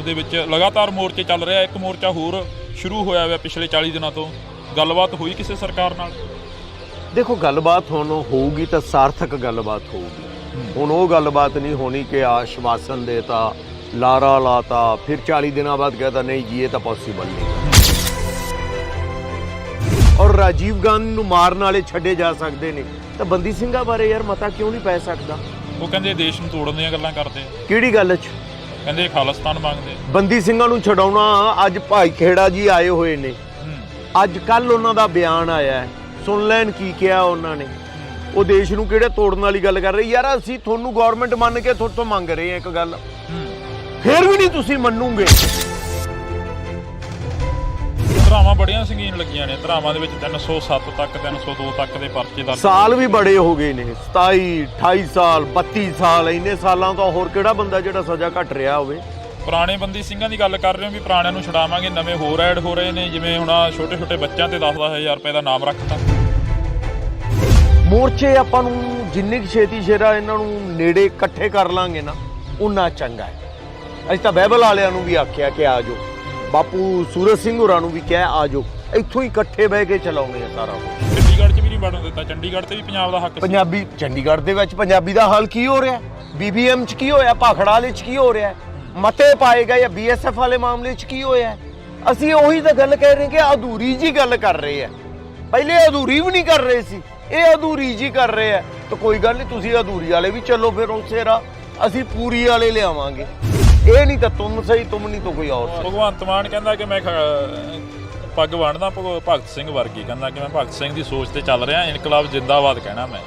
ਦੇ ਵਿੱਚ ਲਗਾਤਾਰ ਮੋਰਚੇ ਚੱਲ ਰਿਹਾ। ਇੱਕ ਮੋਰਚਾ ਹੋਰ ਸ਼ੁਰੂ ਹੋਇਆ ਹੋਇਆ ਪਿਛਲੇ 40 ਦਿਨਾਂ ਤੋਂ। ਗੱਲਬਾਤ ਹੋਈ ਕਿਸੇ ਸਰਕਾਰ ਨਾਲ? ਦੇਖੋ, ਗੱਲਬਾਤ ਹੁਣ ਹੋਊਗੀ ਤਾਂ ਸਾਰਥਕ ਗੱਲਬਾਤ ਹੋਊਗੀ। ਹੁਣ ਉਹ ਗੱਲਬਾਤ ਨਹੀਂ ਹੋਣੀ ਕਿ ਆਸ਼ਵਾਸਨ ਦੇਤਾ, ਲਾਰਾ ਲਾਤਾ, ਫਿਰ 40 ਦਿਨਾਂ ਬਾਅਦ कहता नहीं जी ये ਤਾਂ ਪੋਸੀਬਲ ਨਹੀਂ। ਔਰ ਰਾਜੀਵ ਗਾਂਧੀ ਨੂੰ ਮਾਰਨ ਵਾਲੇ ਛੱਡੇ ਜਾ ਸਕਦੇ ਨੇ ਤਾਂ ਬੰਦੀ ਸਿੰਘਾਂ ਬਾਰੇ ਯਾਰ ਮਤਾ ਕਿਉਂ ਨਹੀਂ ਪੈ ਸਕਦਾ? ਉਹ ਕਹਿੰਦੇ ਦੇਸ਼ ਨੂੰ ਤੋੜਨ ਦੀਆਂ ਗੱਲਾਂ ਕਰਦੇ ਆ। ਕਿਹੜੀ ਗੱਲ 'ਚ? ਕਹਿੰਦੇ ਖਾਲਿਸਤਾਨ ਮੰਗਦੇ। ਬੰਦੀ ਸਿੰਘਾਂ ਨੂੰ ਛਡਾਉਣਾ, ਅੱਜ ਭਾਈ ਖੇੜਾ ਜੀ ਆਏ ਹੋਏ ਨੇ, ਅੱਜ ਕੱਲ ਉਹਨਾਂ ਦਾ ਬਿਆਨ ਆਇਆ ਹੈ, ਸੁਣ ਲੈਣ ਕੀ ਕਿਹਾ ਉਹਨਾਂ ਨੇ। ਉਹ ਦੇਸ਼ ਨੂੰ ਕਿਹੜੇ ਤੋੜਨ ਵਾਲੀ ਗੱਲ ਕਰ ਰਹੇ। ਯਾਰ ਅਸੀਂ ਤੁਹਾਨੂੰ ਗਵਰਨਮੈਂਟ ਮੰਨ ਕੇ ਤੁਹਾਡੇ ਤੋਂ ਮੰਗ ਰਹੇ ਹਾਂ ਇੱਕ ਗੱਲ, ਫਿਰ ਵੀ ਨਹੀਂ ਤੁਸੀਂ ਮੰਨੂਗੇ। ਧਰਾਵਾਂ ਬੜੀਆਂ ਸੰਗੀਨ ਲੱਗੀਆਂ ਨੇ। ਧਰਾਵਾਂ ਦੇ ਵਿੱਚ 307 ਤੱਕ 302 ਤੱਕ ਦੇ ਪਰਚੇ ਦਰਜ। ਸਾਲ ਵੀ ਬੜੇ ਹੋ ਗਏ ਨੇ, 27 28 ਸਾਲ 32 ਸਾਲ। ਇੰਨੇ ਸਾਲਾਂ ਤੋਂ ਹੋਰ ਕਿਹੜਾ ਬੰਦਾ ਜਿਹੜਾ ਸਜ਼ਾ ਘੱਟ ਰਿਹਾ ਹੋਵੇ। ਪੁਰਾਣੇ ਬੰਦੀ ਸਿੰਘਾਂ ਦੀ ਗੱਲ ਕਰ ਰਹੇ ਹੋ ਵੀ ਪੁਰਾਣਿਆਂ ਨੂੰ ਛਡਾਵਾਂਗੇ, ਨਵੇਂ ਹੋਰ ਐਡ ਹੋ ਰਹੇ ਨੇ। ਜਿਵੇਂ ਹੁਣ ਛੋਟੇ ਛੋਟੇ ਬੱਚਿਆਂ ਤੇ 10-10 ਰੁਪਏ ਦਾ ਨਾਮ ਰੱਖਤਾ। ਮੋਰਚੇ ਆਪਾਂ ਨੂੰ ਜਿੰਨੀ ਕੁ ਛੇਤੀ ਸ਼ੇਰਾ ਇਹਨਾਂ ਨੂੰ ਨੇੜੇ ਇਕੱਠੇ ਕਰ ਲਾਂਗੇ ਨਾ ਉਨਾ ਚੰਗਾ ਹੈ। ਅਸੀਂ ਤਾਂ ਬਾਈਬਲ ਵਾਲਿਆਂ ਨੂੰ ਵੀ ਆਖਿਆ ਕਿ ਆ ਜਾਓ, ਬਾਪੂ ਸੂਰਜ ਸਿੰਘ ਹੋਰਾਂ ਨੂੰ ਵੀ ਕਿਹਾ ਆ ਜਾਓ, ਇੱਥੋਂ ਹੀ ਇਕੱਠੇ ਬਹਿ ਕੇ ਚਲਾਉਂਦੇ ਆ ਸਾਰਾ ਕੁਝ। ਚੰਡੀਗੜ੍ਹ 'ਚ ਵੀ ਨਹੀਂ ਵੜਨ ਦਿੱਤਾ। ਚੰਡੀਗੜ੍ਹ ਤੇ ਵੀ ਪੰਜਾਬ ਦਾ ਹੱਕ ਸੀ। ਪੰਜਾਬੀ ਚੰਡੀਗੜ੍ਹ ਦੇ ਵਿੱਚ ਪੰਜਾਬੀ ਦਾ ਹਾਲ ਕੀ ਹੋ ਰਿਹਾ? BBM 'ਚ ਕੀ ਹੋਇਆ? ਭਾਖੜਾ ਵਾਲੇ 'ਚ ਕੀ ਹੋ ਰਿਹਾ? ਮਤੇ ਪਾਏ ਗਏ ਜਾਂ BSF ਵਾਲੇ ਮਾਮਲੇ 'ਚ ਕੀ ਹੋਇਆ? ਅਸੀਂ ਉਹੀ ਤਾਂ ਗੱਲ ਕਹਿ ਰਹੇ ਕਿ ਅਧੂਰੀ ਜੀ ਗੱਲ ਕਰ ਰਹੇ ਆ। ਪਹਿਲੇ ਅਧੂਰੀ ਵੀ ਨਹੀਂ ਕਰ ਰਹੇ ਸੀ, ਇਹ ਅਧੂਰੀ ਜੀ ਕਰ ਰਹੇ ਆ। ਤਾਂ ਕੋਈ ਗੱਲ ਨਹੀਂ, ਤੁਸੀਂ ਅਧੂਰੀ ਵਾਲੇ ਵੀ ਚੱਲੋ, ਫਿਰ ਉਸੇ ਰਾਹ ਅਸੀਂ ਪੂਰੀ ਵਾਲੇ ਲਿਆਵਾਂਗੇ। ਇਹ ਨਹੀਂ ਤਾਂ ਤੁਮ ਸਹੀ, ਤੁਮ ਨਹੀਂ ਤਾਂ ਕੋਈ ਹੋਰ। ਭਗਵੰਤ ਮਾਨ ਕਹਿੰਦਾ ਕਿ ਮੈਂ ਪੱਗ ਬੰਨ੍ਹਦਾ ਭਗਤ ਸਿੰਘ ਵਰਗੀ। ਕਹਿੰਦਾ ਕਿ ਮੈਂ ਭਗਤ ਸਿੰਘ ਦੀ ਸੋਚ ਤੇ ਚੱਲ ਰਿਹਾ, ਇਨਕਲਾਬ ਜਿੰਦਾਬਾਦ ਕਹਿਣਾ ਮੈਂ।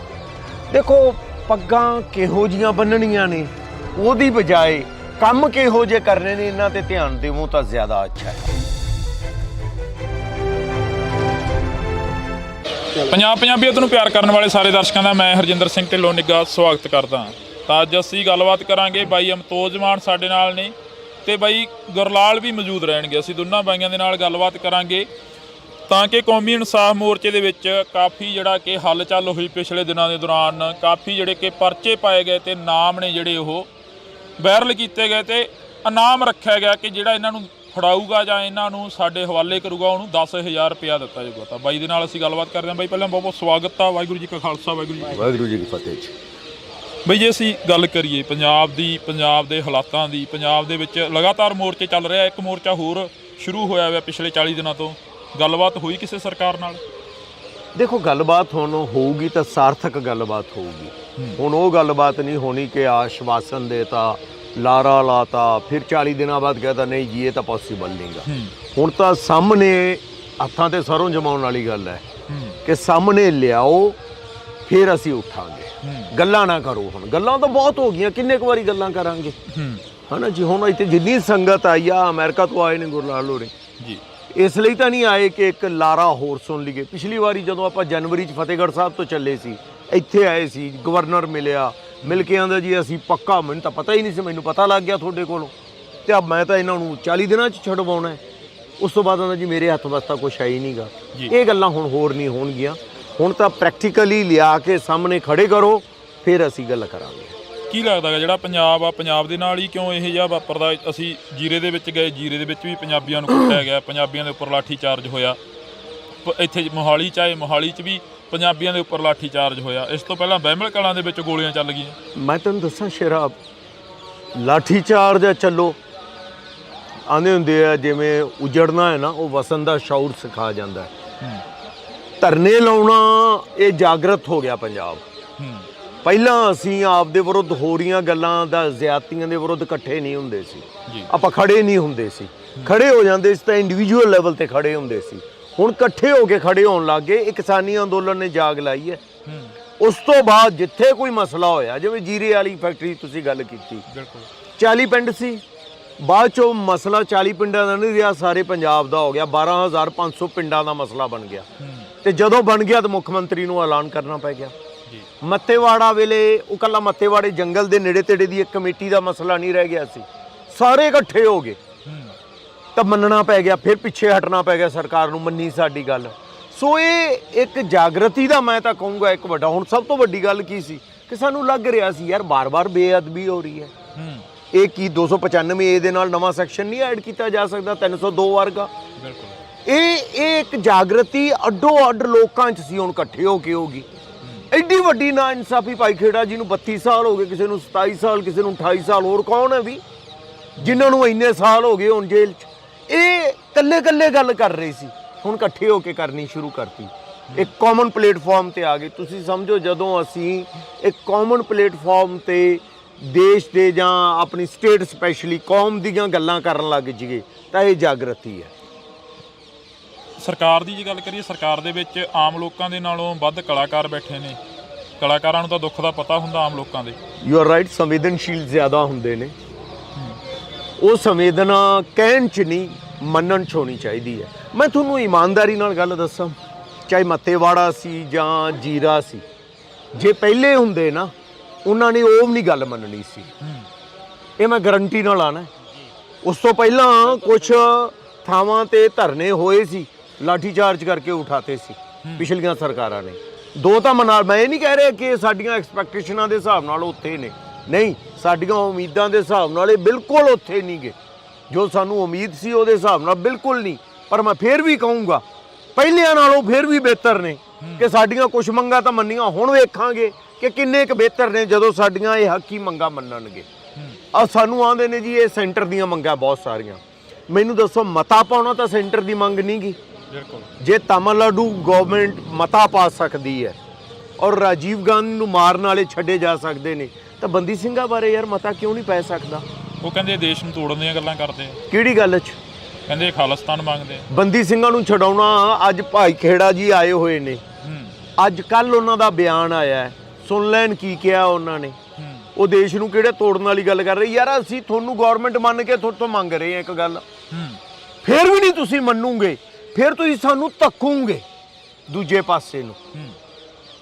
ਦੇਖੋ, ਪੱਗਾਂ ਕਿਹੋ ਜੀਆਂ ਬੰਨਣੀਆਂ ਨੇ ਉਹਦੀ ਬਜਾਏ ਕੰਮ ਕਿਹੋ ਜਿਹੇ ਕਰਨੇ ਨੇ ਇਹਨਾਂ ਤੇ ਧਿਆਨ ਦੇਵੋ ਤਾਂ ਜ਼ਿਆਦਾ ਅੱਛਾ ਹੈ। ਪੰਜਾਬੀਅਤ ਨੂੰ ਪਿਆਰ ਕਰਨ ਵਾਲੇ ਸਾਰੇ ਦਰਸ਼ਕਾਂ ਦਾ ਮੈਂ ਹਰਜਿੰਦਰ ਸਿੰਘ ਢਿੱਲੋਂ ਨਿੱਘਾ ਸਵਾਗਤ ਕਰਦਾ। ਤਾਂ ਅੱਜ ਅਸੀਂ ਗੱਲਬਾਤ ਕਰਾਂਗੇ। ਬਾਈ ਅਮਤੋਜ ਮਾਨ ਸਾਡੇ ਨਾਲ ਨੇ ਤੇ ਬਾਈ ਗੁਰਲਾਲ ਵੀ ਮੌਜੂਦ ਰਹਿਣਗੇ। ਅਸੀਂ ਦੋਨਾਂ ਬਾਈਆਂ ਦੇ ਨਾਲ ਗੱਲਬਾਤ ਕਰਾਂਗੇ ਤਾਂ ਕਿ ਕੌਮੀ ਇਨਸਾਫ ਮੋਰਚੇ ਦੇ ਵਿੱਚ ਕਾਫੀ ਜਿਹੜਾ ਕਿ ਹਲਚਲ ਹੋਈ ਪਿਛਲੇ ਦਿਨਾਂ ਦੇ ਦੌਰਾਨ। ਕਾਫੀ ਜਿਹੜੇ ਕਿ ਪਰਚੇ ਪਾਏ ਗਏ ਤੇ ਨਾਮ ਨੇ ਜਿਹੜੇ ਉਹ ਵਾਇਰਲ ਕੀਤੇ ਗਏ ਤੇ ਇਨਾਮ ਰੱਖਿਆ ਗਿਆ ਕਿ ਜਿਹੜਾ ਇਹਨਾਂ ਨੂੰ ਫੜਾਊਗਾ ਜਾਂ ਇਹਨਾਂ ਨੂੰ ਸਾਡੇ ਹਵਾਲੇ ਕਰੂਗਾ ਉਹਨੂੰ 10,000 ਰੁਪਇਆ ਦਿੱਤਾ ਜਾਊਗਾ। ਤਾਂ ਬਾਈ ਦੇ ਨਾਲ ਅਸੀਂ ਗੱਲਬਾਤ ਕਰਦੇ ਹਾਂ। ਬਾਈ ਪਹਿਲਾਂ ਬਹੁਤ ਬਹੁਤ ਸਵਾਗਤ ਆ। ਵਾਹਿਗੁਰੂ ਜੀ ਕਾ ਖਾਲਸਾ, ਵਾਹਿਗੁਰੂ ਜੀ ਕੀ ਫਤਿਹ। ਬਈ ਜੇ ਅਸੀਂ ਗੱਲ ਕਰੀਏ ਪੰਜਾਬ ਦੀ, ਪੰਜਾਬ ਦੇ ਹਾਲਾਤਾਂ ਦੀ, ਪੰਜਾਬ ਦੇ ਵਿੱਚ ਲਗਾਤਾਰ ਮੋਰਚੇ ਚੱਲ ਰਿਹਾ। ਇੱਕ ਮੋਰਚਾ ਹੋਰ ਸ਼ੁਰੂ ਹੋਇਆ ਹੋਇਆ ਪਿਛਲੇ 40 ਦਿਨਾਂ ਤੋਂ। ਗੱਲਬਾਤ ਹੋਈ ਕਿਸੇ ਸਰਕਾਰ ਨਾਲ? ਦੇਖੋ, ਗੱਲਬਾਤ ਹੁਣ ਹੋਊਗੀ ਤਾਂ ਸਾਰਥਕ ਗੱਲਬਾਤ ਹੋਊਗੀ। ਹੁਣ ਉਹ ਗੱਲਬਾਤ ਨਹੀਂ ਹੋਣੀ ਕਿ ਆਸ਼ਵਾਸਨ ਦੇਤਾ, ਲਾਰਾ ਲਾਤਾ, ਫਿਰ 40 ਦਿਨਾਂ ਬਾਅਦ कहता नहीं जी ये ਤਾਂ ਪੋਸੀਬਲ ਨਹੀਂਗਾ। ਹੁਣ ਤਾਂ ਸਾਹਮਣੇ ਹੱਥਾਂ ਤੇ ਸਰੋਂ ਜਮਾਉਣ ਵਾਲੀ ਗੱਲ ਹੈ ਕਿ ਸਾਹਮਣੇ ਲਿਆਓ, ਫਿਰ ਅਸੀਂ ਉੱਠਾਂਗੇ। ਗੱਲਾਂ ਨਾ ਕਰੋ। ਹੁਣ ਗੱਲਾਂ ਤਾਂ ਬਹੁਤ ਹੋ ਗਈਆਂ, ਕਿੰਨੇ ਕੁ ਵਾਰੀ ਗੱਲਾਂ ਕਰਾਂਗੇ, ਹਨਾ ਜੀ। ਹੁਣ ਇੱਥੇ ਜਿੰਨੀ ਸੰਗਤ ਆਈ ਆ, ਅਮਰੀਕਾ ਤੋਂ ਆਏ ਨੇ ਗੁਰਲਾਲ ਹੋਰੇ ਜੀ, ਇਸ ਲਈ ਤਾਂ ਨਹੀਂ ਆਏ ਕਿ ਇੱਕ ਲਾਰਾ ਹੋਰ ਸੁਣ ਲਈਏ। ਪਿਛਲੀ ਵਾਰੀ ਜਦੋਂ ਆਪਾਂ ਜਨਵਰੀ 'ਚ ਫਤਿਹਗੜ੍ਹ ਸਾਹਿਬ ਤੋਂ ਚੱਲੇ ਸੀ, ਇੱਥੇ ਆਏ ਸੀ, ਗਵਰਨਰ ਮਿਲਿਆ, ਮਿਲ ਕੇ ਆਂਦਾ ਜੀ ਅਸੀਂ ਪੱਕਾ, ਮੈਨੂੰ ਤਾਂ ਪਤਾ ਹੀ ਨਹੀਂ ਸੀ, ਮੈਨੂੰ ਪਤਾ ਲੱਗ ਗਿਆ ਤੁਹਾਡੇ ਕੋਲੋਂ, ਤੇ ਆ ਮੈਂ ਤਾਂ ਇਹਨਾਂ ਨੂੰ 40 ਦਿਨਾਂ 'ਚ ਛਡਵਾਉਣਾ ਹੈ। ਉਸ ਤੋਂ ਬਾਅਦ ਆਂਦਾ ਜੀ ਮੇਰੇ ਹੱਥ ਵਾਸਤਾ ਕੁਛ ਹੈ ਹੀ ਨਹੀਂਗਾ। ਇਹ ਗੱਲਾਂ ਹੁਣ ਹੋਰ ਨਹੀਂ ਹੋਣਗੀਆਂ। ਹੁਣ ਤਾਂ ਪ੍ਰੈਕਟੀਕਲੀ ਲਿਆ ਕੇ ਸਾਹਮਣੇ ਖੜੇ ਕਰੋ, ਫਿਰ ਅਸੀਂ ਗੱਲ ਕਰਾਂਗੇ। ਕੀ ਲੱਗਦਾ ਹੈ ਜਿਹੜਾ ਪੰਜਾਬ ਆ, ਪੰਜਾਬ ਦੇ ਨਾਲ ਹੀ ਕਿਉਂ ਇਹ ਜਿਹਾ ਵਾਪਰਦਾ? ਅਸੀਂ ਜੀਰੇ ਦੇ ਵਿੱਚ ਗਏ, ਜੀਰੇ ਦੇ ਵਿੱਚ ਵੀ ਪੰਜਾਬੀਆਂ ਨੂੰ ਕੁੱਟਿਆ ਗਿਆ, ਪੰਜਾਬੀਆਂ ਦੇ ਉੱਪਰ ਲਾਠੀ ਚਾਰਜ ਹੋਇਆ। ਇੱਥੇ ਮੋਹਾਲੀ 'ਚ ਆਏ, ਮੋਹਾਲੀ 'ਚ ਵੀ ਪੰਜਾਬੀਆਂ ਦੇ ਉੱਪਰ ਲਾਠੀ ਚਾਰਜ ਹੋਇਆ। ਇਸ ਤੋਂ ਪਹਿਲਾਂ ਬਹਿਮਲ ਕਲਾਂ ਦੇ ਵਿੱਚ ਗੋਲੀਆਂ ਚੱਲ ਗਈਆਂ। ਮੈਂ ਤੁਹਾਨੂੰ ਦੱਸਾਂ ਸ਼ਰਾਬ ਲਾਠੀ ਚਾਰਜ ਆ, ਚੱਲੋ ਆਂਦੇ ਹੁੰਦੇ ਆ ਜਿਵੇਂ ਉਜੜਨਾ ਹੈ ਨਾ, ਉਹ ਵਸਨ ਦਾ ਸ਼ੌਰ ਸਿਖਾ ਜਾਂਦਾ ਹੈ। ਧਰਨੇ ਲਾਉਣਾ ਇਹ ਜਾਗਰਤ ਹੋ ਗਿਆ ਪੰਜਾਬ। ਪਹਿਲਾਂ ਅਸੀਂ ਆਪ ਦੇ ਵਿਰੁੱਧ ਹੋ ਰਹੀਆਂ ਗੱਲਾਂ ਦਾ, ਜ਼ਿਆਦਤੀਆਂ ਦੇ ਵਿਰੁੱਧ ਇਕੱਠੇ ਨਹੀਂ ਹੁੰਦੇ ਸੀ, ਆਪਾਂ ਖੜੇ ਨਹੀਂ ਹੁੰਦੇ ਸੀ। ਖੜੇ ਹੋ ਜਾਂਦੇ ਸੀ ਤਾਂ ਇੰਡੀਵਿਜੂਅਲ ਲੈਵਲ ਤੇ ਖੜੇ ਹੁੰਦੇ ਸੀ। ਹੁਣ ਇਕੱਠੇ ਹੋ ਕੇ ਖੜੇ ਹੋਣ ਲੱਗ ਗਏ। ਇਹ ਕਿਸਾਨੀ ਅੰਦੋਲਨ ਨੇ ਜਾਗ ਲਾਈ ਹੈ। ਉਸ ਤੋਂ ਬਾਅਦ ਜਿੱਥੇ ਕੋਈ ਮਸਲਾ ਹੋਇਆ, ਜਿਵੇਂ ਜੀਰੇ ਵਾਲੀ ਫੈਕਟਰੀ ਤੁਸੀਂ ਗੱਲ ਕੀਤੀ, 40 ਪਿੰਡ ਸੀ, ਬਾਅਦ ਚੋਂ ਮਸਲਾ 40 ਪਿੰਡਾਂ ਦਾ ਨਹੀਂ ਰਿਹਾ, ਸਾਰੇ ਪੰਜਾਬ ਦਾ ਹੋ ਗਿਆ। 12,500 ਪਿੰਡਾਂ ਦਾ ਮਸਲਾ ਬਣ ਗਿਆ। ਤੇ ਜਦੋਂ ਬਣ ਗਿਆ ਤਾਂ ਮੁੱਖ ਮੰਤਰੀ ਨੂੰ ਐਲਾਨ ਕਰਨਾ ਪੈ ਗਿਆ। ਮੱਤੇਵਾੜਾ ਵੇਲੇ ਉਹ ਕੱਲਾ ਮੱਤੇਵਾੜੇ ਜੰਗਲ ਦੇ ਨੇੜੇ ਤੇੜੇ ਦੀ ਇੱਕ ਕਮੇਟੀ ਦਾ ਮਸਲਾ ਨਹੀਂ ਰਹਿ ਗਿਆ ਸੀ, ਸਾਰੇ ਇਕੱਠੇ ਹੋ ਗਏ ਤਾਂ ਮੰਨਣਾ ਪੈ ਗਿਆ। ਫਿਰ ਪਿੱਛੇ ਹਟਣਾ ਪੈ ਗਿਆ ਸਰਕਾਰ ਨੂੰ, ਮੰਨੀ ਸਾਡੀ ਗੱਲ। ਸੋ ਇਹ ਇੱਕ ਜਾਗਰਤੀ ਦਾ ਮੈਂ ਤਾਂ ਕਹੂੰਗਾ ਇੱਕ ਵੱਡਾ। ਹੁਣ ਸਭ ਤੋਂ ਵੱਡੀ ਗੱਲ ਕੀ ਸੀ ਕਿ ਸਾਨੂੰ ਲੱਗ ਰਿਹਾ ਸੀ ਯਾਰ ਬਾਰ-ਬਾਰ ਬੇਅਦਬੀ ਹੋ ਰਹੀ ਹੈ। ਇਹ ਕੀ 295 ਏ ਦੇ ਨਾਲ ਨਵਾਂ ਸੈਕਸ਼ਨ ਨਹੀਂ ਐਡ ਕੀਤਾ ਜਾ ਸਕਦਾ 302 ਵਰਗਾ? ਬਿਲਕੁਲ। ਇਹ ਇੱਕ ਜਾਗਰਤੀ ਅੱਡੋ ਅੱਡ ਲੋਕਾਂ 'ਚ ਸੀ, ਹੁਣ ਇਕੱਠੇ ਹੋ ਕੇ ਹੋਗੀ। ਐਡੀ ਵੱਡੀ ਨਾ ਇਨਸਾਫੀ ਭਾਈ ਖੇੜਾ ਜੀ ਨੂੰ 32 ਸਾਲ ਹੋ ਗਏ, ਕਿਸੇ ਨੂੰ 27 ਸਾਲ, ਕਿਸੇ ਨੂੰ 28 ਸਾਲ, ਹੋਰ ਕੌਣ ਹੈ ਵੀ ਜਿਨ੍ਹਾਂ ਨੂੰ ਇੰਨੇ ਸਾਲ ਹੋ ਗਏ ਹੁਣ ਜੇਲ੍ਹ 'ਚ। ਇਹ ਕੱਲੇ ਗੱਲ ਕਰ ਰਹੇ ਸੀ, ਹੁਣ ਇਕੱਠੇ ਹੋ ਕੇ ਕਰਨੀ ਸ਼ੁਰੂ ਕਰਤੀ। ਇੱਕ ਕਾਮਨ ਪਲੇਟਫਾਰਮ ਤੇ ਆ ਗਏ। ਤੁਸੀਂ ਸਮਝੋ ਜਦੋਂ ਅਸੀਂ ਇੱਕ ਕਾਮਨ ਪਲੇਟਫਾਰਮ ਤੇ ਦੇਸ਼ ਦੇ ਜਾਂ ਆਪਣੀ ਸਟੇਟ ਸਪੈਸ਼ਲੀ ਕੌਮ ਦੀਆਂ ਗੱਲਾਂ ਕਰਨ ਲੱਗ ਜੀਏ ਤਾਂ ਇਹ ਜਾਗਰਤੀ ਹੈ। ਸਰਕਾਰ ਦੀ ਜੇ ਗੱਲ ਕਰੀਏ, ਸਰਕਾਰ ਦੇ ਵਿੱਚ ਆਮ ਲੋਕਾਂ ਦੇ ਨਾਲੋਂ ਵੱਧ ਕਲਾਕਾਰ ਬੈਠੇ ਨੇ। ਕਲਾਕਾਰਾਂ ਨੂੰ ਤਾਂ ਦੁੱਖ ਦਾ ਪਤਾ ਹੁੰਦਾ ਆਮ ਲੋਕਾਂ ਦੇ। ਯੂ ਆਰ ਰਾਈਟ, ਸੰਵੇਦਨਸ਼ੀਲ ਜ਼ਿਆਦਾ ਹੁੰਦੇ ਨੇ। ਉਹ ਸੰਵੇਦਨਾ ਕਹਿਣ 'ਚ ਨਹੀਂ, ਮੰਨਣ 'ਚ ਹੋਣੀ ਚਾਹੀਦੀ ਹੈ। ਮੈਂ ਤੁਹਾਨੂੰ ਇਮਾਨਦਾਰੀ ਨਾਲ ਗੱਲ ਦੱਸਾਂ, ਚਾਹੇ ਮੱਤੇਵਾੜਾ ਸੀ ਜਾਂ ਜੀਰਾ ਸੀ, ਜੇ ਪਹਿਲੇ ਹੁੰਦੇ ਨਾ ਉਹਨਾਂ ਨੇ ਉਹ ਵੀ ਨਹੀਂ ਗੱਲ ਮੰਨਣੀ ਸੀ। ਇਹ ਮੈਂ ਗਰੰਟੀ ਨਾਲ ਆਣਾ। ਉਸ ਤੋਂ ਪਹਿਲਾਂ ਕੁਝ ਥਾਵਾਂ ਤੇ ਧਰਨੇ ਹੋਏ ਸੀ, ਲਾਠੀ ਚਾਰਜ ਕਰਕੇ ਉਠਾਤੇ ਸੀ ਪਿਛਲੀਆਂ ਸਰਕਾਰਾਂ ਨੇ। ਦੋ ਤਾਂ ਮਨਾ, ਮੈਂ ਇਹ ਨਹੀਂ ਕਹਿ ਰਿਹਾ ਕਿ ਸਾਡੀਆਂ ਐਕਸਪੈਕਟੇਸ਼ਨਾਂ ਦੇ ਹਿਸਾਬ ਨਾਲ ਉੱਥੇ ਨੇ, ਨਹੀਂ, ਸਾਡੀਆਂ ਉਮੀਦਾਂ ਦੇ ਹਿਸਾਬ ਨਾਲ ਇਹ ਬਿਲਕੁਲ ਉੱਥੇ ਨਹੀਂ ਗਏ। ਜੋ ਸਾਨੂੰ ਉਮੀਦ ਸੀ ਉਹਦੇ ਹਿਸਾਬ ਨਾਲ ਬਿਲਕੁਲ ਨਹੀਂ। ਪਰ ਮੈਂ ਫਿਰ ਵੀ ਕਹੂੰਗਾ ਪਹਿਲਿਆਂ ਨਾਲੋਂ ਫਿਰ ਵੀ ਬਿਹਤਰ ਨੇ ਕਿ ਸਾਡੀਆਂ ਕੁਝ ਮੰਗਾਂ ਤਾਂ ਮੰਨੀਆਂ। ਹੁਣ ਵੇਖਾਂਗੇ ਕਿ ਕਿੰਨੇ ਕੁ ਬਿਹਤਰ ਨੇ ਜਦੋਂ ਸਾਡੀਆਂ ਇਹ ਹੱਕੀ ਮੰਗਾਂ ਮੰਨਣਗੇ। ਆ ਸਾਨੂੰ ਆਉਂਦੇ ਨੇ ਜੀ ਇਹ ਸੈਂਟਰ ਦੀਆਂ ਮੰਗਾਂ ਬਹੁਤ ਸਾਰੀਆਂ। ਮੈਨੂੰ ਦੱਸੋ, ਮਤਾ ਪਾਉਣਾ ਤਾਂ ਸੈਂਟਰ ਦੀ ਮੰਗ ਨਹੀਂ ਗੀ। ਬਿਲਕੁਲ। ਜੇ ਤਾਮਿਲਨਾਡੂ ਗਵਰਨਮੈਂਟ ਮਤਾ ਪਾ ਸਕਦੀ ਹੈ ਔਰ ਰਾਜੀਵ ਗਾਂਧੀ ਨੂੰ ਮਾਰਨ ਵਾਲੇ ਛੱਡੇ ਜਾ ਸਕਦੇ ਨੇ, ਤਾਂ ਬੰਦੀ ਸਿੰਘਾਂ ਬਾਰੇ ਯਾਰ ਮਤਾ ਕਿਉਂ ਨਹੀਂ ਪੈ ਸਕਦਾ? ਉਹ ਕਹਿੰਦੇ ਦੇਸ਼ ਨੂੰ ਤੋੜਨ ਦੀਆਂ ਗੱਲਾਂ ਕਰਦੇ ਆ। ਕਿਹੜੀ ਗੱਲ 'ਚ? ਕਹਿੰਦੇ ਖਾਲਿਸਤਾਨ ਮੰਗਦੇ ਆ। ਬੰਦੀ ਸਿੰਘਾਂ ਨੂੰ ਛਡਾਉਣਾ, ਅੱਜ ਭਾਈ ਖੇੜਾ ਜੀ ਆਏ ਹੋਏ ਨੇ, ਅੱਜ ਕੱਲ ਉਹਨਾਂ ਦਾ ਬਿਆਨ ਆਇਆ ਹੈ, ਸੁਣ ਲੈਣ ਕੀ ਕਿਹਾ ਉਹਨਾਂ ਨੇ। ਉਹ ਦੇਸ਼ ਨੂੰ ਕਿਹੜੇ ਤੋੜਨ ਵਾਲੀ ਗੱਲ ਕਰ ਰਹੇ। ਯਾਰ ਅਸੀਂ ਤੁਹਾਨੂੰ ਗਵਰਨਮੈਂਟ ਮੰਨ ਕੇ ਤੁਹਾਡੇ ਤੋਂ ਮੰਗ ਰਹੇ ਹਾਂ ਇੱਕ ਗੱਲ, ਫਿਰ ਵੀ ਨਹੀਂ ਤੁਸੀਂ ਮੰਨੂਗੇ, ਫਿਰ ਤੁਸੀਂ ਸਾਨੂੰ ਧੱਕੋਗੇ ਦੂਜੇ ਪਾਸੇ ਨੂੰ।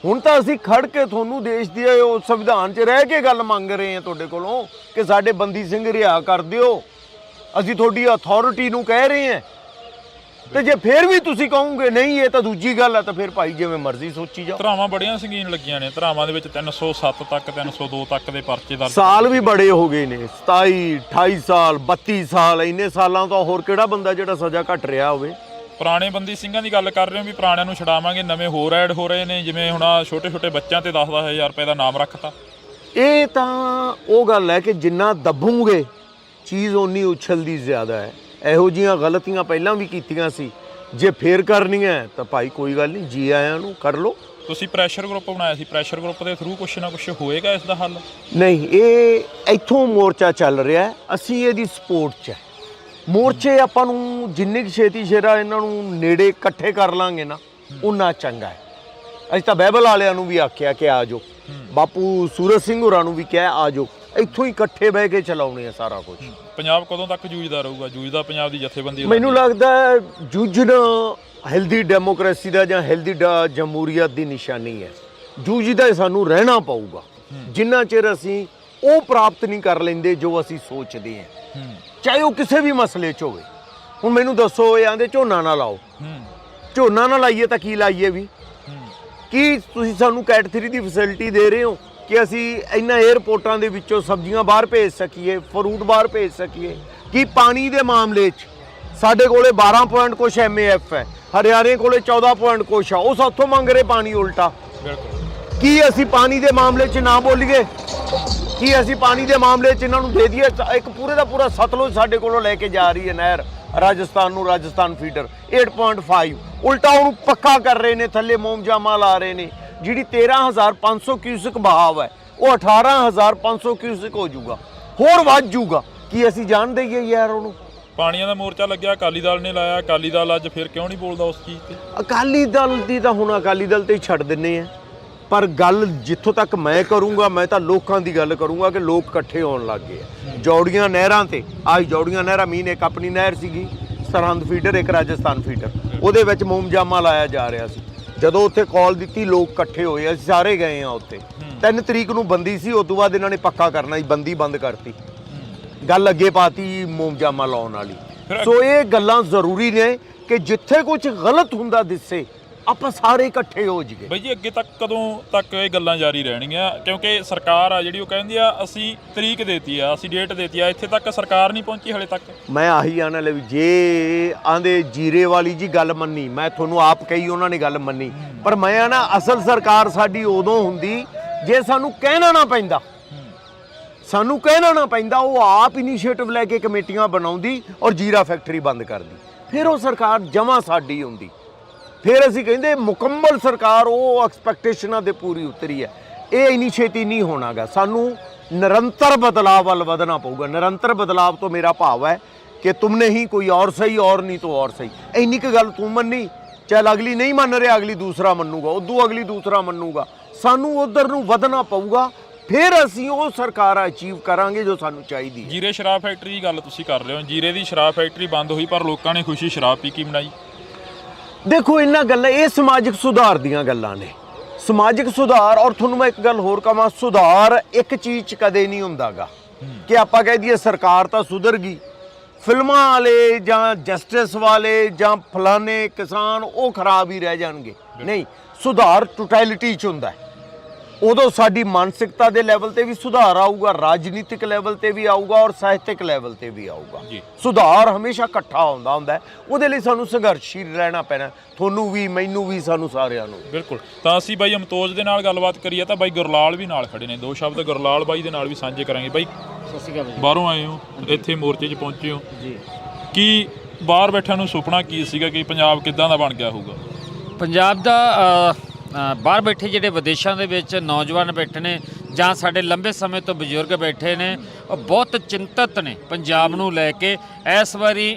ਹੁਣ ਤਾਂ ਅਸੀਂ ਖੜ ਕੇ ਤੁਹਾਨੂੰ ਦੇਸ਼ ਦੇ ਉਹ ਸੰਵਿਧਾਨ 'ਚ ਰਹਿ ਕੇ ਗੱਲ ਮੰਗ ਰਹੇ ਹਾਂ ਤੁਹਾਡੇ ਕੋਲੋਂ ਕਿ ਸਾਡੇ ਬੰਦੀ ਸਿੰਘ ਰਿਹਾ ਕਰ ਦਿਓ। ਅਸੀਂ ਤੁਹਾਡੀ ਅਥਾਰਟੀ ਨੂੰ ਕਹਿ ਰਹੇ ਹਾਂ, ਤੇ ਜੇ ਫਿਰ ਵੀ ਤੁਸੀਂ ਕਹੋਗੇ ਨਹੀਂ ਇਹ ਤਾਂ ਦੂਜੀ ਗੱਲ ਹੈ, ਤਾਂ ਫਿਰ ਭਾਈ ਜਿਵੇਂ ਮਰਜ਼ੀ ਸੋਚੀ ਜਾਓ। ਧਰਾਵਾਂ ਬੜੀਆਂ ਸੰਗੀਨ ਲੱਗੀਆਂ ਨੇ। ਧਰਾਵਾਂ ਦੇ ਵਿੱਚ 307 ਤੱਕ 302 ਤੱਕ ਦੇ ਪਰਚੇ ਦਰਜ। ਸਾਲ ਵੀ ਬੜੇ ਹੋ ਗਏ ਨੇ, 27 28 ਸਾਲ 32 ਸਾਲ। ਇੰਨੇ ਸਾਲਾਂ ਤੋਂ ਹੋਰ ਕਿਹੜਾ ਬੰਦਾ ਜਿਹੜਾ ਸਜ਼ਾ ਘੱਟ ਰਿਹਾ ਹੋਵੇ। ਪੁਰਾਣੇ ਬੰਦੀ ਸਿੰਘਾਂ ਦੀ ਗੱਲ ਕਰ ਰਹੇ ਹੋ ਵੀ ਪੁਰਾਣਿਆਂ ਨੂੰ ਛਡਾਵਾਂਗੇ, ਨਵੇਂ ਹੋਰ ਐਡ ਹੋ ਰਹੇ ਨੇ, ਜਿਵੇਂ ਹੁਣ ਛੋਟੇ ਛੋਟੇ ਬੱਚਿਆਂ ਤੇ 10-10 ਹਜ਼ਾਰ ਰੁਪਏ ਦਾ ਨਾਮ ਰੱਖਤਾ। ਇਹ ਤਾਂ ਉਹ ਗੱਲ ਹੈ ਕਿ ਜਿੰਨਾ ਦੱਬੂਗੇ ਚੀਜ਼ ਓਨੀ ਉਛਲਦੀ ਜ਼ਿਆਦਾ ਹੈ। ਇਹੋ ਜਿਹੀਆਂ ਗਲਤੀਆਂ ਪਹਿਲਾਂ ਵੀ ਕੀਤੀਆਂ ਸੀ, ਜੇ ਫੇਰ ਕਰਨੀਆਂ ਤਾਂ ਭਾਈ ਕੋਈ ਗੱਲ ਨਹੀਂ, ਜੀ ਆਇਆਂ ਨੂੰ ਕਰ ਲਓ। ਤੁਸੀਂ ਪ੍ਰੈਸ਼ਰ ਗਰੁੱਪ ਬਣਾਇਆ ਸੀ, ਪ੍ਰੈਸ਼ਰ ਗਰੁੱਪ ਦੇ ਥਰੂ ਕੁਛ ਨਾ ਕੁਛ ਹੋਏਗਾ ਇਸ ਦਾ ਹੱਲ? ਨਹੀਂ, ਇਹ ਇੱਥੋਂ ਮੋਰਚਾ ਚੱਲ ਰਿਹਾ, ਅਸੀਂ ਇਹਦੀ ਸਪੋਰਟ 'ਚ ਹੈ। ਮੋਰਚੇ ਆਪਾਂ ਨੂੰ ਜਿੰਨੀ ਕੁ ਛੇਤੀ ਸ਼ੇਰਾ ਇਹਨਾਂ ਨੂੰ ਨੇੜੇ ਇਕੱਠੇ ਕਰ ਲਾਂਗੇ ਨਾ, ਉਨਾ ਚੰਗਾ ਹੈ। ਅਸੀਂ ਤਾਂ ਬਾਈਬਲ ਵਾਲਿਆਂ ਨੂੰ ਵੀ ਆਖਿਆ ਕਿ ਆ ਜਾਓ, ਬਾਪੂ ਸੂਰਜ ਸਿੰਘ ਹੋਰਾਂ ਨੂੰ ਵੀ ਕਿਹਾ ਆ ਜਾਓ, ਇੱਥੋਂ ਹੀ ਇਕੱਠੇ ਬਹਿ ਕੇ ਚਲਾਉਣੇ ਆ ਸਾਰਾ ਕੁਝ। ਪੰਜਾਬ ਕਦੋਂ ਤੱਕ ਜੂਝਦਾ ਰਹੂਗਾ? ਜੂਝਦਾ ਪੰਜਾਬ ਦੀ ਜਥੇਬੰਦੀ? ਮੈਨੂੰ ਲੱਗਦਾ ਜੂਝਣਾ ਹੈਲਦੀ ਡੈਮੋਕ੍ਰੇਸੀ ਦਾ ਜਾਂ ਹੈਲਦੀ ਜਮਹੂਰੀਅਤ ਦੀ ਨਿਸ਼ਾਨੀ ਹੈ। ਜੂਝਦਾ ਸਾਨੂੰ ਰਹਿਣਾ ਪਊਗਾ ਜਿੰਨਾ ਚਿਰ ਅਸੀਂ ਉਹ ਪ੍ਰਾਪਤ ਨਹੀਂ ਕਰ ਲੈਂਦੇ ਜੋ ਅਸੀਂ ਸੋਚਦੇ ਹਾਂ, ਚਾਹੇ ਉਹ ਕਿਸੇ ਵੀ ਮਸਲੇ 'ਚ ਹੋਵੇ। ਹੁਣ ਮੈਨੂੰ ਦੱਸੋ, ਇਹ ਆਂਦੇ ਝੋਨਾ ਨਾ ਲਾਓ, ਝੋਨਾ ਨਾ ਲਾਈਏ ਤਾਂ ਕੀ ਲਾਈਏ ਵੀ? ਕੀ ਤੁਸੀਂ ਸਾਨੂੰ ਕੈਟ 3 ਦੀ ਫੈਸਿਲਿਟੀ ਦੇ ਰਹੇ ਹੋ ਕਿ ਅਸੀਂ ਇਹਨਾਂ 에ਅਰਪੋਰਟਾਂ ਦੇ ਵਿੱਚੋਂ ਸਬਜ਼ੀਆਂ ਬਾਹਰ ਭੇਜ ਸਕੀਏ, ਫਰੂਟ ਬਾਹਰ ਭੇਜ ਸਕੀਏ? ਕੀ ਪਾਣੀ ਦੇ ਮਾਮਲੇ 'ਚ ਸਾਡੇ ਕੋਲੇ 12 ਪੁਆਇੰਟ ਕੁਛ MAF ਹੈ, ਹਰਿਆਣੇ ਕੋਲੇ 14 ਪੁਆਇੰਟ ਕੁਛ ਆ, ਉਹ ਸਾਥੋਂ ਮੰਗ ਰਹੇ ਪਾਣੀ ਉਲਟਾ। ਕੀ ਅਸੀਂ ਪਾਣੀ ਦੇ ਮਾਮਲੇ 'ਚ ਨਾ ਬੋਲੀਏ? ਕੀ ਅਸੀਂ ਪਾਣੀ ਦੇ ਮਾਮਲੇ 'ਚ ਇਹਨਾਂ ਨੂੰ ਦੇ ਦਈਏ? ਇੱਕ ਪੂਰੇ ਦਾ ਪੂਰਾ ਸਤਲੁਜ ਸਾਡੇ ਕੋਲੋਂ ਲੈ ਕੇ ਜਾ ਰਹੀ ਹੈ ਨਹਿਰ ਰਾਜਸਥਾਨ ਨੂੰ, ਰਾਜਸਥਾਨ ਫੀਡਰ 8.5, ਉਲਟਾ ਉਹਨੂੰ ਪੱਕਾ ਕਰ ਰਹੇ ਨੇ, ਥੱਲੇ ਮੋਮਜਾਮਾ ਲਾ ਰਹੇ ਨੇ। ਜਿਹੜੀ 13,500 ਕਿਊਸਿਕ ਬਹਾਵ ਹੈ ਉਹ 18,500 ਕਿਊਸਿਕ ਹੋ ਜਾਊਗਾ, ਹੋਰ ਵੱਧ ਜਾਊਗਾ। ਕੀ ਅਸੀਂ ਜਾਣ ਦਈਏ ਯਾਰ ਉਹਨੂੰ? ਪਾਣੀਆਂ ਦਾ ਮੋਰਚਾ ਲੱਗਿਆ, ਅਕਾਲੀ ਦਲ ਨੇ ਲਾਇਆ, ਅਕਾਲੀ ਦਲ ਅੱਜ ਫਿਰ ਕਿਉਂ ਨਹੀਂ ਬੋਲਦਾ ਉਸ ਚੀਜ਼ ਤੇ? ਅਕਾਲੀ ਦਲ ਦੀ ਤਾਂ ਹੁਣ ਅਕਾਲੀ ਦਲ ਤੇ ਹੀ ਛੱਡ ਦਿੰਨੇ ਆ, ਪਰ ਗੱਲ ਜਿੱਥੋਂ ਤੱਕ ਮੈਂ ਕਰੂੰਗਾ, ਮੈਂ ਤਾਂ ਲੋਕਾਂ ਦੀ ਗੱਲ ਕਰੂੰਗਾ ਕਿ ਲੋਕ ਇਕੱਠੇ ਹੋਣ ਲੱਗ ਗਏ ਆ। ਜੌੜੀਆਂ ਨਹਿਰਾਂ ਤੇ ਆਹ ਜੌੜੀਆਂ ਨਹਿਰਾਂ ਮੀਨ, ਇੱਕ ਆਪਣੀ ਨਹਿਰ ਸੀਗੀ ਸਰਹੰਦ ਫੀਡਰ, ਇੱਕ ਰਾਜਸਥਾਨ ਫੀਡਰ, ਉਹਦੇ ਵਿੱਚ ਮੋਮਜਾਮਾ ਲਾਇਆ ਜਾ ਰਿਹਾ ਸੀ। ਜਦੋਂ ਉੱਥੇ ਕਾਲ ਦਿੱਤੀ ਲੋਕ ਇਕੱਠੇ ਹੋਏ, ਅਸੀਂ ਸਾਰੇ ਗਏ ਆ ਉੱਥੇ। 3 ਤਰੀਕ ਨੂੰ ਬੰਦੀ ਸੀ, ਉਸ ਤੋਂ ਬਾਅਦ ਇਹਨਾਂ ਨੇ ਪੱਕਾ ਕਰਨਾ ਸੀ, ਬੰਦੀ ਬੰਦ ਕਰਤੀ, ਗੱਲ ਅੱਗੇ ਪਾਤੀ ਮੋਮਜਾਮਾ ਲਾਉਣ ਵਾਲੀ। ਸੋ ਇਹ ਗੱਲਾਂ ਜ਼ਰੂਰੀ ਨੇ ਕਿ ਜਿੱਥੇ ਕੁਝ ਗਲਤ ਹੁੰਦਾ ਦਿਸੇ ਆਪਾਂ ਸਾਰੇ ਇਕੱਠੇ ਹੋ ਜਾਈਏ। ਬਾਈ ਜੀ ਅੱਗੇ ਤੱਕ ਕਦੋਂ ਤੱਕ ਇਹ ਗੱਲਾਂ ਜਾਰੀ ਰਹਿਣਗੀਆਂ, ਕਿਉਂਕਿ ਸਰਕਾਰ ਆ ਜਿਹੜੀ ਉਹ ਕਹਿੰਦੀ ਆ ਅਸੀਂ ਤਰੀਕ ਦੇਤੀ ਆ, ਅਸੀਂ ਡੇਟ ਦੇਤੀ ਆ, ਇੱਥੇ ਤੱਕ ਸਰਕਾਰ ਨਹੀਂ ਪਹੁੰਚੀ ਹਲੇ ਤੱਕ। ਮੈਂ ਆਹੀ ਆਣਾ ਲੈ ਵੀ ਜੇ ਆਂਦੇ ਜੀਰੇ ਵਾਲੀ ਜੀ ਗੱਲ ਮੰਨੀ, ਮੈਂ ਤੁਹਾਨੂੰ ਆਪ ਕਹੀ ਉਹਨਾਂ ਨੇ ਗੱਲ ਮੰਨੀ, ਪਰ ਮੈਂ ਆ ਨਾ ਅਸਲ ਸਰਕਾਰ ਸਾਡੀ ਉਦੋਂ ਹੁੰਦੀ ਜੇ ਸਾਨੂੰ ਕਹਿਣਾ ਨਾ ਪੈਂਦਾ, ਸਾਨੂੰ ਕਹਿਣਾ ਨਾ ਪੈਂਦਾ, ਉਹ ਆਪ ਇਨੀਸ਼ੀਏਟਿਵ ਲੈ ਕੇ ਕਮੇਟੀਆਂ ਬਣਾਉਂਦੀ ਔਰ ਜੀਰਾ ਫੈਕਟਰੀ ਬੰਦ ਕਰਦੀ, ਫਿਰ ਉਹ ਸਰਕਾਰ ਜਮਾਂ ਸਾਡੀ ਹੁੰਦੀ। ਫਿਰ ਅਸੀਂ ਕਹਿੰਦੇ ਮੁਕੰਮਲ ਸਰਕਾਰ ਉਹ ਐਕਸਪੈਕਟੇਸ਼ਨਾਂ ਦੇ ਪੂਰੀ ਉਤਰੀ ਹੈ। ਇਹ ਇੰਨੀ ਛੇਤੀ ਨਹੀਂ ਹੋਣਾਗਾ, ਸਾਨੂੰ ਨਿਰੰਤਰ ਬਦਲਾਅ ਵੱਲ ਵਧਣਾ ਪਊਗਾ। ਨਿਰੰਤਰ ਬਦਲਾਅ ਤੋਂ ਮੇਰਾ ਭਾਵ ਹੈ ਕਿ ਤੁਮ ਨਹੀਂ ਕੋਈ ਔਰ ਸਹੀ ਔਰ ਨਹੀਂ तो और सही। ਇੰਨੀ ਕੁ ਗੱਲ ਤੂੰ ਮੰਨੀ, ਚੱਲ ਅਗਲੀ ਨਹੀਂ ਮੰਨ ਰਿਹਾ, ਅਗਲੀ ਦੂਸਰਾ ਮੰਨੂਗਾ, ਉਦੋਂ ਅਗਲੀ ਦੂਸਰਾ ਮੰਨੂਗਾ, ਸਾਨੂੰ ਉਧਰ ਨੂੰ ਵਧਣਾ ਪਊਗਾ, ਫਿਰ ਅਸੀਂ ਉਹ ਸਰਕਾਰ ਅਚੀਵ ਕਰਾਂਗੇ ਜੋ ਸਾਨੂੰ ਚਾਹੀਦੀ ਹੈ। ਜੀਰੇ ਸ਼ਰਾਬ ਫੈਕਟਰੀ ਦੀ ਗੱਲ ਤੁਸੀਂ ਕਰ ਰਹੇ ਹੋ, ਜੀਰੇ ਦੀ ਸ਼ਰਾਬ ਫੈਕਟਰੀ ਬੰਦ ਹੋਈ ਪਰ ਲੋਕਾਂ ਨੇ ਖੁਸ਼ੀ ਸ਼ਰਾਬ ਪੀ ਕੇ ਮਨਾਈ। ਦੇਖੋ ਇਹਨਾਂ ਗੱਲਾਂ, ਇਹ ਸਮਾਜਿਕ ਸੁਧਾਰ ਦੀਆਂ ਗੱਲਾਂ ਨੇ, ਸਮਾਜਿਕ ਸੁਧਾਰ। ਔਰ ਤੁਹਾਨੂੰ ਮੈਂ ਇੱਕ ਗੱਲ ਹੋਰ ਕਹਾਂ, ਸੁਧਾਰ ਇੱਕ ਚੀਜ਼ 'ਚ ਕਦੇ ਨਹੀਂ ਹੁੰਦਾਗਾ ਕਿ ਆਪਾਂ ਕਹਿ ਦਈਏ ਸਰਕਾਰ ਤਾਂ ਸੁਧਰ ਗਈ, ਫਿਲਮਾਂ ਵਾਲੇ ਜਾਂ ਜਸਟਿਸ ਵਾਲੇ ਜਾਂ ਫਲਾਣੇ ਕਿਸਾਨ ਉਹ ਖਰਾਬ ਹੀ ਰਹਿ ਜਾਣਗੇ। ਨਹੀਂ, ਸੁਧਾਰ ਟੋਟੈਲਿਟੀ 'ਚ ਹੁੰਦਾ ਹੈ। ਉਦੋਂ ਸਾਡੀ ਮਾਨਸਿਕਤਾ ਦੇ ਲੈਵਲ ਤੇ ਵੀ ਸੁਧਾਰ ਆਊਗਾ, ਰਾਜਨੀਤਿਕ ਲੈਵਲ ਤੇ ਵੀ ਆਊਗਾ ਔਰ ਸਾਹਿਤਕ ਲੈਵਲ ਤੇ ਵੀ ਆਊਗਾ। ਸੁਧਾਰ ਹਮੇਸ਼ਾ ਇਕੱਠਾ ਹੁੰਦਾ ਹੈ, ਉਹਦੇ ਲਈ ਸਾਨੂੰ ਸੰਘਰਸ਼ੀਲ ਰਹਿਣਾ ਪੈਣਾ, ਤੁਹਾਨੂੰ ਵੀ, ਮੈਨੂੰ ਵੀ, ਸਾਨੂੰ ਸਾਰਿਆਂ ਨੂੰ। ਬਿਲਕੁਲ। ਤਾਂ ਅਸੀਂ ਬਾਈ ਅਮਤੋਜ ਦੇ ਨਾਲ ਗੱਲਬਾਤ ਕਰੀਏ ਤਾਂ ਬਾਈ ਗੁਰਲਾਲ ਵੀ ਨਾਲ ਖੜੇ ਨੇ, ਦੋ ਸ਼ਬਦ ਗੁਰਲਾਲ ਬਾਈ ਦੇ ਨਾਲ ਵੀ ਸਾਂਝੇ ਕਰਾਂਗੇ। ਬਾਈ ਸਤਿ ਸ਼੍ਰੀ ਅਕਾਲ। ਬਾਹਰੋਂ ਆਏ ਹੋ, ਇੱਥੇ ਮੋਰਚੇ 'ਚ ਪਹੁੰਚੇ ਹੋ ਜੀ, ਕੀ ਬਾਹਰ ਬੈਠਿਆਂ ਨੂੰ ਸੁਪਨਾ ਕੀ ਸੀਗਾ ਕਿ ਪੰਜਾਬ ਕਿੱਦਾਂ ਦਾ ਬਣ ਗਿਆ ਹੋਊਗਾ? ਪੰਜਾਬ ਦਾ ਬਾਹਰ ਬੈਠੇ ਜਿਹੜੇ ਵਿਦੇਸ਼ਾਂ ਦੇ ਵਿੱਚ ਨੌਜਵਾਨ ਬੈਠੇ ਨੇ ਜਾਂ ਸਾਡੇ ਲੰਬੇ ਸਮੇਂ ਤੋਂ ਬਜ਼ੁਰਗ ਬੈਠੇ ਨੇ, ਉਹ ਬਹੁਤ ਚਿੰਤਤ ਨੇ ਪੰਜਾਬ ਨੂੰ ਲੈ ਕੇ। ਇਸ ਵਾਰੀ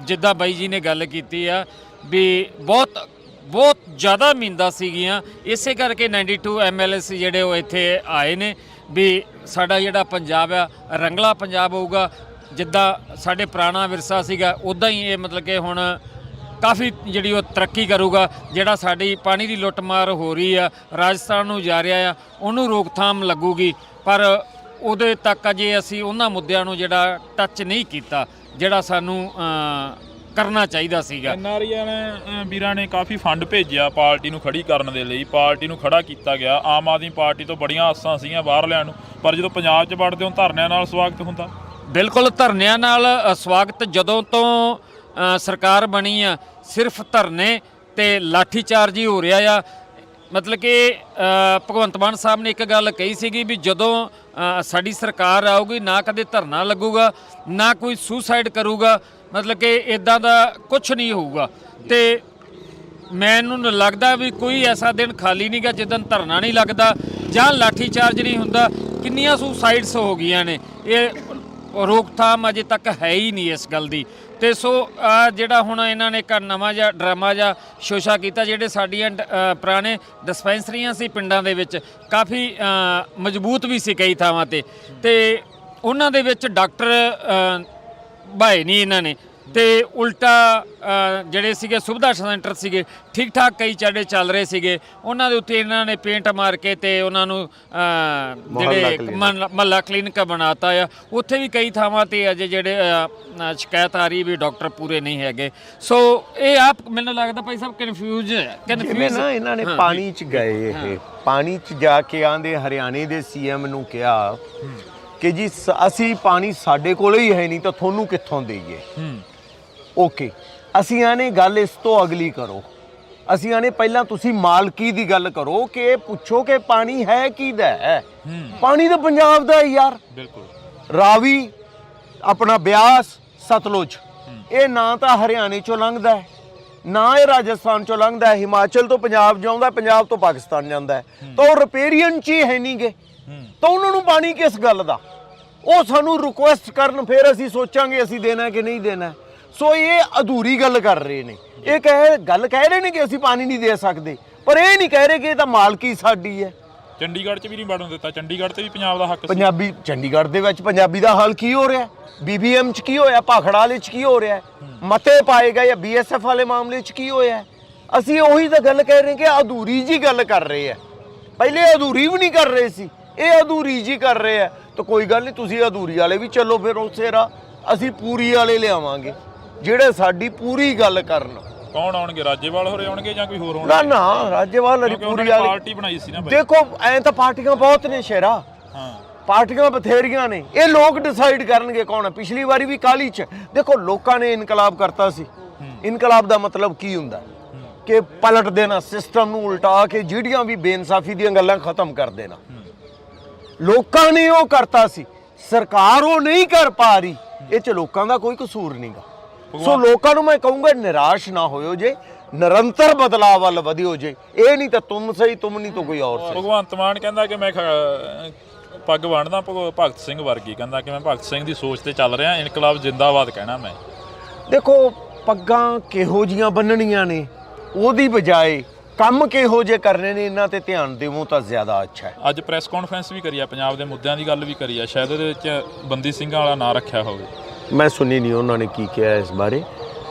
ਜਿੱਦਾਂ ਬਾਈ ਜੀ ਨੇ ਗੱਲ ਕੀਤੀ ਆ ਵੀ ਬਹੁਤ ਜ਼ਿਆਦਾ ਉਮੀਦਾਂ ਸੀਗੀਆਂ, ਇਸੇ ਕਰਕੇ 92 MLA ਜਿਹੜੇ ਉਹ ਇੱਥੇ ਆਏ ਨੇ ਵੀ ਸਾਡਾ ਜਿਹੜਾ ਪੰਜਾਬ ਆ ਰੰਗਲਾ ਪੰਜਾਬ ਹੋਊਗਾ, ਜਿੱਦਾਂ ਸਾਡੇ ਪੁਰਾਣਾ ਵਿਰਸਾ ਸੀਗਾ ਉੱਦਾਂ ਹੀ ਇਹ ਮਤਲਬ ਕਿ ਹੁਣ ਕਾਫੀ ਜਿਹੜੀ ਉਹ ਤਰੱਕੀ ਕਰੂਗਾ। ਜਿਹੜਾ ਸਾਡੀ ਪਾਣੀ ਦੀ ਲੁੱਟਮਾਰ ਹੋ ਰਹੀ ਆ, ਰਾਜਸਥਾਨ ਨੂੰ ਜਾ ਰਿਹਾ ਆ, ਉਹਨੂੰ ਰੋਕਥਾਮ ਲੱਗੂਗੀ। ਪਰ ਉਹਦੇ ਤੱਕ ਅਜੇ ਅਸੀਂ ਉਹਨਾਂ ਮੁੱਦਿਆਂ ਨੂੰ ਜਿਹੜਾ ਟੱਚ ਨਹੀਂ ਕੀਤਾ ਜਿਹੜਾ ਸਾਨੂੰ ਕਰਨਾ ਚਾਹੀਦਾ ਸੀਗਾ। NRI ਨੇ ਵੀਰਾਂ ਨੇ ਕਾਫੀ ਫੰਡ ਭੇਜਿਆ ਪਾਰਟੀ ਨੂੰ ਖੜੀ ਕਰਨ ਦੇ ਲਈ, ਪਾਰਟੀ ਨੂੰ ਖੜਾ ਕੀਤਾ ਗਿਆ। ਆਮ ਆਦਮੀ ਪਾਰਟੀ ਤੋਂ ਬੜੀਆਂ ਆਸਾਂ ਸੀਗੀਆਂ ਬਾਹਰਲਿਆਂ ਨੂੰ, ਪਰ ਜਦੋਂ ਪੰਜਾਬ 'ਚ ਵੜਦੇ ਹੋ ਧਰਨਿਆਂ ਨਾਲ ਸਵਾਗਤ ਹੁੰਦਾ। ਬਿਲਕੁਲ, ਧਰਨਿਆਂ ਨਾਲ ਸਵਾਗਤ। ਜਦੋਂ ਤੋਂ ਸਰਕਾਰ ਬਣੀ ਆ ਸਿਰਫ ਧਰਨੇ ਤੇ ਲਾਠੀਚਾਰਜ ਹੀ ਹੋ ਰਿਹਾ ਆ। ਮਤਲਬ ਕਿ ਭਗਵੰਤ ਮਾਨ ਸਾਹਿਬ ਨੇ ਇੱਕ ਗੱਲ ਕਹੀ ਸੀਗੀ ਵੀ ਜਦੋਂ ਸਾਡੀ ਸਰਕਾਰ ਆਊਗੀ ਨਾ ਕਦੇ ਧਰਨਾ ਲੱਗੂਗਾ, ਨਾ ਕੋਈ ਸੁਸਾਈਡ ਕਰੂਗਾ, ਮਤਲਬ ਕਿ ਇਦਾਂ ਦਾ ਕੁਝ ਨਹੀਂ ਹੋਊਗਾ। ਤੇ ਮੈਨੂੰ ਲੱਗਦਾ ਵੀ ਕੋਈ ਐਸਾ ਦਿਨ ਖਾਲੀ ਨਹੀਂਗਾ ਜਿੱਦਣ ਧਰਨਾ ਨਹੀਂ ਲੱਗਦਾ ਜਾਂ ਲਾਠੀਚਾਰਜ ਨਹੀਂ ਹੁੰਦਾ। ਕਿੰਨੀਆਂ ਸੁਸਾਈਡਸ ਹੋ ਗਈਆਂ ਨੇ, ਇਹ ਰੋਕਥਾਮ ਅਜੇ ਤੱਕ ਹੈ ਹੀ ਨਹੀਂ ਇਸ ਗੱਲ ਦੀ। ਤੇ ਸੋ ਜਿਹੜਾ ਹੁਣ ਇਹਨਾਂ ਨੇ ਇੱਕ ਨਵਾਂ ਜਿਹਾ ਡਰਾਮਾ ਜਿਹਾ ਸ਼ੋਸ਼ਾ ਕੀਤਾ, ਜਿਹੜੇ ਸਾਡੀਆਂ ਪੁਰਾਣੇ ਡਿਸਪੈਂਸਰੀਆਂ ਸੀ ਪਿੰਡਾਂ ਦੇ ਵਿੱਚ ਕਾਫੀ ਮਜ਼ਬੂਤ ਵੀ ਸੀ ਕਈ ਥਾਵਾਂ ਤੇ ਉਹਨਾਂ ਦੇ ਵਿੱਚ ਡਾਕਟਰ ਭਾਏ ਨਹੀਂ ਇਹਨਾਂ ਨੇ, ਤੇ ਉਲਟਾ ਜਿਹੜੇ ਸੀਗੇ ਸੁਵਿਧਾ ਸੈਂਟਰ ਸੀਗੇ ਠੀਕ ਠਾਕ ਕਈ ਚਾੜੇ ਚੱਲ ਰਹੇ ਸੀਗੇ, ਉਹਨਾਂ ਦੇ ਉੱਤੇ ਇਹਨਾਂ ਨੇ ਪੇਂਟ ਮਾਰ ਕੇ ਤੇ ਉਹਨਾਂ ਨੂੰ ਜਿਹੜੇ ਮਹੱਲਾ ਕਲੀਨਿਕ ਬਣਾਤਾ ਆ। ਉੱਥੇ ਵੀ ਕਈ ਥਾਵਾਂ ਤੇ ਅਜੇ ਜਿਹੜੇ ਸ਼ਿਕਾਇਤ ਆ ਰਹੀ ਵੀ ਡਾਕਟਰ ਪੂਰੇ ਨਹੀਂ ਹੈਗੇ। ਸੋ ਇਹ ਆਪ ਮੈਨੂੰ ਲੱਗਦਾ ਭਾਈ ਸਾਹਿਬ ਕਨਫਿਊਜ਼ ਨਾ ਇਹਨਾਂ ਨੇ ਪਾਣੀ 'ਚ ਗਏ, ਇਹ ਪਾਣੀ 'ਚ ਜਾ ਕੇ ਆਂਦੇ ਹਰਿਆਣੇ ਦੇ CM ਨੂੰ ਕਿਹਾ ਕਿ ਜੀ ਅਸੀਂ ਪਾਣੀ ਸਾਡੇ ਕੋਲ ਹੀ ਹੈ ਨਹੀਂ ਤਾਂ ਤੁਹਾਨੂੰ ਕਿੱਥੋਂ ਦੇਈਏ। ਓਕੇ, ਅਸੀਂ ਆਨੇ ਗੱਲ ਇਸ ਤੋਂ ਅਗਲੀ ਕਰੋ, ਅਸੀਂ ਆਨੇ ਪਹਿਲਾਂ ਤੁਸੀਂ ਮਾਲਕੀ ਦੀ ਗੱਲ ਕਰੋ ਕਿ ਇਹ ਪੁੱਛੋ ਕਿ ਪਾਣੀ ਹੈ ਕਿਹਦਾ ਹੈ। ਪਾਣੀ ਤਾਂ ਪੰਜਾਬ ਦਾ ਹੈ ਯਾਰ। ਬਿਲਕੁਲ। ਰਾਵੀ, ਆਪਣਾ ਬਿਆਸ, ਸਤਲੁਜ, ਇਹ ਨਾ ਤਾਂ ਹਰਿਆਣੇ ਚੋਂ ਲੰਘਦਾ ਹੈ, ਨਾ ਇਹ ਰਾਜਸਥਾਨ ਚੋਂ ਲੰਘਦਾ ਹੈ, ਹਿਮਾਚਲ ਤੋਂ ਪੰਜਾਬ ਜਾਉਂਦਾ, ਪੰਜਾਬ ਤੋਂ ਪਾਕਿਸਤਾਨ ਜਾਂਦਾ ਹੈ, ਤਾਂ ਉਹ ਰਿਪੇਰੀਅਨ 'ਚ ਹੀ ਹੈ ਨਹੀਂ ਗੇ, ਤਾਂ ਉਹਨਾਂ ਨੂੰ ਪਾਣੀ ਕਿਸ ਗੱਲ ਦਾ? ਉਹ ਸਾਨੂੰ ਰਿਕੁਐਸਟ ਕਰਨ, ਫਿਰ ਅਸੀਂ ਸੋਚਾਂਗੇ ਅਸੀਂ ਦੇਣਾ ਕਿ ਨਹੀਂ ਦੇਣਾ। ਸੋ ਇਹ ਅਧੂਰੀ ਗੱਲ ਕਰ ਰਹੇ ਨੇ। ਇਹ ਗੱਲ ਕਹਿ ਰਹੇ ਨੇ ਕਿ ਅਸੀਂ ਪਾਣੀ ਨਹੀਂ ਦੇ ਸਕਦੇ, ਪਰ ਇਹ ਨਹੀਂ ਕਹਿ ਰਹੇ ਕਿ ਇਹ ਤਾਂ ਮਾਲਕੀ ਸਾਡੀ ਹੈ। ਚੰਡੀਗੜ੍ਹ 'ਚ ਵੀ ਨਹੀਂ ਵੜਨ ਦਿੱਤਾ, ਚੰਡੀਗੜ੍ਹ ਤੇ ਵੀ ਪੰਜਾਬ ਦਾ ਹੱਕ ਸੀ। ਪੰਜਾਬੀ ਚੰਡੀਗੜ੍ਹ ਦੇ ਵਿੱਚ ਪੰਜਾਬੀ ਦਾ ਹਾਲ ਕੀ ਹੋ ਰਿਹਾ? BBM 'ਚ ਕੀ ਹੋਇਆ? ਭਾਖੜਾ ਵਾਲੇ 'ਚ ਕੀ ਹੋ ਰਿਹਾ? ਮਤੇ ਪਾਏ ਗਏ ਜਾਂ BSF ਵਾਲੇ ਮਾਮਲੇ 'ਚ ਕੀ ਹੋਇਆ? ਅਸੀਂ ਉਹੀ ਤਾਂ ਗੱਲ ਕਹਿ ਰਹੇ ਕਿ ਅਧੂਰੀ ਜੀ ਗੱਲ ਕਰ ਰਹੇ ਆ। ਪਹਿਲੇ ਅਧੂਰੀ ਵੀ ਨਹੀਂ ਕਰ ਰਹੇ ਸੀ, ਇਹ ਅਧੂਰੀ ਜੀ ਕਰ ਰਹੇ ਆ। ਤਾਂ ਕੋਈ ਗੱਲ ਨਹੀਂ, ਤੁਸੀਂ ਅਧੂਰੀ ਵਾਲੇ ਵੀ ਚੱਲੋ, ਫਿਰ ਉਸੇ ਰਾਹ ਅਸੀਂ ਪੂਰੀ ਵਾਲੇ ਲਿਆਵਾਂਗੇ ਜਿਹੜੇ ਸਾਡੀ ਪੂਰੀ ਗੱਲ ਕਰਨ। ਕੌਣ ਆਉਣਗੇ? ਰਾਜੇਵਾਲ ਹੋਰੇ ਆਉਣਗੇ ਜਾਂ ਕੋਈ ਹੋਰ ਨਾ ਹੋਣਗੇ? ਨਾ ਰਾਜੇਵਾਲ ਕਿਉਂਕਿ ਉਹਨਾਂ ਹਰੀਪੁਰੀ ਨੇ ਵਾਲੀ ਪਾਰਟੀ ਬਣਾਈ ਸੀ ਨਾ ਬਾਈ। ਦੇਖੋ ਐਂ ਤਾਂ ਪਾਰਟੀਆਂ ਬਹੁਤ ਨੇ ਸ਼ੇਰਾ, ਹਾਂ ਪਾਰਟੀਆਂ ਬਥੇਰੀਆਂ ਨੇ, ਇਹ ਲੋਕ ਡਿਸਾਈਡ ਕਰਨਗੇ ਕੌਣ ਹੈ। ਪਿਛਲੀ ਵਾਰੀ ਵੀ ਕਾਲੀ ਚ ਦੇਖੋ ਲੋਕਾਂ ਨੇ ਇਨਕਲਾਬ ਕਰਤਾ ਸੀ। ਇਨਕਲਾਬ ਦਾ ਮਤਲਬ ਕੀ ਹੁੰਦਾ ਕਿ ਪਲਟ ਦੇਣਾ, ਸਿਸਟਮ ਨੂੰ ਉਲਟਾ ਕੇ ਜਿਹੜੀਆਂ ਵੀ ਬੇਇਨਸਾਫੀ ਦੀਆਂ ਗੱਲਾਂ ਖਤਮ ਕਰ ਦੇਣਾ। ਲੋਕਾਂ ਨੇ ਉਹ ਕਰਤਾ ਸੀ, ਸਰਕਾਰ ਉਹ ਨਹੀਂ ਕਰ ਪਾ ਰਹੀ। ਇਹ ਚ ਲੋਕਾਂ ਦਾ ਕੋਈ ਕਸੂਰ ਨਹੀਂਗਾ। ਸੋ ਲੋਕਾਂ ਨੂੰ ਮੈਂ ਕਹੂੰਗਾ ਨਿਰਾਸ਼ ਨਾ ਹੋਇਓ ਜੇ, ਨਿਰੰਤਰ ਬਦਲਾਅ ਵੱਲ ਵਧਿਓ ਜੇ। ਇਹ ਨਹੀਂ ਤਾਂ ਤੁਮ ਸਹੀ, ਤੁਮ ਨਹੀਂ ਤਾਂ ਕੋਈ ਹੋਰ ਸਹੀ। ਭਗਵੰਤ ਮਾਨ ਕਹਿੰਦਾ ਕਿ ਮੈਂ ਪੱਗ ਬੰਨ੍ਹਦਾ ਭਗਤ ਸਿੰਘ ਵਰਗੀ, ਕਹਿੰਦਾ ਕਿ ਮੈਂ ਭਗਤ ਸਿੰਘ ਦੀ ਸੋਚ ਤੇ ਚੱਲ ਰਿਹਾ, ਇਨਕਲਾਬ ਜਿੰਦਾਬਾਦ ਕਹਿਣਾ ਮੈਂ। ਦੇਖੋ ਪੱਗਾਂ ਕਿਹੋ ਜੀਆਂ ਬੰਨਣੀਆਂ ਨੇ ਉਹਦੀ ਬਜਾਏ ਕੰਮ ਕਿਹੋ ਜੇ ਕਰਨੇ ਨੇ ਇਹਨਾਂ ਤੇ ਧਿਆਨ ਦੇਵੋ ਤਾਂ ਜ਼ਿਆਦਾ ਅੱਛਾ ਹੈ। ਅੱਜ ਪ੍ਰੈਸ ਕਾਨਫਰੰਸ ਵੀ ਕਰੀ ਆ, ਪੰਜਾਬ ਦੇ ਮੁੱਦਿਆਂ ਦੀ ਗੱਲ ਵੀ ਕਰੀ ਆ, ਸ਼ਾਇਦ ਉਹਦੇ ਵਿੱਚ ਬੰਦੀ ਸਿੰਘਾਂ ਵਾਲਾ ਨਾਂ ਰੱਖਿਆ ਹੋਵੇ। ਮੈਂ ਸੁਣੀ ਨਹੀਂ ਉਹਨਾਂ ਨੇ ਕੀ ਕਿਹਾ ਇਸ ਬਾਰੇ।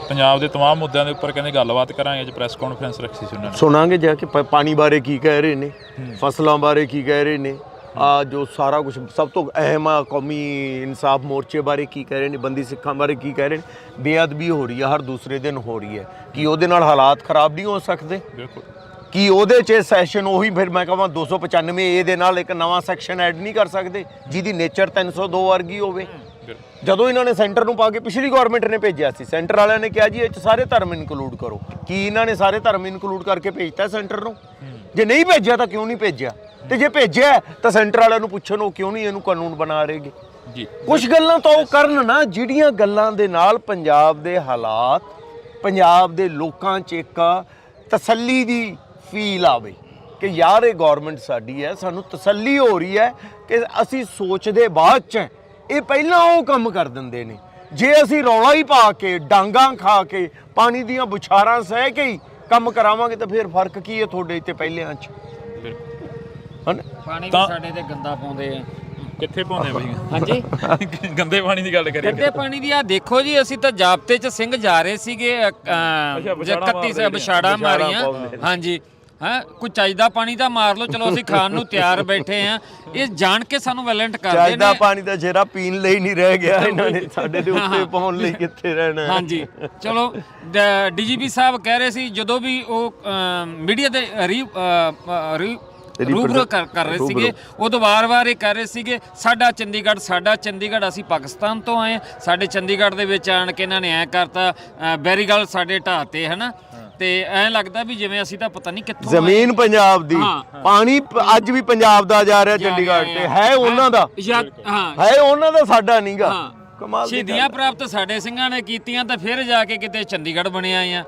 ਪੰਜਾਬ ਦੇ तमाम ਮੁੱਦਿਆਂ ਦੇ ਉੱਪਰ ਕਹਿੰਦੇ ਗੱਲਬਾਤ ਕਰਾਂਗੇ। ਅੱਜ ਪ੍ਰੈਸ ਕਾਨਫਰੰਸ ਰੱਖੀ ਸੀ ਉਹਨਾਂ ਨੇ। ਸੁਣਾਂਗੇ ਜਾ ਕੇ ਪਾਣੀ ਬਾਰੇ ਕੀ ਕਹਿ ਰਹੇ ਨੇ, ਫਸਲਾਂ ਬਾਰੇ ਕੀ ਕਹਿ ਰਹੇ ਨੇ, ਆ ਜੋ ਸਾਰਾ ਕੁਝ ਸਭ ਤੋਂ ਅਹਿਮ ਆ ਕੌਮੀ ਇਨਸਾਫ ਮੋਰਚੇ ਬਾਰੇ ਕੀ ਕਹਿ ਰਹੇ ਨੇ, ਬੰਦੀ ਸਿੱਖਾਂ ਬਾਰੇ ਕੀ ਕਹਿ ਰਹੇ ਨੇ। ਬੇਅਦਬੀ ਹੋ ਰਹੀ ਹੈ, ਹਰ ਦੂਸਰੇ ਦਿਨ ਹੋ ਰਹੀ ਹੈ। ਕੀ ਉਹਦੇ ਨਾਲ ਹਾਲਾਤ ਖਰਾਬ ਨਹੀਂ ਹੋ ਸਕਦੇ? ਬਿਲਕੁਲ। ਕੀ ਉਹਦੇ 'ਚ ਸੈਸ਼ਨ ਉਹੀ ਫਿਰ ਮੈਂ ਕਹਾਂ 295 ਏ ਦੇ ਨਾਲ ਇੱਕ ਨਵਾਂ ਸੈਕਸ਼ਨ ਐਡ ਨਹੀਂ ਕਰ ਸਕਦੇ ਜਿਹਦੀ ਨੇਚਰ 302 ਵਰਗੀ ਹੋਵੇ? ਜਦੋਂ ਇਹਨਾਂ ਨੇ ਸੈਂਟਰ ਨੂੰ ਪਾ ਕੇ ਪਿਛਲੀ ਗਵਰਨਮੈਂਟ ਨੇ ਭੇਜਿਆ ਸੀ, ਸੈਂਟਰ ਵਾਲਿਆਂ ਨੇ ਕਿਹਾ ਜੀ ਇਹ 'ਚ ਸਾਰੇ ਧਰਮ ਇਨਕਲੂਡ ਕਰੋ। ਕੀ ਇਹਨਾਂ ਨੇ ਸਾਰੇ ਧਰਮ ਇਨਕਲੂਡ ਕਰਕੇ ਭੇਜਤਾ ਸੈਂਟਰ ਨੂੰ? ਜੇ ਨਹੀਂ ਭੇਜਿਆ ਤਾਂ ਕਿਉਂ ਨਹੀਂ ਭੇਜਿਆ? ਤੇ ਜੇ ਭੇਜਿਆ ਤਾਂ ਸੈਂਟਰ ਵਾਲਿਆਂ ਨੂੰ ਪੁੱਛਣ ਉਹ ਕਿਉਂ ਨਹੀਂ ਇਹਨੂੰ ਕਾਨੂੰਨ ਬਣਾ ਰਹੇਗੇ? ਜੀ ਕੁਝ ਗੱਲਾਂ ਤਾਂ ਉਹ ਕਰਨ ਨਾ ਜਿਹੜੀਆਂ ਗੱਲਾਂ ਦੇ ਨਾਲ ਪੰਜਾਬ ਦੇ ਹਾਲਾਤ, ਪੰਜਾਬ ਦੇ ਲੋਕਾਂ 'ਚ ਇੱਕ ਤਸੱਲੀ ਦੀ ਫੀਲ ਆਵੇ ਕਿ ਯਾਰ ਇਹ ਗਵਰਨਮੈਂਟ ਸਾਡੀ ਹੈ, ਸਾਨੂੰ ਤਸੱਲੀ ਹੋ ਰਹੀ ਹੈ ਕਿ ਅਸੀਂ ਸੋਚਦੇ ਬਾਅਦ 'ਚ, ਇਹ ਪਹਿਲਾਂ ਉਹ ਕੰਮ ਕਰ ਦਿੰਦੇ ਨੇ। ਜੇ ਅਸੀਂ ਰੌਲਾ ਹੀ ਪਾ ਕੇ, ਡਾਂਗਾਂ ਖਾ ਕੇ, ਪਾਣੀ ਦੀਆਂ ਬੁਛਾਰਾਂ ਸਹਿ ਕੇ ਹੀ ਕੰਮ ਕਰਾਵਾਂਗੇ ਤਾਂ ਫਿਰ ਫਰਕ ਕੀ ਹੈ ਤੁਹਾਡੇ ਤੇ ਪਹਿਲਿਆਂ 'ਚ? ਪਾਣੀ ਵੀ ਸਾਡੇ ਤੇ ਗੰਦਾ ਪਾਉਂਦੇ ਆ। ਕਿੱਥੇ ਪਾਉਂਦੇ ਬਾਈ? ਹਾਂਜੀ ਗੰਦੇ ਪਾਣੀ ਦੀ ਗੱਲ ਕਰੀਏ। ਗੰਦੇ ਪਾਣੀ ਦੀ ਆ ਦੇਖੋ ਜੀ, ਅਸੀਂ ਤਾਂ ਜਾਬਤੇ 'ਚ ਸਿੰਘ ਜਾ ਰਹੇ ਸੀਗੇ 31 ਵਿਛਾੜਾ ਮਾਰੀਆਂ। ਹਾਂਜੀ ਹਾਂ, ਕੋਈ ਚਾਹੀਦਾ ਪਾਣੀ ਤਾਂ ਮਾਰ ਲਓ, ਚਲੋ ਅਸੀਂ ਖਾਣ ਨੂੰ ਤਿਆਰ ਬੈਠੇ ਆ। ਇਹ ਜਾਣ ਕੇ ਸਾਨੂੰ ਵੈਲੈਂਟ ਕਰਦੇ ਨੇ। ਚਾਹੀਦਾ ਪਾਣੀ ਦਾ ਜੇਰਾ ਪੀਣ ਲਈ ਨਹੀਂ ਰਹਿ ਗਿਆ, ਇਹਨਾਂ ਨੇ ਸਾਡੇ ਦੇ ਉੱਤੇ ਪਾਉਣ ਲਈ ਕਿੱਥੇ ਰਹਿਣਾ। ਹਾਂਜੀ ਚਲੋ, ਡੀਜੀਪੀ ਸਾਹਿਬ ਕਹਿ ਰਹੇ ਸੀ ਜਦੋਂ ਵੀ ਉਹ ਮੀਡੀਆ ਦੇ ਰੂਬਰੂ ਕਰ ਰਹੇ ਸੀਗੇ, ਉਦੋਂ ਵਾਰ-ਵਾਰ ਇਹ ਕਰ ਰਹੇ ਸੀਗੇ ਸਾਡਾ ਚੰਡੀਗੜ੍ਹ, ਅਸੀਂ ਪਾਕਿਸਤਾਨ ਤੋਂ ਆਏ, ਸਾਡੇ ਚੰਡੀਗੜ੍ਹ ਦੇ ਵਿੱਚ ਆਣ ਕੇ ਇਹਨਾਂ ਨੇ ਐਂ ਕਰਤਾ, ਬੈਰੀਗਲ ਸਾਡੇ ਢਾਹ ਤੇ, ਹੈ ਨਾ। ਤੇ ਐਂ ਲੱਗਦਾ ਵੀ ਜਿਵੇਂ ਅਸੀਂ ਤਾਂ ਪਤਾ ਨਹੀਂ ਕਿੱਥੋਂ ਜ਼ਮੀਨ ਪੰਜਾਬ ਦੀ, ਪਾਣੀ ਅੱਜ ਵੀ ਪੰਜਾਬ ਦਾ ਜਾ ਰਿਹਾ ਚੰਡੀਗੜ੍ਹ ਤੇ, ਹੈ ਉਹਨਾਂ ਦਾ, ਹੈ ਉਹਨਾਂ ਦਾ, ਸਾਡਾ ਨਹੀਂਗਾ। ਕਮਾਲ ਦੀ ਸ਼ਹੀਦੀਆਂ ਪ੍ਰਾਪਤ ਸਾਡੇ ਸਿੰਘਾਂ ਨੇ ਕੀਤੀਆਂ ਤਾਂ ਫਿਰ ਜਾ ਕੇ ਕਿਤੇ ਚੰਡੀਗੜ੍ਹ ਬਣਿਆ ਆ।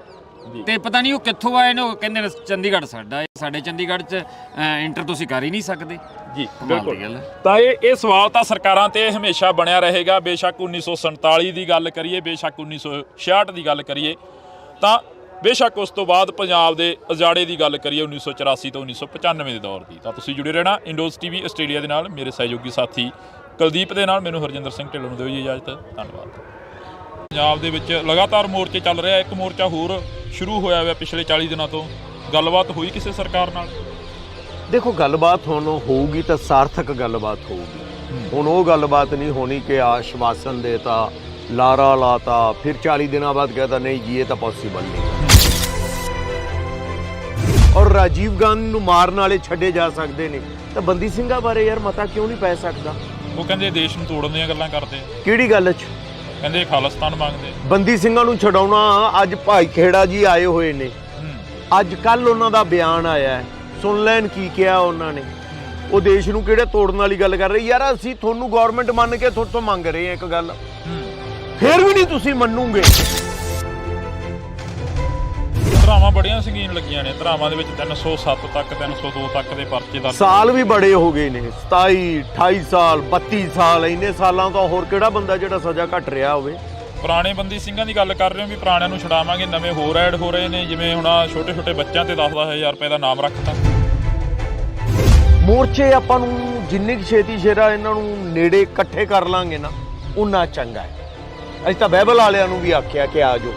ਤੇ ਪਤਾ ਨਹੀਂ ਉਹ ਕਿੱਥੋਂ ਆਏ ਨੇ, ਉਹ ਕਹਿੰਦੇ ਨੇ ਚੰਡੀਗੜ੍ਹ ਸਾਡਾ ਹੈ। ਸਾਡੇ ਚੰਡੀਗੜ੍ਹ 'ਚ ਐਂਟਰ ਤੁਸੀਂ ਕਰ ਹੀ ਨਹੀਂ ਸਕਦੇ ਜੀ। ਬਿਲਕੁਲ। ਤਾਂ ਇਹ ਸਵਾਲ ਤਾਂ ਸਰਕਾਰਾਂ ਤੇ ਹਮੇਸ਼ਾ ਬਣਿਆ ਰਹੇਗਾ। ਬੇਸ਼ੱਕ 1947 ਦੀ ਗੱਲ ਕਰੀਏ, ਬੇਸ਼ੱਕ 1966 ਦੀ ਗੱਲ ਕਰੀਏ, ਤਾਂ ਬੇਸ਼ੱਕ ਉਸ ਤੋਂ ਬਾਅਦ ਪੰਜਾਬ ਦੇ ਉਜਾੜੇ ਦੀ ਗੱਲ ਕਰੀਏ 1984 ਤੋਂ 1995 ਦੇ ਦੌਰ ਦੀ। ਤਾਂ ਤੁਸੀਂ ਜੁੜੇ ਰਹਿਣਾ ਇੰਡੋਜ਼ ਟੀਵੀ ਆਸਟ੍ਰੇਲੀਆ ਦੇ ਨਾਲ। ਮੇਰੇ ਸਹਿਯੋਗੀ ਸਾਥੀ ਕੁਲਦੀਪ ਦੇ ਨਾਲ ਮੈਨੂੰ ਹਰਜਿੰਦਰ ਸਿੰਘ ਢਿੱਲੋਂ ਨੂੰ ਦਿਓ ਜੀ ਇਜਾਜ਼ਤ। ਧੰਨਵਾਦ। ਪੰਜਾਬ ਦੇ ਵਿੱਚ ਲਗਾਤਾਰ ਮੋਰਚੇ ਚੱਲ ਰਿਹਾ, ਇੱਕ ਮੋਰਚਾ ਹੋਰ ਸ਼ੁਰੂ ਹੋਇਆ ਹੋਇਆ ਪਿਛਲੇ 40 ਦਿਨਾਂ ਤੋਂ। ਗੱਲਬਾਤ ਹੋਈ ਕਿਸੇ ਸਰਕਾਰ ਨਾਲ? ਦੇਖੋ ਗੱਲਬਾਤ ਹੁਣ ਹੋਊਗੀ ਤਾਂ ਸਾਰਥਕ ਗੱਲਬਾਤ ਹੋਊਗੀ। ਹੁਣ ਉਹ ਗੱਲਬਾਤ ਨਹੀਂ ਹੋਣੀ ਕਿ ਆਸ਼ਵਾਸਨ ਦੇਤਾ, ਲਾਰਾ ਲਾਤਾ, ਫਿਰ 40 ਦਿਨਾਂ ਬਾਅਦ कहता नहीं जी ये तो पॉसिबल नहीं। ਔਰ ਰਾਜੀਵ ਗਾਂਧੀ ਨੂੰ ਮਾਰਨ ਵਾਲੇ ਛੱਡੇ ਜਾ ਸਕਦੇ ਨੇ ਤਾਂ ਬੰਦੀ ਸਿੰਘਾਂ ਬਾਰੇ ਯਾਰ ਮਤਾ ਕਿਉਂ ਨਹੀਂ ਪੈ ਸਕਦਾ? ਉਹ ਕਹਿੰਦੇ ਦੇਸ਼ ਨੂੰ ਤੋੜਨ ਦੀਆਂ ਗੱਲਾਂ ਕਰਦੇ। ਕਿਹੜੀ ਗੱਲ 'ਚ? ਕਹਿੰਦੇ ਖਾਲਿਸਤਾਨ ਮੰਗਦੇ। ਬੰਦੀ ਸਿੰਘਾਂ ਨੂੰ ਛਡਾਉਣਾ, ਅੱਜ ਭਾਈ ਖੇੜਾ ਜੀ ਆਏ ਹੋਏ ਨੇ, ਅੱਜ ਕੱਲ ਉਹਨਾਂ ਦਾ ਬਿਆਨ ਆਇਆ, ਸੁਣ ਲੈਣ ਕੀ ਕਿਹਾ ਉਹਨਾਂ ਨੇ। ਉਹ ਦੇਸ਼ ਨੂੰ ਕਿਹੜੇ ਤੋੜਨ ਵਾਲੀ ਗੱਲ ਕਰ ਰਹੇ? ਯਾਰ ਅਸੀਂ ਤੁਹਾਨੂੰ ਗਵਰਨਮੈਂਟ ਮੰਨ ਕੇ ਤੁਹਾਡੇ ਤੋਂ ਮੰਗ ਰਹੇ ਹਾਂ ਇੱਕ ਗੱਲ, ਫਿਰ ਵੀ ਨਹੀਂ ਤੁਸੀਂ ਮੰਨੂਗੇ। ਧਰਾਵਾਂ ਬੜੀਆਂ ਸੰਗੀਨ ਲੱਗੀਆਂ ਨੇ, ਧਰਾਵਾਂ ਦੇ ਵਿੱਚ 307 ਤੱਕ 302 ਤੱਕ ਦੇ ਪਰਚੇ ਦਰਜ। ਸਾਲ ਵੀ ਬੜੇ ਹੋ ਗਏ ਨੇ, 27 28 ਸਾਲ 32 ਸਾਲ, ਇੰਨੇ ਸਾਲਾਂ ਤੋਂ ਹੋਰ ਕਿਹੜਾ ਬੰਦਾ ਜਿਹੜਾ ਸਜ਼ਾ ਘੱਟ ਰਿਹਾ ਹੋਵੇ? ਪੁਰਾਣੇ ਬੰਦੀ ਸਿੰਘਾਂ ਦੀ ਗੱਲ ਕਰ ਰਹੇ ਹੋ ਵੀ ਪੁਰਾਣਿਆਂ ਨੂੰ ਛਡਾਵਾਂਗੇ, ਨਵੇਂ ਹੋਰ ਐਡ ਹੋ ਰਹੇ ਨੇ, ਜਿਵੇਂ ਹੁਣ ਛੋਟੇ ਛੋਟੇ ਬੱਚਿਆਂ ਤੇ 10-10 ਰੁਪਏ ਦਾ ਨਾਮ ਰੱਖਤਾ। ਮੋਰਚੇ ਆਪਾਂ ਨੂੰ ਜਿੰਨੀ ਛੇਤੀ ਸ਼ੇਰਾ ਇਹਨਾਂ ਨੂੰ ਨੇੜੇ ਇਕੱਠੇ ਕਰ ਲਾਂਗੇ ਨਾ ਉਨਾ ਚੰਗਾ ਹੈ। ਅਸੀਂ ਤਾਂ ਬਾਈਬਲ ਵਾਲਿਆਂ ਨੂੰ ਵੀ ਆਖਿਆ ਕਿ ਆ ਜਾਓ,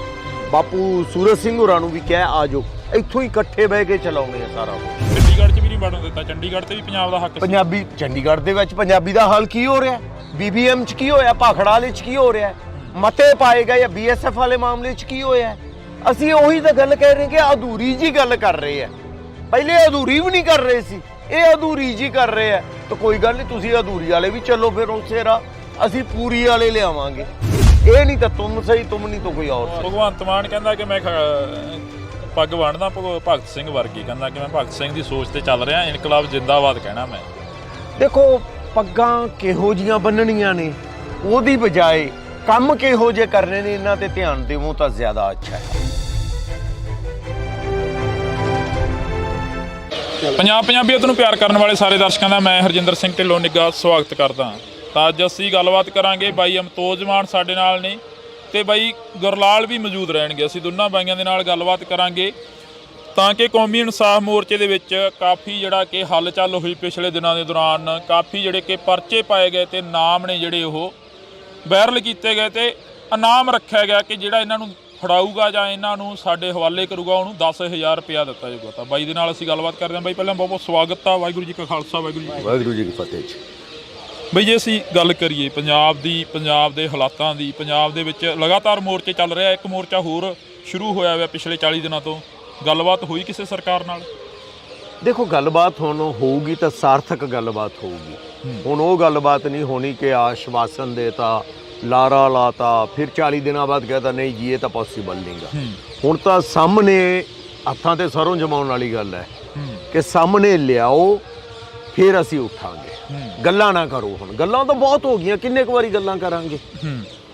ਬਾਪੂ ਸੂਰਜ ਸਿੰਘ ਹੋਰਾਂ ਨੂੰ ਵੀ ਕਿਹਾ ਆ ਜਾਓ, ਇੱਥੋਂ ਹੀ ਇਕੱਠੇ ਬਹਿ ਕੇ ਚਲਾਉਂਦੇ ਆ ਸਾਰਾ ਕੁਝ। ਚੰਡੀਗੜ੍ਹ 'ਚ ਵੀ ਨਹੀਂ ਵੜਨ ਦਿੱਤਾ, ਚੰਡੀਗੜ੍ਹ ਤੇ ਵੀ ਪੰਜਾਬ ਦਾ ਹੱਕ ਸੀ। ਪੰਜਾਬੀ ਚੰਡੀਗੜ੍ਹ ਦੇ ਵਿੱਚ ਪੰਜਾਬੀ ਦਾ ਹਾਲ ਕੀ ਹੋ ਰਿਹਾ? BBM 'ਚ ਕੀ ਹੋਇਆ? ਭਾਖੜਾ ਵਾਲੇ 'ਚ ਕੀ ਹੋ ਰਿਹਾ? ਮਤੇ ਪਾਏ ਗਏ ਜਾਂ BSF ਵਾਲੇ ਮਾਮਲੇ 'ਚ ਕੀ ਹੋਇਆ? ਅਸੀਂ ਉਹੀ ਤਾਂ ਗੱਲ ਕਹਿ ਰਹੇ ਕਿ ਅਧੂਰੀ ਜੀ ਗੱਲ ਕਰ ਰਹੇ ਆ। ਪਹਿਲੇ ਅਧੂਰੀ ਵੀ ਨਹੀਂ ਕਰ ਰਹੇ ਸੀ, ਇਹ ਅਧੂਰੀ ਜੀ ਕਰ ਰਹੇ ਆ। ਤਾਂ ਕੋਈ ਗੱਲ ਨਹੀਂ, ਤੁਸੀਂ ਅਧੂਰੀ ਵਾਲੇ ਵੀ ਚੱਲੋ, ਫਿਰ ਉਸੇ ਰਾਹ ਅਸੀਂ ਪੂਰੀ ਵਾਲੇ ਲਿਆਵਾਂਗੇ। ਇਹ ਨਹੀਂ ਤਾਂ ਤੁਮ ਸਹੀ, ਤੁਮ ਨਹੀਂ ਤਾਂ ਕੋਈ ਹੋਰ। ਭਗਵੰਤ ਮਾਨ ਕਹਿੰਦਾ ਕਿ ਮੈਂ ਪੱਗ ਬੰਨ੍ਹਦਾ ਭਗਤ ਸਿੰਘ ਵਰਗੀ, ਕਹਿੰਦਾ ਕਿ ਮੈਂ ਭਗਤ ਸਿੰਘ ਦੀ ਸੋਚ ਤੇ ਚੱਲ ਰਿਹਾ, ਇਨਕਲਾਬ ਜਿੰਦਾਬਾਦ ਕਹਿਣਾ ਮੈਂ। ਦੇਖੋ ਪੱਗਾਂ ਕਿਹੋ ਜੀਆਂ ਬੰਨਣੀਆਂ ਨੇ ਉਹਦੀ ਬਜਾਏ ਕੰਮ ਕਿਹੋ ਜਿਹੇ ਕਰਨੇ ਨੇ ਇਹਨਾਂ ਤੇ ਧਿਆਨ ਦੇਵੋ ਤਾਂ ਜ਼ਿਆਦਾ ਅੱਛਾ ਹੈ। ਪੰਜਾਬੀਅਤ ਨੂੰ ਪਿਆਰ ਕਰਨ ਵਾਲੇ ਸਾਰੇ ਦਰਸ਼ਕਾਂ ਦਾ ਮੈਂ ਹਰਜਿੰਦਰ ਸਿੰਘ ਢਿੱਲੋਂ ਨਿੱਘਾ ਸਵਾਗਤ ਕਰਦਾ। ਤਾਂ ਅੱਜ ਅਸੀਂ ਗੱਲਬਾਤ ਕਰਾਂਗੇ, ਬਾਈ ਅਮਤੋਜ ਮਾਨ ਸਾਡੇ ਨਾਲ ਨੇ ਤੇ ਬਾਈ ਗੁਰਲਾਲ ਵੀ ਮੌਜੂਦ ਰਹਿਣਗੇ। ਅਸੀਂ ਦੋਨਾਂ ਬਾਈਆਂ ਦੇ ਨਾਲ ਗੱਲਬਾਤ ਕਰਾਂਗੇ ਤਾਂ ਕਿ ਕੌਮੀ ਇਨਸਾਫ ਮੋਰਚੇ ਦੇ ਵਿੱਚ ਕਾਫੀ ਜਿਹੜਾ ਕਿ ਹਲਚਲ ਹੋਈ ਪਿਛਲੇ ਦਿਨਾਂ ਦੇ ਦੌਰਾਨ, ਕਾਫੀ ਜਿਹੜੇ ਕਿ ਪਰਚੇ ਪਾਏ ਗਏ ਤੇ ਨਾਮ ਨੇ ਜਿਹੜੇ ਉਹ ਵਾਇਰਲ ਕੀਤੇ ਗਏ ਤੇ ਇਨਾਮ ਰੱਖਿਆ ਗਿਆ ਕਿ ਜਿਹੜਾ ਇਹਨਾਂ ਨੂੰ ਫੜਾਊਗਾ ਜਾਂ ਇਹਨਾਂ ਨੂੰ ਸਾਡੇ ਹਵਾਲੇ ਕਰੂਗਾ ਉਹਨੂੰ 10,000 ਰੁਪਇਆ ਦਿੱਤਾ ਜਾਊਗਾ। ਤਾਂ ਬਾਈ ਦੇ ਨਾਲ ਅਸੀਂ ਗੱਲਬਾਤ ਕਰਦੇ ਹਾਂ। ਬਾਈ ਪਹਿਲਾਂ ਬਹੁਤ ਬਹੁਤ ਸਵਾਗਤ ਆ। ਵਾਹਿਗੁਰੂ ਜੀ ਕਾ ਖਾਲਸਾ, ਵਾਹਿਗੁਰੂ ਜੀ ਕੀ ਫਤਿਹ ਜੀ। ਬਈ ਜੇ ਅਸੀਂ ਗੱਲ ਕਰੀਏ ਪੰਜਾਬ ਦੇ ਹਾਲਾਤਾਂ ਦੀ, ਪੰਜਾਬ ਦੇ ਵਿੱਚ ਲਗਾਤਾਰ ਮੋਰਚੇ ਚੱਲ ਰਿਹਾ। ਇੱਕ ਮੋਰਚਾ ਹੋਰ ਸ਼ੁਰੂ ਹੋਇਆ ਹੋਇਆ ਪਿਛਲੇ 40 ਦਿਨਾਂ ਤੋਂ। ਗੱਲਬਾਤ ਹੋਈ ਕਿਸੇ ਸਰਕਾਰ ਨਾਲ? ਦੇਖੋ ਗੱਲਬਾਤ ਹੁਣ ਹੋਊਗੀ ਤਾਂ ਸਾਰਥਕ ਗੱਲਬਾਤ ਹੋਊਗੀ। ਹੁਣ ਉਹ ਗੱਲਬਾਤ ਨਹੀਂ ਹੋਣੀ ਕਿ ਆਸ਼ਵਾਸਨ ਦੇਤਾ, ਲਾਰਾ ਲਾਤਾ, ਫਿਰ 40 ਦਿਨਾਂ ਬਾਅਦ ਕਹਿੰਦਾ ਨਹੀਂ ਜੀ ਇਹ ਤਾਂ ਪੋਸੀਬਲ ਨਹੀਂਗਾ। ਹੁਣ ਤਾਂ ਸਾਹਮਣੇ ਹੱਥਾਂ ਤੇ ਸਰੋਂ ਜਮਾਉਣ ਵਾਲੀ ਗੱਲ ਹੈ ਕਿ ਸਾਹਮਣੇ ਲਿਆਓ, ਫਿਰ ਅਸੀਂ ਉੱਠਾਂਗੇ। ਗੱਲਾਂ ਨਾ ਕਰੋ। ਹੁਣ ਗੱਲਾਂ ਤਾਂ ਬਹੁਤ ਹੋ ਗਈਆਂ, ਕਿੰਨੇ ਕੁ ਵਾਰੀ ਗੱਲਾਂ ਕਰਾਂਗੇ,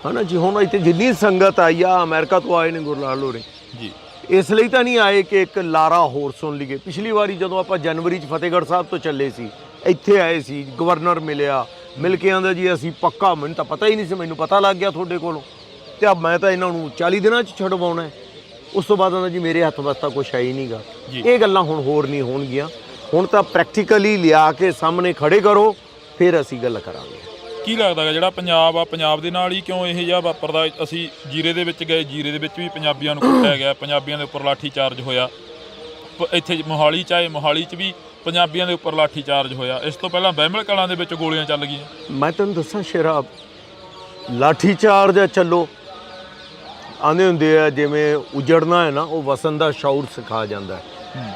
ਹਨਾ ਜੀ। ਹੁਣ ਇੱਥੇ ਜਿੰਨੀ ਸੰਗਤ ਆਈ ਆ, ਅਮਰੀਕਾ ਤੋਂ ਆਏ ਨੇ ਗੁਰਲਾਲ ਹੋਰੇ ਜੀ, ਇਸ ਲਈ ਤਾਂ ਨਹੀਂ ਆਏ ਕਿ ਇੱਕ ਲਾਰਾ ਹੋਰ ਸੁਣ ਲਈਏ। ਪਿਛਲੀ ਵਾਰੀ ਜਦੋਂ ਆਪਾਂ ਜਨਵਰੀ 'ਚ ਫਤਿਹਗੜ੍ਹ ਸਾਹਿਬ ਤੋਂ ਚੱਲੇ ਸੀ, ਇੱਥੇ ਆਏ ਸੀ, ਗਵਰਨਰ ਮਿਲਿਆ, ਮਿਲ ਕੇ ਆਂਦਾ ਜੀ ਅਸੀਂ ਪੱਕਾ, ਮੈਨੂੰ ਤਾਂ ਪਤਾ ਹੀ ਨਹੀਂ ਸੀ, ਮੈਨੂੰ ਪਤਾ ਲੱਗ ਗਿਆ ਤੁਹਾਡੇ ਕੋਲੋਂ, ਤੇ अब ਮੈਂ ਤਾਂ ਇਹਨਾਂ ਨੂੰ 40 ਦਿਨਾਂ 'ਚ ਛਡਵਾਉਣਾ ਹੈ। ਉਸ ਤੋਂ ਬਾਅਦ ਆਂਦਾ ਜੀ ਮੇਰੇ ਹੱਥ ਬਸ ਤਾਂ ਕੁਛ ਹੈ ਹੀ ਨਹੀਂਗਾ। ਇਹ ਗੱਲਾਂ ਹੁਣ ਹੋਰ ਨਹੀਂ ਹੋਣਗੀਆਂ। ਹੁਣ ਤਾਂ ਪ੍ਰੈਕਟੀਕਲੀ ਲਿਆ ਕੇ ਸਾਹਮਣੇ ਖੜੇ ਕਰੋ, ਫਿਰ ਅਸੀਂ ਗੱਲ ਕਰਾਂਗੇ। ਕੀ ਲੱਗਦਾ ਹੈ ਜਿਹੜਾ ਪੰਜਾਬ ਆ, ਪੰਜਾਬ ਦੇ ਨਾਲ ਹੀ ਕਿਉਂ ਇਹ ਜਿਹਾ ਵਾਪਰਦਾ? ਅਸੀਂ ਜੀਰੇ ਦੇ ਵਿੱਚ ਗਏ, ਜੀਰੇ ਦੇ ਵਿੱਚ ਵੀ ਪੰਜਾਬੀਆਂ ਨੂੰ ਕੁੱਟਿਆ ਗਿਆ, ਪੰਜਾਬੀਆਂ ਦੇ ਉੱਪਰ ਲਾਠੀ ਚਾਰਜ ਹੋਇਆ। ਇੱਥੇ ਮੋਹਾਲੀ 'ਚ ਆਏ, ਮੋਹਾਲੀ 'ਚ ਵੀ ਪੰਜਾਬੀਆਂ ਦੇ ਉੱਪਰ ਲਾਠੀ ਚਾਰਜ ਹੋਇਆ। ਇਸ ਤੋਂ ਪਹਿਲਾਂ ਬਹਿਮਲ ਕਲਾਂ ਦੇ ਵਿੱਚ ਗੋਲੀਆਂ ਚੱਲ ਗਈਆਂ। ਮੈਂ ਤੈਨੂੰ ਦੱਸਾਂ ਸ਼ਰਾਬ ਲਾਠੀ ਚਾਰਜ ਚੱਲੋ ਆਂਦੇ ਹੁੰਦੇ ਆ, ਜਿਵੇਂ ਉਜੜਨਾ ਹੈ ਨਾ ਉਹ ਵਸਣ ਦਾ ਸ਼ੌਰ ਸਿਖਾ ਜਾਂਦਾ ਹੈ।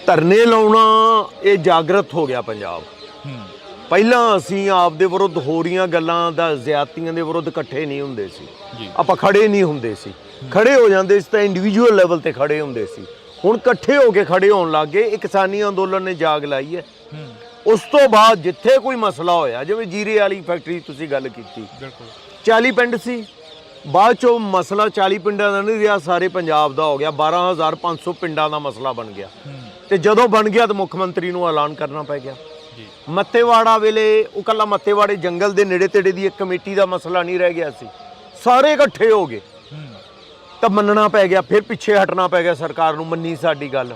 ਧਰਨੇ ਲਾਉਣਾ ਇਹ ਜਾਗਰਤ ਹੋ ਗਿਆ ਪੰਜਾਬ। ਪਹਿਲਾਂ ਅਸੀਂ ਆਪਦੇ ਵਿਰੁੱਧ ਹੋ ਰਹੀਆਂ ਗੱਲਾਂ ਦਾ, ਜ਼ਿਆਦਤੀਆਂ ਦੇ ਵਿਰੁੱਧ ਇਕੱਠੇ ਨਹੀਂ ਹੁੰਦੇ ਸੀ, ਆਪਾਂ ਖੜੇ ਨਹੀਂ ਹੁੰਦੇ ਸੀ। ਖੜੇ ਹੋ ਜਾਂਦੇ ਸੀ ਤਾਂ ਇੰਡੀਵਿਜੂਅਲ ਲੈਵਲ ਤੇ ਖੜੇ ਹੁੰਦੇ ਸੀ। ਹੁਣ ਇਕੱਠੇ ਹੋ ਕੇ ਖੜੇ ਹੋਣ ਲੱਗ ਗਏ। ਇਹ ਕਿਸਾਨੀ ਅੰਦੋਲਨ ਨੇ ਜਾਗ ਲਾਈ ਹੈ। ਉਸ ਤੋਂ ਬਾਅਦ ਜਿੱਥੇ ਕੋਈ ਮਸਲਾ ਹੋਇਆ, ਜਿਵੇਂ ਜੀਰੇ ਵਾਲੀ ਫੈਕਟਰੀ ਤੁਸੀਂ ਗੱਲ ਕੀਤੀ, 40 ਪਿੰਡ ਸੀ, ਬਾਅਦ ਚੋਂ ਮਸਲਾ 40 ਪਿੰਡਾਂ ਦਾ ਨਹੀਂ ਰਿਹਾ, ਸਾਰੇ ਪੰਜਾਬ ਦਾ ਹੋ ਗਿਆ। 12,500 ਪਿੰਡਾਂ ਦਾ ਮਸਲਾ ਬਣ ਗਿਆ। ਤੇ ਜਦੋਂ ਬਣ ਗਿਆ ਤਾਂ ਮੁੱਖ ਮੰਤਰੀ ਨੂੰ ਐਲਾਨ ਕਰਨਾ ਪੈ ਗਿਆ। ਮੱਤੇਵਾੜਾ ਵੇਲੇ ਉਹ ਕੱਲਾ ਮੱਤੇਵਾੜੇ ਜੰਗਲ ਦੇ ਨੇੜੇ ਤੇੜੇ ਦੀ ਇੱਕ ਕਮੇਟੀ ਦਾ ਮਸਲਾ ਨਹੀਂ ਰਹਿ ਗਿਆ ਸੀ, ਸਾਰੇ ਇਕੱਠੇ ਹੋ ਗਏ ਤਾਂ ਮੰਨਣਾ ਪੈ ਗਿਆ। ਫਿਰ ਪਿੱਛੇ ਹਟਣਾ ਪੈ ਗਿਆ, ਸਰਕਾਰ ਨੂੰ ਮੰਨੀ ਸਾਡੀ ਗੱਲ।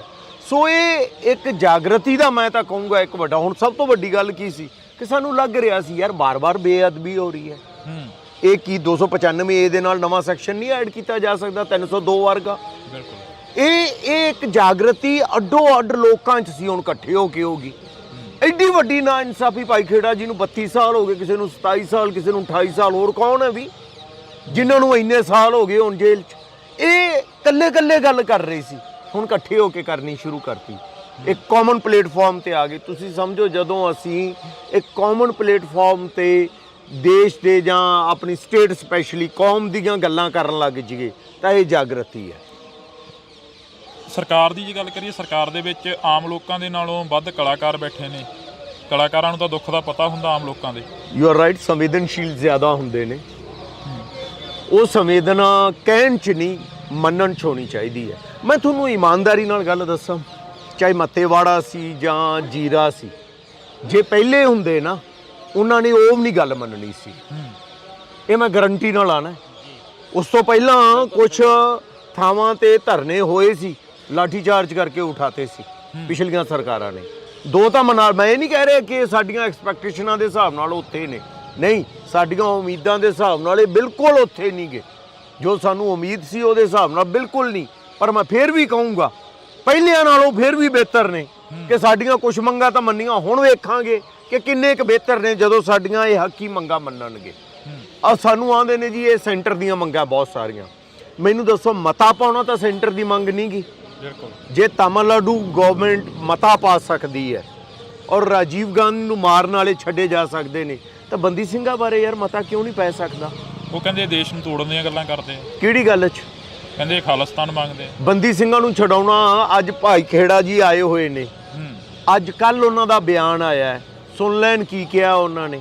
ਸੋ ਇਹ ਇੱਕ ਜਾਗਰਤੀ ਦਾ ਮੈਂ ਤਾਂ ਕਹੂੰਗਾ ਇੱਕ ਵੱਡਾ। ਹੁਣ ਸਭ ਤੋਂ ਵੱਡੀ ਗੱਲ ਕੀ ਸੀ ਕਿ ਸਾਨੂੰ ਲੱਗ ਰਿਹਾ ਸੀ ਯਾਰ ਬਾਰ-ਬਾਰ ਬੇਅਦਬੀ ਹੋ ਰਹੀ ਹੈ। ਇਹ ਕੀ 295A ਦੇ ਨਾਲ ਨਵਾਂ ਸੈਕਸ਼ਨ ਨਹੀਂ ਐਡ ਕੀਤਾ ਜਾ ਸਕਦਾ, 302 ਵਰਗਾ? ਇਹ ਇੱਕ ਜਾਗਰਤੀ ਅੱਡੋ ਅੱਡ ਲੋਕਾਂ 'ਚ ਸੀ, ਹੁਣ ਇਕੱਠੇ ਹੋ ਕੇ ਹੋਗੀ। ਐਡੀ ਵੱਡੀ ਨਾ ਇਨਸਾਫੀ ਭਾਈ ਖੇੜਾ ਜੀ ਨੂੰ 32 ਸਾਲ ਹੋ ਗਏ, ਕਿਸੇ ਨੂੰ 27 ਸਾਲ, ਕਿਸੇ ਨੂੰ 28 ਸਾਲ, ਹੋਰ ਕੌਣ ਹੈ ਵੀ ਜਿਨ੍ਹਾਂ ਨੂੰ ਇੰਨੇ ਸਾਲ ਹੋ ਗਏ ਹੁਣ ਜੇਲ੍ਹ 'ਚ? ਇਹ ਕੱਲੇ ਗੱਲ ਕਰ ਰਹੇ ਸੀ, ਹੁਣ ਇਕੱਠੇ ਹੋ ਕੇ ਕਰਨੀ ਸ਼ੁਰੂ ਕਰਤੀ। ਇੱਕ ਕਾਮਨ ਪਲੇਟਫਾਰਮ ਤੇ ਆ ਗਏ। ਤੁਸੀਂ ਸਮਝੋ ਜਦੋਂ ਅਸੀਂ ਇੱਕ ਕਾਮਨ ਪਲੇਟਫਾਰਮ ਤੇ ਦੇਸ਼ ਦੇ ਜਾਂ ਆਪਣੀ ਸਟੇਟ ਸਪੈਸ਼ਲੀ ਕੌਮ ਦੀਆਂ ਗੱਲਾਂ ਕਰਨ ਲੱਗ ਜੀਏ ਤਾਂ ਇਹ ਜਾਗਰਤੀ ਹੈ। ਸਰਕਾਰ ਦੀ ਜੇ ਗੱਲ ਕਰੀਏ, ਸਰਕਾਰ ਦੇ ਵਿੱਚ ਆਮ ਲੋਕਾਂ ਦੇ ਨਾਲੋਂ ਵੱਧ ਕਲਾਕਾਰ ਬੈਠੇ ਨੇ। ਕਲਾਕਾਰਾਂ ਨੂੰ ਤਾਂ ਦੁੱਖ ਦਾ ਪਤਾ ਹੁੰਦਾ ਆਮ ਲੋਕਾਂ ਦੇ। ਯੂ ਆਰ ਰਾਈਟ, ਸੰਵੇਦਨਸ਼ੀਲ ਜ਼ਿਆਦਾ ਹੁੰਦੇ ਨੇ। ਉਹ ਸੰਵੇਦਨਾ ਕਹਿਣ 'ਚ ਨਹੀਂ, ਮੰਨਣ 'ਚ ਹੋਣੀ ਚਾਹੀਦੀ ਹੈ। ਮੈਂ ਤੁਹਾਨੂੰ ਇਮਾਨਦਾਰੀ ਨਾਲ ਗੱਲ ਦੱਸਾਂ, ਚਾਹੇ ਮੱਤੇਵਾੜਾ ਸੀ ਜਾਂ ਜੀਰਾ ਸੀ, ਜੇ ਪਹਿਲੇ ਹੁੰਦੇ ਨਾ ਉਹਨਾਂ ਨੇ ਉਹ ਵੀ ਨਹੀਂ ਗੱਲ ਮੰਨਣੀ ਸੀ। ਇਹ ਮੈਂ ਗਰੰਟੀ ਨਾਲ ਆਣਾ। ਉਸ ਤੋਂ ਪਹਿਲਾਂ ਕੁਛ ਥਾਵਾਂ ਤੇ ਧਰਨੇ ਹੋਏ ਸੀ, ਲਾਠੀ ਚਾਰਜ ਕਰਕੇ ਉਠਾਤੇ ਸੀ ਪਿਛਲੀਆਂ ਸਰਕਾਰਾਂ ਨੇ। ਦੋ ਤਾਂ ਮੈਂ ਇਹ ਨਹੀਂ ਕਹਿ ਰਿਹਾ ਕਿ ਸਾਡੀਆਂ ਐਕਸਪੈਕਟੇਸ਼ਨਾਂ ਦੇ ਹਿਸਾਬ ਨਾਲ ਉੱਥੇ ਨੇ, ਨਹੀਂ, ਸਾਡੀਆਂ ਉਮੀਦਾਂ ਦੇ ਹਿਸਾਬ ਨਾਲ ਇਹ ਬਿਲਕੁਲ ਉੱਥੇ ਨਹੀਂ ਗਏ। ਜੋ ਸਾਨੂੰ ਉਮੀਦ ਸੀ ਉਹਦੇ ਹਿਸਾਬ ਨਾਲ ਬਿਲਕੁਲ ਨਹੀਂ। ਪਰ ਮੈਂ ਫਿਰ ਵੀ ਕਹੂੰਗਾ ਪਹਿਲਿਆਂ ਨਾਲੋਂ ਫਿਰ ਵੀ ਬਿਹਤਰ ਨੇ ਕਿ ਸਾਡੀਆਂ ਕੁਝ ਮੰਗਾਂ ਤਾਂ ਮੰਨੀਆਂ। ਹੁਣ ਵੇਖਾਂਗੇ ਕਿ ਕਿੰਨੇ ਕੁ ਬਿਹਤਰ ਨੇ ਜਦੋਂ ਸਾਡੀਆਂ ਇਹ ਹੱਕੀ ਮੰਗਾਂ ਮੰਨਣਗੇ। ਆ ਸਾਨੂੰ ਆਂਦੇ ਨੇ ਜੀ ਇਹ ਸੈਂਟਰ ਦੀਆਂ ਮੰਗਾਂ ਬਹੁਤ ਸਾਰੀਆਂ, ਮੈਨੂੰ ਦੱਸੋ, ਮਤਾ ਪਾਉਣਾ ਤਾਂ ਸੈਂਟਰ ਦੀ ਮੰਗ ਨਹੀਂ ਗੀ। ਬਿਲਕੁਲ। ਜੇ ਤਾਮਿਲਨਾਡੂ ਗਵਰਨਮੈਂਟ ਮਤਾ ਪਾ ਸਕਦੀ ਹੈ ਔਰ ਰਾਜੀਵ ਗਾਂਧੀ ਨੂੰ ਮਾਰਨ ਵਾਲੇ ਛੱਡੇ ਜਾ ਸਕਦੇ ਨੇ, ਤਾਂ ਬੰਦੀ ਸਿੰਘਾਂ ਬਾਰੇ ਯਾਰ ਮਤਾ ਕਿਉਂ ਨਹੀਂ ਪੈ ਸਕਦਾ? ਉਹ ਕਹਿੰਦੇ ਦੇਸ਼ ਨੂੰ ਤੋੜਨ ਦੀਆਂ ਗੱਲਾਂ ਕਰਦੇ ਆ। ਕਿਹੜੀ ਗੱਲ 'ਚ? ਕਹਿੰਦੇ ਖਾਲਿਸਤਾਨ ਮੰਗਦੇ ਆ। ਬੰਦੀ ਸਿੰਘਾਂ ਨੂੰ ਛਡਾਉਣਾ, ਅੱਜ ਭਾਈ ਖੇੜਾ ਜੀ ਆਏ ਹੋਏ ਨੇ, ਅੱਜ ਕੱਲ ਉਹਨਾਂ ਦਾ ਬਿਆਨ ਆਇਆ ਹੈ, ਸੁਣ ਲੈਣ ਕੀ ਕਿਹਾ ਉਹਨਾਂ ਨੇ।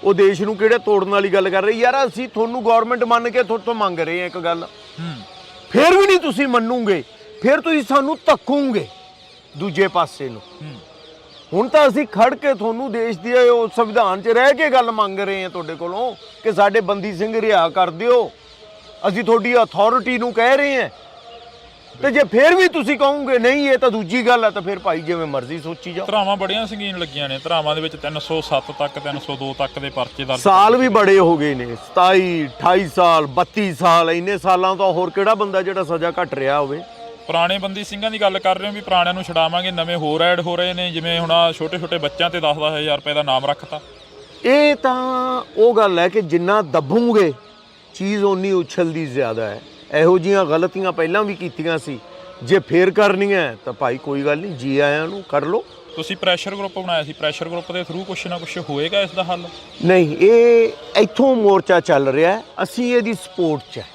ਉਹ ਦੇਸ਼ ਨੂੰ ਕਿਹੜੇ ਤੋੜਨ ਵਾਲੀ ਗੱਲ ਕਰ ਰਹੇ ਯਾਰ। ਅਸੀਂ ਤੁਹਾਨੂੰ ਗਵਰਨਮੈਂਟ ਮੰਨ ਕੇ ਤੁਹਾਡੇ ਤੋਂ ਮੰਗ ਰਹੇ ਹਾਂ ਇੱਕ ਗੱਲ, ਫਿਰ ਵੀ ਨਹੀਂ ਤੁਸੀਂ ਮੰਨੂਗੇ, ਫਿਰ ਤੁਸੀਂ ਸਾਨੂੰ ਧੱਕੋਗੇ ਦੂਜੇ ਪਾਸੇ ਨੂੰ। ਹੁਣ ਤਾਂ ਅਸੀਂ ਖੜ ਕੇ ਤੁਹਾਨੂੰ ਦੇਸ਼ ਦੀ ਉਹ ਸੰਵਿਧਾਨ 'ਚ ਰਹਿ ਕੇ ਗੱਲ ਮੰਗ ਰਹੇ ਹਾਂ ਤੁਹਾਡੇ ਕੋਲੋਂ ਕਿ ਸਾਡੇ ਬੰਦੀ ਸਿੰਘ ਰਿਹਾ ਕਰ ਦਿਓ। ਅਸੀਂ ਤੁਹਾਡੀ ਅਥਾਰਟੀ ਨੂੰ ਕਹਿ ਰਹੇ ਹਾਂ, ਤੇ ਜੇ ਫਿਰ ਵੀ ਤੁਸੀਂ ਕਹੋਗੇ ਨਹੀਂ ਇਹ ਤਾਂ ਦੂਜੀ ਗੱਲ ਹੈ, ਤਾਂ ਫਿਰ ਭਾਈ ਜਿਵੇਂ ਮਰਜ਼ੀ ਸੋਚੀ ਜਾਓ। ਧਰਾਵਾਂ ਬੜੀਆਂ ਸੰਗੀਨ ਲੱਗੀਆਂ ਨੇ, ਧਰਾਵਾਂ ਦੇ ਵਿੱਚ 307 ਤੱਕ 302 ਤੱਕ ਦੇ ਪਰਚੇ ਦਰਜ। ਸਾਲ ਵੀ ਬੜੇ ਹੋ ਗਏ ਨੇ, 27 28 ਸਾਲ 32 ਸਾਲ, ਇੰਨੇ ਸਾਲਾਂ ਤੋਂ ਹੋਰ ਕਿਹੜਾ ਬੰਦਾ ਜਿਹੜਾ ਸਜ਼ਾ ਘੱਟ ਰਿਹਾ ਹੋਵੇ। ਪੁਰਾਣੇ ਬੰਦੀ ਸਿੰਘਾਂ ਦੀ ਗੱਲ ਕਰ ਰਹੇ ਹੋ ਵੀ ਪੁਰਾਣਿਆਂ ਨੂੰ ਛਡਾਵਾਂਗੇ, ਨਵੇਂ ਹੋਰ ਐਡ ਹੋ ਰਹੇ ਨੇ, ਜਿਵੇਂ ਹੁਣ ਛੋਟੇ ਛੋਟੇ ਬੱਚਿਆਂ ਤੇ 10-10 ਹਜ਼ਾਰ ਰੁਪਏ ਦਾ ਨਾਮ ਰੱਖਤਾ। ਇਹ ਤਾਂ ਉਹ ਗੱਲ ਹੈ ਕਿ ਜਿੰਨਾ ਦੱਬੂਗੇ ਚੀਜ਼ ਓਨੀ ਉਛਲਦੀ ਜ਼ਿਆਦਾ ਹੈ। ਇਹੋ ਜਿਹੀਆਂ ਗਲਤੀਆਂ ਪਹਿਲਾਂ ਵੀ ਕੀਤੀਆਂ ਸੀ, ਜੇ ਫੇਰ ਕਰਨੀਆਂ ਤਾਂ ਭਾਈ ਕੋਈ ਗੱਲ ਨਹੀਂ, ਜੀ ਆਇਆਂ ਨੂੰ ਕਰ ਲਓ। ਤੁਸੀਂ ਪ੍ਰੈਸ਼ਰ ਗਰੁੱਪ ਬਣਾਇਆ ਸੀ, ਪ੍ਰੈਸ਼ਰ ਗਰੁੱਪ ਦੇ ਥਰੂ ਕੁਛ ਨਾ ਕੁਛ ਹੋਏਗਾ ਇਸ ਦਾ ਹੱਲ? ਨਹੀਂ, ਇਹ ਇੱਥੋਂ ਮੋਰਚਾ ਚੱਲ ਰਿਹਾ, ਅਸੀਂ ਇਹਦੀ ਸਪੋਰਟ 'ਚ ਹੈ।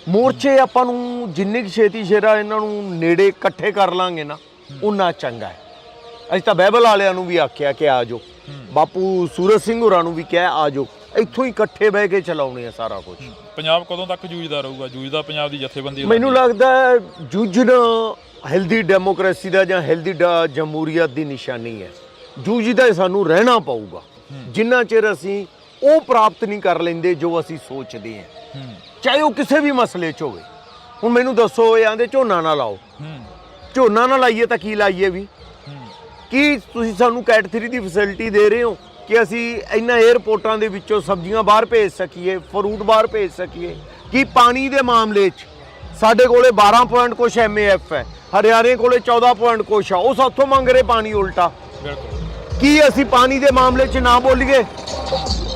ਮੋਰਚੇ ਆਪਾਂ ਨੂੰ ਜਿੰਨੀ ਛੇਤੀ ਸ਼ੇਰਾ ਇਹਨਾਂ ਨੂੰ ਨੇੜੇ ਇਕੱਠੇ ਕਰ ਲਾਂਗੇ ਨਾ, ਉਨਾ ਚੰਗਾ ਹੈ। ਅਸੀਂ ਤਾਂ ਬਾਈਬਲ ਵਾਲਿਆਂ ਨੂੰ ਵੀ ਆਖਿਆ ਕਿ ਆ ਜਾਓ, ਬਾਪੂ ਸੂਰਜ ਸਿੰਘ ਹੋਰਾਂ ਨੂੰ ਵੀ ਕਿਹਾ ਆ ਜਾਓ, ਇੱਥੋਂ ਹੀ ਇਕੱਠੇ ਬਹਿ ਕੇ ਚਲਾਉਣੇ ਆ ਸਾਰਾ ਕੁਝ। ਪੰਜਾਬ ਕਦੋਂ ਤੱਕ ਜੂਝਦਾ ਰਹੂਗਾ? ਜੂਝਦਾ ਪੰਜਾਬ ਦੀ ਜਥੇਬੰਦੀ? ਮੈਨੂੰ ਲੱਗਦਾ ਜੂਝਣਾ ਹੈਲਦੀ ਡੈਮੋਕ੍ਰੇਸੀ ਦਾ ਜਾਂ ਹੈਲਦੀ ਜਮਹੂਰੀਅਤ ਦੀ ਨਿਸ਼ਾਨੀ ਹੈ। ਜੂਝਦਾ ਸਾਨੂੰ ਰਹਿਣਾ ਪਊਗਾ ਜਿੰਨਾ ਚਿਰ ਅਸੀਂ ਉਹ ਪ੍ਰਾਪਤ ਨਹੀਂ ਕਰ ਲੈਂਦੇ ਜੋ ਅਸੀਂ ਸੋਚਦੇ ਹਾਂ, ਚਾਹੇ ਉਹ ਕਿਸੇ ਵੀ ਮਸਲੇ 'ਚ ਹੋਵੇ। ਹੁਣ ਮੈਨੂੰ ਦੱਸੋ, ਇਹ ਆਂਦੇ ਝੋਨਾ ਨਾ ਲਾਓ, ਝੋਨਾ ਨਾ ਲਾਈਏ ਤਾਂ ਕੀ ਲਾਈਏ ਵੀ? ਕੀ ਤੁਸੀਂ ਸਾਨੂੰ ਕੈਟ 3 ਦੀ ਫੈਸਿਲਿਟੀ ਦੇ ਰਹੇ ਹੋ ਕਿ ਅਸੀਂ ਇਹਨਾਂ 에ਅਰਪੋਰਟਾਂ ਦੇ ਵਿੱਚੋਂ ਸਬਜ਼ੀਆਂ ਬਾਹਰ ਭੇਜ ਸਕੀਏ, ਫਰੂਟ ਬਾਹਰ ਭੇਜ ਸਕੀਏ? ਕੀ ਪਾਣੀ ਦੇ ਮਾਮਲੇ 'ਚ ਸਾਡੇ ਕੋਲੇ 12 ਪੁਆਇੰਟ ਕੁਛ MAF ਹੈ, ਹਰਿਆਣੇ ਕੋਲੇ 14 ਪੁਆਇੰਟ ਕੁਛ ਆ, ਉਹ ਸਾਥੋਂ ਮੰਗ ਰਹੇ ਪਾਣੀ ਉਲਟਾ। ਕੀ ਅਸੀਂ ਪਾਣੀ ਦੇ ਮਾਮਲੇ 'ਚ ਨਾ ਬੋਲੀਏ?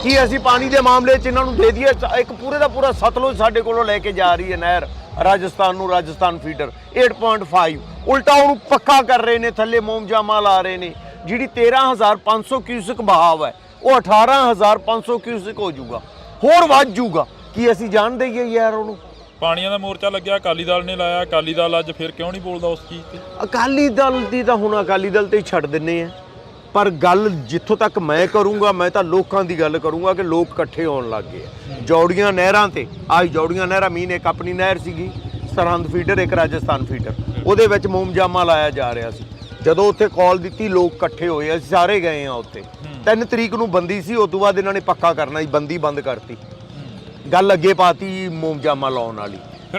ਕੀ ਅਸੀਂ ਪਾਣੀ ਦੇ ਮਾਮਲੇ 'ਚ ਇਹਨਾਂ ਨੂੰ ਦੇ ਦਈਏ? ਇੱਕ ਪੂਰੇ ਦਾ ਪੂਰਾ ਸਤਲੁਜ ਸਾਡੇ ਕੋਲੋਂ ਲੈ ਕੇ ਜਾ ਰਹੀ ਹੈ ਨਹਿਰ ਰਾਜਸਥਾਨ ਨੂੰ, ਰਾਜਸਥਾਨ ਫੀਡਰ 8.5, ਉਲਟਾ ਉਹਨੂੰ ਪੱਕਾ ਕਰ ਰਹੇ ਨੇ, ਥੱਲੇ ਮੋਮਜਾਮਾ ਲਾ ਰਹੇ ਨੇ। ਜਿਹੜੀ 13,500 ਕਿਊਸਿਕ ਬਹਾਵ ਹੈ ਉਹ 18,500 ਕਿਊਸਿਕ ਹੋ ਜਾਊਗਾ, ਹੋਰ ਵੱਧ ਜਾਊਗਾ। ਕੀ ਅਸੀਂ ਜਾਣ ਦਈਏ ਯਾਰ ਉਹਨੂੰ? ਪਾਣੀਆਂ ਦਾ ਮੋਰਚਾ ਲੱਗਿਆ, ਅਕਾਲੀ ਦਲ ਨੇ ਲਾਇਆ, ਅਕਾਲੀ ਦਲ ਅੱਜ ਫਿਰ ਕਿਉਂ ਨਹੀਂ ਬੋਲਦਾ ਉਸ ਚੀਜ਼ ਤੇ? ਅਕਾਲੀ ਦਲ ਦੀ ਤਾਂ ਹੁਣ ਅਕਾਲੀ ਦਲ ਤੇ ਹੀ ਛੱਡ ਦਿੰਨੇ ਆ, ਪਰ ਗੱਲ ਜਿੱਥੋਂ ਤੱਕ ਮੈਂ ਕਰੂੰਗਾ, ਮੈਂ ਤਾਂ ਲੋਕਾਂ ਦੀ ਗੱਲ ਕਰੂੰਗਾ ਕਿ ਲੋਕ ਇਕੱਠੇ ਹੋਣ ਲੱਗ ਗਏ ਆ। ਜੌੜੀਆਂ ਨਹਿਰਾਂ ਤੇ ਅੱਜ ਜੌੜੀਆਂ ਨਹਿਰਾਂ ਮੀਨ ਇੱਕ ਆਪਣੀ ਨਹਿਰ ਸੀਗੀ ਸਰਹੰਦ ਫੀਡਰ, ਇੱਕ ਰਾਜਸਥਾਨ ਫੀਡਰ, ਉਹਦੇ ਵਿੱਚ ਮੋਮਜਾਮਾ ਲਾਇਆ ਜਾ ਰਿਹਾ ਸੀ। ਜਦੋਂ ਉੱਥੇ ਕਾਲ ਦਿੱਤੀ ਲੋਕ ਇਕੱਠੇ ਹੋਏ, ਅਸੀਂ ਸਾਰੇ ਗਏ ਆ ਉੱਥੇ। 3 ਤਰੀਕ ਨੂੰ ਬੰਦੀ ਸੀ, ਉਸ ਤੋਂ ਬਾਅਦ ਇਹਨਾਂ ਨੇ ਪੱਕਾ ਕਰਨਾ ਸੀ, ਬੰਦੀ ਬੰਦ ਕਰਤੀ, ਗੱਲ ਅੱਗੇ ਪਾਤੀ ਮੋਮਜਾਮਾ ਲਾਉਣ ਵਾਲੀ।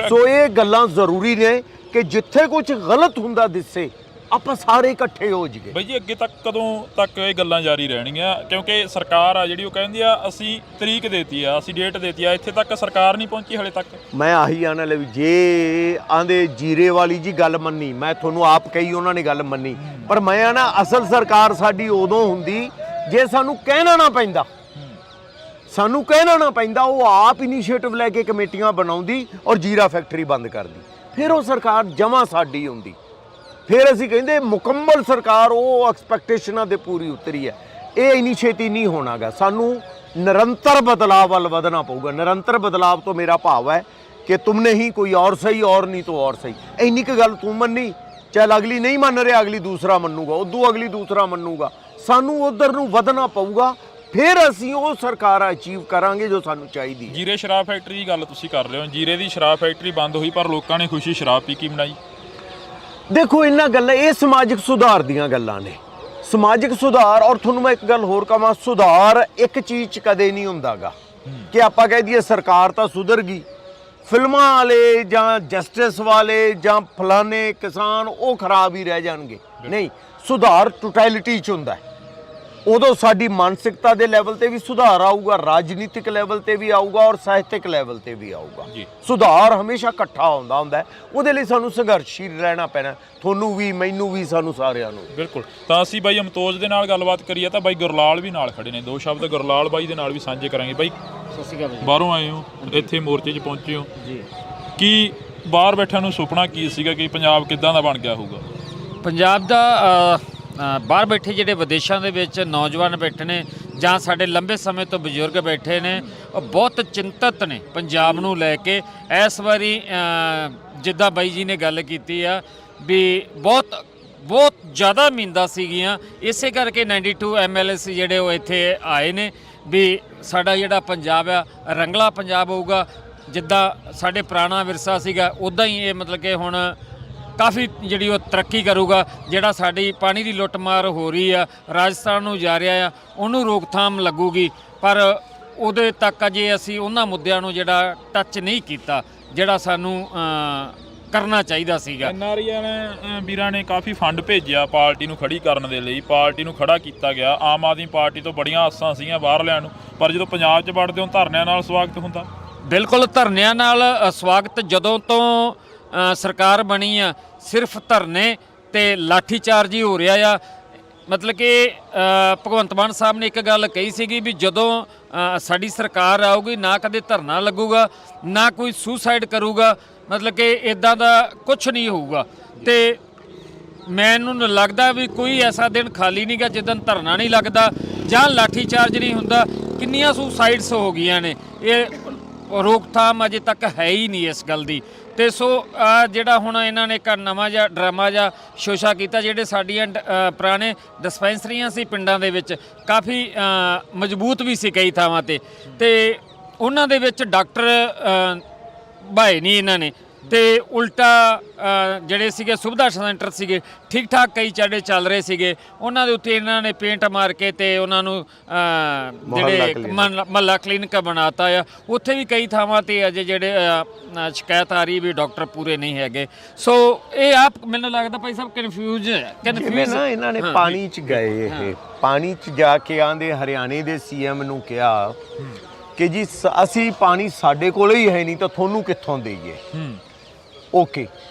ਸੋ ਇਹ ਗੱਲਾਂ ਜ਼ਰੂਰੀ ਨੇ ਕਿ ਜਿੱਥੇ ਕੁਝ ਗਲਤ ਹੁੰਦਾ ਦਿਸੇ ਆਪਾਂ ਸਾਰੇ ਇਕੱਠੇ ਹੋ ਜਾਈਏ। ਬਈ ਜੀ ਅੱਗੇ ਤੱਕ ਕਦੋਂ ਤੱਕ ਇਹ ਗੱਲਾਂ ਜਾਰੀ ਰਹਿਣਗੀਆਂ? ਕਿਉਂਕਿ ਸਰਕਾਰ ਆ ਜਿਹੜੀ ਉਹ ਕਹਿੰਦੀ ਆ ਅਸੀਂ ਤਰੀਕ ਦੇਤੀ ਆ, ਅਸੀਂ ਡੇਟ ਦੇਤੀ ਆ, ਇੱਥੇ ਤੱਕ ਸਰਕਾਰ ਨਹੀਂ ਪਹੁੰਚੀ ਹਲੇ ਤੱਕ। ਮੈਂ ਆਹੀ ਆਣ ਵਾਲੇ ਵੀ ਜੇ ਆਂਦੇ ਜੀਰੇ ਵਾਲੀ ਜੀ ਗੱਲ ਮੰਨੀ, ਮੈਂ ਤੁਹਾਨੂੰ ਆਪ ਕਹੀ ਉਹਨਾਂ ਨੇ ਗੱਲ ਮੰਨੀ, ਪਰ ਮੈਂ ਆ ਨਾ ਅਸਲ ਸਰਕਾਰ ਸਾਡੀ ਉਦੋਂ ਹੁੰਦੀ ਜੇ ਸਾਨੂੰ ਕਹਿਣਾ ਨਾ ਪੈਂਦਾ, ਸਾਨੂੰ ਕਹਿਣਾ ਨਾ ਪੈਂਦਾ, ਉਹ ਆਪ ਇਨੀਸ਼ੀਏਟਿਵ ਲੈ ਕੇ ਕਮੇਟੀਆਂ ਬਣਾਉਂਦੀ ਔਰ ਜੀਰਾ ਫੈਕਟਰੀ ਬੰਦ ਕਰਦੀ, ਫਿਰ ਉਹ ਸਰਕਾਰ ਜਮਾਂ ਸਾਡੀ ਹੁੰਦੀ। ਫਿਰ ਅਸੀਂ ਕਹਿੰਦੇ ਮੁਕੰਮਲ ਸਰਕਾਰ ਉਹ ਐਕਸਪੈਕਟੇਸ਼ਨਾਂ ਦੇ ਪੂਰੀ ਉਤਰੀ ਹੈ। ਇਹ ਇੰਨੀ ਛੇਤੀ ਨਹੀਂ ਹੋਣਾਗਾ, ਸਾਨੂੰ ਨਿਰੰਤਰ ਬਦਲਾਅ ਵੱਲ ਵਧਣਾ ਪਊਗਾ। ਨਿਰੰਤਰ ਬਦਲਾਅ ਤੋਂ ਮੇਰਾ ਭਾਵ ਹੈ ਕਿ ਤੁਮਨੇ ਹੀ ਕੋਈ ਔਰ ਸਹੀ ਔਰ ਨਹੀਂ ਤਾਂ ਔਰ ਸਹੀ। ਇੰਨੀ ਕੁ ਗੱਲ ਤੂੰ ਮੰਨੀ, ਚਾਹੇ ਅਗਲੀ ਨਹੀਂ ਮੰਨ ਰਿਹਾ, ਅਗਲੀ ਦੂਸਰਾ ਮੰਨੂਗਾ, ਉਦੋਂ ਅਗਲੀ ਦੂਸਰਾ ਮੰਨੂਗਾ, ਸਾਨੂੰ ਉਧਰ ਨੂੰ ਵਧਣਾ ਪਊਗਾ, ਫਿਰ ਅਸੀਂ ਉਹ ਸਰਕਾਰ ਅਚੀਵ ਕਰਾਂਗੇ ਜੋ ਸਾਨੂੰ ਚਾਹੀਦੀ ਹੈ। ਜੀਰੇ ਸ਼ਰਾਬ ਫੈਕਟਰੀ ਦੀ ਗੱਲ ਤੁਸੀਂ ਕਰ ਰਹੇ ਹੋ, ਜੀਰੇ ਦੀ ਸ਼ਰਾਬ ਫੈਕਟਰੀ ਬੰਦ ਹੋਈ ਪਰ ਲੋਕਾਂ ਨੇ ਖੁਸ਼ੀ ਸ਼ਰਾਬ ਪੀ ਕੇ ਮਨਾਈ। ਦੇਖੋ ਇਹਨਾਂ ਗੱਲਾਂ, ਇਹ ਸਮਾਜਿਕ ਸੁਧਾਰ ਦੀਆਂ ਗੱਲਾਂ ਨੇ, ਸਮਾਜਿਕ ਸੁਧਾਰ। ਔਰ ਤੁਹਾਨੂੰ ਮੈਂ ਇੱਕ ਗੱਲ ਹੋਰ ਕਹਾਂ, ਸੁਧਾਰ ਇੱਕ ਚੀਜ਼ 'ਚ ਕਦੇ ਨਹੀਂ ਹੁੰਦਾਗਾ ਕਿ ਆਪਾਂ ਕਹਿ ਦਈਏ ਸਰਕਾਰ ਤਾਂ ਸੁਧਰ ਗਈ, ਫਿਲਮਾਂ ਵਾਲੇ ਜਾਂ ਜਸਟਿਸ ਵਾਲੇ ਜਾਂ ਫਲਾਣੇ ਕਿਸਾਨ ਉਹ ਖਰਾਬ ਹੀ ਰਹਿ ਜਾਣਗੇ। ਨਹੀਂ, ਸੁਧਾਰ ਟੋਟੈਲਿਟੀ 'ਚ ਹੁੰਦਾ ਹੈ। ਉਦੋਂ ਸਾਡੀ ਮਾਨਸਿਕਤਾ ਦੇ ਲੈਵਲ ਤੇ ਵੀ ਸੁਧਾਰ ਆਊਗਾ, ਰਾਜਨੀਤਿਕ ਲੈਵਲ ਤੇ ਵੀ ਆਊਗਾ ਔਰ ਸਾਹਿਤਿਕ ਲੈਵਲ ਤੇ ਵੀ ਆਊਗਾ। ਸੁਧਾਰ ਹਮੇਸ਼ਾ ਇਕੱਠਾ ਹੁੰਦਾ ਹੈ, ਉਹਦੇ ਲਈ ਸਾਨੂੰ ਸੰਘਰਸ਼ੀਲ ਰਹਿਣਾ ਪੈਣਾ, ਤੁਹਾਨੂੰ ਵੀ, ਮੈਨੂੰ ਵੀ, ਸਾਨੂੰ ਸਾਰਿਆਂ ਨੂੰ। ਬਿਲਕੁਲ। ਤਾਂ ਅਸੀਂ ਬਾਈ ਅਮਤੋਜ ਦੇ ਨਾਲ ਗੱਲਬਾਤ ਕਰੀਏ ਤਾਂ ਬਾਈ ਗੁਰਲਾਲ ਵੀ ਨਾਲ ਖੜੇ ਨੇ, ਦੋ ਸ਼ਬਦ ਗੁਰਲਾਲ ਬਾਈ ਦੇ ਨਾਲ ਵੀ ਸਾਂਝੇ ਕਰਾਂਗੇ। ਬਾਈ ਸਤਿ ਸ਼੍ਰੀ ਅਕਾਲ। ਬਾਹਰੋਂ ਆਏ ਹੋ, ਇੱਥੇ ਮੋਰਚੇ 'ਚ ਪਹੁੰਚੇ ਹੋ ਜੀ, ਕੀ ਬਾਹਰ ਬੈਠਿਆਂ ਨੂੰ ਸੁਪਨਾ ਕੀ ਸੀਗਾ ਕਿ ਪੰਜਾਬ ਕਿੱਦਾਂ ਦਾ ਬਣ ਗਿਆ ਹੋਊਗਾ? ਪੰਜਾਬ ਦਾ ਬਾਹਰ ਬੈਠੇ ਜਿਹੜੇ ਵਿਦੇਸ਼ਾਂ ਦੇ ਵਿੱਚ ਨੌਜਵਾਨ ਬੈਠੇ ਨੇ ਜਾਂ ਸਾਡੇ ਲੰਬੇ ਸਮੇਂ ਤੋਂ ਬਜ਼ੁਰਗ ਬੈਠੇ ਨੇ, ਉਹ ਬਹੁਤ ਚਿੰਤਤ ਨੇ ਪੰਜਾਬ ਨੂੰ ਲੈ ਕੇ। ਇਸ ਵਾਰੀ ਜਿੱਦਾਂ ਬਾਈ ਜੀ ਨੇ ਗੱਲ ਕੀਤੀ ਆ ਵੀ ਬਹੁਤ ਜ਼ਿਆਦਾ ਉਮੀਦਾਂ ਸੀਗੀਆਂ, ਇਸੇ ਕਰਕੇ 92 MLA ਜਿਹੜੇ ਉਹ ਇੱਥੇ ਆਏ ਨੇ ਵੀ ਸਾਡਾ ਜਿਹੜਾ ਪੰਜਾਬ ਆ ਰੰਗਲਾ ਪੰਜਾਬ ਹੋਊਗਾ। ਜਿੱਦਾਂ ਸਾਡੇ ਪੁਰਾਣਾ ਵਿਰਸਾ ਸੀਗਾ ਉੱਦਾਂ ਹੀ ਇਹ ਮਤਲਬ ਕਿ ਹੁਣ ਕਾਫੀ ਜਿਹੜੀ ਉਹ ਤਰੱਕੀ ਕਰੂਗਾ। ਜਿਹੜਾ ਸਾਡੀ ਪਾਣੀ ਦੀ ਲੁੱਟਮਾਰ ਹੋ ਰਹੀ ਆ, ਰਾਜਸਥਾਨ ਨੂੰ ਜਾ ਰਿਹਾ ਆ, ਉਹਨੂੰ ਰੋਕਥਾਮ ਲੱਗੂਗੀ। ਪਰ ਉਹਦੇ ਤੱਕ ਅਜੇ ਅਸੀਂ ਉਹਨਾਂ ਮੁੱਦਿਆਂ ਨੂੰ ਜਿਹੜਾ ਟੱਚ ਨਹੀਂ ਕੀਤਾ ਜਿਹੜਾ ਸਾਨੂੰ ਕਰਨਾ ਚਾਹੀਦਾ ਸੀਗਾ। NRI ਨੇ ਵੀਰਾਂ ਨੇ ਕਾਫੀ ਫੰਡ ਭੇਜਿਆ ਪਾਰਟੀ ਨੂੰ ਖੜੀ ਕਰਨ ਦੇ ਲਈ, ਪਾਰਟੀ ਨੂੰ ਖੜਾ ਕੀਤਾ ਗਿਆ। ਆਮ ਆਦਮੀ ਪਾਰਟੀ ਤੋਂ ਬੜੀਆਂ ਆਸਾਂ ਸੀਗੀਆਂ ਬਾਹਰਲਿਆਂ ਨੂੰ, ਪਰ ਜਦੋਂ ਪੰਜਾਬ 'ਚ ਵੜਦੇ ਹੋ ਧਰਨਿਆਂ ਨਾਲ ਸਵਾਗਤ ਹੁੰਦਾ। ਬਿਲਕੁਲ, ਧਰਨਿਆਂ ਨਾਲ ਸਵਾਗਤ। ਜਦੋਂ ਤੋਂ ਸਰਕਾਰ ਬਣੀ ਆ ਸਿਰਫ ਧਰਨੇ ਤੇ ਲਾਠੀਚਾਰਜ ਹੀ ਹੋ ਰਿਹਾ ਆ। ਮਤਲਬ ਕਿ ਭਗਵੰਤ ਮਾਨ ਸਾਹਿਬ ਨੇ ਇੱਕ ਗੱਲ ਕਹੀ ਸੀਗੀ ਵੀ ਜਦੋਂ ਸਾਡੀ ਸਰਕਾਰ ਆਊਗੀ ਨਾ ਕਦੇ ਧਰਨਾ ਲੱਗੂਗਾ ਨਾ ਕੋਈ ਸੁਸਾਈਡ ਕਰੂਗਾ, ਮਤਲਬ ਕਿ ਇਦਾਂ ਦਾ ਕੁਝ ਨਹੀਂ ਹੋਊਗਾ। ਤੇ ਮੈਨੂੰ ਲੱਗਦਾ ਵੀ ਕੋਈ ਐਸਾ ਦਿਨ ਖਾਲੀ ਨਹੀਂਗਾ ਜਿੱਦਣ ਧਰਨਾ ਨਹੀਂ ਲੱਗਦਾ ਜਾਂ ਲਾਠੀਚਾਰਜ ਨਹੀਂ ਹੁੰਦਾ। ਕਿੰਨੀਆਂ ਸੁਸਾਈਡਸ ਹੋ ਗਈਆਂ ਨੇ, ਇਹ ਰੋਕਥਾਮ ਅਜੇ ਤੱਕ ਹੈ ਹੀ ਨਹੀਂ ਇਸ ਗੱਲ ਦੀ। ਤੇ ਸੋ ਜਿਹੜਾ ਹੁਣ ਇਹਨਾਂ ਨੇ ਇੱਕ ਨਵਾਂ ਜਿਹਾ ਡਰਾਮਾ ਜਿਹਾ ਸ਼ੋਸ਼ਾ ਕੀਤਾ, ਜਿਹੜੇ ਸਾਡੀਆਂ ਪੁਰਾਣੇ ਡਿਸਪੈਂਸਰੀਆਂ ਸੀ ਪਿੰਡਾਂ ਦੇ ਵਿੱਚ ਕਾਫੀ ਮਜ਼ਬੂਤ ਵੀ ਸੀ ਕਈ ਥਾਵਾਂ ਤੇ ਉਹਨਾਂ ਦੇ ਵਿੱਚ ਡਾਕਟਰ ਭਾਏ ਨਹੀਂ ਇਹਨਾਂ ਨੇ, ਤੇ ਉਲਟਾ ਜਿਹੜੇ ਸੀਗੇ ਸੁਵਿਧਾ ਸੈਂਟਰ ਸੀਗੇ ਠੀਕ ਠਾਕ ਕਈ ਚਾੜੇ ਚੱਲ ਰਹੇ ਸੀਗੇ, ਉਹਨਾਂ ਦੇ ਉੱਤੇ ਇਹਨਾਂ ਨੇ ਪੇਂਟ ਮਾਰ ਕੇ ਤੇ ਉਹਨਾਂ ਨੂੰ ਜਿਹੜੇ ਮਹੱਲਾ ਕਲੀਨਿਕ ਬਣਾਤਾ ਆ। ਉੱਥੇ ਵੀ ਕਈ ਥਾਵਾਂ ਤੇ ਅਜੇ ਜਿਹੜੇ ਸ਼ਿਕਾਇਤ ਆ ਰਹੀ ਵੀ ਡਾਕਟਰ ਪੂਰੇ ਨਹੀਂ ਹੈਗੇ। ਸੋ ਇਹ ਆਪ ਮੈਨੂੰ ਲੱਗਦਾ ਭਾਈ ਸਾਹਿਬ ਕਨਫਿਊਜ਼ ਨਾ ਇਹਨਾਂ ਨੇ ਪਾਣੀ 'ਚ ਗਏ, ਇਹ ਪਾਣੀ 'ਚ ਜਾ ਕੇ ਆਂਦੇ ਹਰਿਆਣੇ ਦੇ CM ਨੂੰ ਕਿਹਾ ਕਿ ਜੀ ਅਸੀਂ ਪਾਣੀ ਸਾਡੇ ਕੋਲ ਹੀ ਹੈ ਨਹੀਂ ਤਾਂ ਤੁਹਾਨੂੰ ਕਿੱਥੋਂ ਦੇਈਏ। ਓਕੇ,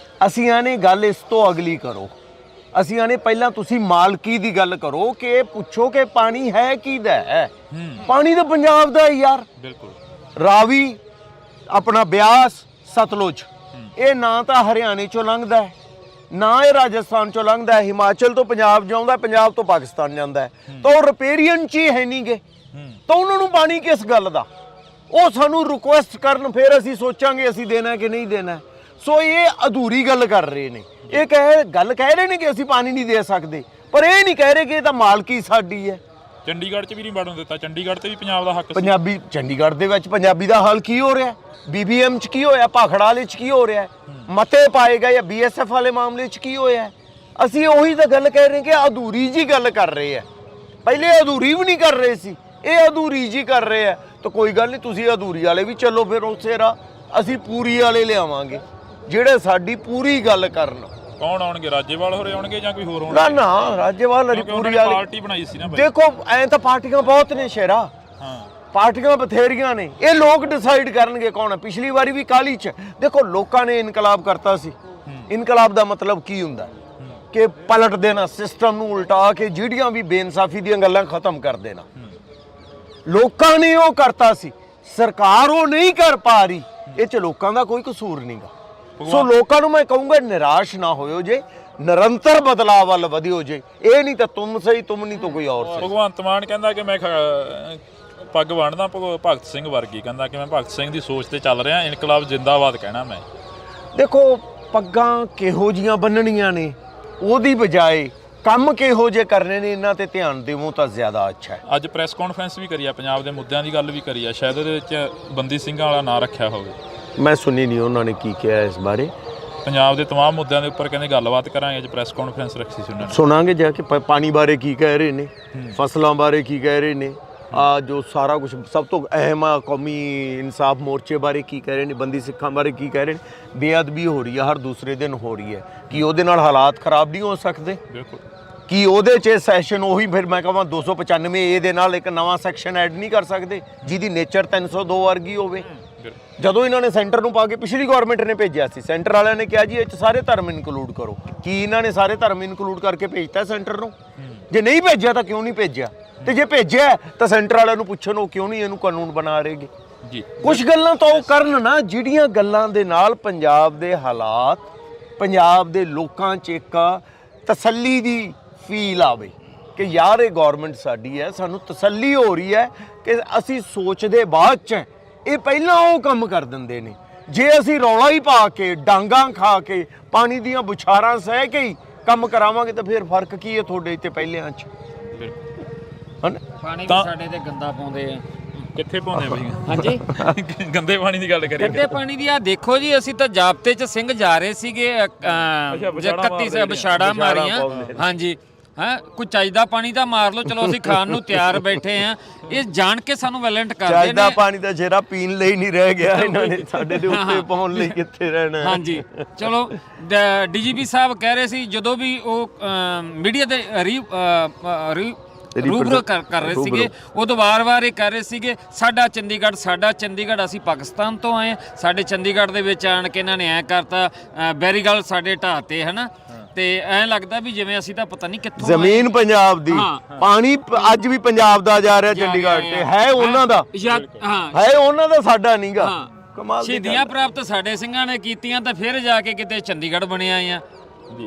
ਅਸੀਂ ਆਨੇ ਗੱਲ ਇਸ ਤੋਂ ਅਗਲੀ ਕਰੋ। ਅਸੀਂ ਆਨੇ ਪਹਿਲਾਂ ਤੁਸੀਂ ਮਾਲਕੀ ਦੀ ਗੱਲ ਕਰੋ ਕਿ ਇਹ ਪੁੱਛੋ ਕਿ ਪਾਣੀ ਹੈ ਕਿਹਦਾ ਹੈ। ਪਾਣੀ ਤਾਂ ਪੰਜਾਬ ਦਾ ਹੀ ਯਾਰ। ਬਿਲਕੁਲ। ਰਾਵੀ, ਆਪਣਾ ਬਿਆਸ, ਸਤਲੁਜ, ਇਹ ਨਾ ਤਾਂ ਹਰਿਆਣੇ ਚੋਂ ਲੰਘਦਾ ਹੈ ਨਾ ਇਹ ਰਾਜਸਥਾਨ ਚੋਂ ਲੰਘਦਾ ਹੈ। ਹਿਮਾਚਲ ਤੋਂ ਪੰਜਾਬ ਜਾਂਦਾ, ਪੰਜਾਬ ਤੋਂ ਪਾਕਿਸਤਾਨ ਜਾਂਦਾ ਹੈ, ਤਾਂ ਉਹ ਰਿਪੇਰੀਅਨ 'ਚ ਹੀ ਹੈ ਨਹੀਂ ਗੇ, ਤਾਂ ਉਹਨਾਂ ਨੂੰ ਪਾਣੀ ਕਿਸ ਗੱਲ ਦਾ? ਉਹ ਸਾਨੂੰ ਰਿਕੁਐਸਟ ਕਰਨ, ਫਿਰ ਅਸੀਂ ਸੋਚਾਂਗੇ ਅਸੀਂ ਦੇਣਾ ਕਿ ਨਹੀਂ ਦੇਣਾ। ਸੋ ਇਹ ਅਧੂਰੀ ਗੱਲ ਕਰ ਰਹੇ ਨੇ। ਇਹ ਗੱਲ ਕਹਿ ਰਹੇ ਨੇ ਕਿ ਅਸੀਂ ਪਾਣੀ ਨਹੀਂ ਦੇ ਸਕਦੇ, ਪਰ ਇਹ ਨਹੀਂ ਕਹਿ ਰਹੇ ਕਿ ਇਹ ਤਾਂ ਮਾਲਕੀ ਸਾਡੀ ਹੈ। ਚੰਡੀਗੜ੍ਹ 'ਚ ਵੀ ਨਹੀਂ ਵੜਨ ਦਿੱਤਾ, ਚੰਡੀਗੜ੍ਹ ਤੇ ਵੀ ਪੰਜਾਬ ਦਾ ਹੱਕ ਸੀ। ਪੰਜਾਬੀ ਚੰਡੀਗੜ੍ਹ ਦੇ ਵਿੱਚ ਪੰਜਾਬੀ ਦਾ ਹਾਲ ਕੀ ਹੋ ਰਿਹਾ? BBM 'ਚ ਕੀ ਹੋਇਆ? ਭਾਖੜਾ ਵਾਲੇ 'ਚ ਕੀ ਹੋ ਰਿਹਾ? ਮਤੇ ਪਾਏ ਗਏ ਜਾਂ BSF ਵਾਲੇ ਮਾਮਲੇ 'ਚ ਕੀ ਹੋਇਆ? ਅਸੀਂ ਉਹੀ ਤਾਂ ਗੱਲ ਕਹਿ ਰਹੇ ਕਿ ਅਧੂਰੀ ਜੀ ਗੱਲ ਕਰ ਰਹੇ ਆ। ਪਹਿਲੇ ਅਧੂਰੀ ਵੀ ਨਹੀਂ ਕਰ ਰਹੇ ਸੀ, ਇਹ ਅਧੂਰੀ ਜੀ ਕਰ ਰਹੇ ਆ। ਤਾਂ ਕੋਈ ਗੱਲ ਨਹੀਂ, ਤੁਸੀਂ ਅਧੂਰੀ ਵਾਲੇ ਵੀ ਚੱਲੋ, ਫਿਰ ਉਸੇ ਰਾਹ ਅਸੀਂ ਪੂਰੀ ਵਾਲੇ ਲਿਆਵਾਂਗੇ ਜਿਹੜੇ ਸਾਡੀ ਪੂਰੀ ਗੱਲ ਕਰਨ। ਕੌਣ ਆਉਣਗੇ? ਰਾਜੇਵਾਲ ਹੋਰੇ ਆਉਣਗੇ ਜਾਂ ਕੋਈ ਹੋਰ ਨਾ ਆਉਣਗੇ? ਨਾ, ਰਾਜੇਵਾਲ ਵਾਲੀ ਪੂਰੀ ਵਾਲੀ ਪਾਰਟੀ ਬਣਾਈ ਸੀ ਨਾ ਬਾਈ। ਦੇਖੋ ਐਂ ਤਾਂ ਪਾਰਟੀਆਂ ਬਹੁਤ ਨੇ ਸ਼ੇਰਾ, ਪਾਰਟੀਆਂ ਬਥੇਰੀਆਂ ਨੇ, ਇਹ ਲੋਕ ਡਿਸਾਈਡ ਕਰਨਗੇ ਕੌਣ ਹੈ। ਪਿਛਲੀ ਵਾਰੀ ਵੀ ਕਾਲੀ 'ਚ ਦੇਖੋ ਲੋਕਾਂ ਨੇ ਇਨਕਲਾਬ ਕਰਤਾ ਸੀ। ਇਨਕਲਾਬ ਦਾ ਮਤਲਬ ਕੀ ਹੁੰਦਾ ਕਿ ਪਲਟ ਦੇਣਾ, ਸਿਸਟਮ ਨੂੰ ਉਲਟਾ ਕੇ ਜਿਹੜੀਆਂ ਵੀ ਬੇਇਨਸਾਫੀ ਦੀਆਂ ਗੱਲਾਂ ਖਤਮ ਕਰ ਦੇਣਾ। ਲੋਕਾਂ ਨੇ ਉਹ ਕਰਤਾ ਸੀ, ਸਰਕਾਰ ਉਹ ਨਹੀਂ ਕਰ ਪਾ ਰਹੀ। ਇਹ 'ਚ ਲੋਕਾਂ ਦਾ ਕੋਈ ਕਸੂਰ ਨਹੀਂਗਾ। ਸੋ ਲੋਕਾਂ ਨੂੰ ਮੈਂ ਕਹੂੰਗਾ ਨਿਰਾਸ਼ ਨਾ ਹੋਇਓ ਜੇ, ਨਿਰੰਤਰ ਬਦਲਾਅ ਵੱਲ ਵਧਿਓ ਜੇ। ਇਹ ਨਹੀਂ ਤਾਂ ਤੁਮ ਸਹੀ, ਤੁਮ ਨਹੀਂ ਤਾਂ ਕੋਈ ਹੋਰ ਸਹੀ। ਭਗਵੰਤ ਮਾਨ ਕਹਿੰਦਾ ਕਿ ਮੈਂ ਪੱਗ ਬੰਨ੍ਹਦਾ ਭਗਤ ਸਿੰਘ ਵਰਗੀ, ਕਹਿੰਦਾ ਕਿ ਮੈਂ ਭਗਤ ਸਿੰਘ ਦੀ ਸੋਚ ਤੇ ਚੱਲ ਰਿਹਾ, ਇਨਕਲਾਬ ਜਿੰਦਾਬਾਦ ਕਹਿਣਾ ਮੈਂ। ਦੇਖੋ ਪੱਗਾਂ ਕਿਹੋ ਜੀਆਂ ਬੰਨਣੀਆਂ ਨੇ ਉਹਦੀ ਬਜਾਏ ਕੰਮ ਕਿਹੋ ਜਿਹੇ ਕਰਨੇ ਨੇ ਇਹਨਾਂ ਤੇ ਧਿਆਨ ਦੇਵੋ ਤਾਂ ਜ਼ਿਆਦਾ ਅੱਛਾ ਹੈ। ਅੱਜ ਪ੍ਰੈਸ ਕਾਨਫਰੰਸ ਵੀ ਕਰੀ ਆ, ਪੰਜਾਬ ਦੇ ਮੁੱਦਿਆਂ ਦੀ ਗੱਲ ਵੀ ਕਰੀ ਆ, ਸ਼ਾਇਦ ਉਹਦੇ ਵਿੱਚ ਬੰਦੀ ਸਿੰਘਾਂ ਵਾਲਾ ਨਾਂ ਰੱਖਿਆ ਹੋਵੇ। ਮੈਂ ਸੁਣੀ ਨਹੀਂ ਉਹਨਾਂ ਨੇ ਕੀ ਕਿਹਾ ਇਸ ਬਾਰੇ। ਪੰਜਾਬ ਦੇ तमाम ਮੁੱਦਿਆਂ ਦੇ ਉੱਪਰ ਕਹਿੰਦੇ ਗੱਲਬਾਤ ਕਰਾਂਗੇ। ਅੱਜ ਪ੍ਰੈਸ ਕਾਨਫਰੰਸ ਰੱਖੀ ਸੀ ਉਹਨਾਂ ਨੇ। ਸੁਣਾਂਗੇ ਜਾ ਕੇ ਪਾਣੀ ਬਾਰੇ ਕੀ ਕਹਿ ਰਹੇ ਨੇ, ਫਸਲਾਂ ਬਾਰੇ ਕੀ ਕਹਿ ਰਹੇ ਨੇ, ਜੋ ਸਾਰਾ ਕੁਝ ਸਭ ਤੋਂ ਅਹਿਮ ਆ ਕੌਮੀ ਇਨਸਾਫ ਮੋਰਚੇ ਬਾਰੇ ਕੀ ਕਹਿ ਰਹੇ ਨੇ, ਬੰਦੀ ਸਿੱਖਾਂ ਬਾਰੇ ਕੀ ਕਹਿ ਰਹੇ ਨੇ। ਬੇਅਦਬੀ ਹੋ ਰਹੀ ਹੈ, ਹਰ ਦੂਸਰੇ ਦਿਨ ਹੋ ਰਹੀ ਹੈ। ਕੀ ਉਹਦੇ ਨਾਲ ਹਾਲਾਤ ਖਰਾਬ ਨਹੀਂ ਹੋ ਸਕਦੇ? ਬਿਲਕੁਲ। ਕੀ ਉਹਦੇ 'ਚ ਸੈਸ਼ਨ ਉਹੀ ਫਿਰ ਮੈਂ ਕਹਾਂ 295A ਦੇ ਨਾਲ ਇੱਕ ਨਵਾਂ ਸੈਕਸ਼ਨ ਐਡ ਨਹੀਂ ਕਰ ਸਕਦੇ ਜਿਹਦੀ ਨੇਚਰ 302 ਵਰਗੀ ਹੋਵੇ? ਜਦੋਂ ਇਹਨਾਂ ਨੇ ਸੈਂਟਰ ਨੂੰ ਪਾ ਕੇ, ਪਿਛਲੀ ਗਵਰਨਮੈਂਟ ਨੇ ਭੇਜਿਆ ਸੀ, ਸੈਂਟਰ ਵਾਲਿਆਂ ਨੇ ਕਿਹਾ ਜੀ ਇਹ 'ਚ ਸਾਰੇ ਧਰਮ ਇਨਕਲੂਡ ਕਰੋ। ਕੀ ਇਹਨਾਂ ਨੇ ਸਾਰੇ ਧਰਮ ਇਨਕਲੂਡ ਕਰਕੇ ਭੇਜਤਾ ਸੈਂਟਰ ਨੂੰ? ਜੇ ਨਹੀਂ ਭੇਜਿਆ ਤਾਂ ਕਿਉਂ ਨਹੀਂ ਭੇਜਿਆ? ਤੇ ਜੇ ਭੇਜਿਆ ਤਾਂ ਸੈਂਟਰ ਵਾਲਿਆਂ ਨੂੰ ਪੁੱਛਣ ਉਹ ਕਿਉਂ ਨਹੀਂ ਇਹਨੂੰ ਕਾਨੂੰਨ ਬਣਾ ਰਹੇਗੇ। ਜੀ ਕੁਝ ਗੱਲਾਂ ਤਾਂ ਉਹ ਕਰਨ ਨਾ ਜਿਹੜੀਆਂ ਗੱਲਾਂ ਦੇ ਨਾਲ ਪੰਜਾਬ ਦੇ ਹਾਲਾਤ, ਪੰਜਾਬ ਦੇ ਲੋਕਾਂ 'ਚ ਇੱਕ ਤਸੱਲੀ ਦੀ ਫੀਲ ਆਵੇ ਕਿ ਯਾਰ ਇਹ ਗਵਰਨਮੈਂਟ ਸਾਡੀ ਹੈ, ਸਾਨੂੰ ਤਸੱਲੀ ਹੋ ਰਹੀ ਹੈ ਕਿ ਅਸੀਂ ਸੋਚਦੇ ਬਾਅਦ 'ਚ ਇਹ ਪਹਿਲਾਂ ਉਹ ਕੰਮ ਕਰ ਦਿੰਦੇ ਨੇ। ਜੇ ਅਸੀਂ ਰੌਲਾ ਹੀ ਪਾ ਕੇ ਡਾਂਗਾਂ ਖਾ ਕੇ ਪਾਣੀ ਦੀਆਂ ਬੁਛਾਰਾਂ ਸਹਿ ਕੇ ਹੀ ਕੰਮ ਕਰਾਵਾਂਗੇ ਤਾਂ ਫਿਰ ਫਰਕ ਕੀ ਹੈ ਤੁਹਾਡੇ ਤੇ ਪਹਿਲਿਆਂ 'ਚ? ਹਨ ਪਾਣੀ ਵੀ ਤਾਂ- ਸਾਡੇ ਤੇ ਗੰਦਾ ਪਾਉਂਦੇ ਆ। ਕਿੱਥੇ ਪਾਉਂਦੇ ਬਈ ਹਾਂਜੀ ਗੰਦੇ ਪਾਣੀ ਦੀ ਗੱਲ ਕਰੀਏ ਗੰਦੇ ਪਾਣੀ ਦੀ ਆ ਦੇਖੋ ਜੀ, ਅਸੀਂ ਤਾਂ ਜਾਬਤੇ 'ਚ ਸਿੰਘ ਜਾ ਰਹੇ ਸੀਗੇ ਜੇ 31 ਵਿਛਾੜਾ ਮਾਰੀਆਂ। ਹਾਂਜੀ ਹਾਂ, ਕੋਈ ਚਾਹੀਦਾ ਪਾਣੀ ਤਾਂ ਮਾਰ ਲਓ, ਚਲੋ ਅਸੀਂ ਖਾਣ ਨੂੰ ਤਿਆਰ ਬੈਠੇ ਆ। ਇਹ ਜਾਣ ਕੇ ਸਾਨੂੰ ਵੈਲੈਂਟ ਕਰਦੇ ਚਾਹੀਦਾ ਨੇ। ਪਾਣੀ ਦਾ ਜੇਰਾ ਪੀਣ ਲਈ ਨਹੀਂ ਰਹਿ ਗਿਆ, ਇਹਨਾਂ ਨੇ ਸਾਡੇ ਦੇ ਉੱਤੇ ਪਾਉਣ ਲਈ ਕਿੱਥੇ ਰਹਿਣਾ ਹੈ। ਹਾਂਜੀ ਚਲੋ ਡੀਜੀਪੀ ਸਾਹਿਬ ਕਹਿ ਰਹੇ ਸੀ ਜਦੋਂ ਵੀ ਉਹ ਮੀਡੀਆ ਦੇ ਰੂਬਰੂ ਕਰ ਰਹੇ ਸੀਗੇ, ਉਦੋਂ ਵਾਰ-ਵਾਰ ਇਹ ਕਹਿ ਰਹੇ ਸੀਗੇ ਸਾਡਾ ਚੰਡੀਗੜ੍ਹ, ਅਸੀਂ ਪਾਕਿਸਤਾਨ ਤੋਂ ਆਏ, ਸਾਡੇ ਚੰਡੀਗੜ੍ਹ ਦੇ ਵਿੱਚ ਆਣ ਕੇ ਇਹਨਾਂ ਨੇ ਐ ਕਰਤਾ, ਬੈਰੀਗਲ ਸਾਡੇ ਢਾਹ ਤੇ ਹਨਾ, ਤੇ ਐਂ ਲੱਗਦਾ ਵੀ ਜਿਵੇਂ ਅਸੀਂ ਤਾਂ ਪਤਾ ਨਹੀਂ ਕਿੱਥੋਂ ਜ਼ਮੀਨ ਪੰਜਾਬ ਦੀ, ਪਾਣੀ ਅੱਜ ਵੀ ਪੰਜਾਬ ਦਾ ਜਾ ਰਿਹਾ ਚੰਡੀਗੜ੍ਹ ਤੇ, ਹੈ ਉਹਨਾਂ ਦਾ, ਹੈ ਉਹਨਾਂ ਦਾ, ਸਾਡਾ ਨਹੀਂਗਾ। ਕਮਾਲ ਦੀ ਸ਼ਹੀਦੀਆਂ ਪ੍ਰਾਪਤ ਸਾਡੇ ਸਿੰਘਾਂ ਨੇ ਕੀਤੀਆਂ ਤਾਂ ਫਿਰ ਜਾ ਕੇ ਕਿਤੇ ਚੰਡੀਗੜ੍ਹ ਬਣਿਆ ਆ,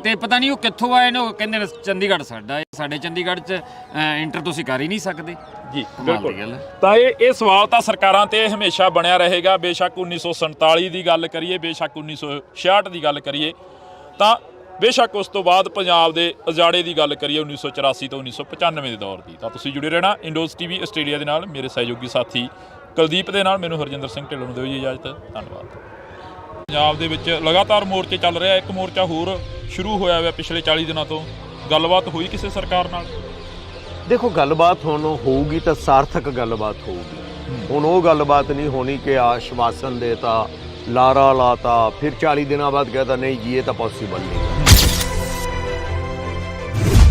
ਤੇ ਪਤਾ ਨਹੀਂ ਉਹ ਕਿੱਥੋਂ ਆਏ ਨੇ, ਉਹ ਕਹਿੰਦੇ ਨੇ ਚੰਡੀਗੜ੍ਹ ਸਾਡਾ ਹੈ। ਸਾਡੇ ਚੰਡੀਗੜ੍ਹ 'ਚ ਇੰਟਰ ਤੁਸੀਂ ਕਰ ਹੀ ਨਹੀਂ ਸਕਦੇ ਜੀ। ਬਿਲਕੁਲ, ਤਾਂ ਇਹ ਸਵਾਲ ਤਾਂ ਸਰਕਾਰਾਂ ਤੇ ਹਮੇਸ਼ਾ ਬਣਿਆ ਰਹੇਗਾ। ਬੇਸ਼ੱਕ 1947 ਦੀ ਗੱਲ ਕਰੀਏ, ਬੇਸ਼ੱਕ 1966 ਦੀ ਗੱਲ ਕਰੀਏ, ਤਾਂ ਬੇਸ਼ੱਕ ਉਸ ਤੋਂ ਬਾਅਦ ਪੰਜਾਬ ਦੇ ਉਜਾੜੇ ਦੀ ਗੱਲ ਕਰੀਏ 1984 ਤੋਂ 1995 ਦੇ ਦੌਰ ਦੀ। ਤਾਂ ਤੁਸੀਂ ਜੁੜੇ ਰਹਿਣਾ ਇੰਡੋਜ਼ ਟੀਵੀ ਆਸਟ੍ਰੇਲੀਆ ਦੇ ਨਾਲ, ਮੇਰੇ ਸਹਿਯੋਗੀ ਸਾਥੀ ਕੁਲਦੀਪ ਦੇ ਨਾਲ। ਮੈਨੂੰ ਹਰਜਿੰਦਰ ਸਿੰਘ ਢਿੱਲੋਂ ਨੂੰ ਦਿਓ ਜੀ ਇਜਾਜ਼ਤ, ਧੰਨਵਾਦ। ਪੰਜਾਬ ਦੇ ਵਿੱਚ ਲਗਾਤਾਰ ਮੋਰਚੇ ਚੱਲ ਰਿਹਾ, ਇੱਕ ਮੋਰਚਾ ਹੋਰ ਸ਼ੁਰੂ ਹੋਇਆ ਹੋਇਆ ਪਿਛਲੇ 40 ਦਿਨਾਂ ਤੋਂ। ਗੱਲਬਾਤ ਹੋਈ ਕਿਸੇ ਸਰਕਾਰ ਨਾਲ? ਦੇਖੋ, ਗੱਲਬਾਤ ਹੁਣ ਹੋਊਗੀ ਤਾਂ ਸਾਰਥਕ ਗੱਲਬਾਤ ਹੋਊਗੀ। ਹੁਣ ਉਹ ਗੱਲਬਾਤ ਨਹੀਂ ਹੋਣੀ ਕਿ ਆਸ਼ਵਾਸਨ ਦੇਤਾ, ਲਾਰਾ ਲਾਤਾ, ਫਿਰ 40 ਦਿਨਾਂ ਬਾਅਦ कहता ਨਹੀਂ ਜੀ ਇਹ ਤਾਂ ਪੋਸੀਬਲ ਨਹੀਂ।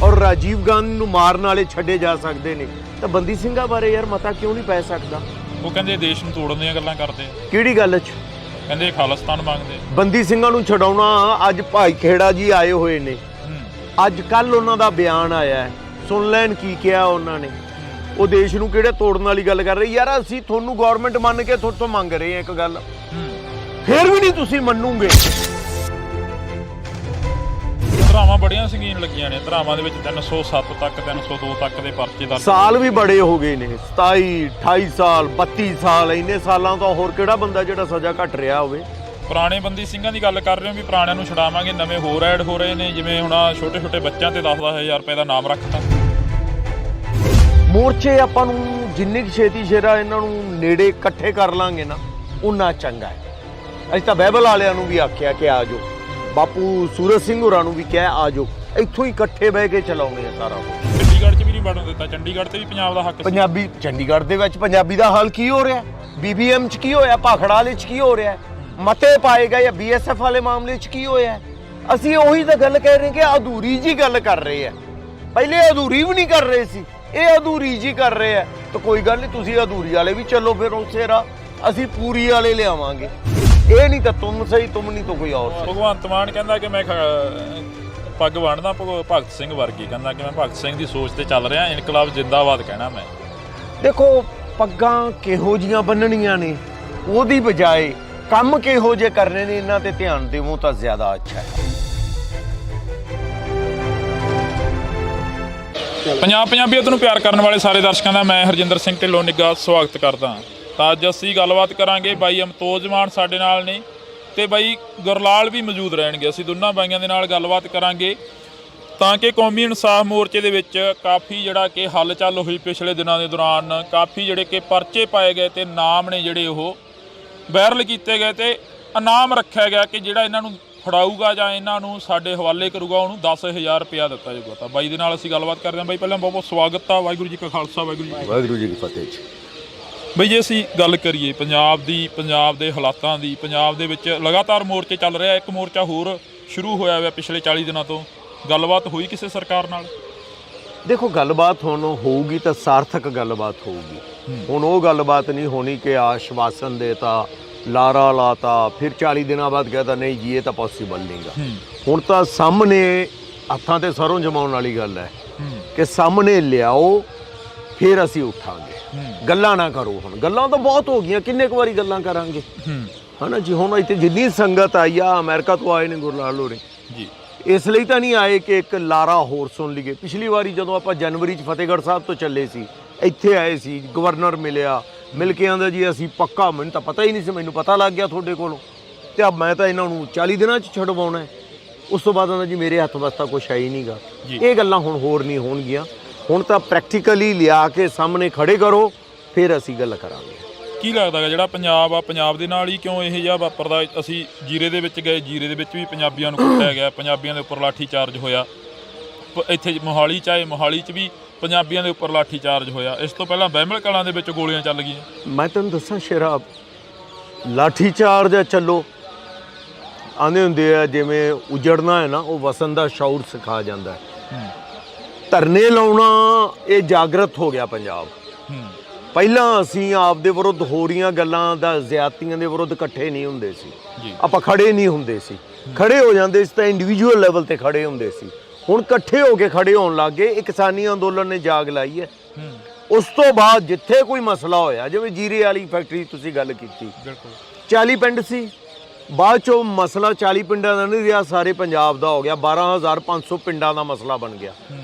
ਔਰ ਰਾਜੀਵ ਗਾਂਧੀ ਨੂੰ ਮਾਰਨ ਵਾਲੇ ਛੱਡੇ ਜਾ ਸਕਦੇ ਨੇ, ਤਾਂ ਬੰਦੀ ਸਿੰਘਾਂ ਬਾਰੇ ਯਾਰ ਮਤਾ ਕਿਉਂ ਨਹੀਂ ਪੈ ਸਕਦਾ? ਉਹ ਕਹਿੰਦੇ ਦੇਸ਼ ਨੂੰ ਤੋੜਨ ਦੀਆਂ ਗੱਲਾਂ ਕਰਦੇ, ਕਿਹੜੀ ਗੱਲ 'ਚ? ਕਹਿੰਦੇ ਖਾਲਿਸਤਾਨ ਮੰਗਦੇ। ਬੰਦੀ ਸਿੰਘਾਂ ਨੂੰ ਛਡਾਉਣਾ, ਅੱਜ ਭਾਈ ਖੇੜਾ ਜੀ ਆਏ ਹੋਏ ਨੇ, ਅੱਜ ਕੱਲ ਉਹਨਾਂ ਦਾ ਬਿਆਨ ਆਇਆ ਹੈ, ਸੁਣ ਲੈਣ ਕੀ ਕਿਹਾ ਉਹਨਾਂ ਨੇ। ਉਹ ਦੇਸ਼ ਨੂੰ ਕਿਹੜੇ ਤੋੜਨ ਵਾਲੀ ਗੱਲ ਕਰ ਰਹੇ ਯਾਰ। ਅਸੀਂ ਤੁਹਾਨੂੰ ਗਵਰਨਮੈਂਟ ਮੰਨ ਕੇ ਤੁਹਾਡੇ ਤੋਂ ਮੰਗ ਰਹੇ ਹਾਂ ਇੱਕ ਗੱਲ, ਫਿਰ ਵੀ ਨਹੀਂ ਤੁਸੀਂ ਮੰਨੂਗੇ। ਧਰਾਵਾਂ ਬੜੀਆਂ ਸੰਗੀਨ ਲੱਗੀਆਂ ਨੇ, ਧਰਾਵਾਂ ਦੇ ਵਿੱਚ 307 ਤੱਕ 302 ਤੱਕ ਦੇ ਪਰਚੇ ਦਰਜ। ਸਾਲ ਵੀ ਬੜੇ ਹੋ ਗਏ ਨੇ, 27 28 ਸਾਲ 32 ਸਾਲ, ਇੰਨੇ ਸਾਲਾਂ ਤੋਂ ਹੋਰ ਕਿਹੜਾ ਬੰਦਾ ਜਿਹੜਾ ਸਜ਼ਾ ਘੱਟ ਰਿਹਾ ਹੋਵੇ। ਪੁਰਾਣੇ ਬੰਦੀ ਸਿੰਘਾਂ ਦੀ ਗੱਲ ਕਰ ਰਹੇ ਹੋ ਵੀ ਪੁਰਾਣਿਆਂ ਨੂੰ ਛਡਾਵਾਂਗੇ, ਨਵੇਂ ਹੋਰ ਐਡ ਹੋ ਰਹੇ ਨੇ, ਜਿਵੇਂ ਹੁਣ ਛੋਟੇ ਛੋਟੇ ਬੱਚਿਆਂ ਤੇ 10-10 ਰੁਪਏ ਦਾ ਨਾਮ ਰੱਖਤਾ। ਮੋਰਚੇ ਆਪਾਂ ਨੂੰ ਜਿੰਨੀ ਕੁ ਛੇਤੀ ਸ਼ੇਰਾ ਇਹਨਾਂ ਨੂੰ ਨੇੜੇ ਇਕੱਠੇ ਕਰ ਲਾਂਗੇ ਨਾ, ਉਨਾ ਚੰਗਾ ਹੈ। ਅਸੀਂ ਤਾਂ ਬਾਈਬਲ ਵਾਲਿਆਂ ਨੂੰ ਵੀ ਆਖਿਆ ਕਿ ਆ ਜਾਓ, ਬਾਪੂ ਸੂਰਜ ਸਿੰਘ ਹੋਰਾਂ ਨੂੰ ਵੀ ਕਿਹਾ ਆ ਜਾਓ, ਇੱਥੋਂ ਹੀ ਇਕੱਠੇ ਬਹਿ ਕੇ ਚਲਾਉਣੇ ਆ ਸਾਰਾ ਕੁਝ। ਚੰਡੀਗੜ੍ਹ 'ਚ ਵੀ ਨਹੀਂ ਵੜਨ ਦਿੱਤਾ, ਚੰਡੀਗੜ੍ਹ ਤੇ ਵੀ ਪੰਜਾਬ ਦਾ ਹੱਕ ਸੀ। ਪੰਜਾਬੀ ਚੰਡੀਗੜ੍ਹ ਦੇ ਵਿੱਚ ਪੰਜਾਬੀ ਦਾ ਹਾਲ ਕੀ ਹੋ ਰਿਹਾ? BBM 'ਚ ਕੀ ਹੋਇਆ? ਭਾਖੜਾ ਵਾਲੇ 'ਚ ਕੀ ਹੋ ਰਿਹਾ? ਮਤੇ ਪਾਏ ਗਏ ਜਾਂ BSF ਵਾਲੇ ਮਾਮਲੇ 'ਚ ਕੀ ਹੋਇਆ? ਅਸੀਂ ਉਹੀ ਤਾਂ ਗੱਲ ਕਹਿ ਰਹੇ ਕਿ ਅਧੂਰੀ ਜੀ ਗੱਲ ਕਰ ਰਹੇ ਆ। ਪਹਿਲੇ ਅਧੂਰੀ ਵੀ ਨਹੀਂ ਕਰ ਰਹੇ ਸੀ, ਇਹ ਅਧੂਰੀ ਜੀ ਕਰ ਰਹੇ ਆ। ਤਾਂ ਕੋਈ ਗੱਲ ਨਹੀਂ, ਤੁਸੀਂ ਅਧੂਰੀ ਵਾਲੇ ਵੀ ਚੱਲੋ, ਫਿਰ ਉਸੇ ਰਾਹ ਅਸੀਂ ਪੂਰੀ ਵਾਲੇ ਲਿਆਵਾਂਗੇ। ਇਹ ਨਹੀਂ ਤਾਂ ਤੁਮ ਸਹੀ, ਤੁਮ ਨਹੀਂ ਤਾਂ ਕੋਈ ਹੋਰ। ਭਗਵੰਤ ਮਾਨ ਕਹਿੰਦਾ ਕਿ ਮੈਂ ਪੱਗ ਬੰਨ੍ਹਦਾ ਭਗਤ ਸਿੰਘ ਵਰਗੀ, ਕਹਿੰਦਾ ਕਿ ਮੈਂ ਭਗਤ ਸਿੰਘ ਦੀ ਸੋਚ ਤੇ ਚੱਲ ਰਿਹਾ, ਇਨਕਲਾਬ ਜਿੰਦਾਬਾਦ ਕਹਿਣਾ ਮੈਂ। ਦੇਖੋ, ਪੱਗਾਂ ਕਿਹੋ ਜੀਆਂ ਬੰਨਣੀਆਂ ਨੇ ਉਹਦੀ ਬਜਾਏ ਕੰਮ ਕਿਹੋ ਜਿਹੇ ਕਰਨੇ ਨੇ, ਇਹਨਾਂ ਤੇ ਧਿਆਨ ਦੇਵੋ ਤਾਂ ਜ਼ਿਆਦਾ ਅੱਛਾ ਹੈ। ਪੰਜਾਬੀਅਤ ਨੂੰ ਪਿਆਰ ਕਰਨ ਵਾਲੇ ਸਾਰੇ ਦਰਸ਼ਕਾਂ ਦਾ ਮੈਂ ਹਰਜਿੰਦਰ ਸਿੰਘ ਢਿੱਲੋਂ ਨਿੱਘਾ ਸਵਾਗਤ ਕਰਦਾ। ਤਾਂ ਅੱਜ ਅਸੀਂ ਗੱਲਬਾਤ ਕਰਾਂਗੇ, ਬਾਈ ਅਮਤੋਜ ਮਾਨ ਸਾਡੇ ਨਾਲ ਨੇ ਤੇ ਬਾਈ ਗੁਰਲਾਲ ਵੀ ਮੌਜੂਦ ਰਹਿਣਗੇ। ਅਸੀਂ ਦੋਨਾਂ ਬਾਈਆਂ ਦੇ ਨਾਲ ਗੱਲਬਾਤ ਕਰਾਂਗੇ ਤਾਂ ਕਿ ਕੌਮੀ ਇਨਸਾਫ ਮੋਰਚੇ ਦੇ ਵਿੱਚ ਕਾਫੀ ਜਿਹੜਾ ਕਿ ਹਲਚਲ ਹੋਈ ਪਿਛਲੇ ਦਿਨਾਂ ਦੇ ਦੌਰਾਨ, ਕਾਫੀ ਜਿਹੜੇ ਕਿ ਪਰਚੇ ਪਾਏ ਗਏ ਤੇ ਨਾਮ ਨੇ ਜਿਹੜੇ ਉਹ ਵਾਇਰਲ ਕੀਤੇ ਗਏ ਤੇ ਇਨਾਮ ਰੱਖਿਆ ਗਿਆ ਕਿ ਜਿਹੜਾ ਇਹਨਾਂ ਨੂੰ ਫੜਾਊਗਾ ਜਾਂ ਇਹਨਾਂ ਨੂੰ ਸਾਡੇ ਹਵਾਲੇ ਕਰੂਗਾ ਉਹਨੂੰ 10,000 ਰੁਪਇਆ ਦਿੱਤਾ ਜਾਊਗਾ। ਤਾਂ ਬਾਈ ਦੇ ਨਾਲ ਅਸੀਂ ਗੱਲਬਾਤ ਕਰਦੇ ਹਾਂ। ਬਾਈ ਪਹਿਲਾਂ ਬਹੁਤ ਬਹੁਤ ਸਵਾਗਤ ਆ। ਵਾਹਿਗੁਰੂ ਜੀ ਕਾ ਖਾਲਸਾ, ਵਾਹਿਗੁਰੂ ਜੀ ਕੀ ਫਤਿਹ। ਬਈ ਜੇ ਅਸੀਂ ਗੱਲ ਕਰੀਏ ਪੰਜਾਬ ਦੀ, ਪੰਜਾਬ ਦੇ ਹਾਲਾਤਾਂ ਦੀ, ਪੰਜਾਬ ਦੇ ਵਿੱਚ ਲਗਾਤਾਰ ਮੋਰਚੇ ਚੱਲ ਰਿਹਾ, ਇੱਕ ਮੋਰਚਾ ਹੋਰ ਸ਼ੁਰੂ ਹੋਇਆ ਹੋਇਆ ਪਿਛਲੇ 40 ਦਿਨਾਂ ਤੋਂ। ਗੱਲਬਾਤ ਹੋਈ ਕਿਸੇ ਸਰਕਾਰ ਨਾਲ? ਦੇਖੋ, ਗੱਲਬਾਤ ਹੁਣ ਹੋਊਗੀ ਤਾਂ ਸਾਰਥਕ ਗੱਲਬਾਤ ਹੋਊਗੀ। ਹੁਣ ਉਹ ਗੱਲਬਾਤ ਨਹੀਂ ਹੋਣੀ ਕਿ ਆਸ਼ਵਾਸਨ ਦੇਤਾ, ਲਾਰਾ ਲਾਤਾ, ਫਿਰ 40 ਦਿਨਾਂ ਬਾਅਦ कहता ਨਹੀਂ ਜੀ ਇਹ ਤਾਂ ਪੋਸੀਬਲ ਨਹੀਂਗਾ। ਹੁਣ ਤਾਂ ਸਾਹਮਣੇ ਹੱਥਾਂ ਤੇ ਸਰੋਂ ਜਮਾਉਣ ਵਾਲੀ ਗੱਲ ਹੈ ਕਿ ਸਾਹਮਣੇ ਲਿਆਓ, ਫਿਰ ਅਸੀਂ ਉੱਠਾਂਗੇ। ਗੱਲਾਂ ਨਾ ਕਰੋ। ਹੁਣ ਗੱਲਾਂ ਤਾਂ ਬਹੁਤ ਹੋ ਗਈਆਂ, ਕਿੰਨੇ ਕੁ ਵਾਰੀ ਗੱਲਾਂ ਕਰਾਂਗੇ ਹਨਾ ਜੀ। ਹੁਣ ਇੱਥੇ ਜਿੰਨੀ ਸੰਗਤ ਆਈ ਆ, ਅਮਰੀਕਾ ਤੋਂ ਆਏ ਨੇ ਗੁਰਲਾਲ ਹੋਰੇ ਜੀ, ਇਸ ਲਈ ਤਾਂ ਨਹੀਂ ਆਏ ਕਿ ਇੱਕ ਲਾਰਾ ਹੋਰ ਸੁਣ ਲਈਏ। ਪਿਛਲੀ ਵਾਰੀ ਜਦੋਂ ਆਪਾਂ ਜਨਵਰੀ 'ਚ ਫਤਿਹਗੜ੍ਹ ਸਾਹਿਬ ਤੋਂ ਚੱਲੇ ਸੀ, ਇੱਥੇ ਆਏ ਸੀ, ਗਵਰਨਰ ਮਿਲਿਆ, ਮਿਲ ਕੇ ਆਂਦਾ ਜੀ ਅਸੀਂ ਪੱਕਾ, ਮੈਨੂੰ ਤਾਂ ਪਤਾ ਹੀ ਨਹੀਂ ਸੀ, ਮੈਨੂੰ ਪਤਾ ਲੱਗ ਗਿਆ ਤੁਹਾਡੇ ਕੋਲੋਂ, ਤੇ ਆ ਮੈਂ ਤਾਂ ਇਹਨਾਂ ਨੂੰ 40 ਦਿਨਾਂ 'ਚ ਛਡਵਾਉਣਾ ਹੈ। ਉਸ ਤੋਂ ਬਾਅਦ ਆਂਦਾ ਜੀ ਮੇਰੇ ਹੱਥ ਵਾਸਤਾ ਕੁਛ ਹੈ ਹੀ ਨਹੀਂਗਾ। ਇਹ ਗੱਲਾਂ ਹੁਣ ਹੋਰ ਨਹੀਂ ਹੋਣਗੀਆਂ। ਹੁਣ ਤਾਂ ਪ੍ਰੈਕਟੀਕਲੀ ਲਿਆ ਕੇ ਸਾਹਮਣੇ ਖੜੇ ਕਰੋ, ਫਿਰ ਅਸੀਂ ਗੱਲ ਕਰਾਂਗੇ। ਕੀ ਲੱਗਦਾ ਗਾ ਜਿਹੜਾ ਪੰਜਾਬ ਆ, ਪੰਜਾਬ ਦੇ ਨਾਲ ਹੀ ਕਿਉਂ ਇਹ ਜਿਹਾ ਵਾਪਰਦਾ? ਅਸੀਂ ਜੀਰੇ ਦੇ ਵਿੱਚ ਗਏ, ਜੀਰੇ ਦੇ ਵਿੱਚ ਵੀ ਪੰਜਾਬੀਆਂ ਨੂੰ ਕੁੱਟਿਆ ਗਿਆ, ਪੰਜਾਬੀਆਂ ਦੇ ਉੱਪਰ ਲਾਠੀ ਚਾਰਜ ਹੋਇਆ। ਇੱਥੇ ਮੋਹਾਲੀ 'ਚ ਆਏ, ਮੋਹਾਲੀ 'ਚ ਵੀ ਪੰਜਾਬੀਆਂ ਦੇ ਉੱਪਰ ਲਾਠੀ ਚਾਰਜ ਹੋਇਆ। ਇਸ ਤੋਂ ਪਹਿਲਾਂ ਬਹਿਮਲ ਕਲਾਂ ਦੇ ਵਿੱਚ ਗੋਲੀਆਂ ਚੱਲ ਗਈਆਂ। ਮੈਂ ਤੈਨੂੰ ਦੱਸਾਂ ਸ਼ਰਾਬ ਲਾਠੀ ਚਾਰਜ ਆ, ਚੱਲੋ ਆਂਦੇ ਹੁੰਦੇ ਆ ਜਿਵੇਂ ਉਜੜਨਾ ਹੈ ਨਾ, ਉਹ ਵਸਣ ਦਾ ਸ਼ੌਰ ਸਿਖਾ ਜਾਂਦਾ ਹੈ। ਧਰਨੇ ਲਾਉਣਾ ਇਹ ਜਾਗਰਤ ਹੋ ਗਿਆ ਪੰਜਾਬ। ਪਹਿਲਾਂ ਅਸੀਂ ਆਪਦੇ ਵਿਰੁੱਧ ਹੋ ਰਹੀਆਂ ਗੱਲਾਂ ਦਾ, ਜ਼ਿਆਦਤੀਆਂ ਦੇ ਵਿਰੁੱਧ ਇਕੱਠੇ ਨਹੀਂ ਹੁੰਦੇ ਸੀ, ਆਪਾਂ ਖੜੇ ਨਹੀਂ ਹੁੰਦੇ ਸੀ। ਖੜੇ ਹੋ ਜਾਂਦੇ ਸੀ ਤਾਂ ਇੰਡੀਵਿਜੂਅਲ ਲੈਵਲ ਤੇ ਖੜੇ ਹੁੰਦੇ ਸੀ। ਹੁਣ ਇਕੱਠੇ ਹੋ ਕੇ ਖੜੇ ਹੋਣ ਲੱਗ ਗਏ। ਇਹ ਕਿਸਾਨੀ ਅੰਦੋਲਨ ਨੇ ਜਾਗ ਲਾਈ ਹੈ। ਉਸ ਤੋਂ ਬਾਅਦ ਜਿੱਥੇ ਕੋਈ ਮਸਲਾ ਹੋਇਆ, ਜਿਵੇਂ ਜੀਰੇ ਵਾਲੀ ਫੈਕਟਰੀ ਤੁਸੀਂ ਗੱਲ ਕੀਤੀ, 40 ਪਿੰਡ ਸੀ, ਬਾਅਦ ਚੋਂ ਮਸਲਾ 40 ਪਿੰਡਾਂ ਦਾ ਨਹੀਂ ਰਿਹਾ, ਸਾਰੇ ਪੰਜਾਬ ਦਾ ਹੋ ਗਿਆ। 12,500 ਪਿੰਡਾਂ ਦਾ ਮਸਲਾ ਬਣ ਗਿਆ।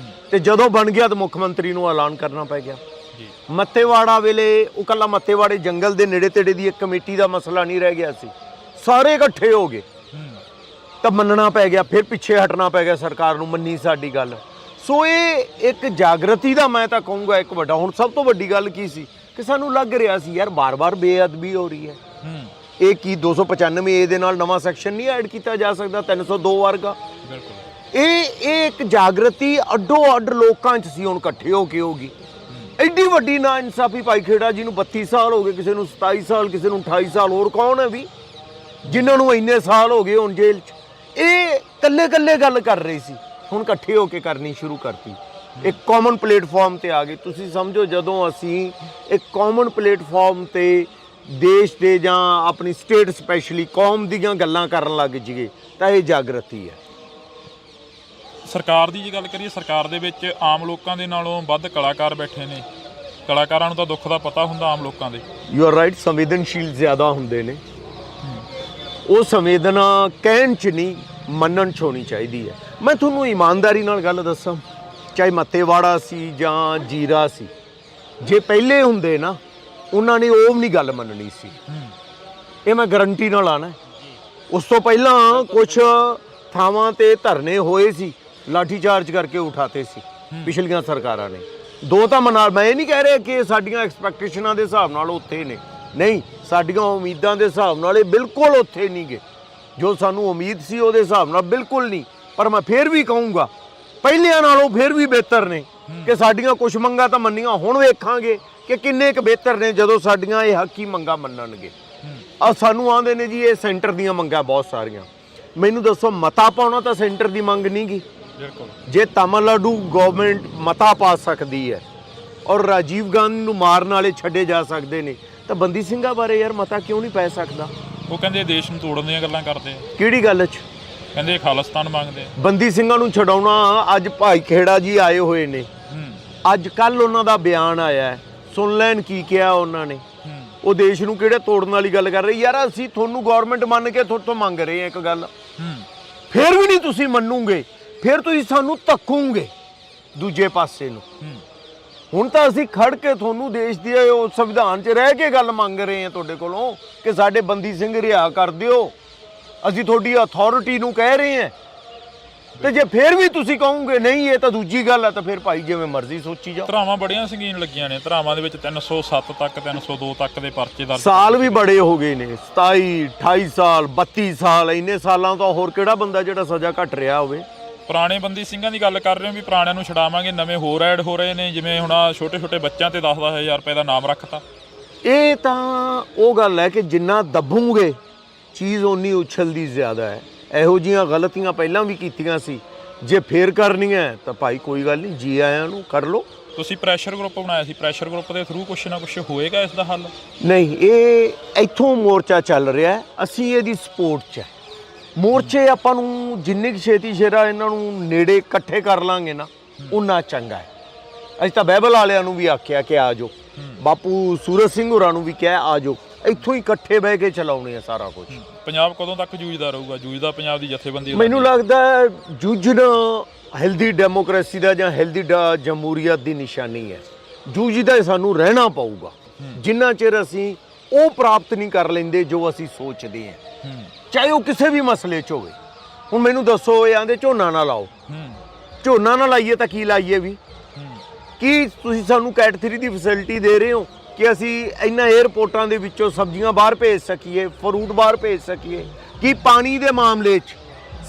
ਤੇ ਜਦੋਂ ਬਣ ਗਿਆ ਤਾਂ ਮੁੱਖ ਮੰਤਰੀ ਨੂੰ ਐਲਾਨ ਕਰਨਾ ਪੈ ਗਿਆ। ਮੱਤੇਵਾੜਾ ਵੇਲੇ ਉਹ ਕੱਲਾ ਮੱਤੇਵਾੜੇ ਜੰਗਲ ਦੇ ਨੇੜੇ ਤੇੜੇ ਦੀ ਇੱਕ ਕਮੇਟੀ ਦਾ ਮਸਲਾ ਨਹੀਂ ਰਹਿ ਗਿਆ ਸੀ, ਸਾਰੇ ਇਕੱਠੇ ਹੋ ਗਏ ਤਾਂ ਮੰਨਣਾ ਪੈ ਗਿਆ। ਫਿਰ ਪਿੱਛੇ ਹਟਣਾ ਪੈ ਗਿਆ ਸਰਕਾਰ ਨੂੰ, ਮੰਨੀ ਸਾਡੀ ਗੱਲ। ਸੋ ਇਹ ਇੱਕ ਜਾਗਰਤੀ ਦਾ ਮੈਂ ਤਾਂ ਕਹੂੰਗਾ ਇੱਕ ਵੱਡਾ। ਹੁਣ ਸਭ ਤੋਂ ਵੱਡੀ ਗੱਲ ਕੀ ਸੀ ਕਿ ਸਾਨੂੰ ਲੱਗ ਰਿਹਾ ਸੀ ਯਾਰ ਬਾਰ-ਬਾਰ ਬੇਅਦਬੀ ਹੋ ਰਹੀ ਹੈ। ਇਹ ਕੀ 295 ਏ ਦੇ ਨਾਲ ਨਵਾਂ ਸੈਕਸ਼ਨ ਨਹੀਂ ਐਡ ਕੀਤਾ ਜਾ ਸਕਦਾ, 302 ਵਰਗਾ। ਇਹ ਇੱਕ ਜਾਗਰਤੀ ਅੱਡੋ ਅੱਡ ਲੋਕਾਂ 'ਚ ਸੀ, ਹੁਣ ਇਕੱਠੇ ਹੋ ਕੇ ਹੋਗੀ। ਐਡੀ ਵੱਡੀ ਨਾ ਇਨਸਾਫੀ। ਭਾਈ ਖੇੜਾ ਜੀ ਨੂੰ 32 ਸਾਲ ਹੋ ਗਏ, ਕਿਸੇ ਨੂੰ 27 ਸਾਲ, ਕਿਸੇ ਨੂੰ 28 ਸਾਲ, ਹੋਰ ਕੌਣ ਹੈ ਵੀ ਜਿਨ੍ਹਾਂ ਨੂੰ ਇੰਨੇ ਸਾਲ ਹੋ ਗਏ ਹੁਣ ਜੇਲ੍ਹ 'ਚ। ਇਹ ਕੱਲੇ ਗੱਲ ਕਰ ਰਹੇ ਸੀ, ਹੁਣ ਇਕੱਠੇ ਹੋ ਕੇ ਕਰਨੀ ਸ਼ੁਰੂ ਕਰਤੀ। ਇੱਕ ਕਾਮਨ ਪਲੇਟਫਾਰਮ ਤੇ ਆ ਗਏ। ਤੁਸੀਂ ਸਮਝੋ ਜਦੋਂ ਅਸੀਂ ਇੱਕ ਕਾਮਨ ਪਲੇਟਫਾਰਮ ਤੇ ਦੇਸ਼ ਦੇ ਜਾਂ ਆਪਣੀ ਸਟੇਟ ਸਪੈਸ਼ਲੀ ਕੌਮ ਦੀਆਂ ਗੱਲਾਂ ਕਰਨ ਲੱਗ ਜਾਈਏ ਤਾਂ ਇਹ ਜਾਗਰਤੀ ਹੈ। ਸਰਕਾਰ ਦੀ ਜੇ ਗੱਲ ਕਰੀਏ, ਸਰਕਾਰ ਦੇ ਵਿੱਚ ਆਮ ਲੋਕਾਂ ਦੇ ਨਾਲੋਂ ਵੱਧ ਕਲਾਕਾਰ ਬੈਠੇ ਨੇ। ਕਲਾਕਾਰਾਂ ਨੂੰ ਤਾਂ ਦੁੱਖ ਦਾ ਪਤਾ ਹੁੰਦਾ ਆਮ ਲੋਕਾਂ ਦੇ। ਯੂ ਆਰ ਰਾਈਟ, ਸੰਵੇਦਨਸ਼ੀਲ ਜ਼ਿਆਦਾ ਹੁੰਦੇ ਨੇ। ਉਹ ਸੰਵੇਦਨਾ ਕਹਿਣ 'ਚ ਨਹੀਂ, ਮੰਨਣ 'ਚ ਹੋਣੀ ਚਾਹੀਦੀ ਹੈ। ਮੈਂ ਤੁਹਾਨੂੰ ਇਮਾਨਦਾਰੀ ਨਾਲ ਗੱਲ ਦੱਸਾਂ, ਚਾਹੇ ਮੱਤੇਵਾੜਾ ਸੀ ਜਾਂ ਜੀਰਾ ਸੀ, ਜੇ ਪਹਿਲੇ ਹੁੰਦੇ ਨਾ ਉਹਨਾਂ ਨੇ ਉਹ ਵੀ ਨਹੀਂ ਗੱਲ ਮੰਨਣੀ ਸੀ। ਇਹ ਮੈਂ ਗਰੰਟੀ ਨਾਲ ਆਣਾ। ਉਸ ਤੋਂ ਪਹਿਲਾਂ ਕੁਛ ਥਾਵਾਂ ਤੇ ਧਰਨੇ ਹੋਏ ਸੀ, ਲਾਠੀ ਚਾਰਜ ਕਰਕੇ ਉਠਾਤੇ ਸੀ ਪਿਛਲੀਆਂ ਸਰਕਾਰਾਂ ਨੇ। ਦੋ ਤਾਂ ਮਨਾ, ਮੈਂ ਇਹ ਨਹੀਂ ਕਹਿ ਰਿਹਾ ਕਿ ਸਾਡੀਆਂ ਐਕਸਪੈਕਟੇਸ਼ਨਾਂ ਦੇ ਹਿਸਾਬ ਨਾਲ ਉੱਥੇ ਨੇ, ਨਹੀਂ, ਸਾਡੀਆਂ ਉਮੀਦਾਂ ਦੇ ਹਿਸਾਬ ਨਾਲ ਇਹ ਬਿਲਕੁਲ ਉੱਥੇ ਨਹੀਂ ਗਏ। ਜੋ ਸਾਨੂੰ ਉਮੀਦ ਸੀ ਉਹਦੇ ਹਿਸਾਬ ਨਾਲ ਬਿਲਕੁਲ ਨਹੀਂ। ਪਰ ਮੈਂ ਫਿਰ ਵੀ ਕਹੂੰਗਾ ਪਹਿਲਿਆਂ ਨਾਲੋਂ ਫਿਰ ਵੀ ਬਿਹਤਰ ਨੇ ਕਿ ਸਾਡੀਆਂ ਕੁਝ ਮੰਗਾਂ ਤਾਂ ਮੰਨੀਆਂ। ਹੁਣ ਵੇਖਾਂਗੇ ਕਿ ਕਿੰਨੇ ਕੁ ਬਿਹਤਰ ਨੇ ਜਦੋਂ ਸਾਡੀਆਂ ਇਹ ਹੱਕੀ ਮੰਗਾਂ ਮੰਨਣਗੇ। ਆ ਸਾਨੂੰ ਆਉਂਦੇ ਨੇ ਜੀ ਇਹ ਸੈਂਟਰ ਦੀਆਂ ਮੰਗਾਂ ਬਹੁਤ ਸਾਰੀਆਂ। ਮੈਨੂੰ ਦੱਸੋ, ਮਤਾ ਪਾਉਣਾ ਤਾਂ ਸੈਂਟਰ ਦੀ ਮੰਗ ਨਹੀਂ ਗੀ। ਜੇ ਤਾਮਿਲਨਾਡੂ ਗਵਰਨਮੈਂਟ ਮਤਾ ਪਾ ਸਕਦੀ ਹੈ ਔਰ ਰਾਜੀਵ ਗਾਂਧੀ ਨੂੰ ਮਾਰਨ ਵਾਲੇ ਛੱਡੇ ਜਾ ਸਕਦੇ ਨੇ, ਤਾਂ ਬੰਦੀ ਸਿੰਘਾਂ ਬਾਰੇ ਯਾਰ ਮਤਾ ਕਿਉਂ ਨਹੀਂ ਪੈ ਸਕਦਾ? ਉਹ ਕਹਿੰਦੇ ਦੇਸ਼ ਨੂੰ ਤੋੜਨ ਦੀਆਂ ਗੱਲਾਂ ਕਰਦੇ ਆ। ਕਿਹੜੀ ਗੱਲ 'ਚ? ਕਹਿੰਦੇ ਖਾਲਿਸਤਾਨ ਮੰਗਦੇ। ਬੰਦੀ ਸਿੰਘਾਂ ਨੂੰ ਛਡਾਉਣਾ, ਅੱਜ ਭਾਈ ਖੇੜਾ ਜੀ ਆਏ ਹੋਏ ਨੇ, ਅੱਜ ਕੱਲ ਉਹਨਾਂ ਦਾ ਬਿਆਨ ਆਇਆ ਹੈ, ਸੁਣ ਲੈਣ ਕੀ ਕਿਹਾ ਉਹਨਾਂ ਨੇ। ਉਹ ਦੇਸ਼ ਨੂੰ ਕਿਹੜੇ ਤੋੜਨ ਵਾਲੀ ਗੱਲ ਕਰ ਰਹੇ। ਯਾਰ ਅਸੀਂ ਤੁਹਾਨੂੰ ਗਵਰਨਮੈਂਟ ਮੰਨ ਕੇ ਤੁਹਾਡੇ ਤੋਂ ਮੰਗ ਰਹੇ ਹਾਂ ਇੱਕ ਗੱਲ, ਫਿਰ ਵੀ ਨਹੀਂ ਤੁਸੀਂ ਮੰਨੂਗੇ, ਫਿਰ ਤੁਸੀਂ ਸਾਨੂੰ ਧੱਕੋਗੇ ਦੂਜੇ ਪਾਸੇ ਨੂੰ। ਹੁਣ ਤਾਂ ਅਸੀਂ ਖੜ ਕੇ ਤੁਹਾਨੂੰ ਦੇਸ਼ ਦੇ ਉਹ ਸੰਵਿਧਾਨ 'ਚ ਰਹਿ ਕੇ ਗੱਲ ਮੰਗ ਰਹੇ ਹਾਂ ਤੁਹਾਡੇ ਕੋਲੋਂ ਕਿ ਸਾਡੇ ਬੰਦੀ ਸਿੰਘ ਰਿਹਾ ਕਰ ਦਿਓ। ਅਸੀਂ ਤੁਹਾਡੀ ਅਥਾਰਟੀ ਨੂੰ ਕਹਿ ਰਹੇ ਹਾਂ, ਤੇ ਜੇ ਫਿਰ ਵੀ ਤੁਸੀਂ ਕਹੋਗੇ ਨਹੀਂ ਇਹ ਤਾਂ ਦੂਜੀ ਗੱਲ ਹੈ, ਤਾਂ ਫਿਰ ਭਾਈ ਜਿਵੇਂ ਮਰਜ਼ੀ ਸੋਚੀ ਜਾਓ। ਧਰਾਵਾਂ ਬੜੀਆਂ ਸੰਗੀਨ ਲੱਗੀਆਂ ਨੇ। ਧਰਾਵਾਂ ਦੇ ਵਿੱਚ 307 ਤੱਕ, 302 ਤੱਕ ਦੇ ਪਰਚੇ ਦਰਜ। ਸਾਲ ਵੀ ਬੜੇ ਹੋ ਗਏ ਨੇ, 27 28 ਸਾਲ 32 ਸਾਲ। ਇੰਨੇ ਸਾਲਾਂ ਤੋਂ ਹੋਰ ਕਿਹੜਾ ਬੰਦਾ ਜਿਹੜਾ ਸਜ਼ਾ ਘੱਟ ਰਿਹਾ ਹੋਵੇ। ਪੁਰਾਣੇ ਬੰਦੀ ਸਿੰਘਾਂ ਦੀ ਗੱਲ ਕਰ ਰਹੇ ਹੋ ਵੀ ਪੁਰਾਣਿਆਂ ਨੂੰ ਛਡਾਵਾਂਗੇ, ਨਵੇਂ ਹੋਰ ਐਡ ਹੋ ਰਹੇ ਨੇ। ਜਿਵੇਂ ਹੁਣ ਛੋਟੇ ਛੋਟੇ ਬੱਚਿਆਂ ਤੇ 10-10 ਹਜ਼ਾਰ ਰੁਪਏ ਦਾ ਨਾਮ ਰੱਖਤਾ। ਇਹ ਤਾਂ ਉਹ ਗੱਲ ਹੈ ਕਿ ਜਿੰਨਾ ਦੱਬੂਗੇ ਚੀਜ਼ ਓਨੀ ਉਛਲਦੀ ਜ਼ਿਆਦਾ ਹੈ। ਇਹੋ ਜਿਹੀਆਂ ਗਲਤੀਆਂ ਪਹਿਲਾਂ ਵੀ ਕੀਤੀਆਂ ਸੀ, ਜੇ ਫੇਰ ਕਰਨੀਆਂ ਤਾਂ ਭਾਈ ਕੋਈ ਗੱਲ ਨਹੀਂ, ਜੀ ਆਇਆਂ ਨੂੰ ਕਰ ਲਓ। ਤੁਸੀਂ ਪ੍ਰੈਸ਼ਰ ਗਰੁੱਪ ਬਣਾਇਆ ਸੀ, ਪ੍ਰੈਸ਼ਰ ਗਰੁੱਪ ਦੇ ਥਰੂ ਕੁਛ ਨਾ ਕੁਛ ਹੋਏਗਾ ਇਸ ਦਾ ਹੱਲ? ਨਹੀਂ, ਇਹ ਇੱਥੋਂ ਮੋਰਚਾ ਚੱਲ ਰਿਹਾ, ਅਸੀਂ ਇਹਦੀ ਸਪੋਰਟ 'ਚ ਹੈ। ਮੋਰਚੇ ਆਪਾਂ ਨੂੰ ਜਿੰਨੀ ਕੁ ਛੇਤੀ ਸ਼ੇਰਾ ਇਹਨਾਂ ਨੂੰ ਨੇੜੇ ਇਕੱਠੇ ਕਰ ਲਾਂਗੇ ਨਾ, ਉਨਾ ਚੰਗਾ ਹੈ। ਅਸੀਂ ਤਾਂ ਬਾਈਬਲ ਵਾਲਿਆਂ ਨੂੰ ਵੀ ਆਖਿਆ ਕਿ ਆ ਜਾਓ, ਬਾਪੂ ਸੂਰਜ ਸਿੰਘ ਹੋਰਾਂ ਨੂੰ ਵੀ ਕਿਹਾ ਆ ਜਾਓ, ਇੱਥੋਂ ਹੀ ਇਕੱਠੇ ਬਹਿ ਕੇ ਚਲਾਉਣੇ ਆ ਸਾਰਾ ਕੁਝ। ਪੰਜਾਬ ਕਦੋਂ ਤੱਕ ਜੂਝਦਾ ਰਹੂਗਾ? ਜੂਝਦਾ ਪੰਜਾਬ ਦੀ ਜਥੇਬੰਦੀ ਮੈਨੂੰ ਲੱਗਦਾ ਹੈ ਜੂਝਣਾ ਹੈਲਦੀ ਡੈਮੋਕ੍ਰੇਸੀ ਦਾ ਜਾਂ ਹੈਲਦੀ ਜਮਹੂਰੀਅਤ ਦੀ ਨਿਸ਼ਾਨੀ ਹੈ। ਜੂਝਦਾ ਸਾਨੂੰ ਰਹਿਣਾ ਪਊਗਾ ਜਿੰਨਾ ਚਿਰ ਅਸੀਂ ਉਹ ਪ੍ਰਾਪਤ ਨਹੀਂ ਕਰ ਲੈਂਦੇ ਜੋ ਅਸੀਂ ਸੋਚਦੇ ਹਾਂ, ਚਾਹੇ ਉਹ ਕਿਸੇ ਵੀ ਮਸਲੇ 'ਚ ਹੋਵੇ। ਹੁਣ ਮੈਨੂੰ ਦੱਸੋ, ਇਹ ਆਂਦੇ ਝੋਨਾ ਨਾ ਲਾਓ, ਝੋਨਾ ਨਾ ਲਾਈਏ ਤਾਂ ਕੀ ਲਾਈਏ ਵੀ? ਕੀ ਤੁਸੀਂ ਸਾਨੂੰ ਕੈਟ 3 ਦੀ ਫੈਸਿਲਿਟੀ ਦੇ ਰਹੇ ਹੋ ਕਿ ਅਸੀਂ ਇਹਨਾਂ 에ਅਰਪੋਰਟਾਂ ਦੇ ਵਿੱਚੋਂ ਸਬਜ਼ੀਆਂ ਬਾਹਰ ਭੇਜ ਸਕੀਏ, ਫਰੂਟ ਬਾਹਰ ਭੇਜ ਸਕੀਏ? ਕੀ ਪਾਣੀ ਦੇ ਮਾਮਲੇ 'ਚ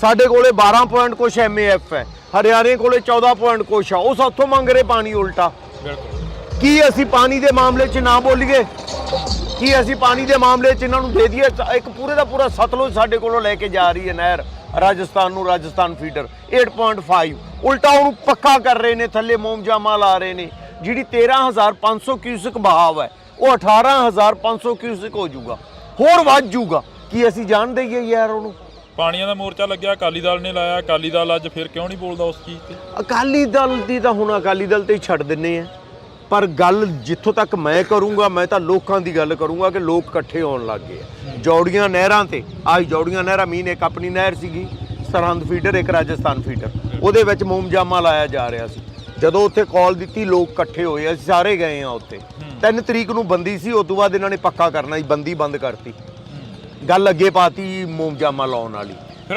ਸਾਡੇ ਕੋਲੇ 12 ਪੁਆਇੰਟ ਕੁਛ MAF ਹੈ, ਹਰਿਆਣੇ ਕੋਲੇ 14 ਪੁਆਇੰਟ ਕੁਛ ਆ, ਉਹ ਸਾਥੋਂ ਮੰਗ ਰਹੇ ਪਾਣੀ ਉਲਟਾ। ਕੀ ਅਸੀਂ ਪਾਣੀ ਦੇ ਮਾਮਲੇ 'ਚ ਨਾ ਬੋਲੀਏ? ਕੀ ਅਸੀਂ ਪਾਣੀ ਦੇ ਮਾਮਲੇ 'ਚ ਇਹਨਾਂ ਨੂੰ ਦੇ ਦਈਏ? ਇੱਕ ਪੂਰੇ ਦਾ ਪੂਰਾ ਸਤਲੁਜ ਸਾਡੇ ਕੋਲੋਂ ਲੈ ਕੇ ਜਾ ਰਹੀ ਹੈ ਨਹਿਰ ਰਾਜਸਥਾਨ ਨੂੰ, ਰਾਜਸਥਾਨ ਫੀਡਰ 8.5, ਉਲਟਾ ਉਹਨੂੰ ਪੱਕਾ ਕਰ ਰਹੇ ਨੇ, ਥੱਲੇ ਮੋਮਜਾਮਾ ਲਾ ਰਹੇ ਨੇ। ਜਿਹੜੀ 13,500 ਕਿਊਸਿਕ ਬਹਾਵ ਹੈ ਉਹ 18,500 ਕਿਊਸਿਕ ਹੋ ਜਾਊਗਾ, ਹੋਰ ਵੱਧ ਜਾਊਗਾ। ਕੀ ਅਸੀਂ ਜਾਣ ਦਈਏ ਯਾਰ ਉਹਨੂੰ? ਪਾਣੀਆਂ ਦਾ ਮੋਰਚਾ ਲੱਗਿਆ, ਅਕਾਲੀ ਦਲ ਨੇ ਲਾਇਆ, ਅਕਾਲੀ ਦਲ ਅੱਜ ਫਿਰ ਕਿਉਂ ਨਹੀਂ ਬੋਲਦਾ ਉਸ ਚੀਜ਼ ਤੇ? ਅਕਾਲੀ ਦਲ ਦੀ ਤਾਂ ਹੁਣ ਅਕਾਲੀ ਦਲ ਤੇ ਹੀ ਛੱਡ ਦਿੰਨੇ ਆ, ਪਰ ਗੱਲ ਜਿੱਥੋਂ ਤੱਕ ਮੈਂ ਕਰੂੰਗਾ, ਮੈਂ ਤਾਂ ਲੋਕਾਂ ਦੀ ਗੱਲ ਕਰੂੰਗਾ ਕਿ ਲੋਕ ਇਕੱਠੇ ਹੋਣ ਲੱਗ ਗਏ ਆ। ਜੌੜੀਆਂ ਨਹਿਰਾਂ ਤੇ ਆਈ, ਜੌੜੀਆਂ ਨਹਿਰਾਂ ਮੀਨ ਇੱਕ ਆਪਣੀ ਨਹਿਰ ਸੀਗੀ ਸਰਹੰਦ ਫੀਡਰ, ਇੱਕ ਰਾਜਸਥਾਨ ਫੀਡਰ, ਉਹਦੇ ਵਿੱਚ ਮੋਮਜਾਮਾ ਲਾਇਆ ਜਾ ਰਿਹਾ ਸੀ। ਜਦੋਂ ਉੱਥੇ ਕਾਲ ਦਿੱਤੀ ਲੋਕ ਇਕੱਠੇ ਹੋਏ, ਅਸੀਂ ਸਾਰੇ ਗਏ ਆ ਉੱਥੇ। 3 ਤਰੀਕ ਨੂੰ ਬੰਦੀ ਸੀ, ਉਸ ਤੋਂ ਬਾਅਦ ਇਹਨਾਂ ਨੇ ਪੱਕਾ ਕਰਨਾ ਸੀ, ਬੰਦੀ ਬੰਦ ਕਰਤੀ, ਗੱਲ ਅੱਗੇ ਪਾਤੀ ਮੋਮਜਾਮਾ ਲਾਉਣ ਵਾਲੀ।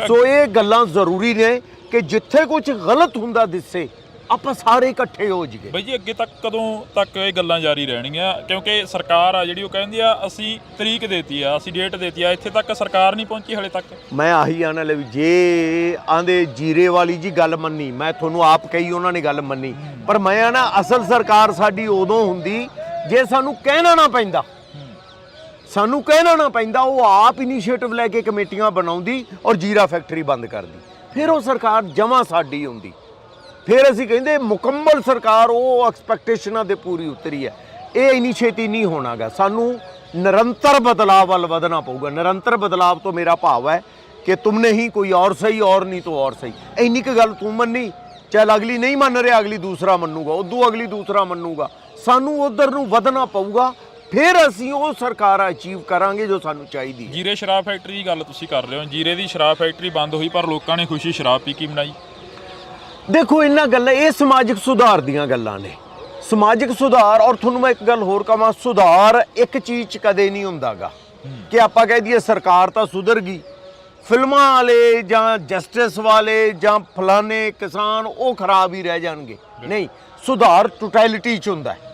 ਸੋ ਇਹ ਗੱਲਾਂ ਜ਼ਰੂਰੀ ਨੇ ਕਿ ਜਿੱਥੇ ਕੁਝ ਗਲਤ ਹੁੰਦਾ ਦਿਸੇ ਆਪਾਂ ਸਾਰੇ ਇਕੱਠੇ ਹੋ ਜਾਈਏ। ਬਈ ਜੀ ਅੱਗੇ ਤੱਕ ਕਦੋਂ ਤੱਕ ਇਹ ਗੱਲਾਂ ਜਾਰੀ ਰਹਿਣਗੀਆਂ? ਕਿਉਂਕਿ ਸਰਕਾਰ ਆ ਜਿਹੜੀ ਉਹ ਕਹਿੰਦੀ ਆ ਅਸੀਂ ਤਰੀਕ ਦੇਤੀ ਆ, ਅਸੀਂ ਡੇਟ ਦੇਤੀ ਆ, ਇੱਥੇ ਤੱਕ ਸਰਕਾਰ ਨਹੀਂ ਪਹੁੰਚੀ ਹਲੇ ਤੱਕ। ਮੈਂ ਆਹੀ ਆਣਾ ਲੈ ਵੀ ਜੇ ਆਂਦੇ ਜੀਰੇ ਵਾਲੀ ਜੀ ਗੱਲ ਮੰਨੀ, ਮੈਂ ਤੁਹਾਨੂੰ ਆਪ ਕਹੀ ਉਹਨਾਂ ਨੇ ਗੱਲ ਮੰਨੀ, ਪਰ ਮੈਂ ਆ ਨਾ ਅਸਲ ਸਰਕਾਰ ਸਾਡੀ ਉਦੋਂ ਹੁੰਦੀ ਜੇ ਸਾਨੂੰ ਕਹਿਣਾ ਨਾ ਪੈਂਦਾ, ਸਾਨੂੰ ਕਹਿਣਾ ਨਾ ਪੈਂਦਾ, ਉਹ ਆਪ ਇਨੀਸ਼ੀਏਟਿਵ ਲੈ ਕੇ ਕਮੇਟੀਆਂ ਬਣਾਉਂਦੀ ਔਰ ਜੀਰਾ ਫੈਕਟਰੀ ਬੰਦ ਕਰਦੀ, ਫਿਰ ਉਹ ਸਰਕਾਰ ਜਮਾਂ ਸਾਡੀ ਹੁੰਦੀ। ਫਿਰ ਅਸੀਂ ਕਹਿੰਦੇ ਮੁਕੰਮਲ ਸਰਕਾਰ ਉਹ ਐਕਸਪੈਕਟੇਸ਼ਨਾਂ ਦੇ ਪੂਰੀ ਉਤਰੀ ਹੈ। ਇਹ ਇੰਨੀ ਛੇਤੀ ਨਹੀਂ ਹੋਣਾਗਾ, ਸਾਨੂੰ ਨਿਰੰਤਰ ਬਦਲਾਅ ਵੱਲ ਵਧਣਾ ਪਊਗਾ। ਨਿਰੰਤਰ ਬਦਲਾਅ ਤੋਂ ਮੇਰਾ ਭਾਵ ਹੈ ਕਿ ਤੁਮ ਨਹੀਂ ਕੋਈ ਔਰ ਸਹੀ ਔਰ ਨਹੀਂ ਤਾਂ ਔਰ ਸਹੀ। ਇੰਨੀ ਕੁ ਗੱਲ ਤੂੰ ਮੰਨੀ, ਚੱਲ ਅਗਲੀ ਨਹੀਂ ਮੰਨ ਰਿਹਾ, ਅਗਲੀ ਦੂਸਰਾ ਮੰਨੂਗਾ, ਉਦੋਂ ਅਗਲੀ ਦੂਸਰਾ ਮੰਨੂਗਾ। ਸਾਨੂੰ ਉਧਰ ਨੂੰ ਵਧਣਾ ਪਊਗਾ, ਫਿਰ ਅਸੀਂ ਉਹ ਸਰਕਾਰ ਅਚੀਵ ਕਰਾਂਗੇ ਜੋ ਸਾਨੂੰ ਚਾਹੀਦੀ। ਜੀਰੇ ਸ਼ਰਾਬ ਫੈਕਟਰੀ ਦੀ ਗੱਲ ਤੁਸੀਂ ਕਰ ਰਹੇ ਹੋ, ਜੀਰੇ ਦੀ ਸ਼ਰਾਬ ਫੈਕਟਰੀ ਬੰਦ ਹੋਈ ਪਰ ਲੋਕਾਂ ਨੇ ਖੁਸ਼ੀ ਸ਼ਰਾਬ ਪੀ ਕੇ ਮਨਾਈ। ਦੇਖੋ ਇਹਨਾਂ ਗੱਲਾਂ, ਇਹ ਸਮਾਜਿਕ ਸੁਧਾਰ ਦੀਆਂ ਗੱਲਾਂ ਨੇ, ਸਮਾਜਿਕ ਸੁਧਾਰ। ਔਰ ਤੁਹਾਨੂੰ ਮੈਂ ਇੱਕ ਗੱਲ ਹੋਰ ਕਹਾਂ, ਸੁਧਾਰ ਇੱਕ ਚੀਜ਼ 'ਚ ਕਦੇ ਨਹੀਂ ਹੁੰਦਾਗਾ ਕਿ ਆਪਾਂ ਕਹਿ ਦਈਏ ਸਰਕਾਰ ਤਾਂ ਸੁਧਰ ਗਈ, ਫਿਲਮਾਂ ਵਾਲੇ ਜਾਂ ਜਸਟਿਸ ਵਾਲੇ ਜਾਂ ਫਲਾਣੇ ਕਿਸਾਨ ਉਹ ਖਰਾਬ ਹੀ ਰਹਿ ਜਾਣਗੇ। ਨਹੀਂ, ਸੁਧਾਰ ਟੋਟੈਲਿਟੀ 'ਚ ਹੁੰਦਾ ਹੈ।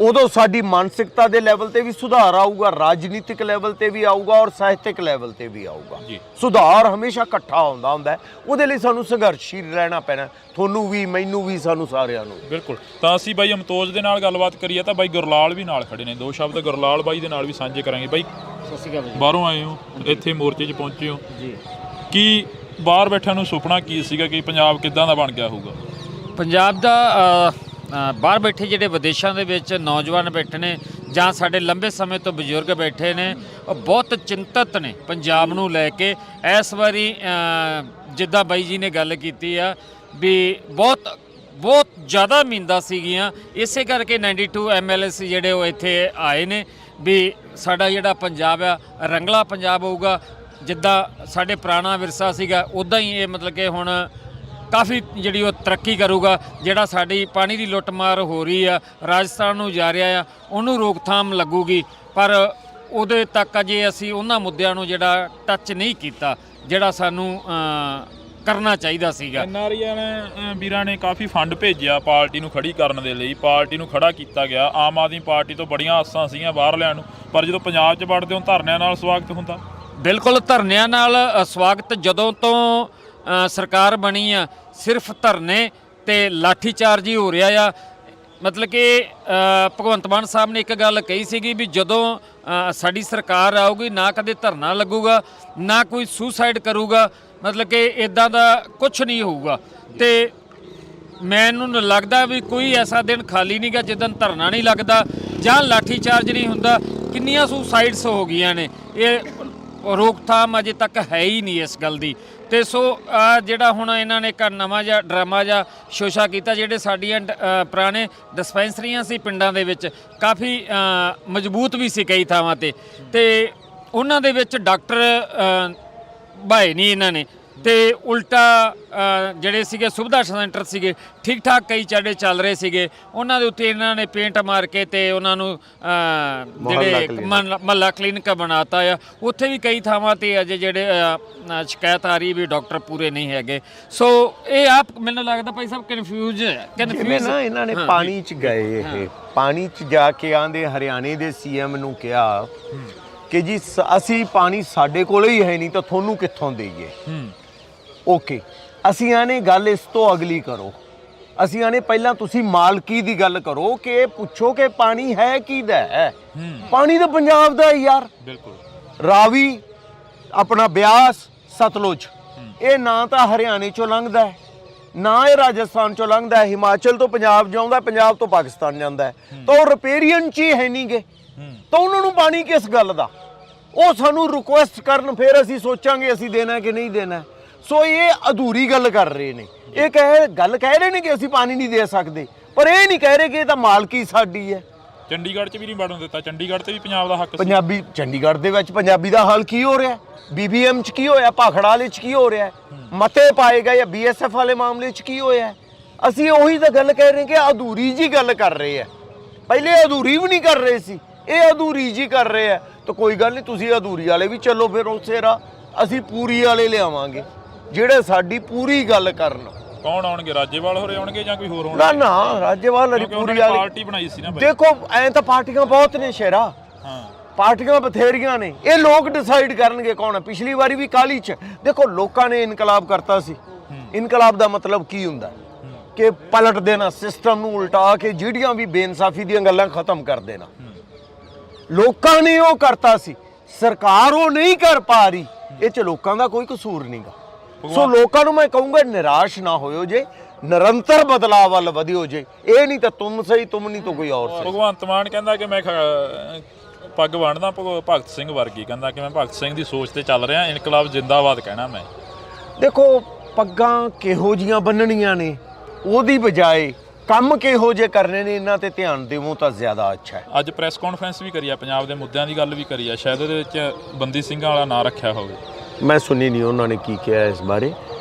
ਉਦੋਂ ਸਾਡੀ ਮਾਨਸਿਕਤਾ ਦੇ ਲੈਵਲ ਤੇ ਵੀ ਸੁਧਾਰ ਆਊਗਾ, ਰਾਜਨੀਤਿਕ ਲੈਵਲ ਤੇ ਵੀ ਆਊਗਾ ਔਰ ਸਾਹਿਤਕ ਲੈਵਲ ਤੇ ਵੀ ਆਊਗਾ। ਸੁਧਾਰ ਹਮੇਸ਼ਾ ਇਕੱਠਾ ਹੁੰਦਾ ਹੈ, ਉਹਦੇ ਲਈ ਸਾਨੂੰ ਸੰਘਰਸ਼ੀਲ ਰਹਿਣਾ ਪੈਣਾ, ਤੁਹਾਨੂੰ ਵੀ, ਮੈਨੂੰ ਵੀ, ਸਾਨੂੰ ਸਾਰਿਆਂ ਨੂੰ। ਬਿਲਕੁਲ। ਤਾਂ ਅਸੀਂ ਬਾਈ ਅਮਤੋਜ ਦੇ ਨਾਲ ਗੱਲਬਾਤ ਕਰੀਏ ਤਾਂ ਬਾਈ ਗੁਰਲਾਲ ਵੀ ਨਾਲ ਖੜੇ ਨੇ, ਦੋ ਸ਼ਬਦ ਗੁਰਲਾਲ ਬਾਈ ਦੇ ਨਾਲ ਵੀ ਸਾਂਝੇ ਕਰਾਂਗੇ। ਬਾਈ ਸਤਿ ਸ਼੍ਰੀ ਅਕਾਲ। ਬਾਹਰੋਂ ਆਏ ਹੋ, ਇੱਥੇ ਮੋਰਚੇ 'ਚ ਪਹੁੰਚੇ ਹੋ ਜੀ, ਕੀ ਬਾਹਰ ਬੈਠਿਆਂ ਨੂੰ ਸੁਪਨਾ ਕੀ ਸੀਗਾ ਕਿ ਪੰਜਾਬ ਕਿੱਦਾਂ ਦਾ ਬਣ ਗਿਆ ਹੋਊਗਾ? ਪੰਜਾਬ ਦਾ ਬਾਹਰ ਬੈਠੇ ਜਿਹੜੇ ਵਿਦੇਸ਼ਾਂ ਦੇ ਵਿੱਚ ਨੌਜਵਾਨ ਬੈਠੇ ਨੇ ਜਾਂ ਸਾਡੇ ਲੰਬੇ ਸਮੇਂ ਤੋਂ ਬਜ਼ੁਰਗ ਬੈਠੇ ਨੇ, ਉਹ ਬਹੁਤ ਚਿੰਤਤ ਨੇ ਪੰਜਾਬ ਨੂੰ ਲੈ ਕੇ। ਇਸ ਵਾਰੀ ਜਿੱਦਾਂ ਬਾਈ ਜੀ ਨੇ ਗੱਲ ਕੀਤੀ ਆ ਵੀ ਬਹੁਤ ਜ਼ਿਆਦਾ ਉਮੀਦਾਂ ਸੀਗੀਆਂ, ਇਸੇ ਕਰਕੇ 92 MLA ਜਿਹੜੇ ਉਹ ਇੱਥੇ ਆਏ ਨੇ ਵੀ ਸਾਡਾ ਜਿਹੜਾ ਪੰਜਾਬ ਆ ਰੰਗਲਾ ਪੰਜਾਬ ਹੋਊਗਾ। ਜਿੱਦਾਂ ਸਾਡੇ ਪੁਰਾਣਾ ਵਿਰਸਾ ਸੀਗਾ ਉੱਦਾਂ ਹੀ ਇਹ ਮਤਲਬ ਕਿ ਹੁਣ ਕਾਫੀ ਜਿਹੜੀ ਉਹ ਤਰੱਕੀ ਕਰੂਗਾ। ਜਿਹੜਾ ਸਾਡੀ ਪਾਣੀ ਦੀ ਲੁੱਟਮਾਰ ਹੋ ਰਹੀ ਆ, ਰਾਜਸਥਾਨ ਨੂੰ ਜਾ ਰਿਹਾ ਆ, ਉਹਨੂੰ ਰੋਕਥਾਮ ਲੱਗੂਗੀ। ਪਰ ਉਹਦੇ ਤੱਕ ਅਜੇ ਅਸੀਂ ਉਹਨਾਂ ਮੁੱਦਿਆਂ ਨੂੰ ਜਿਹੜਾ ਟੱਚ ਨਹੀਂ ਕੀਤਾ ਜਿਹੜਾ ਸਾਨੂੰ ਕਰਨਾ ਚਾਹੀਦਾ ਸੀਗਾ। NRI ਨੇ ਵੀਰਾਂ ਨੇ ਕਾਫੀ ਫੰਡ ਭੇਜਿਆ ਪਾਰਟੀ ਨੂੰ ਖੜੀ ਕਰਨ ਦੇ ਲਈ, ਪਾਰਟੀ ਨੂੰ ਖੜਾ ਕੀਤਾ ਗਿਆ। ਆਮ ਆਦਮੀ ਪਾਰਟੀ ਤੋਂ ਬੜੀਆਂ ਆਸਾਂ ਸੀਗੀਆਂ ਬਾਹਰ ਲਿਆਉਣ ਨੂੰ, ਪਰ ਜਦੋਂ ਪੰਜਾਬ 'ਚ ਵੜਦੇ ਹੋ ਧਰਨਿਆਂ ਨਾਲ ਸਵਾਗਤ ਹੁੰਦਾ। ਬਿਲਕੁਲ, ਧਰਨਿਆਂ ਨਾਲ ਸਵਾਗਤ। ਜਦੋਂ ਤੋਂ ਸਰਕਾਰ ਬਣੀ ਆ ਸਿਰਫ ਧਰਨੇ ਤੇ ਲਾਠੀਚਾਰਜ ਹੀ ਹੋ ਰਿਹਾ ਆ। ਮਤਲਬ ਕਿ ਭਗਵੰਤ ਮਾਨ ਸਾਹਿਬ ਨੇ ਇੱਕ ਗੱਲ ਕਹੀ ਸੀਗੀ ਵੀ ਜਦੋਂ ਸਾਡੀ ਸਰਕਾਰ ਆਊਗੀ ਨਾ ਕਦੇ ਧਰਨਾ ਲੱਗੂਗਾ ਨਾ ਕੋਈ ਸੁਸਾਈਡ ਕਰੂਗਾ, ਮਤਲਬ ਕਿ ਇਦਾਂ ਦਾ ਕੁਝ ਨਹੀਂ ਹੋਊਗਾ। ਤੇ ਮੈਨੂੰ ਲੱਗਦਾ ਵੀ ਕੋਈ ਐਸਾ ਦਿਨ ਖਾਲੀ ਨਹੀਂਗਾ ਜਿੱਦਣ ਧਰਨਾ ਨਹੀਂ ਲੱਗਦਾ ਜਾਂ ਲਾਠੀਚਾਰਜ ਨਹੀਂ ਹੁੰਦਾ। ਕਿੰਨੀਆਂ ਸੁਸਾਈਡਸ ਹੋ ਗਈਆਂ ਨੇ, ਇਹ ਰੋਕਥਾਮ ਅਜੇ ਤੱਕ ਹੈ ਹੀ ਨਹੀਂ ਇਸ ਗੱਲ ਦੀ। ਤੇ ਸੋ ਜਿਹੜਾ ਹੁਣ ਇਹਨਾਂ ਨੇ ਇੱਕ ਨਵਾਂ ਜਿਹਾ ਡਰਾਮਾ ਜਿਹਾ ਸ਼ੋਸ਼ਾ ਕੀਤਾ, ਜਿਹੜੇ ਸਾਡੀਆਂ ਪੁਰਾਣੇ ਡਿਸਪੈਂਸਰੀਆਂ ਸੀ ਪਿੰਡਾਂ ਦੇ ਵਿੱਚ ਕਾਫੀ ਮਜ਼ਬੂਤ ਵੀ ਸੀ ਕਈ ਥਾਵਾਂ ਤੇ ਉਹਨਾਂ ਦੇ ਵਿੱਚ ਡਾਕਟਰ ਭਾਏ ਨਹੀਂ ਇਹਨਾਂ ਨੇ, ਤੇ ਉਲਟਾ ਜਿਹੜੇ ਸੀਗੇ ਸੁਵਿਧਾ ਸੈਂਟਰ ਸੀਗੇ ਠੀਕ ਠਾਕ ਕਈ ਚਾੜੇ ਚੱਲ ਰਹੇ ਸੀਗੇ, ਉਹਨਾਂ ਦੇ ਉੱਤੇ ਇਹਨਾਂ ਨੇ ਪੇਂਟ ਮਾਰ ਕੇ ਤੇ ਉਹਨਾਂ ਨੂੰ ਜਿਹੜੇ ਮਹੱਲਾ ਕਲੀਨਿਕ ਬਣਾਤਾ ਆ। ਉੱਥੇ ਵੀ ਕਈ ਥਾਵਾਂ ਤੇ ਅਜੇ ਜਿਹੜੇ ਸ਼ਿਕਾਇਤ ਆ ਰਹੀ ਵੀ ਡਾਕਟਰ ਪੂਰੇ ਨਹੀਂ ਹੈਗੇ। ਸੋ ਇਹ ਆਪ ਮੈਨੂੰ ਲੱਗਦਾ ਭਾਈ ਸਾਹਿਬ ਕਨਫਿਊਜ਼ ਨਾ ਇਹਨਾਂ ਨੇ ਪਾਣੀ 'ਚ ਗਏ, ਇਹ ਪਾਣੀ 'ਚ ਜਾ ਕੇ ਆਂਦੇ ਹਰਿਆਣੇ ਦੇ ਸੀਐਮ ਨੂੰ ਕਿਹਾ ਕਿ ਜੀ ਅਸੀਂ ਪਾਣੀ ਸਾਡੇ ਕੋਲ ਹੀ ਹੈ ਨਹੀਂ ਤਾਂ ਤੁਹਾਨੂੰ ਕਿੱਥੋਂ ਦੇਈਏ। ਓਕੇ, ਅਸੀਂ ਆਨੇ ਗੱਲ ਇਸ ਤੋਂ ਅਗਲੀ ਕਰੋ, ਅਸੀਂ ਆਨੇ ਪਹਿਲਾਂ ਤੁਸੀਂ ਮਾਲਕੀ ਦੀ ਗੱਲ ਕਰੋ ਕਿ ਇਹ ਪੁੱਛੋ ਕਿ ਪਾਣੀ ਹੈ ਕਿਹਦਾ ਹੈ। ਪਾਣੀ ਤਾਂ ਪੰਜਾਬ ਦਾ ਹੈ ਯਾਰ, ਬਿਲਕੁਲ। ਰਾਵੀ, ਆਪਣਾ ਬਿਆਸ, ਸਤਲੁਜ, ਇਹ ਨਾ ਤਾਂ ਹਰਿਆਣੇ ਚੋਂ ਲੰਘਦਾ ਹੈ, ਨਾ ਇਹ ਰਾਜਸਥਾਨ ਚੋਂ ਲੰਘਦਾ ਹੈ, ਹਿਮਾਚਲ ਤੋਂ ਪੰਜਾਬ ਜਾਂਦਾ, ਪੰਜਾਬ ਤੋਂ ਪਾਕਿਸਤਾਨ ਜਾਂਦਾ ਹੈ, ਤਾਂ ਉਹ ਰਿਪੇਰੀਅਨ ਚ ਹੀ ਹੈ ਨਹੀਂ ਗੇ, ਤਾਂ ਉਹਨਾਂ ਨੂੰ ਪਾਣੀ ਕਿਸ ਗੱਲ ਦਾ? ਉਹ ਸਾਨੂੰ ਰਿਕੁਐਸਟ ਕਰਨ, ਫਿਰ ਅਸੀਂ ਸੋਚਾਂਗੇ ਅਸੀਂ ਦੇਣਾ ਕਿ ਨਹੀਂ ਦੇਣਾ। ਸੋ ਇਹ ਅਧੂਰੀ ਗੱਲ ਕਰ ਰਹੇ ਨੇ, ਇਹ ਗੱਲ ਕਹਿ ਰਹੇ ਨੇ ਕਿ ਅਸੀਂ ਪਾਣੀ ਨਹੀਂ ਦੇ ਸਕਦੇ, ਪਰ ਇਹ ਨਹੀਂ ਕਹਿ ਰਹੇ ਕਿ ਇਹ ਤਾਂ ਮਾਲਕੀ ਸਾਡੀ ਹੈ। ਚੰਡੀਗੜ੍ਹ 'ਚ ਵੀ ਨਹੀਂ ਵੜਨ ਦਿੱਤਾ, ਚੰਡੀਗੜ੍ਹ ਤੇ ਵੀ ਪੰਜਾਬ ਦਾ ਹੱਕ ਸੀ। ਪੰਜਾਬੀ ਚੰਡੀਗੜ੍ਹ ਦੇ ਵਿੱਚ ਪੰਜਾਬੀ ਦਾ ਹਾਲ ਕੀ ਹੋ ਰਿਹਾ, BBM 'ਚ ਕੀ ਹੋਇਆ, ਭਾਖੜਾ ਵਾਲੇ 'ਚ ਕੀ ਹੋ ਰਿਹਾ, ਮਤੇ ਪਾਏ ਗਏ ਜਾਂ BSF ਵਾਲੇ ਮਾਮਲੇ 'ਚ ਕੀ ਹੋਇਆ। ਅਸੀਂ ਉਹੀ ਤਾਂ ਗੱਲ ਕਹਿ ਰਹੇ ਕਿ ਅਧੂਰੀ ਜੀ ਗੱਲ ਕਰ ਰਹੇ ਆ। ਪਹਿਲੇ ਅਧੂਰੀ ਵੀ ਨਹੀਂ ਕਰ ਰਹੇ ਸੀ, ਇਹ ਅਧੂਰੀ ਜੀ ਕਰ ਰਹੇ ਆ। ਤਾਂ ਕੋਈ ਗੱਲ ਨਹੀਂ, ਤੁਸੀਂ ਅਧੂਰੀ ਵਾਲੇ ਵੀ ਚੱਲੋ, ਫਿਰ ਉਸੇ ਰਾਹ ਅਸੀਂ ਪੂਰੀ ਵਾਲੇ ਲਿਆਵਾਂਗੇ ਜਿਹੜੇ ਸਾਡੀ ਪੂਰੀ ਗੱਲ ਕਰਨ। ਕੌਣ ਆਉਣਗੇ, ਰਾਜੇਵਾਲ ਹੋਰੇ ਆਉਣਗੇ ਜਾਂ ਕੋਈ ਹੋਰ ਨਾ ਨਾ, ਰਾਜੇਵਾਲ ਹਰੀ ਪੂਰੀ ਵਾਲੀ ਪਾਰਟੀ ਬਣਾਈ ਸੀ ਨਾ। ਦੇਖੋ ਐਂ ਤਾਂ ਪਾਰਟੀਆਂ ਬਹੁਤ ਨੇ ਸ਼ੇਰਾ, ਪਾਰਟੀਆਂ ਬਥੇਰੀਆਂ ਨੇ, ਇਹ ਲੋਕ ਡਿਸਾਈਡ ਕਰਨਗੇ ਕੌਣ ਹੈ। ਪਿਛਲੀ ਵਾਰੀ ਵੀ ਕਾਲੀ 'ਚ ਦੇਖੋ ਲੋਕਾਂ ਨੇ ਇਨਕਲਾਬ ਕਰਤਾ ਸੀ। ਇਨਕਲਾਬ ਦਾ ਮਤਲਬ ਕੀ ਹੁੰਦਾ ਕਿ ਪਲਟ ਦੇਣਾ, ਸਿਸਟਮ ਨੂੰ ਉਲਟਾ ਕੇ ਜਿਹੜੀਆਂ ਵੀ ਬੇਇਨਸਾਫੀ ਦੀਆਂ ਗੱਲਾਂ ਖਤਮ ਕਰ ਦੇਣਾ। ਲੋਕਾਂ ਨੇ ਉਹ ਕਰਤਾ ਸੀ, ਸਰਕਾਰ ਉਹ ਨਹੀਂ ਕਰ ਪਾ ਰਹੀ, ਇਹ 'ਚ ਲੋਕਾਂ ਦਾ ਕੋਈ ਕਸੂਰ ਨਹੀਂਗਾ। ਸੋ ਲੋਕਾਂ ਨੂੰ ਮੈਂ ਕਹੂੰਗਾ ਨਿਰਾਸ਼ ਨਾ ਹੋਇਓ ਜੇ, ਨਿਰੰਤਰ ਬਦਲਾਅ ਵੱਲ ਵਧਿਓ ਜੇ। ਇਹ ਨਹੀਂ ਤਾਂ ਤੁਮ ਸਹੀ, ਤੁਮ ਨਹੀਂ ਤਾਂ ਕੋਈ ਹੋਰ ਸਹੀ। ਭਗਵੰਤ ਮਾਨ ਕਹਿੰਦਾ ਕਿ ਮੈਂ ਪੱਗ ਬੰਨ੍ਹਦਾ ਭਗਤ ਸਿੰਘ ਵਰਗੀ, ਕਹਿੰਦਾ ਕਿ ਮੈਂ ਭਗਤ ਸਿੰਘ ਦੀ ਸੋਚ ਤੇ ਚੱਲ ਰਿਹਾ, ਇਨਕਲਾਬ ਜਿੰਦਾਬਾਦ ਕਹਿਣਾ ਮੈਂ। ਦੇਖੋ ਪੱਗਾਂ ਕਿਹੋ ਜੀਆਂ ਬੰਨਣੀਆਂ ਨੇ, ਉਹਦੀ ਬਜਾਏ ਕੰਮ ਕਿਹੋ ਜਿਹੇ ਕਰਨੇ ਨੇ, ਇਹਨਾਂ ਤੇ ਧਿਆਨ ਦੇਵੋ ਤਾਂ ਜ਼ਿਆਦਾ ਅੱਛਾ ਹੈ। ਅੱਜ ਪ੍ਰੈਸ ਕਾਨਫਰੰਸ ਵੀ ਕਰੀ ਆ, ਪੰਜਾਬ ਦੇ ਮੁੱਦਿਆਂ ਦੀ ਗੱਲ ਵੀ ਕਰੀ ਆ, ਸ਼ਾਇਦ ਉਹਦੇ ਵਿੱਚ ਬੰਦੀ ਸਿੰਘਾਂ ਵਾਲਾ ਨਾਂ ਰੱਖਿਆ ਹੋਵੇ। ਮੈਂ ਸੁਣੀ ਨਹੀਂ ਉਹਨਾਂ ਨੇ ਕੀ ਕਿਹਾ ਇਸ ਬਾਰੇ।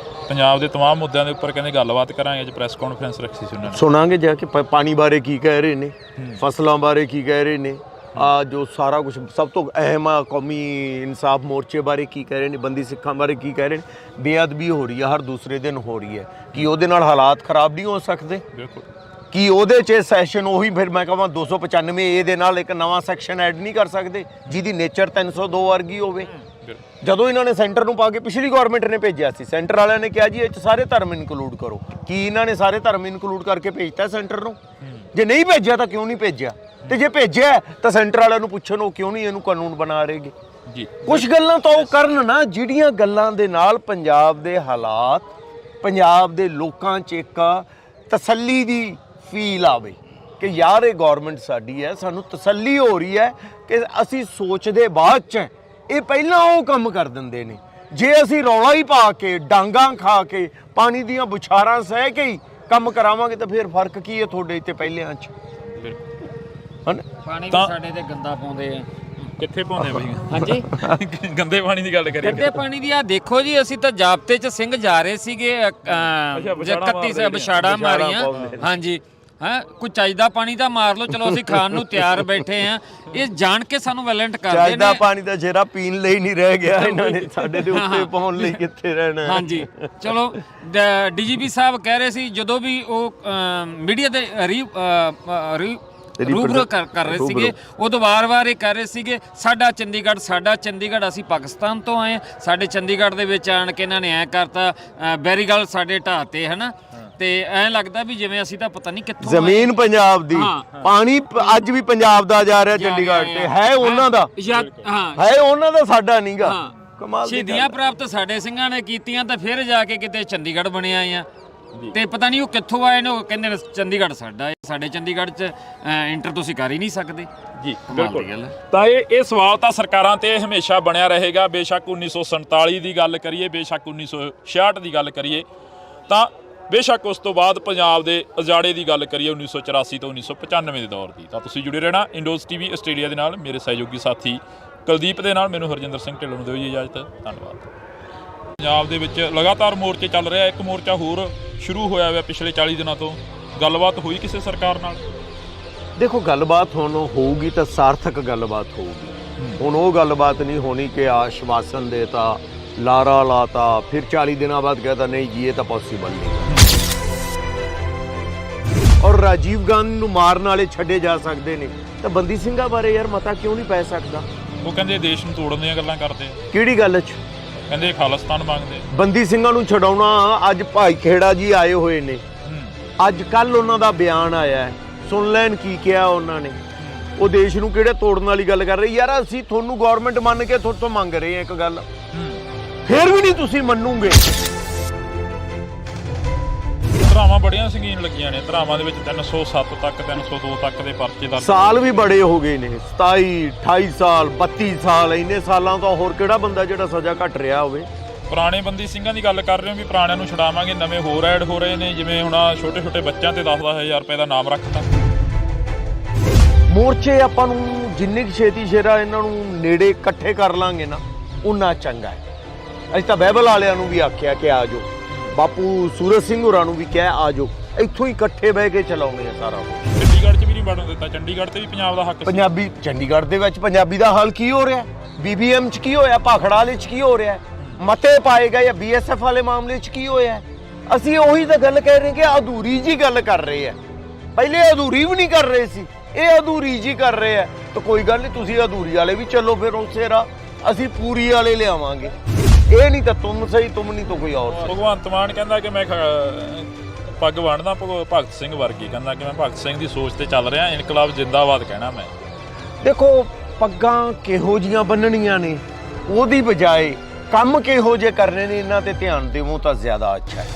ਪੰਜਾਬ ਦੇ तमाम ਮੁੱਦਿਆਂ ਦੇ ਉੱਪਰ ਕਹਿੰਦੇ ਗੱਲਬਾਤ ਕਰਾਂਗੇ, ਅੱਜ ਪ੍ਰੈਸ ਕਾਨਫਰੰਸ ਰੱਖੀ ਸੀ ਉਹਨਾਂ ਨੇ। ਸੁਣਾਂਗੇ ਜਾ ਕੇ ਪਾਣੀ ਬਾਰੇ ਕੀ ਕਹਿ ਰਹੇ ਨੇ, ਫਸਲਾਂ ਬਾਰੇ ਕੀ ਕਹਿ ਰਹੇ ਨੇ, ਆ ਜੋ ਸਾਰਾ ਕੁਝ ਸਭ ਤੋਂ ਅਹਿਮ ਆ ਕੌਮੀ ਇਨਸਾਫ ਮੋਰਚੇ ਬਾਰੇ ਕੀ ਕਹਿ ਰਹੇ ਨੇ, ਬੰਦੀ ਸਿੱਖਾਂ ਬਾਰੇ ਕੀ ਕਹਿ ਰਹੇ ਨੇ। ਬੇਅਦਬੀ ਹੋ ਰਹੀ ਹੈ, ਹਰ ਦੂਸਰੇ ਦਿਨ ਹੋ ਰਹੀ ਹੈ, ਕੀ ਉਹਦੇ ਨਾਲ ਹਾਲਾਤ ਖਰਾਬ ਨਹੀਂ ਹੋ ਸਕਦੇ? ਬਿਲਕੁਲ। ਕੀ ਉਹਦੇ 'ਚ ਸੈਸ਼ਨ ਉਹੀ ਫਿਰ ਮੈਂ ਕਹਾਂ 295 ਏ ਦੇ ਨਾਲ ਇੱਕ ਨਵਾਂ ਸੈਕਸ਼ਨ ਐਡ ਨਹੀਂ ਕਰ ਸਕਦੇ ਜਿਹਦੀ ਨੇਚਰ 302 ਵਰਗੀ ਹੋਵੇ? ਜਦੋਂ ਇਹਨਾਂ ਨੇ ਸੈਂਟਰ ਨੂੰ ਪਾ ਕੇ, ਪਿਛਲੀ ਗਵਰਨਮੈਂਟ ਨੇ ਭੇਜਿਆ ਸੀ, ਸੈਂਟਰ ਵਾਲਿਆਂ ਨੇ ਕਿਹਾ ਜੀ ਇਹ 'ਚ ਸਾਰੇ ਧਰਮ ਇਨਕਲੂਡ ਕਰੋ। ਕੀ ਇਹਨਾਂ ਨੇ ਸਾਰੇ ਧਰਮ ਇਨਕਲੂਡ ਕਰਕੇ ਭੇਜਤਾ ਸੈਂਟਰ ਨੂੰ? ਜੇ ਨਹੀਂ ਭੇਜਿਆ ਤਾਂ ਕਿਉਂ ਨਹੀਂ ਭੇਜਿਆ? ਤੇ ਜੇ ਭੇਜਿਆ ਤਾਂ ਸੈਂਟਰ ਵਾਲਿਆਂ ਨੂੰ ਪੁੱਛਣ ਉਹ ਕਿਉਂ ਨਹੀਂ ਇਹਨੂੰ ਕਾਨੂੰਨ ਬਣਾ ਰਹੇਗੇ? ਜੀ ਕੁਝ ਗੱਲਾਂ ਤਾਂ ਉਹ ਕਰਨ ਨਾ, ਜਿਹੜੀਆਂ ਗੱਲਾਂ ਦੇ ਨਾਲ ਪੰਜਾਬ ਦੇ ਹਾਲਾਤ, ਪੰਜਾਬ ਦੇ ਲੋਕਾਂ 'ਚ ਇੱਕ ਤਸੱਲੀ ਦੀ ਫੀਲ ਆਵੇ ਕਿ ਯਾਰ ਇਹ ਗਵਰਨਮੈਂਟ ਸਾਡੀ ਹੈ, ਸਾਨੂੰ ਤਸੱਲੀ ਹੋ ਰਹੀ ਹੈ ਕਿ ਅਸੀਂ ਸੋਚਦੇ ਬਾਅਦ 'ਚ, ਇਹ ਪਹਿਲਾਂ ਉਹ ਕੰਮ ਕਰ ਦਿੰਦੇ ਨੇ। ਜੇ ਅਸੀਂ ਰੌਲਾ ਹੀ ਪਾ ਕੇ, ਡਾਂਗਾਂ ਖਾ ਕੇ, ਪਾਣੀ ਦੀਆਂ ਬੁਛਾਰਾਂ ਸਹਿ ਕੇ ਹੀ ਕੰਮ ਕਰਾਵਾਂਗੇ ਤਾਂ ਫਿਰ ਫਰਕ ਕੀ ਹੈ ਤੁਹਾਡੇ ਤੇ ਪਹਿਲਿਆਂ 'ਚ? ਪਾਣੀ ਵੀ ਸਾਡੇ ਤੇ ਗੰਦਾ ਪਾਉਂਦੇ ਆ। ਕਿੱਥੇ ਪਾਉਂਦੇ ਆ ਬਈ? ਹਾਂਜੀ ਗੰਦੇ ਪਾਣੀ ਦੀ ਗੱਲ ਕਰੀਏ। ਗੰਦੇ ਪਾਣੀ ਦੀ ਆ ਦੇਖੋ ਜੀ, ਅਸੀਂ ਤਾਂ ਜਾਬਤੇ 'ਚ ਸਿੰਘ ਜਾ ਰਹੇ ਸੀਗੇ, 31 ਵਿਛਾੜਾ ਮਾਰੀਆਂ। ਹਾਂਜੀ ਹਾਂ, ਕੋਈ ਚਾਹੀਦਾ ਪਾਣੀ ਤਾਂ ਮਾਰ ਲਓ, ਚਲੋ ਅਸੀਂ ਖਾਣ ਨੂੰ ਤਿਆਰ ਬੈਠੇ ਆ। ਇਹ ਜਾਣ ਕੇ ਸਾਨੂੰ ਵਾਇਲੈਂਟ ਕਰਦੇ ਨੇ। ਚਾਹੀਦਾ ਪਾਣੀ ਦਾ ਜੇਰਾ ਪੀਣ ਲਈ ਨਹੀਂ ਰਹਿ ਗਿਆ, ਇਹਨਾਂ ਨੇ ਸਾਡੇ ਦੇ ਉੱਤੇ ਪਾਉਣ ਲਈ ਕਿੱਥੇ ਰਹਿਣਾ। ਹਾਂਜੀ ਚਲੋ, DGP ਸਾਹਿਬ ਕਹਿ ਰਹੇ ਸੀ ਜਦੋਂ ਵੀ ਉਹ ਮੀਡੀਆ ਦੇ ਰੂਬਰੂ ਕਰ ਰਹੇ ਸੀਗੇ, ਉਦੋਂ ਵਾਰ-ਵਾਰ ਇਹ ਕਹਿ ਰਹੇ ਸੀਗੇ ਸਾਡਾ ਚੰਡੀਗੜ੍ਹ, ਅਸੀਂ ਪਾਕਿਸਤਾਨ ਤੋਂ ਆਏ, ਸਾਡੇ ਚੰਡੀਗੜ੍ਹ ਦੇ ਵਿੱਚ ਆਣ ਕੇ ਇਹਨਾਂ ਨੇ ਐਂ ਕਰਤਾ, ਬੈਰੀਗਲ ਸਾਡੇ ਢਾਹ ਤੇ, ਹੈ ਨਾ। ਤੇ ਐਂ ਲੱਗਦਾ ਵੀ ਜਿਵੇਂ ਅਸੀਂ ਤਾਂ ਪਤਾ ਨਹੀਂ ਕਿੱਥੋਂ ਜ਼ਮੀਨ ਪੰਜਾਬ ਦੀ, ਪਾਣੀ ਅੱਜ ਵੀ ਪੰਜਾਬ ਦਾ ਜਾ ਰਿਹਾ ਚੰਡੀਗੜ੍ਹ ਤੇ, ਹੈ ਉਹਨਾਂ ਦਾ, ਹੈ ਉਹਨਾਂ ਦਾ, ਸਾਡਾ ਨਹੀਂਗਾ। ਕਮਾਲ ਦੀ ਸ਼ਹੀਦੀਆਂ ਪ੍ਰਾਪਤ ਸਾਡੇ ਸਿੰਘਾਂ ਨੇ ਕੀਤੀਆਂ ਤਾਂ ਫਿਰ ਜਾ ਕੇ ਕਿਤੇ ਚੰਡੀਗੜ੍ਹ ਬਣਿਆ ਆ। ਤੇ ਪਤਾ ਨਹੀਂ ਉਹ ਕਿੱਥੋਂ ਆਏ ਨੇ, ਉਹ ਕਹਿੰਦੇ ਨੇ ਚੰਡੀਗੜ੍ਹ ਸਾਡਾ ਹੈ, ਸਾਡੇ ਚੰਡੀਗੜ੍ਹ 'ਚ ਇੰਟਰ ਤੁਸੀਂ ਕਰ ਹੀ ਨਹੀਂ ਸਕਦੇ ਜੀ। ਕਮਾਲ ਦੀ ਗੱਲ ਹੈ। ਤਾਂ ਇਹ ਸਵਾਲ ਤਾਂ ਸਰਕਾਰਾਂ ਤੇ ਹਮੇਸ਼ਾ ਬਣਿਆ ਰਹੇਗਾ। ਬੇਸ਼ੱਕ 1947 ਦੀ ਗੱਲ ਕਰੀਏ, ਬੇਸ਼ੱਕ 1966 ਦੀ ਗੱਲ ਕਰੀਏ, ਤਾਂ ਬੇਸ਼ੱਕ ਉਸ ਤੋਂ ਬਾਅਦ ਪੰਜਾਬ ਦੇ ਉਜਾੜੇ ਦੀ ਗੱਲ ਕਰੀਏ 1984 ਤੋਂ 1995 ਦੇ ਦੌਰ ਦੀ। ਤਾਂ ਤੁਸੀਂ ਜੁੜੇ ਰਹਿਣਾ ਇੰਡੋਜ਼ ਟੀਵੀ ਆਸਟ੍ਰੇਲੀਆ ਦੇ ਨਾਲ। ਮੇਰੇ ਸਹਿਯੋਗੀ ਸਾਥੀ ਕੁਲਦੀਪ ਦੇ ਨਾਲ ਮੈਨੂੰ ਹਰਜਿੰਦਰ ਸਿੰਘ ਢਿੱਲੋਂ ਨੂੰ ਦਿਓ ਜੀ ਇਜਾਜ਼ਤ। ਧੰਨਵਾਦ। ਪੰਜਾਬ ਦੇ ਵਿੱਚ ਲਗਾਤਾਰ ਮੋਰਚੇ ਚੱਲ ਰਿਹਾ, ਇੱਕ ਮੋਰਚਾ ਹੋਰ ਸ਼ੁਰੂ ਹੋਇਆ ਹੋਇਆ ਪਿਛਲੇ 40 ਦਿਨਾਂ ਤੋਂ। ਗੱਲਬਾਤ ਹੋਈ ਕਿਸੇ ਸਰਕਾਰ ਨਾਲ? ਦੇਖੋ, ਗੱਲਬਾਤ ਹੁਣ ਹੋਊਗੀ ਤਾਂ ਸਾਰਥਕ ਗੱਲਬਾਤ ਹੋਊਗੀ। ਹੁਣ ਉਹ ਗੱਲਬਾਤ ਨਹੀਂ ਹੋਣੀ ਕਿ ਆਸ਼ਵਾਸਨ ਦੇਤਾ, ਲਾਰਾ ਲਾਤਾ, ਫਿਰ 40 ਦਿਨਾਂ ਬਾਅਦ कहता नहीं जी ਇਹ ਤਾਂ ਪੋਸੀਬਲ ਨਹੀਂ। ਔਰ ਰਾਜੀਵ ਗਾਂਧੀ ਨੂੰ ਮਾਰਨ ਵਾਲੇ ਛੱਡੇ ਜਾ ਸਕਦੇ ਨੇ, ਤਾਂ ਬੰਦੀ ਸਿੰਘਾਂ ਬਾਰੇ ਯਾਰ ਮਤਾ ਕਿਉਂ ਨਹੀਂ ਪੈ ਸਕਦਾ? ਉਹ ਕਹਿੰਦੇ ਦੇਸ਼ ਨੂੰ ਤੋੜਨ ਦੀਆਂ ਗੱਲਾਂ ਕਰਦੇ ਆ। ਕਿਹੜੀ ਗੱਲ 'ਚ? ਕਹਿੰਦੇ ਖਾਲਿਸਤਾਨ ਮੰਗਦੇ। ਬੰਦੀ ਸਿੰਘਾਂ ਨੂੰ ਛਡਾਉਣਾ, ਅੱਜ ਭਾਈ ਖੇੜਾ ਜੀ ਆਏ ਹੋਏ ਨੇ, ਅੱਜ ਕੱਲ ਉਹਨਾਂ ਦਾ ਬਿਆਨ ਆਇਆ ਹੈ, ਸੁਣ ਲੈਣ ਕੀ ਕਿਹਾ ਉਹਨਾਂ ਨੇ। ਉਹ ਦੇਸ਼ ਨੂੰ ਕਿਹੜੇ ਤੋੜਨ ਵਾਲੀ ਗੱਲ ਕਰ ਰਹੇ ਯਾਰ। ਅਸੀਂ ਤੁਹਾਨੂੰ ਗਵਰਨਮੈਂਟ ਮੰਨ ਕੇ ਤੁਹਾਡੇ ਤੋਂ ਮੰਗ ਰਹੇ ਹਾਂ ਇੱਕ ਗੱਲ, ਫਿਰ ਵੀ ਨਹੀਂ ਤੁਸੀਂ ਮੰਨੂਗੇ। ਧਰਾਵਾਂ ਬੜੀਆਂ ਸੰਗੀਨ ਲੱਗੀਆਂ ਨੇ। ਧਰਾਵਾਂ ਦੇ ਵਿੱਚ 307 ਤੱਕ 302 ਤੱਕ ਦੇ ਪਰਚੇ ਦਰਜ। ਸਾਲ ਵੀ ਬੜੇ ਹੋ ਗਏ ਨੇ, 27 28 ਸਾਲ 32 ਸਾਲ। ਇੰਨੇ ਸਾਲਾਂ ਤੋਂ ਹੋਰ ਕਿਹੜਾ ਬੰਦਾ ਜਿਹੜਾ ਸਜ਼ਾ ਘੱਟ ਰਿਹਾ ਹੋਵੇ। ਪੁਰਾਣੇ ਬੰਦੀ ਸਿੰਘਾਂ ਦੀ ਗੱਲ ਕਰ ਰਹੇ ਹੋ ਵੀ ਪੁਰਾਣਿਆਂ ਨੂੰ ਛਡਾਵਾਂਗੇ, ਨਵੇਂ ਹੋਰ ਐਡ ਹੋ ਰਹੇ ਨੇ। ਜਿਵੇਂ ਹੁਣ ਛੋਟੇ ਛੋਟੇ ਬੱਚਿਆਂ ਤੇ 10-10 ਹਜ਼ਾਰ ਰੁਪਏ ਦਾ ਨਾਮ ਰੱਖਤਾ। ਮੋਰਚੇ ਆਪਾਂ ਨੂੰ ਜਿੰਨੀ ਛੇਤੀ ਸ਼ੇਰਾ ਇਹਨਾਂ ਨੂੰ ਨੇੜੇ ਇਕੱਠੇ ਕਰ ਲਾਂਗੇ ਨਾ, ਉਨਾ ਚੰਗਾ ਹੈ। ਅਸੀਂ ਤਾਂ ਬਾਈਬਲ ਵਾਲਿਆਂ ਨੂੰ ਵੀ ਆਖਿਆ ਕਿ ਆ ਜਾਓ, ਬਾਪੂ ਸੂਰਜ ਸਿੰਘ ਹੋਰਾਂ ਨੂੰ ਵੀ ਕਿਹਾ ਆ ਜਾਓ, ਇੱਥੋਂ ਹੀ ਇਕੱਠੇ ਬਹਿ ਕੇ ਚਲਾਉਂਦੇ ਆ ਸਾਰਾ ਕੁਝ। ਚੰਡੀਗੜ੍ਹ 'ਚ ਵੀ ਨਹੀਂ ਵੜਨ ਦਿੱਤਾ। ਚੰਡੀਗੜ੍ਹ ਤੇ ਵੀ ਪੰਜਾਬ ਦਾ ਹੱਕ ਸੀ। ਪੰਜਾਬੀ ਚੰਡੀਗੜ੍ਹ ਦੇ ਵਿੱਚ ਪੰਜਾਬੀ ਦਾ ਹਾਲ ਕੀ ਹੋ ਰਿਹਾ? BBM 'ਚ ਕੀ ਹੋਇਆ? ਭਾਖੜਾ ਵਾਲੇ 'ਚ ਕੀ ਹੋ ਰਿਹਾ? ਮਤੇ ਪਾਏ ਗਏ ਜਾਂ BSF ਵਾਲੇ ਮਾਮਲੇ 'ਚ ਕੀ ਹੋਇਆ? ਅਸੀਂ ਉਹੀ ਤਾਂ ਗੱਲ ਕਹਿ ਰਹੇ ਕਿ ਅਧੂਰੀ ਜੀ ਗੱਲ ਕਰ ਰਹੇ ਆ। ਪਹਿਲੇ ਅਧੂਰੀ ਵੀ ਨਹੀਂ ਕਰ ਰਹੇ ਸੀ, ਇਹ ਅਧੂਰੀ ਜੀ ਕਰ ਰਹੇ ਆ। ਤਾਂ ਕੋਈ ਗੱਲ ਨਹੀਂ, ਤੁਸੀਂ ਅਧੂਰੀ ਵਾਲੇ ਵੀ ਚੱਲੋ, ਫਿਰ ਉਸੇ ਰਾਹ ਅਸੀਂ ਪੂਰੀ ਵਾਲੇ ਲਿਆਵਾਂਗੇ। ਇਹ ਨਹੀਂ ਤਾਂ ਤੁਮ ਸਹੀ, ਤੁਮ ਨਹੀਂ ਤਾਂ ਕੋਈ ਹੋਰ। ਭਗਵੰਤ ਮਾਨ ਕਹਿੰਦਾ ਕਿ ਮੈਂ ਪੱਗ ਬੰਨ੍ਹਦਾ ਭਗਤ ਸਿੰਘ ਵਰਗੀ, ਕਹਿੰਦਾ ਕਿ ਮੈਂ ਭਗਤ ਸਿੰਘ ਦੀ ਸੋਚ ਤੇ ਚੱਲ ਰਿਹਾ, ਇਨਕਲਾਬ ਜਿੰਦਾਬਾਦ ਕਹਿਣਾ ਮੈਂ। ਦੇਖੋ, ਪੱਗਾਂ ਕਿਹੋ ਜੀਆਂ ਬੰਨਣੀਆਂ ਨੇ ਉਹਦੀ ਬਜਾਏ ਕੰਮ ਕਿਹੋ ਜਿਹੇ ਕਰਨੇ ਨੇ, ਇਹਨਾਂ ਤੇ ਧਿਆਨ ਦੇਵੋ ਤਾਂ ਜ਼ਿਆਦਾ ਅੱਛਾ ਹੈ।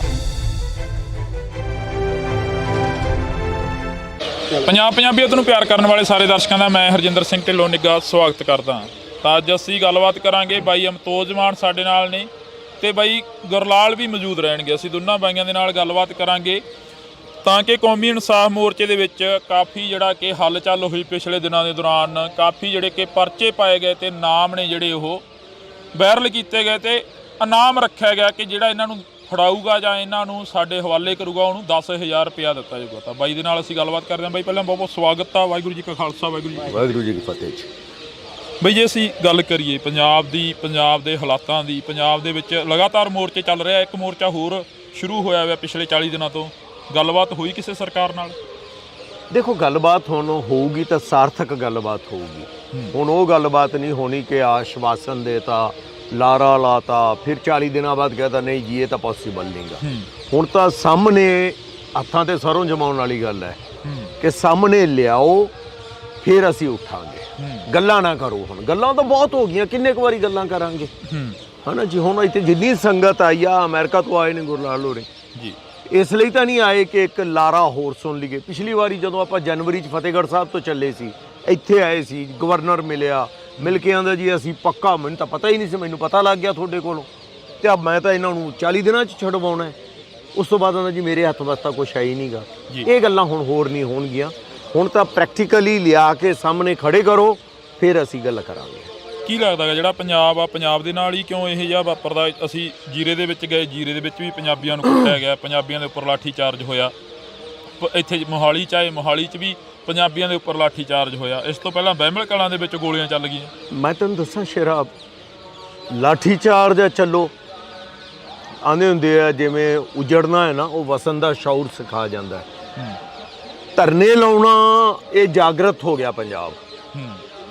ਪੰਜਾਬੀਅਤ ਨੂੰ ਪਿਆਰ ਕਰਨ ਵਾਲੇ ਸਾਰੇ ਦਰਸ਼ਕਾਂ ਦਾ ਮੈਂ ਹਰਜਿੰਦਰ ਸਿੰਘ ਢਿੱਲੋਂ ਨਿੱਘਾ ਸਵਾਗਤ ਕਰਦਾ। ਤਾਂ ਅੱਜ ਅਸੀਂ ਗੱਲਬਾਤ ਕਰਾਂਗੇ, ਬਾਈ ਅਮਤੋਜ ਮਾਨ ਸਾਡੇ ਨਾਲ ਨੇ ਤੇ ਬਾਈ ਗੁਰਲਾਲ ਵੀ ਮੌਜੂਦ ਰਹਿਣਗੇ। ਅਸੀਂ ਦੋਨਾਂ ਬਾਈਆਂ ਦੇ ਨਾਲ ਗੱਲਬਾਤ ਕਰਾਂਗੇ ਤਾਂ ਕਿ ਕੌਮੀ ਇਨਸਾਫ ਮੋਰਚੇ ਦੇ ਵਿੱਚ ਕਾਫੀ ਜਿਹੜਾ ਕਿ ਹਲਚਲ ਹੋਈ ਪਿਛਲੇ ਦਿਨਾਂ ਦੇ ਦੌਰਾਨ, ਕਾਫੀ ਜਿਹੜੇ ਕਿ ਪਰਚੇ ਪਾਏ ਗਏ ਤੇ ਨਾਮ ਨੇ ਜਿਹੜੇ ਉਹ ਵਾਇਰਲ ਕੀਤੇ ਗਏ ਤੇ ਇਨਾਮ ਰੱਖਿਆ ਗਿਆ ਕਿ ਜਿਹੜਾ ਇਹਨਾਂ ਨੂੰ ਫੜਾਊਗਾ ਜਾਂ ਇਹਨਾਂ ਨੂੰ ਸਾਡੇ ਹਵਾਲੇ ਕਰੂਗਾ ਉਹਨੂੰ 10,000 ਰੁਪਇਆ ਦਿੱਤਾ ਜਾਊਗਾ। ਤਾਂ ਬਾਈ ਦੇ ਨਾਲ ਅਸੀਂ ਗੱਲਬਾਤ ਕਰਦੇ ਹਾਂ। ਬਾਈ ਪਹਿਲਾਂ ਬਹੁਤ ਬਹੁਤ ਸਵਾਗਤ ਆ। ਵਾਹਿਗੁਰੂ ਜੀ ਕਾ ਖਾਲਸਾ, ਵਾਹਿਗੁਰੂ ਜੀ ਕੀ ਫਤਿਹ। ਬਈ ਜੇ ਅਸੀਂ ਗੱਲ ਕਰੀਏ ਪੰਜਾਬ ਦੀ, ਪੰਜਾਬ ਦੇ ਹਾਲਾਤਾਂ ਦੀ, ਪੰਜਾਬ ਦੇ ਵਿੱਚ ਲਗਾਤਾਰ ਮੋਰਚੇ ਚੱਲ ਰਿਹਾ, ਇੱਕ ਮੋਰਚਾ ਹੋਰ ਸ਼ੁਰੂ ਹੋਇਆ ਹੋਇਆ ਪਿਛਲੇ 40 ਦਿਨਾਂ ਤੋਂ। ਗੱਲਬਾਤ ਹੋਈ ਕਿਸੇ ਸਰਕਾਰ ਨਾਲ? ਦੇਖੋ, ਗੱਲਬਾਤ ਹੁਣ ਹੋਊਗੀ ਤਾਂ ਸਾਰਥਕ ਗੱਲਬਾਤ ਹੋਊਗੀ। ਹੁਣ ਉਹ ਗੱਲਬਾਤ ਨਹੀਂ ਹੋਣੀ ਕਿ ਆਸ਼ਵਾਸਨ ਦੇਤਾ, ਲਾਰਾ ਲਾਤਾ, ਫਿਰ 40 ਦਿਨਾਂ ਬਾਅਦ कहता नहीं जी ਇਹ ਤਾਂ ਪੋਸੀਬਲ ਨਹੀਂਗਾ। ਹੁਣ ਤਾਂ ਸਾਹਮਣੇ ਹੱਥਾਂ ਤੇ ਸਰੋਂ ਜਮਾਉਣ ਵਾਲੀ ਗੱਲ ਹੈ ਕਿ ਸਾਹਮਣੇ ਲਿਆਓ, ਫਿਰ ਅਸੀਂ ਉੱਠਾਂਗੇ। ਗੱਲਾਂ ਨਾ ਕਰੋ। ਹੁਣ ਗੱਲਾਂ ਤਾਂ ਬਹੁਤ ਹੋ ਗਈਆਂ, ਕਿੰਨੇ ਕੁ ਵਾਰੀ ਗੱਲਾਂ ਕਰਾਂਗੇ, ਹਨਾ ਜੀ। ਹੁਣ ਇੱਥੇ ਜਿੰਨੀ ਸੰਗਤ ਆਈ ਆ, ਅਮਰੀਕਾ ਤੋਂ ਆਏ ਨੇ ਗੁਰਲਾਲ ਹੋਰੇ ਜੀ, ਇਸ ਲਈ ਤਾਂ ਨਹੀਂ ਆਏ ਕਿ ਇੱਕ ਲਾਰਾ ਹੋਰ ਸੁਣ ਲਈਏ। ਪਿਛਲੀ ਵਾਰੀ ਜਦੋਂ ਆਪਾਂ ਜਨਵਰੀ 'ਚ ਫਤਿਹਗੜ੍ਹ ਸਾਹਿਬ ਤੋਂ ਚੱਲੇ ਸੀ, ਇੱਥੇ ਆਏ ਸੀ, ਗਵਰਨਰ ਮਿਲਿਆ, ਮਿਲ ਕੇ ਆਂਦਾ ਜੀ ਅਸੀਂ ਪੱਕਾ, ਮੈਨੂੰ ਤਾਂ ਪਤਾ ਹੀ ਨਹੀਂ ਸੀ, ਮੈਨੂੰ ਪਤਾ ਲੱਗ ਗਿਆ ਤੁਹਾਡੇ ਕੋਲੋਂ, ਤੇ अब ਮੈਂ ਤਾਂ ਇਹਨਾਂ ਨੂੰ 40 ਦਿਨਾਂ 'ਚ ਛਡਵਾਉਣਾ ਹੈ। ਉਸ ਤੋਂ ਬਾਅਦ ਆਂਦਾ ਜੀ ਮੇਰੇ ਹੱਥ ਵਾਸਤਾ ਕੁਛ ਹੈ ਹੀ ਨਹੀਂਗਾ। ਇਹ ਗੱਲਾਂ ਹੁਣ ਹੋਰ ਨਹੀਂ ਹੋਣਗੀਆਂ। ਹੁਣ ਤਾਂ ਪ੍ਰੈਕਟੀਕਲੀ ਲਿਆ ਕੇ ਸਾਹਮਣੇ ਖੜੇ ਕਰੋ, ਫਿਰ ਅਸੀਂ ਗੱਲ ਕਰਾਂਗੇ। ਕੀ ਲੱਗਦਾ ਜਿਹੜਾ ਪੰਜਾਬ ਆ, ਪੰਜਾਬ ਦੇ ਨਾਲ ਹੀ ਕਿਉਂ ਇਹ ਜਿਹਾ ਵਾਪਰਦਾ? ਅਸੀਂ ਜੀਰੇ ਦੇ ਵਿੱਚ ਗਏ, ਜੀਰੇ ਦੇ ਵਿੱਚ ਵੀ ਪੰਜਾਬੀਆਂ ਨੂੰ ਕੁੱਟਿਆ ਗਿਆ, ਪੰਜਾਬੀਆਂ ਦੇ ਉੱਪਰ ਲਾਠੀ ਚਾਰਜ ਹੋਇਆ। ਇੱਥੇ ਮੋਹਾਲੀ 'ਚ ਆਏ, ਮੋਹਾਲੀ 'ਚ ਵੀ ਪੰਜਾਬੀਆਂ ਦੇ ਉੱਪਰ ਲਾਠੀ ਚਾਰਜ ਹੋਇਆ। ਇਸ ਤੋਂ ਪਹਿਲਾਂ ਬਹਿਮਲ ਕਲਾਂ ਦੇ ਵਿੱਚ ਗੋਲੀਆਂ ਚੱਲ ਗਈਆਂ। ਮੈਂ ਤੈਨੂੰ ਦੱਸਾਂ ਸ਼ਰਾਬ ਲਾਠੀ ਚਾਰਜ ਚੱਲੋ ਆਂਦੇ ਹੁੰਦੇ ਆ, ਜਿਵੇਂ ਉਜੜਨਾ ਹੈ ਨਾ, ਉਹ ਵਸਣ ਦਾ ਸ਼ੌਰ ਸਿਖਾ ਜਾਂਦਾ ਹੈ। ਧਰਨੇ ਲਾਉਣਾ, ਇਹ ਜਾਗਰਤ ਹੋ ਗਿਆ ਪੰਜਾਬ।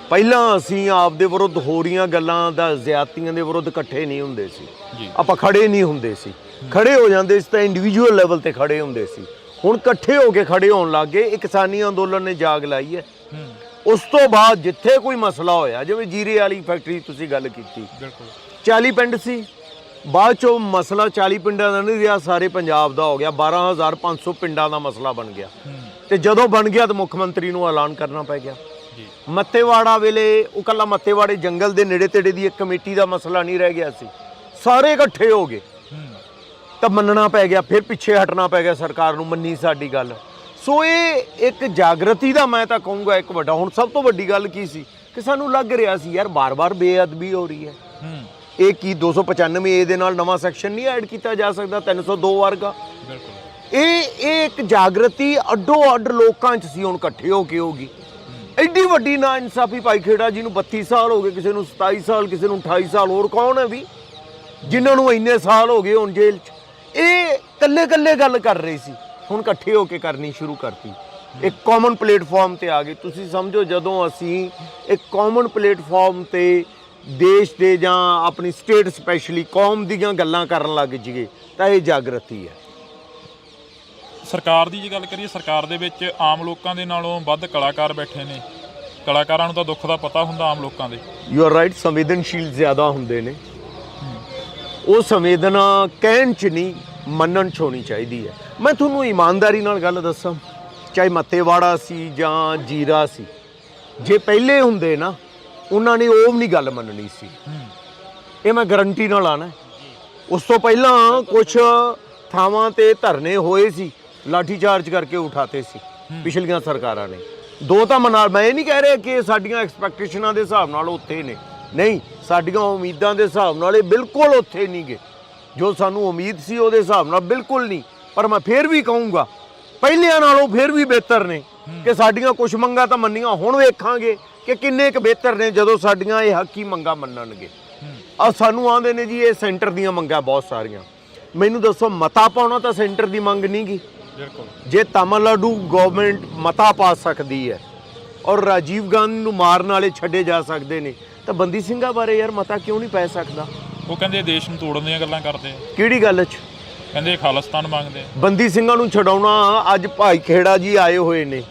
ਪਹਿਲਾਂ ਅਸੀਂ ਆਪ ਦੇ ਵਿਰੁੱਧ ਹੋ ਰਹੀਆਂ ਗੱਲਾਂ ਦਾ, ਜ਼ਿਆਦਤੀਆਂ ਦੇ ਵਿਰੁੱਧ ਇਕੱਠੇ ਨਹੀਂ ਹੁੰਦੇ ਸੀ, ਆਪਾਂ ਖੜੇ ਨਹੀਂ ਹੁੰਦੇ ਸੀ। ਖੜੇ ਹੋ ਜਾਂਦੇ ਸੀ ਤਾਂ ਇੰਡੀਵਿਜੂਅਲ ਲੈਵਲ ਤੇ ਖੜੇ ਹੁੰਦੇ ਸੀ। ਹੁਣ ਇਕੱਠੇ ਹੋ ਕੇ ਖੜੇ ਹੋਣ ਲੱਗ ਗਏ। ਇਹ ਕਿਸਾਨੀ ਅੰਦੋਲਨ ਨੇ ਜਾਗ ਲਾਈ ਹੈ। ਉਸ ਤੋਂ ਬਾਅਦ ਜਿੱਥੇ ਕੋਈ ਮਸਲਾ ਹੋਇਆ, ਜਿਵੇਂ ਜੀਰੇ ਵਾਲੀ ਫੈਕਟਰੀ ਤੁਸੀਂ ਗੱਲ ਕੀਤੀ, 40 ਪਿੰਡ ਸੀ, ਬਾਅਦ ਚੋਂ ਮਸਲਾ 40 ਪਿੰਡਾਂ ਦਾ ਨਹੀਂ ਰਿਹਾ, ਸਾਰੇ ਪੰਜਾਬ ਦਾ ਹੋ ਗਿਆ। 12,500 ਪਿੰਡਾਂ ਦਾ ਮਸਲਾ ਬਣ ਗਿਆ। ਤੇ ਜਦੋਂ ਬਣ ਗਿਆ ਤਾਂ ਮੁੱਖ ਮੰਤਰੀ ਨੂੰ ਐਲਾਨ ਕਰਨਾ ਪੈ ਗਿਆ। ਮੱਤੇਵਾੜਾ ਵੇਲੇ ਉਹ ਕੱਲਾ ਮੱਤੇਵਾੜੇ ਜੰਗਲ ਦੇ ਨੇੜੇ ਤੇੜੇ ਦੀ ਇੱਕ ਕਮੇਟੀ ਦਾ ਮਸਲਾ ਨਹੀਂ ਰਹਿ ਗਿਆ ਸੀ, ਸਾਰੇ ਇਕੱਠੇ ਹੋ ਗਏ ਤਾਂ ਮੰਨਣਾ ਪੈ ਗਿਆ। ਫਿਰ ਪਿੱਛੇ ਹਟਣਾ ਪੈ ਗਿਆ, ਸਰਕਾਰ ਨੂੰ ਮੰਨੀ ਸਾਡੀ ਗੱਲ। ਸੋ ਇਹ ਇੱਕ ਜਾਗਰਤੀ ਦਾ ਮੈਂ ਤਾਂ ਕਹੂੰਗਾ ਇੱਕ ਵੱਡਾ। ਹੁਣ ਸਭ ਤੋਂ ਵੱਡੀ ਗੱਲ ਕੀ ਸੀ ਕਿ ਸਾਨੂੰ ਲੱਗ ਰਿਹਾ ਸੀ ਯਾਰ ਬਾਰ-ਬਾਰ ਬੇਅਦਬੀ ਹੋ ਰਹੀ ਹੈ। ਇਹ ਕੀ 295 ਏ ਦੇ ਨਾਲ ਨਵਾਂ ਸੈਕਸ਼ਨ ਨਹੀਂ ਐਡ ਕੀਤਾ ਜਾ ਸਕਦਾ, 302 ਵਰਗਾ। ਇਹ ਇੱਕ ਜਾਗਰਤੀ ਅੱਡੋ ਅੱਡ ਲੋਕਾਂ 'ਚ ਸੀ, ਹੁਣ ਇਕੱਠੇ ਹੋ ਕੇ ਹੋਗੀ। ਐਡੀ ਵੱਡੀ ਨਾ ਇਨਸਾਫੀ ਭਾਈ ਖੇੜਾ ਜੀ ਨੂੰ 32 ਸਾਲ ਹੋ ਗਏ, ਕਿਸੇ ਨੂੰ 27 ਸਾਲ, ਕਿਸੇ ਨੂੰ 28 ਸਾਲ, ਹੋਰ ਕੌਣ ਹੈ ਵੀ ਜਿਨ੍ਹਾਂ ਨੂੰ ਇੰਨੇ ਸਾਲ ਹੋ ਗਏ ਹੁਣ ਜੇਲ੍ਹ 'ਚ। ਇਹ ਕੱਲੇ ਗੱਲ ਕਰ ਰਹੇ ਸੀ, ਹੁਣ ਇਕੱਠੇ ਹੋ ਕੇ ਕਰਨੀ ਸ਼ੁਰੂ ਕਰਤੀ। ਇੱਕ ਕਾਮਨ ਪਲੇਟਫਾਰਮ ਤੇ ਆ ਗਏ। ਤੁਸੀਂ ਸਮਝੋ ਜਦੋਂ ਅਸੀਂ ਇੱਕ ਕਾਮਨ ਪਲੇਟਫਾਰਮ ਤੇ ਦੇਸ਼ ਦੇ ਜਾਂ ਆਪਣੀ ਸਟੇਟ ਸਪੈਸ਼ਲੀ ਕੌਮ ਦੀਆਂ ਗੱਲਾਂ ਕਰਨ ਲੱਗ ਜੀਏ ਤਾਂ ਇਹ ਜਾਗਰਤੀ ਹੈ। ਸਰਕਾਰ ਦੀ ਜੇ ਗੱਲ ਕਰੀਏ, ਸਰਕਾਰ ਦੇ ਵਿੱਚ ਆਮ ਲੋਕਾਂ ਦੇ ਨਾਲੋਂ ਵੱਧ ਕਲਾਕਾਰ ਬੈਠੇ ਨੇ। ਕਲਾਕਾਰਾਂ ਨੂੰ ਤਾਂ ਦੁੱਖ ਦਾ ਪਤਾ ਹੁੰਦਾ ਆਮ ਲੋਕਾਂ ਦੇ। ਯੂ ਆਰ ਰਾਈਟ, ਸੰਵੇਦਨਸ਼ੀਲ ਜ਼ਿਆਦਾ ਹੁੰਦੇ ਨੇ। ਉਹ ਸੰਵੇਦਨਾ ਕਹਿਣ 'ਚ ਨਹੀਂ, ਮੰਨਣ 'ਚ ਹੋਣੀ ਚਾਹੀਦੀ ਹੈ। ਮੈਂ ਤੁਹਾਨੂੰ ਇਮਾਨਦਾਰੀ ਨਾਲ ਗੱਲ ਦੱਸਾਂ, ਚਾਹੇ ਮੱਤੇਵਾੜਾ ਸੀ ਜਾਂ ਜੀਰਾ ਸੀ, ਜੇ ਪਹਿਲੇ ਹੁੰਦੇ ਨਾ ਉਹਨਾਂ ਨੇ ਉਹ ਵੀ ਨਹੀਂ ਗੱਲ ਮੰਨਣੀ ਸੀ। ਇਹ ਮੈਂ ਗਰੰਟੀ ਨਾਲ ਆਣਾ। ਉਸ ਤੋਂ ਪਹਿਲਾਂ ਕੁਝ ਥਾਵਾਂ ਤੇ ਧਰਨੇ ਹੋਏ ਸੀ, ਲਾਠੀ ਚਾਰਜ ਕਰਕੇ ਉਠਾਤੇ ਸੀ ਪਿਛਲੀਆਂ ਸਰਕਾਰਾਂ ਨੇ। ਦੋ ਤਾਂ ਮੈਂ ਇਹ ਨਹੀਂ ਕਹਿ ਰਿਹਾ ਕਿ ਸਾਡੀਆਂ ਐਕਸਪੈਕਟੇਸ਼ਨਾਂ ਦੇ ਹਿਸਾਬ ਨਾਲ ਉੱਥੇ ਨੇ, ਨਹੀਂ, ਸਾਡੀਆਂ ਉਮੀਦਾਂ ਦੇ ਹਿਸਾਬ ਨਾਲ ਇਹ ਬਿਲਕੁਲ ਉੱਥੇ ਨਹੀਂ ਗਏ। ਜੋ ਸਾਨੂੰ ਉਮੀਦ ਸੀ ਉਹਦੇ ਹਿਸਾਬ ਨਾਲ ਬਿਲਕੁਲ ਨਹੀਂ। ਪਰ ਮੈਂ ਫੇਰ ਵੀ ਕਹੂੰਗਾ ਪਹਿਲਿਆਂ ਨਾਲੋਂ ਫੇਰ ਵੀ ਬਿਹਤਰ ਨੇ ਕਿ ਸਾਡੀਆਂ ਕੁਝ ਮੰਗਾਂ ਤਾਂ ਮੰਨੀਆਂ। ਹੁਣ ਵੇਖਾਂਗੇ ਕਿ ਕਿੰਨੇ ਕੁ ਬਿਹਤਰ ਨੇ ਜਦੋਂ ਸਾਡੀਆਂ ਇਹ ਹੱਕੀ ਮੰਗਾਂ ਮੰਨਣਗੇ। ਆ ਸਾਨੂੰ ਆਂਦੇ ਨੇ ਜੀ ਇਹ ਸੈਂਟਰ ਦੀਆਂ ਮੰਗਾਂ ਬਹੁਤ ਸਾਰੀਆਂ। ਮੈਨੂੰ ਦੱਸੋ, ਮਤਾ ਪਾਉਣਾ ਤਾਂ ਸੈਂਟਰ ਦੀ ਮੰਗ ਨਹੀਂ ਗੀ। ਜੇ ਤਾਮਿਲਨਾਡੂ ਗਵਰਨਮੈਂਟ ਮਤਾ ਪਾ ਸਕਦੀ ਹੈ ਔਰ ਰਾਜੀਵ ਗਾਂਧੀ ਨੂੰ ਮਾਰਨ ਵਾਲੇ ਛੱਡੇ ਜਾ ਸਕਦੇ ਨੇ, ਤਾਂ ਬੰਦੀ ਸਿੰਘਾਂ ਬਾਰੇ ਯਾਰ ਮਤਾ ਕਿਉਂ ਨਹੀਂ ਪੈ ਸਕਦਾ? ਉਹ ਕਹਿੰਦੇ ਦੇਸ਼ ਨੂੰ ਤੋੜਨ ਦੀਆਂ ਗੱਲਾਂ ਕਰਦੇ ਆ। ਕਿਹੜੀ ਗੱਲ 'ਚ? ਕਹਿੰਦੇ ਖਾਲਿਸਤਾਨ ਮੰਗਦੇ ਆ। ਬੰਦੀ ਸਿੰਘਾਂ ਨੂੰ ਛਡਾਉਣਾ, ਅੱਜ ਭਾਈ ਖੇੜਾ ਜੀ ਆਏ ਹੋਏ ਨੇ,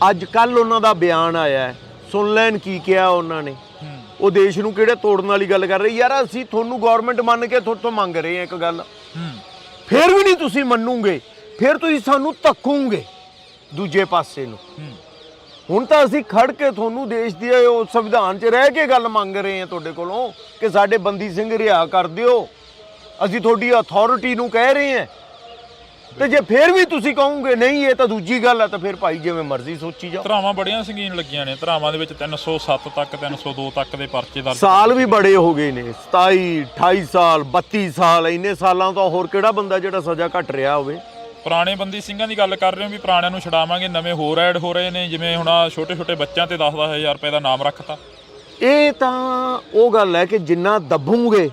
ਅੱਜ ਕੱਲ ਉਹਨਾਂ ਦਾ ਬਿਆਨ ਆਇਆ, ਸੁਣ ਲੈਣ ਕੀ ਕਿਹਾ ਉਹਨਾਂ ਨੇ। ਉਹ ਦੇਸ਼ ਨੂੰ ਕਿਹੜੇ ਤੋੜਨ ਵਾਲੀ ਗੱਲ ਕਰ ਰਹੇ। ਯਾਰ ਅਸੀਂ ਤੁਹਾਨੂੰ ਗਵਰਨਮੈਂਟ ਮੰਨ ਕੇ ਤੁਹਾਡੇ ਤੋਂ ਮੰਗ ਰਹੇ ਹਾਂ ਇੱਕ ਗੱਲ, ਫਿਰ ਵੀ ਨਹੀਂ ਤੁਸੀਂ ਮੰਨੂਗੇ, ਫਿਰ ਤੁਸੀਂ ਸਾਨੂੰ ਧੱਕੋਗੇ ਦੂਜੇ ਪਾਸੇ ਨੂੰ। ਹੁਣ ਤਾਂ ਅਸੀਂ ਖੜ ਕੇ ਤੁਹਾਨੂੰ ਦੇਸ਼ ਦੀ ਉਹ ਸੰਵਿਧਾਨ 'ਚ ਰਹਿ ਕੇ ਗੱਲ ਮੰਗ ਰਹੇ ਹਾਂ ਤੁਹਾਡੇ ਕੋਲੋਂ ਕਿ ਸਾਡੇ ਬੰਦੀ ਸਿੰਘ ਰਿਹਾ ਕਰ ਦਿਓ। ਅਸੀਂ ਤੁਹਾਡੀ ਅਥਾਰਟੀ ਨੂੰ ਕਹਿ ਰਹੇ ਹਾਂ, ਤੇ ਜੇ ਫਿਰ ਵੀ ਤੁਸੀਂ ਕਹੋਗੇ ਨਹੀਂ ਇਹ ਤਾਂ ਦੂਜੀ ਗੱਲ ਹੈ, ਤਾਂ ਫਿਰ ਭਾਈ ਜਿਵੇਂ ਮਰਜ਼ੀ ਸੋਚੀ ਜਾਓ। ਧਰਾਵਾਂ ਬੜੀਆਂ ਸੰਗੀਨ ਲੱਗੀਆਂ ਨੇ। ਧਰਾਵਾਂ ਦੇ ਵਿੱਚ 307 ਤੱਕ 302 ਤੱਕ ਦੇ ਪਰਚੇ ਦਰਜ। ਸਾਲ ਵੀ ਬੜੇ ਹੋ ਗਏ ਨੇ, 27 28 ਸਾਲ 32 ਸਾਲ। ਇੰਨੇ ਸਾਲਾਂ ਤੋਂ ਹੋਰ ਕਿਹੜਾ ਬੰਦਾ ਜਿਹੜਾ ਸਜ਼ਾ ਘੱਟ ਰਿਹਾ ਹੋਵੇ। ਪੁਰਾਣੇ ਬੰਦੀ ਸਿੰਘਾਂ ਦੀ ਗੱਲ ਕਰ ਰਹੇ ਹੋ ਵੀ ਪੁਰਾਣਿਆਂ ਨੂੰ ਛਡਾਵਾਂਗੇ, ਨਵੇਂ ਹੋਰ ਐਡ ਹੋ ਰਹੇ ਨੇ। ਜਿਵੇਂ ਹੁਣ ਛੋਟੇ ਛੋਟੇ ਬੱਚਿਆਂ ਤੇ 10-10 ਹਜ਼ਾਰ ਰੁਪਏ ਦਾ ਨਾਮ ਰੱਖਤਾ। ਇਹ ਤਾਂ ਉਹ ਗੱਲ ਹੈ ਕਿ ਜਿੰਨਾ ਦੱਬੂਗੇ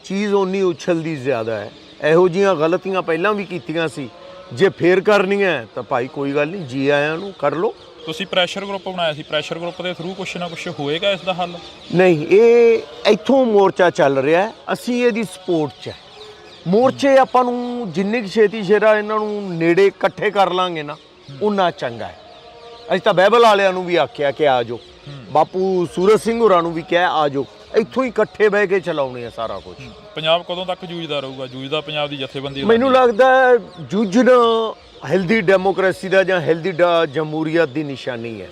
ਚੀਜ਼ ਓਨੀ ਉਛਲਦੀ ਜ਼ਿਆਦਾ ਹੈ। ਇਹੋ ਜਿਹੀਆਂ ਗਲਤੀਆਂ ਪਹਿਲਾਂ ਵੀ ਕੀਤੀਆਂ ਸੀ, ਜੇ ਫੇਰ ਕਰਨੀਆਂ ਤਾਂ ਭਾਈ ਕੋਈ ਗੱਲ ਨਹੀਂ, ਜੀ ਆਇਆਂ ਨੂੰ ਕਰ ਲਓ। ਤੁਸੀਂ ਪ੍ਰੈਸ਼ਰ ਗਰੁੱਪ ਬਣਾਇਆ ਸੀ, ਪ੍ਰੈਸ਼ਰ ਗਰੁੱਪ ਦੇ ਥਰੂ ਕੁਛ ਨਾ ਕੁਛ ਹੋਏਗਾ ਇਸ ਦਾ ਹੱਲ? ਨਹੀਂ, ਇਹ ਇੱਥੋਂ ਮੋਰਚਾ ਚੱਲ ਰਿਹਾ, ਅਸੀਂ ਇਹਦੀ ਸਪੋਰਟ 'ਚ ਹੈ। ਮੋਰਚੇ ਆਪਾਂ ਨੂੰ ਜਿੰਨੀ ਕੁ ਛੇਤੀ ਸ਼ੇਰਾ ਇਹਨਾਂ ਨੂੰ ਨੇੜੇ ਇਕੱਠੇ ਕਰ ਲਾਂਗੇ ਨਾ, ਉਨਾ ਚੰਗਾ ਹੈ। ਅਸੀਂ ਤਾਂ ਬਾਈਬਲ ਵਾਲਿਆਂ ਨੂੰ ਵੀ ਆਖਿਆ ਕਿ ਆ ਜਾਓ, ਬਾਪੂ ਸੂਰਜ ਸਿੰਘ ਹੋਰਾਂ ਨੂੰ ਵੀ ਕਿਹਾ ਆ ਜਾਓ, ਇੱਥੋਂ ਹੀ ਇਕੱਠੇ ਬਹਿ ਕੇ ਚਲਾਉਣੇ ਆ ਸਾਰਾ ਕੁਝ। ਪੰਜਾਬ ਕਦੋਂ ਤੱਕ ਜੂਝਦਾ ਰਹੂਗਾ? ਜੂਝਦਾ ਪੰਜਾਬ ਦੀ ਜਥੇਬੰਦੀ? ਮੈਨੂੰ ਲੱਗਦਾ ਜੂਝਣਾ ਹੈਲਦੀ ਡੈਮੋਕ੍ਰੇਸੀ ਦਾ ਜਾਂ ਹੈਲਦੀ ਜਮਹੂਰੀਅਤ ਦੀ ਨਿਸ਼ਾਨੀ ਹੈ।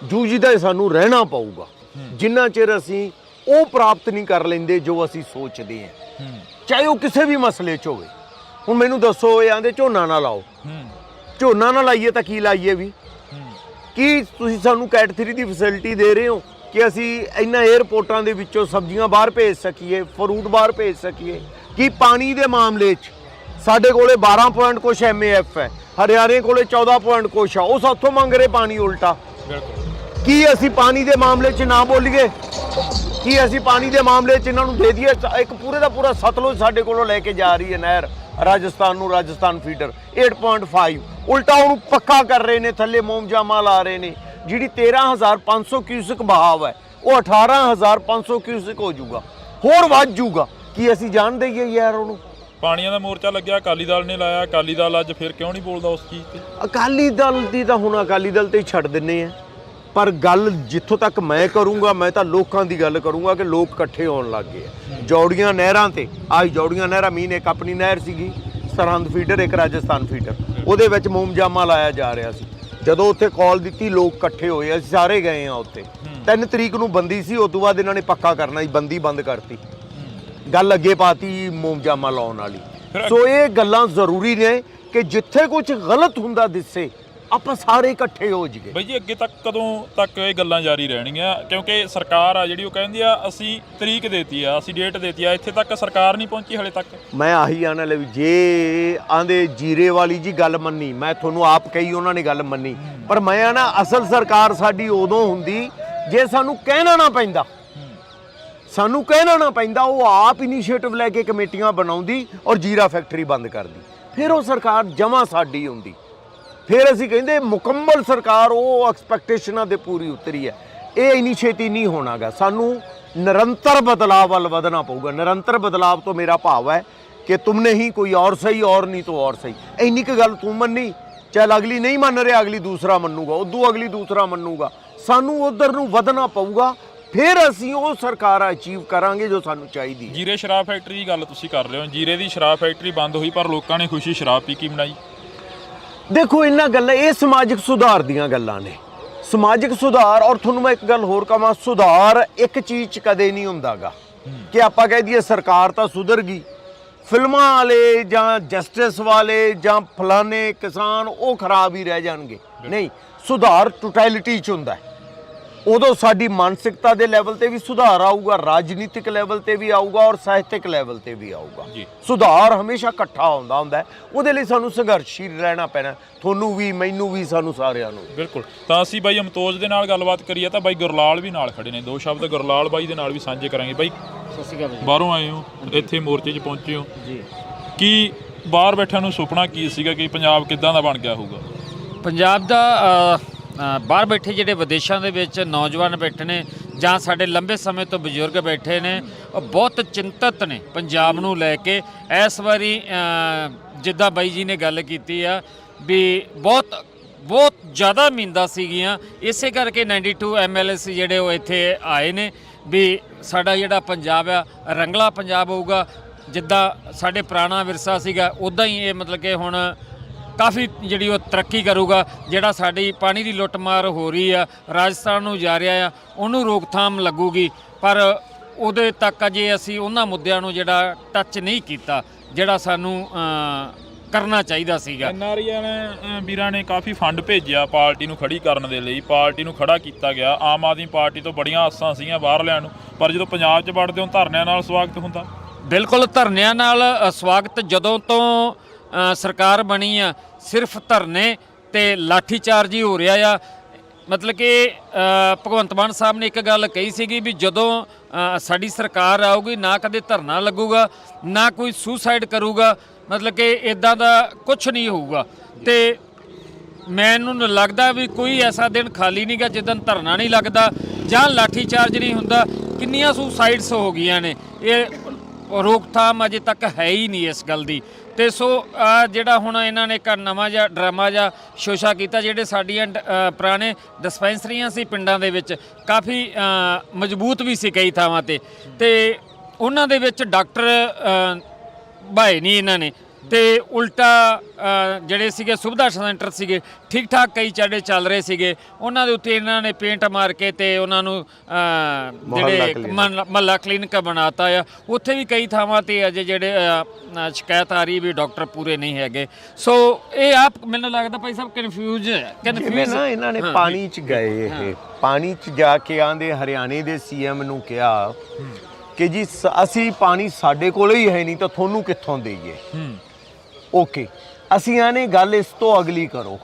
ਜੂਝਦਾ ਸਾਨੂੰ ਰਹਿਣਾ ਪਊਗਾ ਜਿੰਨਾ ਚਿਰ ਅਸੀਂ ਉਹ ਪ੍ਰਾਪਤ ਨਹੀਂ ਕਰ ਲੈਂਦੇ ਜੋ ਅਸੀਂ ਸੋਚਦੇ ਹਾਂ, ਚਾਹੇ ਉਹ ਕਿਸੇ ਵੀ ਮਸਲੇ 'ਚ ਹੋਵੇ। ਹੁਣ ਮੈਨੂੰ ਦੱਸੋ, ਇਹ ਆਂਦੇ ਝੋਨਾ ਨਾ ਲਾਓ, ਝੋਨਾ ਨਾ ਲਾਈਏ ਤਾਂ ਕੀ ਲਾਈਏ ਵੀ? ਕੀ ਤੁਸੀਂ ਸਾਨੂੰ ਕੈਟ 3 ਦੀ ਫੈਸਿਲਿਟੀ ਦੇ ਰਹੇ ਹੋ ਕਿ ਅਸੀਂ ਇਹਨਾਂ 에ਅਰਪੋਰਟਾਂ ਦੇ ਵਿੱਚੋਂ ਸਬਜ਼ੀਆਂ ਬਾਹਰ ਭੇਜ ਸਕੀਏ, ਫਰੂਟ ਬਾਹਰ ਭੇਜ ਸਕੀਏ? ਕੀ ਪਾਣੀ ਦੇ ਮਾਮਲੇ 'ਚ ਸਾਡੇ ਕੋਲੇ 12 ਪੁਆਇੰਟ ਕੁਛ MAF ਹੈ, ਹਰਿਆਣੇ ਕੋਲੇ 14 ਪੁਆਇੰਟ ਕੁਛ ਆ, ਉਹ ਸਾਥੋਂ ਮੰਗ ਰਹੇ ਪਾਣੀ ਉਲਟਾ। ਕੀ ਅਸੀਂ ਪਾਣੀ ਦੇ ਮਾਮਲੇ 'ਚ ਨਾ ਬੋਲੀਏ? ਕੀ ਅਸੀਂ ਪਾਣੀ ਦੇ ਮਾਮਲੇ 'ਚ ਇਹਨਾਂ ਨੂੰ ਦੇ ਦਈਏ? ਇੱਕ ਪੂਰੇ ਦਾ ਪੂਰਾ ਸਤਲੁਜ ਸਾਡੇ ਕੋਲੋਂ ਲੈ ਕੇ ਜਾ ਰਹੀ ਹੈ ਨਹਿਰ ਰਾਜਸਥਾਨ ਨੂੰ, ਰਾਜਸਥਾਨ ਫੀਡਰ 8.5, ਉਲਟਾ ਉਹਨੂੰ ਪੱਕਾ ਕਰ ਰਹੇ ਨੇ, ਥੱਲੇ ਮੋਮਜਾਮਾ ਲਾ ਰਹੇ ਨੇ। ਜਿਹੜੀ 13,500 ਕਿਊਸਿਕ ਬਹਾਵ ਹੈ ਉਹ 18,500 ਕਿਊਸਿਕ ਹੋ ਜਾਊਗਾ, ਹੋਰ ਵੱਧ ਜਾਊਗਾ। ਕੀ ਅਸੀਂ ਜਾਣ ਦਈਏ ਯਾਰ ਉਹਨੂੰ? ਪਾਣੀਆਂ ਦਾ ਮੋਰਚਾ ਲੱਗਿਆ, ਅਕਾਲੀ ਦਲ ਨੇ ਲਾਇਆ। ਅਕਾਲੀ ਦਲ ਅੱਜ ਫਿਰ ਕਿਉਂ ਨਹੀਂ ਬੋਲਦਾ ਉਸ ਚੀਜ਼ ਤੇ? ਅਕਾਲੀ ਦਲ ਦੀ ਤਾਂ ਹੁਣ ਅਕਾਲੀ ਦਲ ਤੇ ਹੀ ਛੱਡ ਦਿੰਨੇ ਆ। ਪਰ ਗੱਲ ਜਿੱਥੋਂ ਤੱਕ ਮੈਂ ਕਰੂੰਗਾ, ਮੈਂ ਤਾਂ ਲੋਕਾਂ ਦੀ ਗੱਲ ਕਰੂੰਗਾ ਕਿ ਲੋਕ ਇਕੱਠੇ ਹੋਣ ਲੱਗ ਗਏ ਆ ਜੌੜੀਆਂ ਨਹਿਰਾਂ ਤੇ। ਆਹ ਜੌੜੀਆਂ ਨਹਿਰਾਂ ਮੀਨ ਇੱਕ ਆਪਣੀ ਨਹਿਰ ਸੀਗੀ ਸਰਹੰਦ ਫੀਡਰ, ਇੱਕ ਰਾਜਸਥਾਨ ਫੀਡਰ, ਉਹਦੇ ਵਿੱਚ ਮੋਮਜਾਮਾ ਲਾਇਆ ਜਾ ਰਿਹਾ ਸੀ। ਜਦੋਂ ਉੱਥੇ ਕਾਲ ਦਿੱਤੀ ਲੋਕ ਇਕੱਠੇ ਹੋਏ, ਅਸੀਂ ਸਾਰੇ ਗਏ ਆ ਉੱਥੇ। 3 ਤਰੀਕ ਨੂੰ ਬੰਦੀ ਸੀ, ਉਸ ਤੋਂ ਬਾਅਦ ਇਹਨਾਂ ਨੇ ਪੱਕਾ ਕਰਨਾ ਸੀ, ਬੰਦੀ ਬੰਦ ਕਰਤੀ, ਗੱਲ ਅੱਗੇ ਪਾਤੀ ਮੋਮਜਾਮਾ ਲਾਉਣ ਵਾਲੀ। ਸੋ ਇਹ ਗੱਲਾਂ ਜ਼ਰੂਰੀ ਨੇ ਕਿ ਜਿੱਥੇ ਕੁਝ ਗਲਤ ਹੁੰਦਾ ਦਿਸੇ ਆਪਾਂ ਸਾਰੇ ਇਕੱਠੇ ਹੋ ਜਾਈਏ। ਬਾਈ ਜੀ ਅੱਗੇ ਤੱਕ ਕਦੋਂ ਤੱਕ ਇਹ ਗੱਲਾਂ ਜਾਰੀ ਰਹਿਣਗੀਆਂ? ਕਿਉਂਕਿ ਸਰਕਾਰ ਆ ਜਿਹੜੀ ਉਹ ਕਹਿੰਦੀ ਆ ਅਸੀਂ ਤਰੀਕ ਦੇਤੀ ਆ, ਅਸੀਂ ਡੇਟ ਦੇਤੀ ਆ, ਇੱਥੇ ਤੱਕ ਸਰਕਾਰ ਨਹੀਂ ਪਹੁੰਚੀ ਹਲੇ ਤੱਕ। ਮੈਂ ਆਹੀ ਆਣਾ ਲੈ ਵੀ ਜੇ ਆਂਦੇ ਜੀਰੇ ਵਾਲੀ ਜੀ ਗੱਲ ਮੰਨੀ, ਮੈਂ ਤੁਹਾਨੂੰ ਆਪ ਕਹੀ ਉਹਨਾਂ ਨੇ ਗੱਲ ਮੰਨੀ, ਪਰ ਮੈਂ ਆਣਾ ਅਸਲ ਸਰਕਾਰ ਸਾਡੀ ਉਦੋਂ ਹੁੰਦੀ ਜੇ ਸਾਨੂੰ ਕਹਿਣਾ ਨਾ ਪੈਂਦਾ। ਸਾਨੂੰ ਕਹਿਣਾ ਨਾ ਪੈਂਦਾ, ਉਹ ਆਪ ਇਨੀਸ਼ੀਏਟਿਵ ਲੈ ਕੇ ਕਮੇਟੀਆਂ ਬਣਾਉਂਦੀ ਔਰ ਜੀਰਾ ਫੈਕਟਰੀ ਬੰਦ ਕਰਦੀ, ਫਿਰ ਉਹ ਸਰਕਾਰ ਜਮਾਂ ਸਾਡੀ ਹੁੰਦੀ। ਫਿਰ ਅਸੀਂ ਕਹਿੰਦੇ ਮੁਕੰਮਲ ਸਰਕਾਰ ਉਹ ਐਕਸਪੈਕਟੇਸ਼ਨਾਂ ਦੇ ਪੂਰੀ ਉਤਰੀ ਹੈ। ਇਹ ਇੰਨੀ ਛੇਤੀ ਨਹੀਂ ਹੋਣਾਗਾ, ਸਾਨੂੰ ਨਿਰੰਤਰ ਬਦਲਾਅ ਵੱਲ ਵਧਣਾ ਪਊਗਾ। ਨਿਰੰਤਰ ਬਦਲਾਅ ਤੋਂ ਮੇਰਾ ਭਾਵ ਹੈ ਕਿ ਤੁਮਨੇ ਹੀ ਕੋਈ ਔਰ ਸਹੀ ਔਰ ਨਹੀਂ ਤਾਂ ਔਰ ਸਹੀ। ਇੰਨੀ ਕੁ ਗੱਲ ਤੂੰ ਮੰਨੀ, ਚਾਹੇ ਅਗਲੀ ਨਹੀਂ ਮੰਨ ਰਿਹਾ, ਅਗਲੀ ਦੂਸਰਾ ਮੰਨੂਗਾ, ਉਦੋਂ ਅਗਲੀ ਦੂਸਰਾ ਮੰਨੂਗਾ। ਸਾਨੂੰ ਉਧਰ ਨੂੰ ਵਧਣਾ ਪਊਗਾ, ਫਿਰ ਅਸੀਂ ਉਹ ਸਰਕਾਰ ਅਚੀਵ ਕਰਾਂਗੇ ਜੋ ਸਾਨੂੰ ਚਾਹੀਦੀ ਹੈ। ਜੀਰੇ ਸ਼ਰਾਬ ਫੈਕਟਰੀ ਦੀ ਗੱਲ ਤੁਸੀਂ ਕਰ ਰਹੇ ਹੋ, ਜੀਰੇ ਦੀ ਸ਼ਰਾਬ ਫੈਕਟਰੀ ਬੰਦ ਹੋਈ ਪਰ ਲੋਕਾਂ ਨੇ ਖੁਸ਼ੀ ਸ਼ਰਾਬ ਪੀ ਕੇ ਮਨਾਈ। ਦੇਖੋ ਇਹਨਾਂ ਗੱਲਾਂ, ਇਹ ਸਮਾਜਿਕ ਸੁਧਾਰ ਦੀਆਂ ਗੱਲਾਂ ਨੇ, ਸਮਾਜਿਕ ਸੁਧਾਰ। ਔਰ ਤੁਹਾਨੂੰ ਮੈਂ ਇੱਕ ਗੱਲ ਹੋਰ ਕਹਾਂ, ਸੁਧਾਰ ਇੱਕ ਚੀਜ਼ 'ਚ ਕਦੇ ਨਹੀਂ ਹੁੰਦਾਗਾ ਕਿ ਆਪਾਂ ਕਹਿ ਦਈਏ ਸਰਕਾਰ ਤਾਂ ਸੁਧਰ ਗਈ, ਫਿਲਮਾਂ ਵਾਲੇ ਜਾਂ ਜਸਟਿਸ ਵਾਲੇ ਜਾਂ ਫਲਾਣੇ ਕਿਸਾਨ ਉਹ ਖਰਾਬ ਹੀ ਰਹਿ ਜਾਣਗੇ। ਨਹੀਂ, ਸੁਧਾਰ ਟੋਟੈਲਿਟੀ 'ਚ ਹੁੰਦਾ। ਉਦੋਂ ਸਾਡੀ ਮਾਨਸਿਕਤਾ ਦੇ ਲੈਵਲ ਤੇ ਵੀ ਸੁਧਾਰ ਆਊਗਾ, ਰਾਜਨੀਤਿਕ ਲੈਵਲ ਤੇ ਵੀ ਆਊਗਾ ਔਰ ਸਾਹਿਤਿਕ ਲੈਵਲ ਤੇ ਵੀ ਆਊਗਾ। ਸੁਧਾਰ ਹਮੇਸ਼ਾ ਇਕੱਠਾ ਹੁੰਦਾ ਹੈ, ਉਹਦੇ ਲਈ ਸਾਨੂੰ ਸੰਘਰਸ਼ੀਲ ਰਹਿਣਾ ਪੈਣਾ, ਤੁਹਾਨੂੰ ਵੀ, ਮੈਨੂੰ ਵੀ, ਸਾਨੂੰ ਸਾਰਿਆਂ ਨੂੰ। ਬਿਲਕੁਲ। ਤਾਂ ਅਸੀਂ ਬਾਈ ਅਮਤੋਜ ਦੇ ਨਾਲ ਗੱਲਬਾਤ ਕਰੀਏ ਤਾਂ ਬਾਈ ਗੁਰਲਾਲ ਵੀ ਨਾਲ ਖੜੇ ਨੇ, ਦੋ ਸ਼ਬਦ ਗੁਰਲਾਲ ਬਾਈ ਦੇ ਨਾਲ ਵੀ ਸਾਂਝੇ ਕਰਾਂਗੇ। ਬਾਈ ਸਤਿ ਸ਼੍ਰੀ ਅਕਾਲ। ਬਾਹਰੋਂ ਆਏ ਹੋ, ਇੱਥੇ ਮੋਰਚੇ 'ਚ ਪਹੁੰਚੇ ਹੋ ਜੀ, ਕੀ ਬਾਹਰ ਬੈਠਿਆਂ ਨੂੰ ਸੁਪਨਾ ਕੀ ਸੀਗਾ ਕਿ ਪੰਜਾਬ ਕਿੱਦਾਂ ਦਾ ਬਣ ਗਿਆ ਹੋਊਗਾ? ਪੰਜਾਬ ਦਾ ਬਾਹਰ ਬੈਠੇ ਜਿਹੜੇ ਵਿਦੇਸ਼ਾਂ ਦੇ ਵਿੱਚ ਨੌਜਵਾਨ ਬੈਠੇ ਨੇ ਜਾਂ ਸਾਡੇ ਲੰਬੇ ਸਮੇਂ ਤੋਂ ਬਜ਼ੁਰਗ ਬੈਠੇ ਨੇ, ਉਹ ਬਹੁਤ ਚਿੰਤਤ ਨੇ ਪੰਜਾਬ ਨੂੰ ਲੈ ਕੇ। ਇਸ ਵਾਰੀ ਜਿੱਦਾਂ ਬਾਈ ਜੀ ਨੇ ਗੱਲ ਕੀਤੀ ਆ ਵੀ ਬਹੁਤ ਜ਼ਿਆਦਾ ਉਮੀਦਾਂ ਸੀਗੀਆਂ, ਇਸੇ ਕਰਕੇ 92 MLA ਜਿਹੜੇ ਉਹ ਇੱਥੇ ਆਏ ਨੇ ਵੀ ਸਾਡਾ ਜਿਹੜਾ ਪੰਜਾਬ ਆ ਰੰਗਲਾ ਪੰਜਾਬ ਹੋਊਗਾ। ਜਿੱਦਾਂ ਸਾਡੇ ਪੁਰਾਣਾ ਵਿਰਸਾ ਸੀਗਾ ਉੱਦਾਂ ਹੀ ਇਹ ਮਤਲਬ ਕਿ ਹੁਣ ਕਾਫੀ ਜਿਹੜੀ ਉਹ ਤਰੱਕੀ ਕਰੂਗਾ। ਜਿਹੜਾ ਸਾਡੀ ਪਾਣੀ ਦੀ ਲੁੱਟਮਾਰ ਹੋ ਰਹੀ ਆ, ਰਾਜਸਥਾਨ ਨੂੰ ਜਾ ਰਿਹਾ ਆ, ਉਹਨੂੰ ਰੋਕਥਾਮ ਲੱਗੂਗੀ। ਪਰ ਉਹਦੇ ਤੱਕ ਅਜੇ ਅਸੀਂ ਉਹਨਾਂ ਮੁੱਦਿਆਂ ਨੂੰ ਜਿਹੜਾ ਟੱਚ ਨਹੀਂ ਕੀਤਾ ਜਿਹੜਾ ਸਾਨੂੰ ਕਰਨਾ ਚਾਹੀਦਾ ਸੀਗਾ। NRI ਨੇ ਵੀਰਾਂ ਨੇ ਕਾਫੀ ਫੰਡ ਭੇਜਿਆ ਪਾਰਟੀ ਨੂੰ ਖੜੀ ਕਰਨ ਦੇ ਲਈ, ਪਾਰਟੀ ਨੂੰ ਖੜਾ ਕੀਤਾ ਗਿਆ। ਆਮ ਆਦਮੀ ਪਾਰਟੀ ਤੋਂ ਬੜੀਆਂ ਆਸਾਂ ਸੀਗੀਆਂ ਬਾਹਰਲਿਆਂ ਨੂੰ, ਪਰ ਜਦੋਂ ਪੰਜਾਬ 'ਚ ਵੜਦੇ ਹੋ ਧਰਨਿਆਂ ਨਾਲ ਸਵਾਗਤ ਹੁੰਦਾ। ਬਿਲਕੁਲ, ਧਰਨਿਆਂ ਨਾਲ ਸਵਾਗਤ। ਜਦੋਂ ਤੋਂ ਸਰਕਾਰ ਬਣੀ ਆ ਸਿਰਫ ਧਰਨੇ ਤੇ ਲਾਠੀਚਾਰਜ ਹੀ ਹੋ ਰਿਹਾ ਆ। ਮਤਲਬ ਕਿ ਭਗਵੰਤ ਮਾਨ ਸਾਹਿਬ ਨੇ ਇੱਕ ਗੱਲ ਕਹੀ ਸੀਗੀ ਵੀ ਜਦੋਂ ਸਾਡੀ ਸਰਕਾਰ ਆਊਗੀ ਨਾ ਕਦੇ ਧਰਨਾ ਲੱਗੂਗਾ, ਨਾ ਕੋਈ ਸੁਸਾਈਡ ਕਰੂਗਾ, ਮਤਲਬ ਕਿ ਇਦਾਂ ਦਾ ਕੁਝ ਨਹੀਂ ਹੋਊਗਾ। ਤੇ ਮੈਨੂੰ ਲੱਗਦਾ ਵੀ ਕੋਈ ਐਸਾ ਦਿਨ ਖਾਲੀ ਨਹੀਂਗਾ ਜਿੱਦਣ ਧਰਨਾ ਨਹੀਂ ਲੱਗਦਾ ਜਾਂ ਲਾਠੀਚਾਰਜ ਨਹੀਂ ਹੁੰਦਾ। ਕਿੰਨੀਆਂ ਸੁਸਾਈਡਸ ਹੋ ਗਈਆਂ ਨੇ, ਇਹ ਰੋਕਥਾਮ ਅਜੇ ਤੱਕ ਹੈ ਹੀ ਨਹੀਂ ਇਸ ਗੱਲ ਦੀ। ਤੇ ਸੋ ਜਿਹੜਾ ਹੁਣ ਇਹਨਾਂ ਨੇ ਇੱਕ ਨਵਾਂ ਜਿਹਾ ਡਰਾਮਾ ਜਿਹਾ ਸ਼ੋਸ਼ਾ ਕੀਤਾ, ਜਿਹੜੇ ਸਾਡੀਆਂ ਪੁਰਾਣੇ ਡਿਸਪੈਂਸਰੀਆਂ ਸੀ ਪਿੰਡਾਂ ਦੇ ਵਿੱਚ ਕਾਫੀ ਮਜ਼ਬੂਤ ਵੀ ਸੀ ਕਈ ਥਾਵਾਂ ਤੇ ਉਹਨਾਂ ਦੇ ਵਿੱਚ ਡਾਕਟਰ ਭਾਏ ਨਹੀਂ ਇਹਨਾਂ ਨੇ, ਤੇ ਉਲਟਾ ਜਿਹੜੇ ਸੀਗੇ ਸੁਵਿਧਾ ਸੈਂਟਰ ਸੀਗੇ ਠੀਕ ਠਾਕ ਕਈ ਚਾੜੇ ਚੱਲ ਰਹੇ ਸੀਗੇ, ਉਹਨਾਂ ਦੇ ਉੱਤੇ ਇਹਨਾਂ ਨੇ ਪੇਂਟ ਮਾਰ ਕੇ ਤੇ ਉਹਨਾਂ ਨੂੰ ਜਿਹੜੇ ਮਹੱਲਾ ਕਲੀਨਿਕ ਬਣਾਤਾ ਆ। ਉੱਥੇ ਵੀ ਕਈ ਥਾਵਾਂ ਤੇ ਅਜੇ ਜਿਹੜੇ ਸ਼ਿਕਾਇਤ ਆ ਰਹੀ ਵੀ ਡਾਕਟਰ ਪੂਰੇ ਨਹੀਂ ਹੈਗੇ। ਸੋ ਇਹ ਆਪ ਮੈਨੂੰ ਲੱਗਦਾ ਭਾਈ ਸਾਹਿਬ ਕਨਫਿਊਜ਼ ਨਾ ਇਹਨਾਂ ਨੇ ਪਾਣੀ 'ਚ ਗਏ, ਇਹ ਪਾਣੀ 'ਚ ਜਾ ਕੇ ਆਂਦੇ ਹਰਿਆਣੇ ਦੇ CM ਨੂੰ ਕਿਹਾ ਕਿ ਜੀ ਅਸੀਂ ਪਾਣੀ ਸਾਡੇ ਕੋਲ ਹੀ ਹੈ ਨਹੀਂ ਤਾਂ ਤੁਹਾਨੂੰ ਕਿੱਥੋਂ ਦੇਈਏ। ਓਕੇ, ਅਸੀਂ ਆਨੇ ਗੱਲ ਇਸ ਤੋਂ ਅਗਲੀ ਕਰੋ।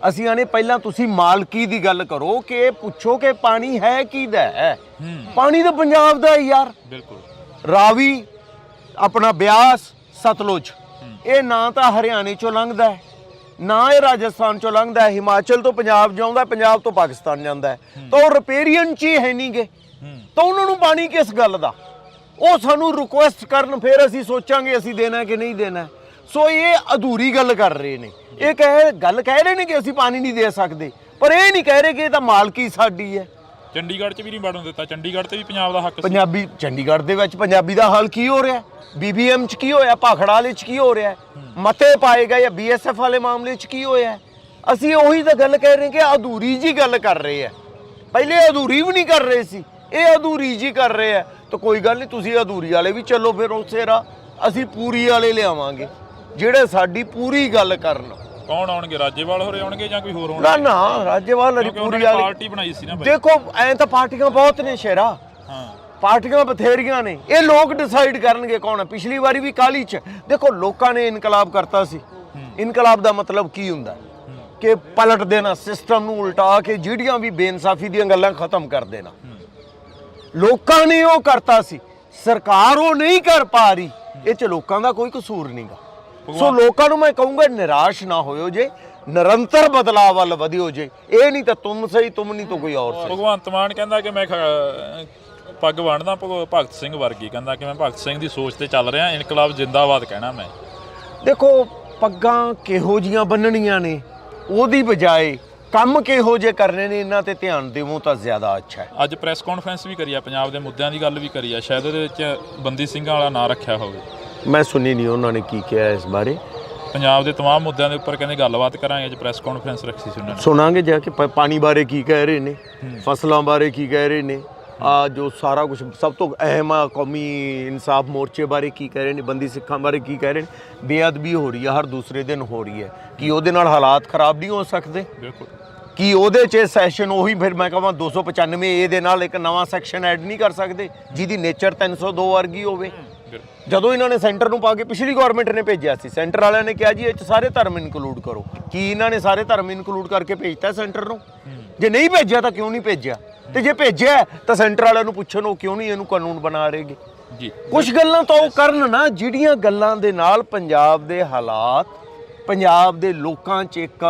ਅਸੀਂ ਆਨੇ ਪਹਿਲਾਂ ਤੁਸੀਂ ਮਾਲਕੀ ਦੀ ਗੱਲ ਕਰੋ ਕਿ ਇਹ ਪੁੱਛੋ ਕਿ ਪਾਣੀ ਹੈ ਕਿਹਦਾ ਹੈ। ਪਾਣੀ ਤਾਂ ਪੰਜਾਬ ਦਾ ਹੀ ਯਾਰ। ਬਿਲਕੁਲ। ਰਾਵੀ, ਆਪਣਾ ਬਿਆਸ, ਸਤਲੁਜ, ਇਹ ਨਾ ਤਾਂ ਹਰਿਆਣੇ ਚੋਂ ਲੰਘਦਾ ਹੈ, ਨਾ ਇਹ ਰਾਜਸਥਾਨ ਚੋਂ ਲੰਘਦਾ ਹੈ, ਹਿਮਾਚਲ ਤੋਂ ਪੰਜਾਬ ਜਾਉਂਦਾ, ਪੰਜਾਬ ਤੋਂ ਪਾਕਿਸਤਾਨ ਜਾਂਦਾ ਹੈ, ਤਾਂ ਉਹ ਰਿਪੇਰੀਅਨ 'ਚ ਹੀ ਹੈ ਨਹੀਂ ਗੇ। ਤਾਂ ਉਹਨਾਂ ਨੂੰ ਪਾਣੀ ਕਿਸ ਗੱਲ ਦਾ? ਉਹ ਸਾਨੂੰ ਰਿਕੁਐਸਟ ਕਰਨ, ਫਿਰ ਅਸੀਂ ਸੋਚਾਂਗੇ ਅਸੀਂ ਦੇਣਾ ਕਿ ਨਹੀਂ ਦੇਣਾ। ਸੋ ਇਹ ਅਧੂਰੀ ਗੱਲ ਕਰ ਰਹੇ ਨੇ। ਇਹ ਗੱਲ ਕਹਿ ਰਹੇ ਨੇ ਕਿ ਅਸੀਂ ਪਾਣੀ ਨਹੀਂ ਦੇ ਸਕਦੇ, ਪਰ ਇਹ ਨਹੀਂ ਕਹਿ ਰਹੇ ਕਿ ਇਹ ਤਾਂ ਮਾਲਕੀ ਸਾਡੀ ਹੈ। ਚੰਡੀਗੜ੍ਹ 'ਚ ਵੀ ਨਹੀਂ ਵੜਨ ਦਿੱਤਾ, ਚੰਡੀਗੜ੍ਹ ਤੇ ਵੀ ਪੰਜਾਬ ਦਾ ਹੱਕ ਸੀ। ਪੰਜਾਬੀ ਚੰਡੀਗੜ੍ਹ ਦੇ ਵਿੱਚ ਪੰਜਾਬੀ ਦਾ ਹਾਲ ਕੀ ਹੋ ਰਿਹਾ, BBM 'ਚ ਕੀ ਹੋਇਆ, ਭਾਖੜਾ ਵਾਲੇ 'ਚ ਕੀ ਹੋ ਰਿਹਾ, ਮਤੇ ਪਾਏਗਾ ਜਾਂ BSF ਵਾਲੇ ਮਾਮਲੇ 'ਚ ਕੀ ਹੋਇਆ। ਅਸੀਂ ਉਹੀ ਤਾਂ ਗੱਲ ਕਹਿ ਰਹੇ ਕਿ ਅਧੂਰੀ ਜੀ ਗੱਲ ਕਰ ਰਹੇ ਆ। ਪਹਿਲੇ ਅਧੂਰੀ ਵੀ ਨਹੀਂ ਕਰ ਰਹੇ ਸੀ, ਇਹ ਅਧੂਰੀ ਜੀ ਕਰ ਰਹੇ ਆ। ਤਾਂ ਕੋਈ ਗੱਲ ਨਹੀਂ, ਤੁਸੀਂ ਅਧੂਰੀ ਵਾਲੇ ਵੀ ਚੱਲੋ ਫਿਰ ਉਸੇ ਰਾਹ, ਅਸੀਂ ਪੂਰੀ ਵਾਲੇ ਲਿਆਵਾਂਗੇ ਜਿਹੜੇ ਸਾਡੀ ਪੂਰੀ ਗੱਲ ਕਰਨ। ਕੌਣ ਆਉਣਗੇ, ਰਾਜੇਵਾਲ ਹੋਰੇ ਆਉਣਗੇ ਜਾਂ ਕੋਈ ਹੋਰ ਨਾ ਆਉਣਗੇ? ਨਾ, ਰਾਜੇਵਾਲ ਵਾਲੀ ਪੂਰੀ ਵਾਲੀ ਪਾਰਟੀ ਬਣਾਈ ਸੀ ਨਾ ਬਾਈ। ਦੇਖੋ ਐਂ ਤਾਂ ਪਾਰਟੀਆਂ ਬਹੁਤ ਨੇ ਸ਼ੇਰਾ, ਹਾਂ ਪਾਰਟੀਆਂ ਬਥੇਰੀਆਂ ਨੇ, ਇਹ ਲੋਕ ਡਿਸਾਈਡ ਕਰਨਗੇ ਕੌਣ ਹੈ। ਪਿਛਲੀ ਵਾਰੀ ਵੀ ਕਾਲੀ 'ਚ ਦੇਖੋ ਲੋਕਾਂ ਨੇ ਇਨਕਲਾਬ ਕਰਤਾ ਸੀ। ਇਨਕਲਾਬ ਦਾ ਮਤਲਬ ਕੀ ਹੁੰਦਾ ਕਿ ਪਲਟ ਦੇਣਾ, ਸਿਸਟਮ ਨੂੰ ਉਲਟਾ ਕੇ ਜਿਹੜੀਆਂ ਵੀ ਬੇਇਨਸਾਫੀ ਦੀਆਂ ਗੱਲਾਂ ਖਤਮ ਕਰ ਦੇਣਾ। ਲੋਕਾਂ ਨੇ ਉਹ ਕਰਤਾ ਸੀ, ਸਰਕਾਰ ਉਹ ਨਹੀਂ ਕਰ ਪਾ ਰਹੀ। ਇਹ 'ਚ ਲੋਕਾਂ ਦਾ ਕੋਈ ਕਸੂਰ ਨਹੀਂਗਾ। ਸੋ ਲੋਕਾਂ ਨੂੰ ਮੈਂ ਕਹੂੰਗਾ ਨਿਰਾਸ਼ ਨਾ ਹੋਇਓ ਜੇ, ਨਿਰੰਤਰ ਬਦਲਾਅ ਵੱਲ ਵਧਿਓ ਜੇ। ਇਹ ਨਹੀਂ ਤਾਂ ਤੁਮ ਸਹੀ, ਤੁਮ ਨਹੀਂ ਤਾਂ ਕੋਈ ਹੋਰ ਸਹੀ। ਭਗਵੰਤ ਮਾਨ ਕਹਿੰਦਾ ਕਿ ਮੈਂ ਪੱਗ ਬੰਨ੍ਹਦਾ ਭਗਤ ਸਿੰਘ ਵਰਗੀ, ਕਹਿੰਦਾ ਕਿ ਮੈਂ ਭਗਤ ਸਿੰਘ ਦੀ ਸੋਚ ਤੇ ਚੱਲ ਰਿਹਾ, ਇਨਕਲਾਬ ਜਿੰਦਾਬਾਦ ਕਹਿਣਾ ਮੈਂ। ਦੇਖੋ ਪੱਗਾਂ ਕਿਹੋ ਜੀਆਂ ਬੰਨਣੀਆਂ ਨੇ ਉਹਦੀ ਬਜਾਏ ਕੰਮ ਕਿਹੋ ਜਿਹੇ ਕਰਨੇ ਨੇ ਇਹਨਾਂ ਤੇ ਧਿਆਨ ਦੇਵੋ ਤਾਂ ਜ਼ਿਆਦਾ ਅੱਛਾ ਹੈ। ਅੱਜ ਪ੍ਰੈਸ ਕਾਨਫਰੰਸ ਵੀ ਕਰੀ ਆ, ਪੰਜਾਬ ਦੇ ਮੁੱਦਿਆਂ ਦੀ ਗੱਲ ਵੀ ਕਰੀ ਆ, ਸ਼ਾਇਦ ਉਹਦੇ ਵਿੱਚ ਬੰਦੀ ਸਿੰਘਾਂ ਵਾਲਾ ਨਾਂ ਰੱਖਿਆ ਹੋਵੇ। ਮੈਂ ਸੁਣੀ ਨਹੀਂ ਉਹਨਾਂ ਨੇ ਕੀ ਕਿਹਾ ਇਸ ਬਾਰੇ। ਪੰਜਾਬ ਦੇ तमाम ਮੁੱਦਿਆਂ ਦੇ ਉੱਪਰ ਕਹਿੰਦੇ ਗੱਲਬਾਤ ਕਰਾਂਗੇ। ਅੱਜ ਪ੍ਰੈਸ ਕਾਨਫਰੰਸ ਰੱਖੀ ਸੀ ਉਹਨਾਂ ਨੇ। ਸੁਣਾਂਗੇ ਜਾ ਕੇ ਪਾਣੀ ਬਾਰੇ ਕੀ ਕਹਿ ਰਹੇ ਨੇ, ਫਸਲਾਂ ਬਾਰੇ ਕੀ ਕਹਿ ਰਹੇ ਨੇ, ਆ ਜੋ ਸਾਰਾ ਕੁਝ ਸਭ ਤੋਂ ਅਹਿਮ ਆ ਕੌਮੀ ਇਨਸਾਫ ਮੋਰਚੇ ਬਾਰੇ ਕੀ ਕਹਿ ਰਹੇ ਨੇ, ਬੰਦੀ ਸਿੱਖਾਂ ਬਾਰੇ ਕੀ ਕਹਿ ਰਹੇ ਨੇ। ਬੇਅਦਬੀ ਹੋ ਰਹੀ ਹੈ, ਹਰ ਦੂਸਰੇ ਦਿਨ ਹੋ ਰਹੀ ਹੈ। ਕੀ ਉਹਦੇ ਨਾਲ ਹਾਲਾਤ ਖਰਾਬ ਨਹੀਂ ਹੋ ਸਕਦੇ? ਬਿਲਕੁਲ। ਕੀ ਉਹਦੇ 'ਚ ਸੈਸ਼ਨ ਉਹੀ ਫਿਰ ਮੈਂ ਕਹਾਂ 295A ਦੇ ਨਾਲ ਇੱਕ ਨਵਾਂ ਸੈਕਸ਼ਨ ਐਡ ਨਹੀਂ ਕਰ ਸਕਦੇ ਜਿਹਦੀ ਨੇਚਰ 302 ਵਰਗੀ ਹੋਵੇ? ਜਦੋਂ ਇਹਨਾਂ ਨੇ ਸੈਂਟਰ ਨੂੰ ਪਾ ਕੇ, ਪਿਛਲੀ ਗਵਰਨਮੈਂਟ ਨੇ ਭੇਜਿਆ ਸੀ, ਸੈਂਟਰ ਵਾਲਿਆਂ ਨੇ ਕਿਹਾ ਜੀ ਇਹ 'ਚ ਸਾਰੇ ਧਰਮ ਇਨਕਲੂਡ ਕਰੋ। ਕੀ ਇਹਨਾਂ ਨੇ ਸਾਰੇ ਧਰਮ ਇਨਕਲੂਡ ਕਰਕੇ ਭੇਜਤਾ ਸੈਂਟਰ ਨੂੰ? ਜੇ ਨਹੀਂ ਭੇਜਿਆ ਤਾਂ ਕਿਉਂ ਨਹੀਂ ਭੇਜਿਆ? ਤੇ ਜੇ ਭੇਜਿਆ ਤਾਂ ਸੈਂਟਰ ਵਾਲਿਆਂ ਨੂੰ ਪੁੱਛਣ ਉਹ ਕਿਉਂ ਨਹੀਂ ਇਹਨੂੰ ਕਾਨੂੰਨ ਬਣਾ ਰਹੇਗੇ? ਜੀ ਕੁਝ ਗੱਲਾਂ ਤਾਂ ਉਹ ਕਰਨ ਨਾ ਜਿਹੜੀਆਂ ਗੱਲਾਂ ਦੇ ਨਾਲ ਪੰਜਾਬ ਦੇ ਹਾਲਾਤ, ਪੰਜਾਬ ਦੇ ਲੋਕਾਂ 'ਚ ਇੱਕ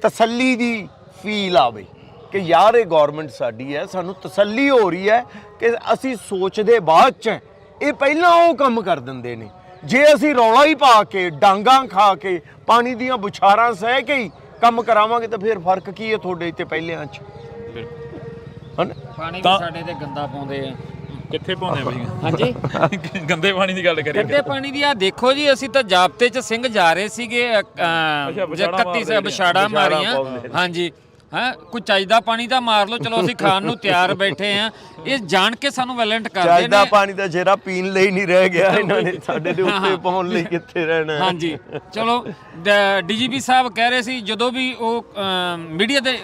ਤਸੱਲੀ ਦੀ ਫੀਲ ਆਵੇ ਕਿ ਯਾਰ ਇਹ ਗਵਰਨਮੈਂਟ ਸਾਡੀ ਹੈ, ਸਾਨੂੰ ਤਸੱਲੀ ਹੋ ਰਹੀ ਹੈ ਕਿ ਅਸੀਂ ਸੋਚਦੇ ਬਾਅਦ 'ਚ, ਇਹ ਪਹਿਲਾਂ ਉਹ ਕੰਮ ਕਰ ਦਿੰਦੇ ਨੇ। ਜੇ ਅਸੀਂ ਰੌਲਾ ਹੀ ਪਾ ਕੇ, ਡਾਂਗਾਂ ਖਾ ਕੇ, ਪਾਣੀ ਦੀਆਂ ਬੁਛਾਰਾਂ ਸਹਿ ਕੇ ਹੀ ਕੰਮ ਕਰਾਵਾਂਗੇ ਤਾਂ ਫਿਰ ਫਰਕ ਕੀ ਹੈ ਤੁਹਾਡੇ ਤੇ ਪਹਿਲਿਆਂ 'ਚ? ਪਾਣੀ ਵੀ ਸਾਡੇ ਤੇ ਗੰਦਾ ਪਾਉਂਦੇ ਆ। ਕਿੱਥੇ ਪਾਉਂਦੇ ਬਈ? ਹਾਂਜੀ ਗੰਦੇ ਪਾਣੀ ਦੀ ਗੱਲ ਕਰੀਏ। ਗੰਦੇ ਪਾਣੀ ਦੀ ਆ ਦੇਖੋ ਜੀ, ਅਸੀਂ ਤਾਂ ਜਾਬਤੇ 'ਚ ਸਿੰਘ ਜਾ ਰਹੇ ਸੀਗੇ 31 ਵਿਛਾੜਾ ਮਾਰੀਆਂ। ਹਾਂਜੀ ਹਾਂ, ਕੋਈ ਚਾਹੀਦਾ ਪਾਣੀ ਤਾਂ ਮਾਰ ਲਓ, ਚਲੋ ਅਸੀਂ ਖਾਣ ਨੂੰ ਤਿਆਰ ਬੈਠੇ ਆ। ਇਹ ਜਾਣ ਕੇ ਸਾਨੂੰ ਵੈਲੈਂਟ ਕਰਦੇ ਨੇ। ਚਾਹੀਦਾ ਪਾਣੀ ਦਾ ਜੇਰਾ ਪੀਣ ਲਈ ਨਹੀਂ ਰਹਿ ਗਿਆ, ਇਹਨਾਂ ਨੇ ਸਾਡੇ ਦੇ ਉੱਤੇ ਪਾਉਣ ਲਈ ਕਿੱਥੇ ਰਹਿਣਾ। ਹਾਂਜੀ ਚਲੋ, DGP ਸਾਹਿਬ ਕਹਿ ਰਹੇ ਸੀ ਜਦੋਂ ਵੀ ਉਹ ਮੀਡੀਆ ਦੇ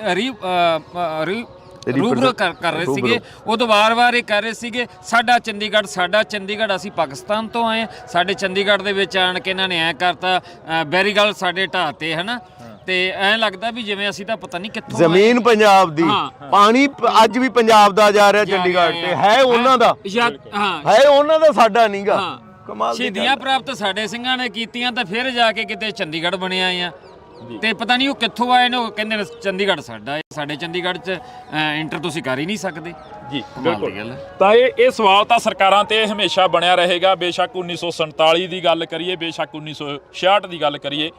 ਰੂਬਰੂ ਕਰ ਰਹੇ ਸੀਗੇ, ਉਦੋਂ ਵਾਰ-ਵਾਰ ਇਹ ਕਹਿ ਰਹੇ ਸੀਗੇ ਸਾਡਾ ਚੰਡੀਗੜ੍ਹ, ਅਸੀਂ ਪਾਕਿਸਤਾਨ ਤੋਂ ਆਏ, ਸਾਡੇ ਚੰਡੀਗੜ੍ਹ ਦੇ ਵਿੱਚ ਆਣ ਕੇ ਇਹਨਾਂ ਨੇ ਐਂ ਕਰਤਾ, ਬੈਰੀਗਲ ਸਾਡੇ ਢਾਹ ਤੇ, ਹਨਾ। ਤੇ ਐਂ ਲੱਗਦਾ ਵੀ ਜਿਵੇਂ ਅਸੀਂ ਤਾਂ ਪਤਾ ਨਹੀਂ ਕਿੱਥੋਂ ਜ਼ਮੀਨ ਪੰਜਾਬ ਦੀ, ਪਾਣੀ ਅੱਜ ਵੀ ਪੰਜਾਬ ਦਾ ਜਾ ਰਿਹਾ ਚੰਡੀਗੜ੍ਹ ਤੇ, ਹੈ ਉਹਨਾਂ ਦਾ, ਹੈ ਉਹਨਾਂ ਦਾ, ਸਾਡਾ ਨਹੀਂਗਾ। ਕਮਾਲ ਦੀ ਸ਼ਹੀਦੀਆਂ ਪ੍ਰਾਪਤ ਸਾਡੇ ਸਿੰਘਾਂ ਨੇ ਕੀਤੀਆਂ ਤਾਂ ਫਿਰ ਜਾ ਕੇ ਕਿਤੇ ਚੰਡੀਗੜ੍ਹ ਬਣਿਆ ਆ। ਤੇ ਪਤਾ ਨਹੀਂ ਉਹ ਕਿੱਥੋਂ ਆਏ ਨੇ, ਉਹ ਕਹਿੰਦੇ ਨੇ ਚੰਡੀਗੜ੍ਹ ਸਾਡਾ ਹੈ। ਸਾਡੇ ਚੰਡੀਗੜ੍ਹ 'ਚ ਇੰਟਰ ਤੁਸੀਂ ਕਰ ਹੀ ਨਹੀਂ ਸਕਦੇ ਜੀ। ਬਿਲਕੁਲ। ਤਾਂ ਇਹ ਸਵਾਲ ਤਾਂ ਸਰਕਾਰਾਂ ਤੇ ਹਮੇਸ਼ਾ ਬਣਿਆ ਰਹੇਗਾ। ਬੇਸ਼ੱਕ 1947 ਦੀ ਗੱਲ ਕਰੀਏ, ਬੇਸ਼ੱਕ 1966 ਦੀ ਗੱਲ ਕਰੀਏ,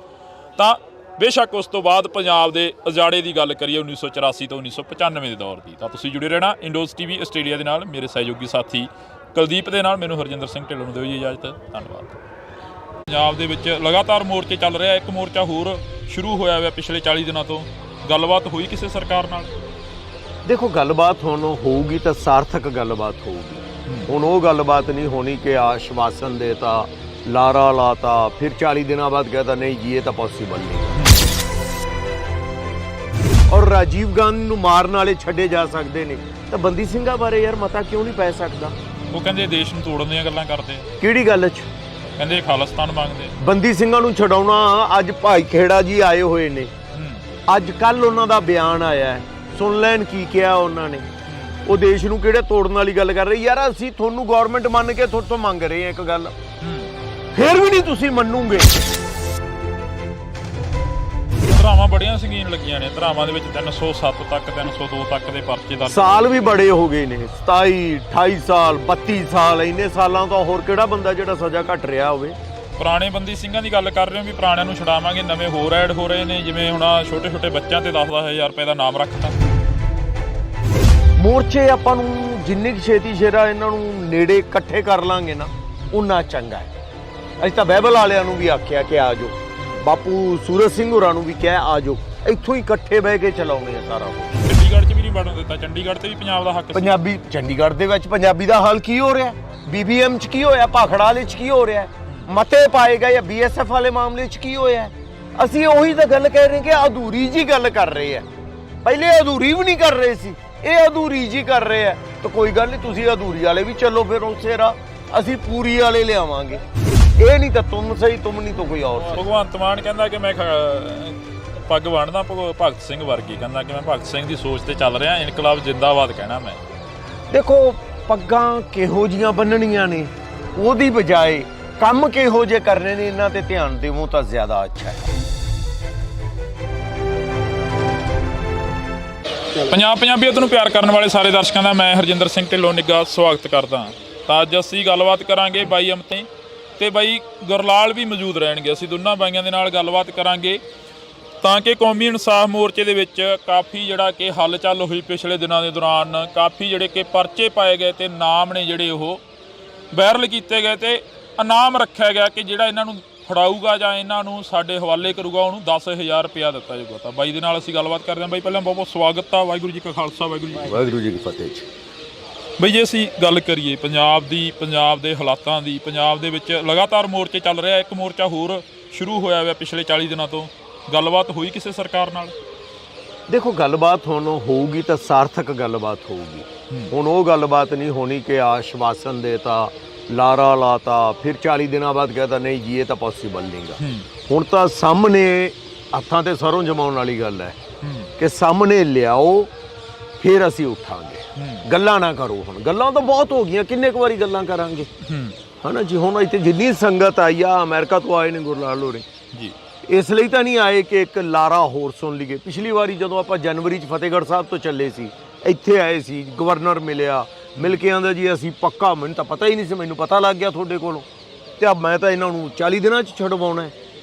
ਤਾਂ ਬੇਸ਼ੱਕ ਉਸ ਤੋਂ ਬਾਅਦ ਪੰਜਾਬ ਦੇ ਉਜਾੜੇ ਦੀ ਗੱਲ ਕਰੀਏ 1984 ਤੋਂ 1995 ਦੇ ਦੌਰ ਦੀ। ਤਾਂ ਤੁਸੀਂ ਜੁੜੇ ਰਹਿਣਾ ਇੰਡੋਜ਼ TV ਆਸਟ੍ਰੇਲੀਆ ਦੇ ਨਾਲ, ਮੇਰੇ ਸਹਿਯੋਗੀ ਸਾਥੀ ਕੁਲਦੀਪ ਦੇ ਨਾਲ। ਮੈਨੂੰ ਹਰਜਿੰਦਰ ਸਿੰਘ ਢਿੱਲੋਂ ਨੂੰ ਦਿਓ ਜੀ ਇਜਾਜ਼ਤ। ਧੰਨਵਾਦ। ਪੰਜਾਬ ਦੇ ਵਿੱਚ ਲਗਾਤਾਰ ਮੋਰਚੇ ਚੱਲ ਰਿਹਾ, ਇੱਕ ਮੋਰਚਾ ਹੋਰ ਸ਼ੁਰੂ ਹੋਇਆ ਹੋਇਆ ਪਿਛਲੇ 40 ਦਿਨਾਂ ਤੋਂ। ਗੱਲਬਾਤ ਹੋਈ ਕਿਸੇ ਸਰਕਾਰ ਨਾਲ? ਦੇਖੋ ਗੱਲਬਾਤ ਹੁਣ ਹੋਊਗੀ ਤਾਂ ਸਾਰਥਕ ਗੱਲਬਾਤ ਹੋਊਗੀ। ਹੁਣ ਉਹ ਗੱਲਬਾਤ ਨਹੀਂ ਹੋਣੀ ਕਿ ਆਸ਼ਵਾਸਨ ਦੇਤਾ, ਲਾਰਾ ਲਾਤਾ, ਫਿਰ 40 ਦਿਨਾਂ ਬਾਅਦ कहता नहीं जी ये तो पॉसिबल नहीं। ਔਰ ਰਾਜੀਵ ਗਾਂਧੀ ਨੂੰ ਮਾਰਨ ਵਾਲੇ ਛੱਡੇ ਜਾ ਸਕਦੇ ਨੇ ਤਾਂ ਬੰਦੀ ਸਿੰਘਾਂ ਬਾਰੇ ਯਾਰ ਮਤਾ ਕਿਉਂ ਨਹੀਂ ਪੈ ਸਕਦਾ? ਉਹ ਕਹਿੰਦੇ ਦੇਸ਼ ਨੂੰ ਤੋੜਨ ਦੀਆਂ ਗੱਲਾਂ ਕਰਦੇ। ਕਿਹੜੀ ਗੱਲ 'ਚ? ਕਹਿੰਦੇ ਖਾਲਿਸਤਾਨ ਮੰਗਦੇ। ਬੰਦੀ ਸਿੰਘਾਂ ਨੂੰ ਛਡਾਉਣਾ, ਅੱਜ ਭਾਈ ਖੇੜਾ ਜੀ ਆਏ ਹੋਏ ਨੇ, ਅੱਜ ਕੱਲ ਉਹਨਾਂ ਦਾ ਬਿਆਨ ਆਇਆ ਹੈ, ਸੁਣ ਲੈਣ ਕੀ ਕਿਹਾ ਉਹਨਾਂ ਨੇ। ਉਹ ਦੇਸ਼ ਨੂੰ ਕਿਹੜੇ ਤੋੜਨ ਵਾਲੀ ਗੱਲ ਕਰ ਰਹੇ। ਯਾਰ ਅਸੀਂ ਤੁਹਾਨੂੰ ਗਵਰਨਮੈਂਟ ਮੰਨ ਕੇ ਤੁਹਾਡੇ ਤੋਂ ਮੰਗ ਰਹੇ ਹਾਂ ਇੱਕ ਗੱਲ, ਫਿਰ ਵੀ ਨਹੀਂ ਤੁਸੀਂ ਮੰਨੂਗੇ। ਧਰਾਵਾਂ ਬੜੀਆਂ ਸੰਗੀਨ ਲੱਗੀਆਂ ਨੇ, ਧਰਾਵਾਂ ਦੇ ਵਿੱਚ 307 ਤੱਕ 302 ਤੱਕ ਦੇ ਪਰਚੇ ਦਰਜ। ਸਾਲ ਵੀ ਬੜੇ ਹੋ ਗਏ ਨੇ, 27 28 ਸਾਲ 32 ਸਾਲ, ਇੰਨੇ ਸਾਲਾਂ ਤੋਂ ਹੋਰ ਕਿਹੜਾ ਬੰਦਾ ਜਿਹੜਾ ਸਜ਼ਾ ਘੱਟ ਰਿਹਾ ਹੋਵੇ? ਪੁਰਾਣੇ ਬੰਦੀ ਸਿੰਘਾਂ ਦੀ ਗੱਲ ਕਰ ਰਹੇ ਹੋ ਵੀ ਪੁਰਾਣਿਆਂ ਨੂੰ ਛਡਾਵਾਂਗੇ, ਨਵੇਂ ਹੋਰ ਐਡ ਹੋ ਰਹੇ ਨੇ, ਜਿਵੇਂ ਹੁਣ ਛੋਟੇ ਛੋਟੇ ਬੱਚਿਆਂ ਤੇ 10-10 ਰੁਪਏ ਦਾ ਨਾਮ ਰੱਖਤਾ। ਮੋਰਚੇ ਆਪਾਂ ਨੂੰ ਜਿੰਨੀ ਕੁ ਛੇਤੀ ਸ਼ੇਰਾ ਇਹਨਾਂ ਨੂੰ ਨੇੜੇ ਇਕੱਠੇ ਕਰ ਲਾਂਗੇ ਨਾ ਉਨਾ ਚੰਗਾ ਹੈ। ਅਸੀਂ ਤਾਂ ਬਾਈਬਲ ਵਾਲਿਆਂ ਨੂੰ ਵੀ ਆਖਿਆ ਕਿ ਆ ਜਾਓ, ਬਾਪੂ ਸੂਰਜ ਸਿੰਘ ਹੋਰਾਂ ਨੂੰ ਵੀ ਕਿਹਾ ਆ ਜਾਓ, ਇੱਥੋਂ ਹੀ ਇਕੱਠੇ ਬਹਿ ਕੇ ਚਲਾਉਣੇ ਆ ਸਾਰਾ ਕੁਝ। ਚੰਡੀਗੜ੍ਹ 'ਚ ਵੀ ਨਹੀਂ ਵੜਨ ਦਿੱਤਾ, ਚੰਡੀਗੜ੍ਹ ਤੇ ਵੀ ਪੰਜਾਬ ਦਾ ਹੱਕ ਸੀ। ਪੰਜਾਬੀ ਚੰਡੀਗੜ੍ਹ ਦੇ ਵਿੱਚ ਪੰਜਾਬੀ ਦਾ ਹਾਲ ਕੀ ਹੋ ਰਿਹਾ, BBM 'ਚ ਕੀ ਹੋਇਆ, ਭਾਖੜਾ ਵਾਲੇ 'ਚ ਕੀ ਹੋ ਰਿਹਾ, ਮਤੇ ਪਾਏ ਗਏ ਜਾਂ BSF ਵਾਲੇ ਮਾਮਲੇ 'ਚ ਕੀ ਹੋਇਆ। ਅਸੀਂ ਉਹੀ ਤਾਂ ਗੱਲ ਕਹਿ ਰਹੇ ਕਿ ਅਧੂਰੀ ਜੀ ਗੱਲ ਕਰ ਰਹੇ ਆ। ਪਹਿਲੇ ਅਧੂਰੀ ਵੀ ਨਹੀਂ ਕਰ ਰਹੇ ਸੀ, ਇਹ ਅਧੂਰੀ ਜੀ ਕਰ ਰਹੇ ਆ। ਤਾਂ ਕੋਈ ਗੱਲ ਨਹੀਂ, ਤੁਸੀਂ ਅਧੂਰੀ ਵਾਲੇ ਵੀ ਚੱਲੋ, ਫਿਰ ਉਸੇ ਰਾਹ ਅਸੀਂ ਪੂਰੀ ਵਾਲੇ ਲਿਆਵਾਂਗੇ। ਇਹ ਨਹੀਂ ਤਾਂ ਤੁਮ ਸਹੀ, ਤੁਮ ਨਹੀਂ ਤਾਂ ਕੋਈ ਹੋਰ। ਭਗਵੰਤ ਮਾਨ ਕਹਿੰਦਾ ਕਿ ਮੈਂ ਪੱਗ ਬੰਨ੍ਹਦਾ ਭਗਤ ਸਿੰਘ ਵਰਗੀ, ਕਹਿੰਦਾ ਕਿ ਮੈਂ ਭਗਤ ਸਿੰਘ ਦੀ ਸੋਚ ਤੇ ਚੱਲ ਰਿਹਾ, ਇਨਕਲਾਬ ਜਿੰਦਾਬਾਦ ਕਹਿਣਾ ਮੈਂ। ਦੇਖੋ ਪੱਗਾਂ ਕਿਹੋ ਜੀਆਂ ਬੰਨਣੀਆਂ ਨੇ, ਉਹਦੀ ਬਜਾਏ ਕੰਮ ਕਿਹੋ ਜਿਹੇ ਕਰਨੇ ਨੇ, ਇਹਨਾਂ ਤੇ ਧਿਆਨ ਦੇਵੋ ਤਾਂ ਜ਼ਿਆਦਾ ਅੱਛਾ ਹੈ। ਪੰਜਾਬੀਅਤ ਨੂੰ ਪਿਆਰ ਕਰਨ ਵਾਲੇ ਸਾਰੇ ਦਰਸ਼ਕਾਂ ਦਾ ਮੈਂ ਹਰਜਿੰਦਰ ਸਿੰਘ ਢਿੱਲੋਂ ਨਿੱਘਾ ਸਵਾਗਤ ਕਰਦਾ। ਤਾਂ ਅੱਜ ਅਸੀਂ ਗੱਲਬਾਤ ਕਰਾਂਗੇ ਬਾਈ ਅਮਤੇ ਤੇ ਬਾਈ ਗੁਰਲਾਲ ਵੀ ਮੌਜੂਦ ਰਹਿਣਗੇ। ਅਸੀਂ ਦੋਨਾਂ ਬਾਈਆਂ ਦੇ ਨਾਲ ਗੱਲਬਾਤ ਕਰਾਂਗੇ ਤਾਂ ਕਿ ਕੌਮੀ ਇਨਸਾਫ ਮੋਰਚੇ ਦੇ ਵਿੱਚ ਕਾਫੀ ਜਿਹੜਾ ਕਿ ਹਲਚਲ ਹੋਈ ਪਿਛਲੇ ਦਿਨਾਂ ਦੇ ਦੌਰਾਨ, ਕਾਫੀ ਜਿਹੜੇ ਕਿ ਪਰਚੇ ਪਾਏ ਗਏ ਤੇ ਨਾਮ ਨੇ ਜਿਹੜੇ ਉਹ ਵਾਇਰਲ ਕੀਤੇ ਗਏ ਤੇ ਇਨਾਮ ਰੱਖਿਆ ਗਿਆ ਕਿ ਜਿਹੜਾ ਇਹਨਾਂ ਨੂੰ ਫੜਾਊਗਾ ਜਾਂ ਇਹਨਾਂ ਨੂੰ ਸਾਡੇ ਹਵਾਲੇ ਕਰੂਗਾ ਉਹਨੂੰ 10,000 ਰੁਪਇਆ ਦਿੱਤਾ ਜਾਊਗਾ। ਤਾਂ ਬਾਈ ਦੇ ਨਾਲ ਅਸੀਂ ਗੱਲਬਾਤ ਕਰਦੇ ਹਾਂ। ਬਾਈ ਪਹਿਲਾਂ ਬਹੁਤ ਬਹੁਤ ਸਵਾਗਤ ਆ। ਵਾਹਿਗੁਰੂ ਜੀ ਕਾ ਖਾਲਸਾ, ਵਾਹਿਗੁਰੂ ਜੀ ਕੀ ਫਤਿਹ। ਬਈ ਜੇ ਅਸੀਂ ਗੱਲ ਕਰੀਏ ਪੰਜਾਬ ਦੀ, ਪੰਜਾਬ ਦੇ ਹਾਲਾਤਾਂ ਦੀ, ਪੰਜਾਬ ਦੇ ਵਿੱਚ ਲਗਾਤਾਰ ਮੋਰਚੇ ਚੱਲ ਰਿਹਾ। ਇੱਕ ਮੋਰਚਾ ਹੋਰ ਸ਼ੁਰੂ ਹੋਇਆ ਹੋਇਆ ਪਿਛਲੇ 40 ਦਿਨਾਂ ਤੋਂ। ਗੱਲਬਾਤ ਹੋਈ ਕਿਸੇ ਸਰਕਾਰ ਨਾਲ? ਦੇਖੋ ਗੱਲਬਾਤ ਹੁਣ ਹੋਊਗੀ ਤਾਂ ਸਾਰਥਕ ਗੱਲਬਾਤ ਹੋਊਗੀ। ਹੁਣ ਉਹ ਗੱਲਬਾਤ ਨਹੀਂ ਹੋਣੀ ਕਿ ਆਸ਼ਵਾਸਨ ਦੇਤਾ, ਲਾਰਾ ਲਾਤਾ, ਫਿਰ 40 ਦਿਨਾਂ ਬਾਅਦ ਕਹਿੰਦਾ ਨਹੀਂ ਜੀ ਇਹ ਤਾਂ ਪੋਸੀਬਲ ਨਹੀਂਗਾ। ਹੁਣ ਤਾਂ ਸਾਹਮਣੇ ਹੱਥਾਂ ਤੇ ਸਰੋਂ ਜਮਾਉਣ ਵਾਲੀ ਗੱਲ ਹੈ ਕਿ ਸਾਹਮਣੇ ਲਿਆਓ, ਫਿਰ ਅਸੀਂ ਉੱਠਾਂਗੇ। ਗੱਲਾਂ ਨਾ ਕਰੋ। ਹੁਣ ਗੱਲਾਂ ਤਾਂ ਬਹੁਤ ਹੋ ਗਈਆਂ, ਕਿੰਨੇ ਕੁ ਵਾਰੀ ਗੱਲਾਂ ਕਰਾਂਗੇ, ਹਨਾ ਜੀ। ਹੁਣ ਇੱਥੇ ਜਿੰਨੀ ਸੰਗਤ ਆਈ ਆ, ਅਮਰੀਕਾ ਤੋਂ ਆਏ ਨੇ ਗੁਰਲਾਲ ਹੋਰੇ ਜੀ, ਇਸ ਲਈ ਤਾਂ ਨਹੀਂ ਆਏ ਕਿ ਇੱਕ ਲਾਰਾ ਹੋਰ ਸੁਣ ਲਈਏ। ਪਿਛਲੀ ਵਾਰੀ ਜਦੋਂ ਆਪਾਂ ਜਨਵਰੀ 'ਚ ਫਤਿਹਗੜ੍ਹ ਸਾਹਿਬ ਤੋਂ ਚੱਲੇ ਸੀ, ਇੱਥੇ ਆਏ ਸੀ, ਗਵਰਨਰ ਮਿਲਿਆ, ਮਿਲ ਕੇ ਆਂਦਾ ਜੀ ਅਸੀਂ ਪੱਕਾ, ਮੈਨੂੰ ਤਾਂ ਪਤਾ ਹੀ ਨਹੀਂ ਸੀ, ਮੈਨੂੰ ਪਤਾ ਲੱਗ ਗਿਆ ਤੁਹਾਡੇ ਕੋਲੋਂ, ਤੇ ਅਬ ਮੈਂ ਤਾਂ ਇਹਨਾਂ ਨੂੰ 40 ਦਿਨਾਂ 'ਚ ਛਡਵਾਉਣਾ ਹੈ।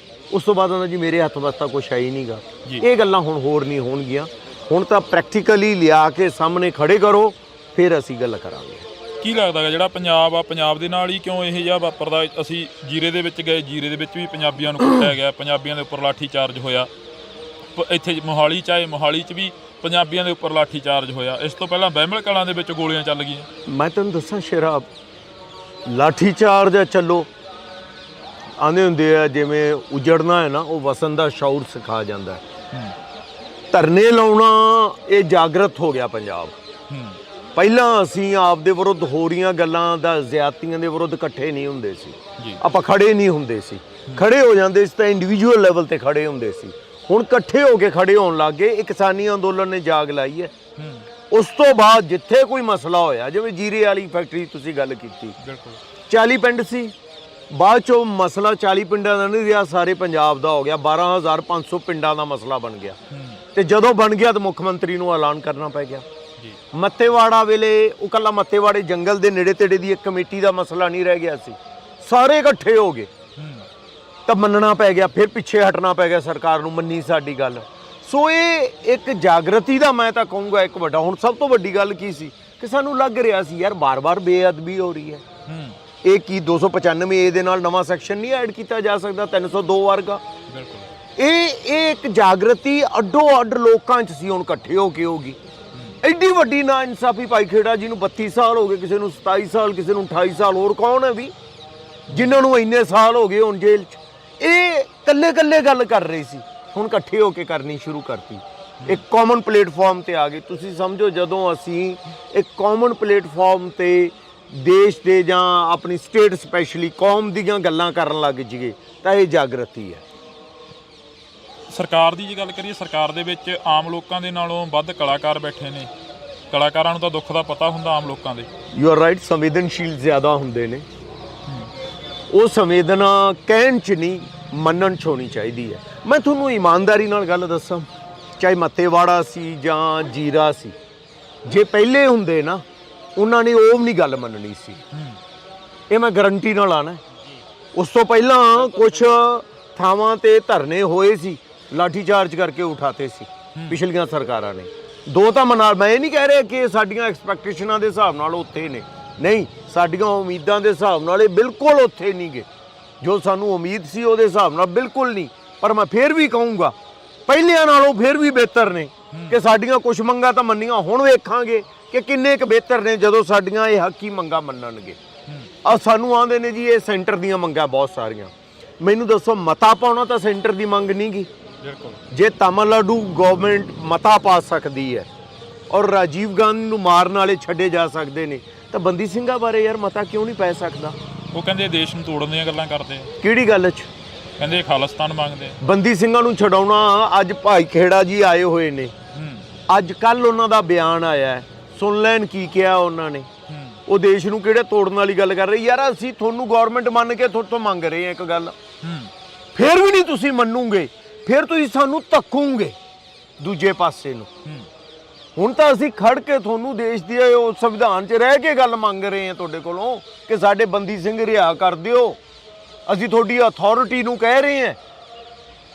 ਉਸ ਤੋਂ ਬਾਅਦ ਆਂਦਾ ਜੀ ਮੇਰੇ ਹੱਥ ਬਸ ਤਾਂ ਕੁਛ ਹੈ ਹੀ ਨਹੀਂਗਾ। ਇਹ ਗੱਲਾਂ ਹੁਣ ਹੋਰ ਨਹੀਂ ਹੋਣਗੀਆਂ। ਹੁਣ ਤਾਂ ਪ੍ਰੈਕਟੀਕਲੀ ਲਿਆ ਕੇ ਸਾਹਮਣੇ ਖੜੇ ਕਰੋ, ਫਿਰ ਅਸੀਂ ਗੱਲ ਕਰਾਂਗੇ। ਕੀ ਲੱਗਦਾ ਹੈ ਜਿਹੜਾ ਪੰਜਾਬ ਆ, ਪੰਜਾਬ ਦੇ ਨਾਲ ਹੀ ਕਿਉਂ ਇਹ ਜਿਹਾ ਵਾਪਰਦਾ? ਅਸੀਂ ਜੀਰੇ ਦੇ ਵਿੱਚ ਗਏ, ਜੀਰੇ ਦੇ ਵਿੱਚ ਵੀ ਪੰਜਾਬੀਆਂ ਨੂੰ ਕੁੱਟਿਆ ਗਿਆ, ਪੰਜਾਬੀਆਂ ਦੇ ਉੱਪਰ ਲਾਠੀ ਚਾਰਜ ਹੋਇਆ। ਇੱਥੇ ਮੋਹਾਲੀ 'ਚ ਆਏ, ਮੋਹਾਲੀ 'ਚ ਵੀ ਪੰਜਾਬੀਆਂ ਦੇ ਉੱਪਰ ਲਾਠੀ ਚਾਰਜ ਹੋਇਆ। ਇਸ ਤੋਂ ਪਹਿਲਾਂ ਬਹਿਮਲ ਕਲਾਂ ਦੇ ਵਿੱਚ ਗੋਲੀਆਂ ਚੱਲ ਗਈਆਂ। ਮੈਂ ਤੈਨੂੰ ਦੱਸਾਂ ਸ਼ਰਾਬ ਲਾਠੀ ਚਾਰਜ ਚੱਲੋ ਆਂਦੇ ਹੁੰਦੇ ਆ, ਜਿਵੇਂ ਉਜੜਨਾ ਹੈ ਨਾ ਉਹ ਵਸਣ ਦਾ ਸ਼ੌਰ ਸਿਖਾ ਜਾਂਦਾ ਹੈ। ਧਰਨੇ ਲਾਉਣਾ ਇਹ ਜਾਗਰਤ ਹੋ ਗਿਆ ਪੰਜਾਬ। ਪਹਿਲਾਂ ਅਸੀਂ ਆਪਦੇ ਵਿਰੁੱਧ ਹੋ ਰਹੀਆਂ ਗੱਲਾਂ ਦਾ, ਜ਼ਿਆਦਤੀਆਂ ਦੇ ਵਿਰੁੱਧ ਇਕੱਠੇ ਨਹੀਂ ਹੁੰਦੇ ਸੀ, ਆਪਾਂ ਖੜੇ ਨਹੀਂ ਹੁੰਦੇ ਸੀ। ਖੜੇ ਹੋ ਜਾਂਦੇ ਸੀ ਤਾਂ ਇੰਡੀਵਿਜੂਅਲ ਲੈਵਲ ਤੇ ਖੜੇ ਹੁੰਦੇ ਸੀ। ਹੁਣ ਇਕੱਠੇ ਹੋ ਕੇ ਖੜੇ ਹੋਣ ਲੱਗ ਗਏ। ਇਹ ਕਿਸਾਨੀ ਅੰਦੋਲਨ ਨੇ ਜਾਗ ਲਾਈ ਹੈ। ਉਸ ਤੋਂ ਬਾਅਦ ਜਿੱਥੇ ਕੋਈ ਮਸਲਾ ਹੋਇਆ, ਜਿਵੇਂ ਜੀਰੇ ਵਾਲੀ ਫੈਕਟਰੀ ਤੁਸੀਂ ਗੱਲ ਕੀਤੀ, 40 ਪਿੰਡ ਸੀ, ਬਾਅਦ ਚੋਂ ਮਸਲਾ 40 ਪਿੰਡਾਂ ਦਾ ਨਹੀਂ ਰਿਹਾ, ਸਾਰੇ ਪੰਜਾਬ ਦਾ ਹੋ ਗਿਆ। 12,500 ਪਿੰਡਾਂ ਦਾ ਮਸਲਾ ਬਣ ਗਿਆ। ਤੇ ਜਦੋਂ ਬਣ ਗਿਆ ਤਾਂ ਮੁੱਖ ਮੰਤਰੀ ਨੂੰ ਐਲਾਨ ਕਰਨਾ ਪੈ ਗਿਆ। ਮੱਤੇਵਾੜਾ ਵੇਲੇ ਉਹ ਕੱਲਾ ਮੱਤੇਵਾੜੇ ਜੰਗਲ ਦੇ ਨੇੜੇ ਤੇੜੇ ਦੀ ਇੱਕ ਕਮੇਟੀ ਦਾ ਮਸਲਾ ਨਹੀਂ ਰਹਿ ਗਿਆ ਸੀ, ਸਾਰੇ ਇਕੱਠੇ ਹੋ ਗਏ ਤਾਂ ਮੰਨਣਾ ਪੈ ਗਿਆ। ਫਿਰ ਪਿੱਛੇ ਹਟਣਾ ਪੈ ਗਿਆ, ਸਰਕਾਰ ਨੂੰ ਮੰਨੀ ਸਾਡੀ ਗੱਲ। ਸੋ ਇਹ ਇੱਕ ਜਾਗਰਤੀ ਦਾ ਮੈਂ ਤਾਂ ਕਹੂੰਗਾ ਇੱਕ ਵੱਡਾ। ਹੁਣ ਸਭ ਤੋਂ ਵੱਡੀ ਗੱਲ ਕੀ ਸੀ ਕਿ ਸਾਨੂੰ ਲੱਗ ਰਿਹਾ ਸੀ ਯਾਰ ਬਾਰ-ਬਾਰ ਬੇਅਦਬੀ ਹੋ ਰਹੀ ਹੈ। ਇਹ ਕੀ 295A ਦੇ ਨਾਲ ਨਵਾਂ ਸੈਕਸ਼ਨ ਨਹੀਂ ਐਡ ਕੀਤਾ ਜਾ ਸਕਦਾ, 302 ਵਰਗਾ। ਇਹ ਇੱਕ ਜਾਗਰਤੀ ਅੱਡੋ ਅੱਡ ਲੋਕਾਂ 'ਚ ਸੀ, ਹੁਣ ਇਕੱਠੇ ਹੋ ਕੇ ਹੋਗੀ। ਐਡੀ ਵੱਡੀ ਨਾ ਇਨਸਾਫੀ ਭਾਈ ਖੇੜਾ ਜੀ ਨੂੰ 32 ਸਾਲ ਹੋ ਗਏ, ਕਿਸੇ ਨੂੰ 27 ਸਾਲ, ਕਿਸੇ ਨੂੰ 28 ਸਾਲ। ਹੋਰ ਕੌਣ ਹੈ ਵੀ ਜਿਨ੍ਹਾਂ ਨੂੰ ਇੰਨੇ ਸਾਲ ਹੋ ਗਏ ਹੁਣ ਜੇਲ੍ਹ 'ਚ? ਇਹ ਕੱਲੇ ਗੱਲ ਕਰ ਰਹੇ ਸੀ, ਹੁਣ ਇਕੱਠੇ ਹੋ ਕੇ ਕਰਨੀ ਸ਼ੁਰੂ ਕਰਤੀ। ਇੱਕ ਕਾਮਨ ਪਲੇਟਫਾਰਮ ਤੇ ਆ ਗਏ। ਤੁਸੀਂ ਸਮਝੋ ਜਦੋਂ ਅਸੀਂ ਇੱਕ ਕਾਮਨ ਪਲੇਟਫਾਰਮ ਤੇ ਦੇਸ਼ ਦੇ ਜਾਂ ਆਪਣੀ ਸਟੇਟ ਸਪੈਸ਼ਲੀ ਕੌਮ ਦੀਆਂ ਗੱਲਾਂ ਕਰਨ ਲੱਗ ਜੀਏ ਤਾਂ ਇਹ ਜਾਗਰਤੀ ਹੈ। ਸਰਕਾਰ ਦੀ ਜੇ ਗੱਲ ਕਰੀਏ, ਸਰਕਾਰ ਦੇ ਵਿੱਚ ਆਮ ਲੋਕਾਂ ਦੇ ਨਾਲੋਂ ਵੱਧ ਕਲਾਕਾਰ ਬੈਠੇ ਨੇ। ਕਲਾਕਾਰਾਂ ਨੂੰ ਤਾਂ ਦੁੱਖ ਦਾ ਪਤਾ ਹੁੰਦਾ ਆਮ ਲੋਕਾਂ ਦੇ। ਯੂ ਆਰ ਰਾਈਟ, ਸੰਵੇਦਨਸ਼ੀਲ ਜ਼ਿਆਦਾ ਹੁੰਦੇ ਨੇ। ਉਹ ਸੰਵੇਦਨਾ ਕਹਿਣ 'ਚ ਨਹੀਂ, ਮੰਨਣ 'ਚ ਹੋਣੀ ਚਾਹੀਦੀ ਹੈ। ਮੈਂ ਤੁਹਾਨੂੰ ਇਮਾਨਦਾਰੀ ਨਾਲ ਗੱਲ ਦੱਸਾਂ, ਚਾਹੇ ਮੱਤੇਵਾੜਾ ਸੀ ਜਾਂ ਜੀਰਾ ਸੀ, ਜੇ ਪਹਿਲੇ ਹੁੰਦੇ ਨਾ ਉਹਨਾਂ ਨੇ ਉਹ ਵੀ ਨਹੀਂ ਗੱਲ ਮੰਨਣੀ ਸੀ। ਇਹ ਮੈਂ ਗਰੰਟੀ ਨਾਲ ਆਣਾ। ਉਸ ਤੋਂ ਪਹਿਲਾਂ ਕੁਝ ਥਾਵਾਂ ਤੇ ਧਰਨੇ ਹੋਏ ਸੀ, ਲਾਠੀ ਚਾਰਜ ਕਰਕੇ ਉਠਾਤੇ ਸੀ ਪਿਛਲੀਆਂ ਸਰਕਾਰਾਂ ਨੇ। ਦੋ ਤਾਂ ਮੈਂ ਇਹ ਨਹੀਂ ਕਹਿ ਰਿਹਾ ਕਿ ਸਾਡੀਆਂ ਐਕਸਪੈਕਟੇਸ਼ਨਾਂ ਦੇ ਹਿਸਾਬ ਨਾਲ ਉੱਥੇ ਨੇ, ਨਹੀਂ, ਸਾਡੀਆਂ ਉਮੀਦਾਂ ਦੇ ਹਿਸਾਬ ਨਾਲ ਇਹ ਬਿਲਕੁਲ ਉੱਥੇ ਨਹੀਂ ਗਏ। ਜੋ ਸਾਨੂੰ ਉਮੀਦ ਸੀ ਉਹਦੇ ਹਿਸਾਬ ਨਾਲ ਬਿਲਕੁਲ ਨਹੀਂ। ਪਰ ਮੈਂ ਫੇਰ ਵੀ ਕਹੂੰਗਾ ਪਹਿਲਿਆਂ ਨਾਲੋਂ ਫੇਰ ਵੀ ਬਿਹਤਰ ਨੇ ਕਿ ਸਾਡੀਆਂ ਕੁਝ ਮੰਗਾਂ ਤਾਂ ਮੰਨੀਆਂ। ਹੁਣ ਵੇਖਾਂਗੇ ਕਿ ਕਿੰਨੇ ਕੁ ਬਿਹਤਰ ਨੇ ਜਦੋਂ ਸਾਡੀਆਂ ਇਹ ਹੱਕੀ ਮੰਗਾਂ ਮੰਨਣਗੇ। ਆ ਸਾਨੂੰ ਆਂਦੇ ਨੇ ਜੀ ਇਹ ਸੈਂਟਰ ਦੀਆਂ ਮੰਗਾਂ ਬਹੁਤ ਸਾਰੀਆਂ। ਮੈਨੂੰ ਦੱਸੋ, ਮਤਾ ਪਾਉਣਾ ਤਾਂ ਸੈਂਟਰ ਦੀ ਮੰਗ ਨਹੀਂ ਗੀ। ਜੇ ਤਾਮਿਲਨਾਡੂ ਗਵਰਨਮੈਂਟ ਮਤਾ ਪਾ ਸਕਦੀ ਹੈ ਔਰ ਰਾਜੀਵ ਗਾਂਧੀ ਨੂੰ ਮਾਰਨ ਵਾਲੇ ਛੱਡੇ ਜਾ ਸਕਦੇ ਨੇ, ਤਾਂ ਬੰਦੀ ਸਿੰਘਾਂ ਬਾਰੇ ਯਾਰ ਮਤਾ ਕਿਉਂ ਨਹੀਂ ਪੈ ਸਕਦਾ? ਉਹ ਕਹਿੰਦੇ ਦੇਸ਼ ਨੂੰ ਤੋੜਨ ਦੀਆਂ ਗੱਲਾਂ ਕਰਦੇ ਆ। ਕਿਹੜੀ ਗੱਲ 'ਚ? ਕਹਿੰਦੇ ਖਾਲਿਸਤਾਨ ਮੰਗਦੇ। ਬੰਦੀ ਸਿੰਘਾਂ ਨੂੰ ਛਡਾਉਣਾ, ਅੱਜ ਭਾਈ ਖੇੜਾ ਜੀ ਆਏ ਹੋਏ ਨੇ, ਅੱਜ ਕੱਲ ਉਹਨਾਂ ਦਾ ਬਿਆਨ ਆਇਆ, ਸੁਣ ਲੈਣ ਕੀ ਕਿਹਾ ਉਹਨਾਂ ਨੇ। ਉਹ ਦੇਸ਼ ਨੂੰ ਕਿਹੜੇ ਤੋੜਨ ਵਾਲੀ ਗੱਲ ਕਰ ਰਹੇ? ਯਾਰ ਅਸੀਂ ਤੁਹਾਨੂੰ ਗਵਰਨਮੈਂਟ ਮੰਨ ਕੇ ਤੁਹਾਡੇ ਤੋਂ ਮੰਗ ਰਹੇ ਹਾਂ ਇੱਕ ਗੱਲ, ਫਿਰ ਵੀ ਨਹੀਂ ਤੁਸੀਂ ਮੰਨੂਗੇ, ਫਿਰ ਤੁਸੀਂ ਸਾਨੂੰ ਧੱਕੋਗੇ ਦੂਜੇ ਪਾਸੇ ਨੂੰ। ਹੁਣ ਤਾਂ ਅਸੀਂ ਖੜ ਕੇ ਤੁਹਾਨੂੰ ਦੇਸ਼ ਦੀ ਉਹ ਸੰਵਿਧਾਨ 'ਚ ਰਹਿ ਕੇ ਗੱਲ ਮੰਗ ਰਹੇ ਹਾਂ ਤੁਹਾਡੇ ਕੋਲੋਂ ਕਿ ਸਾਡੇ ਬੰਦੀ ਸਿੰਘ ਰਿਹਾ ਕਰ ਦਿਓ। ਅਸੀਂ ਤੁਹਾਡੀ ਅਥਾਰਟੀ ਨੂੰ ਕਹਿ ਰਹੇ ਹਾਂ,